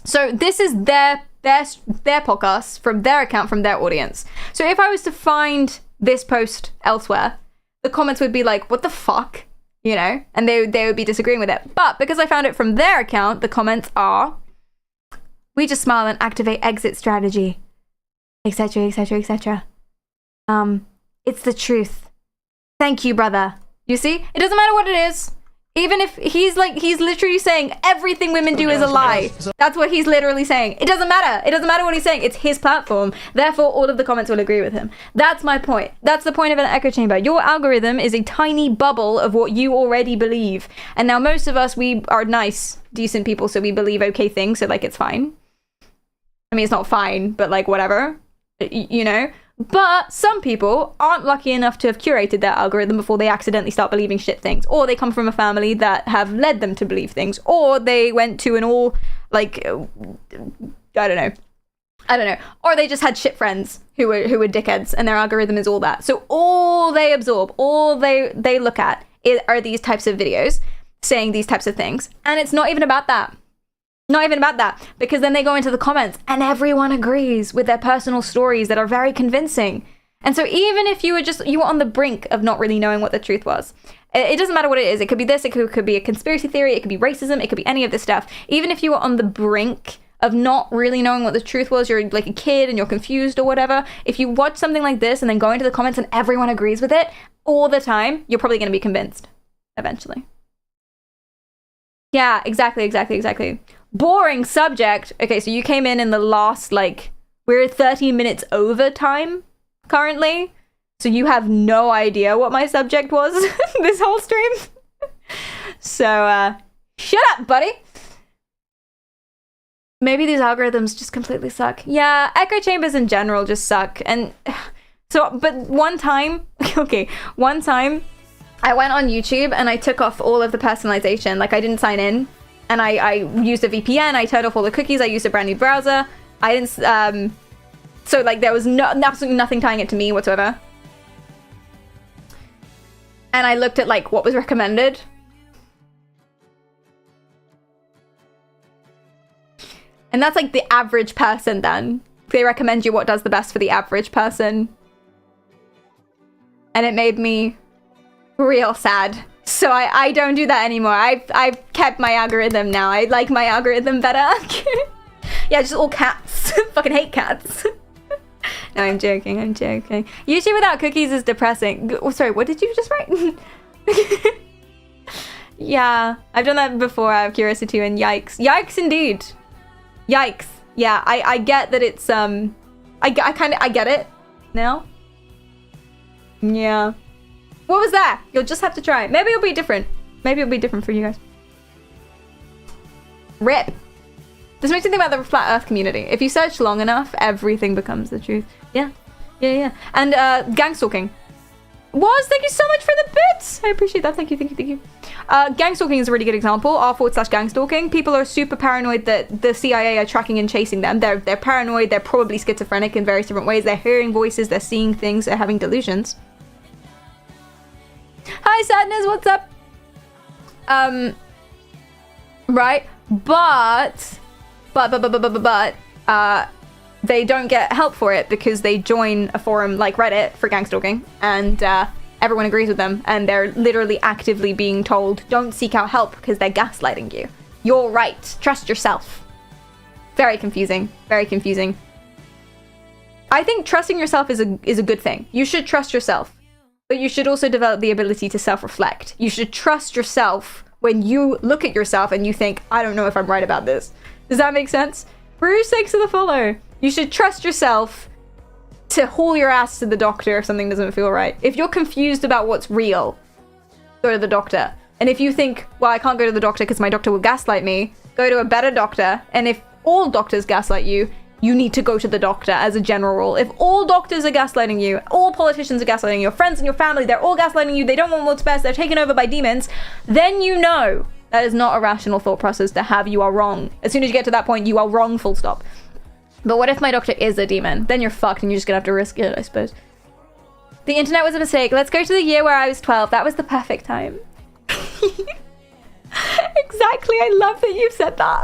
So this is their podcast from their account, from their audience. So if I was to find this post elsewhere, the comments would be like, what the fuck? You know, and they would be disagreeing with it. But because I found it from their account, the comments are, we just smile and activate exit strategy, etc, etc, etc. It's the truth. Thank you, brother. You see? It doesn't matter what it is. Even if he's literally saying everything women do is a lie. That's what he's literally saying. It doesn't matter. It doesn't matter what he's saying. It's his platform. Therefore, all of the comments will agree with him. That's my point. That's the point of an echo chamber. Your algorithm is a tiny bubble of what you already believe. And now most of us, we are nice, decent people, so we believe okay things, so like it's fine. I mean, it's not fine, but like whatever. You know? But some people aren't lucky enough to have curated their algorithm before they accidentally start believing shit things. Or they come from a family that have led them to believe things. Or they went to an all, like, I don't know. Or they just had shit friends who were dickheads and their algorithm is all that. So all they absorb, all they look at are these types of videos saying these types of things. And it's not even about that. Not even about that, because then they go into the comments and everyone agrees with their personal stories that are very convincing. And so even if you were on the brink of not really knowing what the truth was, it doesn't matter what it is. It could be this, it could be a conspiracy theory, it could be racism, it could be any of this stuff. Even if you were on the brink of not really knowing what the truth was, you're like a kid and you're confused or whatever, if you watch something like this and then go into the comments and everyone agrees with it all the time, you're probably going to be convinced eventually. Yeah, exactly. Boring subject. Okay, so you came in the last, like, we're 30 minutes over time currently. So you have no idea what my subject was this whole stream. So, shut up, buddy. Maybe these algorithms just completely suck. Yeah, echo chambers in general just suck. And so, but one time I went on YouTube and I took off all of the personalization. Like, I didn't sign in. And I used a VPN, I turned off all the cookies, I used a brand new browser. I didn't, so like there was absolutely nothing tying it to me whatsoever. And I looked at like what was recommended. And that's like the average person then. They recommend you what does the best for the average person. And it made me real sad. So I don't do that anymore. I've kept my algorithm now. I like my algorithm better. Yeah, just all cats. Fucking hate cats. No, I'm joking. YouTube without cookies is depressing. Oh, sorry, what did you just write? Yeah, I've done that before out of curiosity and yikes. Yikes indeed. Yikes. Yeah, I get that it's, I get it now. Yeah. What was that? You'll just have to try it. Maybe it'll be different. Maybe it'll be different for you guys. Rip. This makes me think about the flat Earth community. If you search long enough, everything becomes the truth. Yeah. And gang stalking. Woz, thank you so much for the bits. I appreciate that. Thank you. Gang stalking is a really good example. r/gang stalking. People are super paranoid that the CIA are tracking and chasing them. They're paranoid. They're probably schizophrenic in various different ways. They're hearing voices. They're seeing things. They're having delusions. Hi, Sadness. What's up? Right. But they don't get help for it because they join a forum like Reddit for gang stalking, and everyone agrees with them, and they're literally actively being told, don't seek out help because they're gaslighting you. You're right. Trust yourself. Very confusing. Very confusing. I think trusting yourself is a good thing. You should trust yourself, but you should also develop the ability to self-reflect. You should trust yourself when you look at yourself and you think, I don't know if I'm right about this. Does that make sense? Bruce, thanks for the follow. You should trust yourself to haul your ass to the doctor if something doesn't feel right. If you're confused about what's real, go to the doctor. And if you think, well, I can't go to the doctor because my doctor will gaslight me, go to a better doctor. And if all doctors gaslight you, you need to go to the doctor as a general rule. If all doctors are gaslighting you, all politicians are gaslighting you, your friends and your family, they're all gaslighting you, they don't want what's best, they're taken over by demons, then you know that is not a rational thought process to have you are wrong. As soon as you get to that point, you are wrong, full stop. But what if my doctor is a demon? Then you're fucked and you're just gonna have to risk it, I suppose. The internet was a mistake. Let's go to the year where I was 12. That was the perfect time. Exactly, I love that you said that.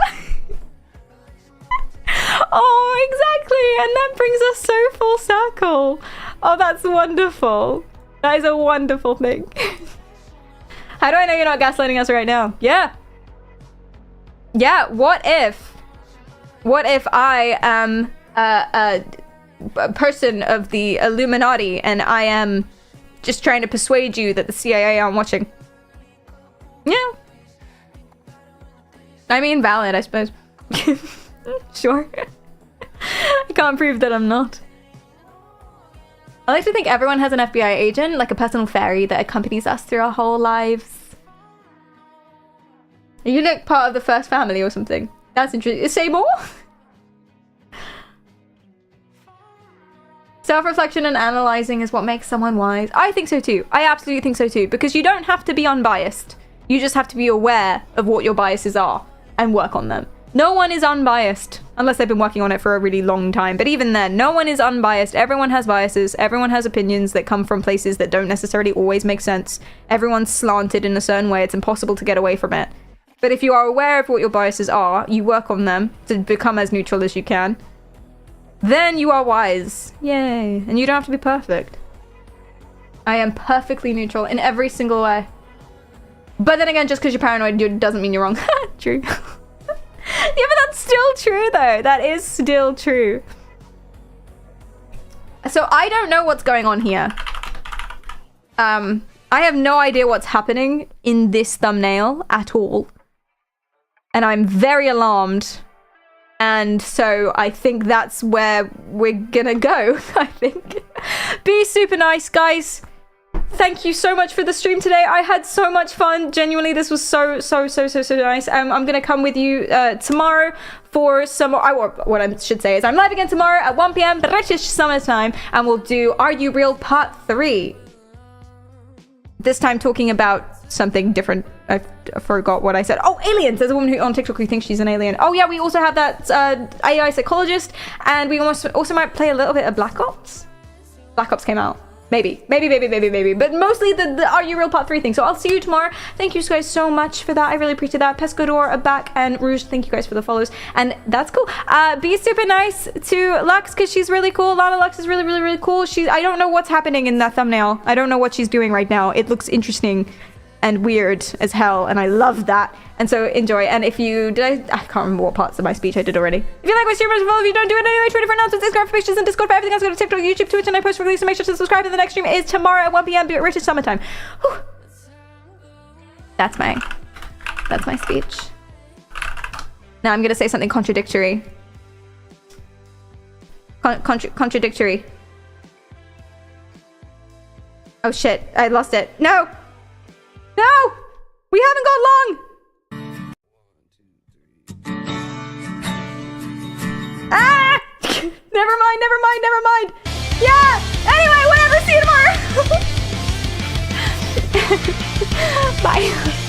Oh, exactly. And that brings us so full circle. Oh, that's wonderful. That is a wonderful thing. How do I know you're not gaslighting us right now? Yeah. Yeah, what if I am a person of the Illuminati and I am just trying to persuade you that the CIA aren't watching? Yeah. I mean, valid, I suppose. Sure. I can't prove that I'm not. I like to think everyone has an FBI agent, like a personal fairy that accompanies us through our whole lives. Are you like part of the first family or something? That's interesting. Say more? Self-reflection and analyzing is what makes someone wise. I think so too. I absolutely think so too. Because you don't have to be unbiased. You just have to be aware of what your biases are and work on them. No one is unbiased, unless they've been working on it for a really long time. But even then, no one is unbiased. Everyone has biases. Everyone has opinions that come from places that don't necessarily always make sense. Everyone's slanted in a certain way. It's impossible to get away from it. But if you are aware of what your biases are, you work on them to become as neutral as you can, then you are wise. Yay. And you don't have to be perfect. I am perfectly neutral in every single way. But then again, just because you're paranoid doesn't mean you're wrong. True. Yeah, but that's still true though. That is still true. So I don't know what's going on here. I have no idea what's happening in this thumbnail at all. And I'm very alarmed. And so I think that's where we're gonna go, I think. Be super nice, guys. Thank you so much for the stream today. I had so much fun. Genuinely, this was so nice. I'm gonna come with you tomorrow for some more. What I should say is I'm live again tomorrow at 1 p.m. British summertime, and we'll do Are You Real Part 3. This time talking about something different. I forgot what I said. Oh, aliens. There's a woman on TikTok who thinks she's an alien. Oh yeah, we also have that AI psychologist, and we also might play a little bit of Black Ops. Black Ops came out. Maybe. But mostly the Are You Real Part 3 thing. So I'll see you tomorrow. Thank you guys so much for that. I really appreciate that. Pescador are back, and Rouge, thank you guys for the follows. And that's cool. Be super nice to Lux because she's really cool. Lana Lux is really cool. I don't know what's happening in that thumbnail. I don't know what she's doing right now. It looks interesting and weird as hell, and I love that. And so enjoy. And if you I can't remember what parts of my speech I did already. If you like my streamers, well, if you don't do it anyway, Twitter for announcements, Instagram for pictures, and Discord for everything else, go to TikTok, YouTube, Twitch, and I post for release. So make sure to subscribe. And the next stream is tomorrow at 1 p.m. British summertime. Whew. That's my speech. Now I'm gonna say something contradictory. Contradictory. Oh shit! I lost it. No. No! We haven't got long! never mind. Yeah. Anyway, whatever. See you tomorrow. Bye.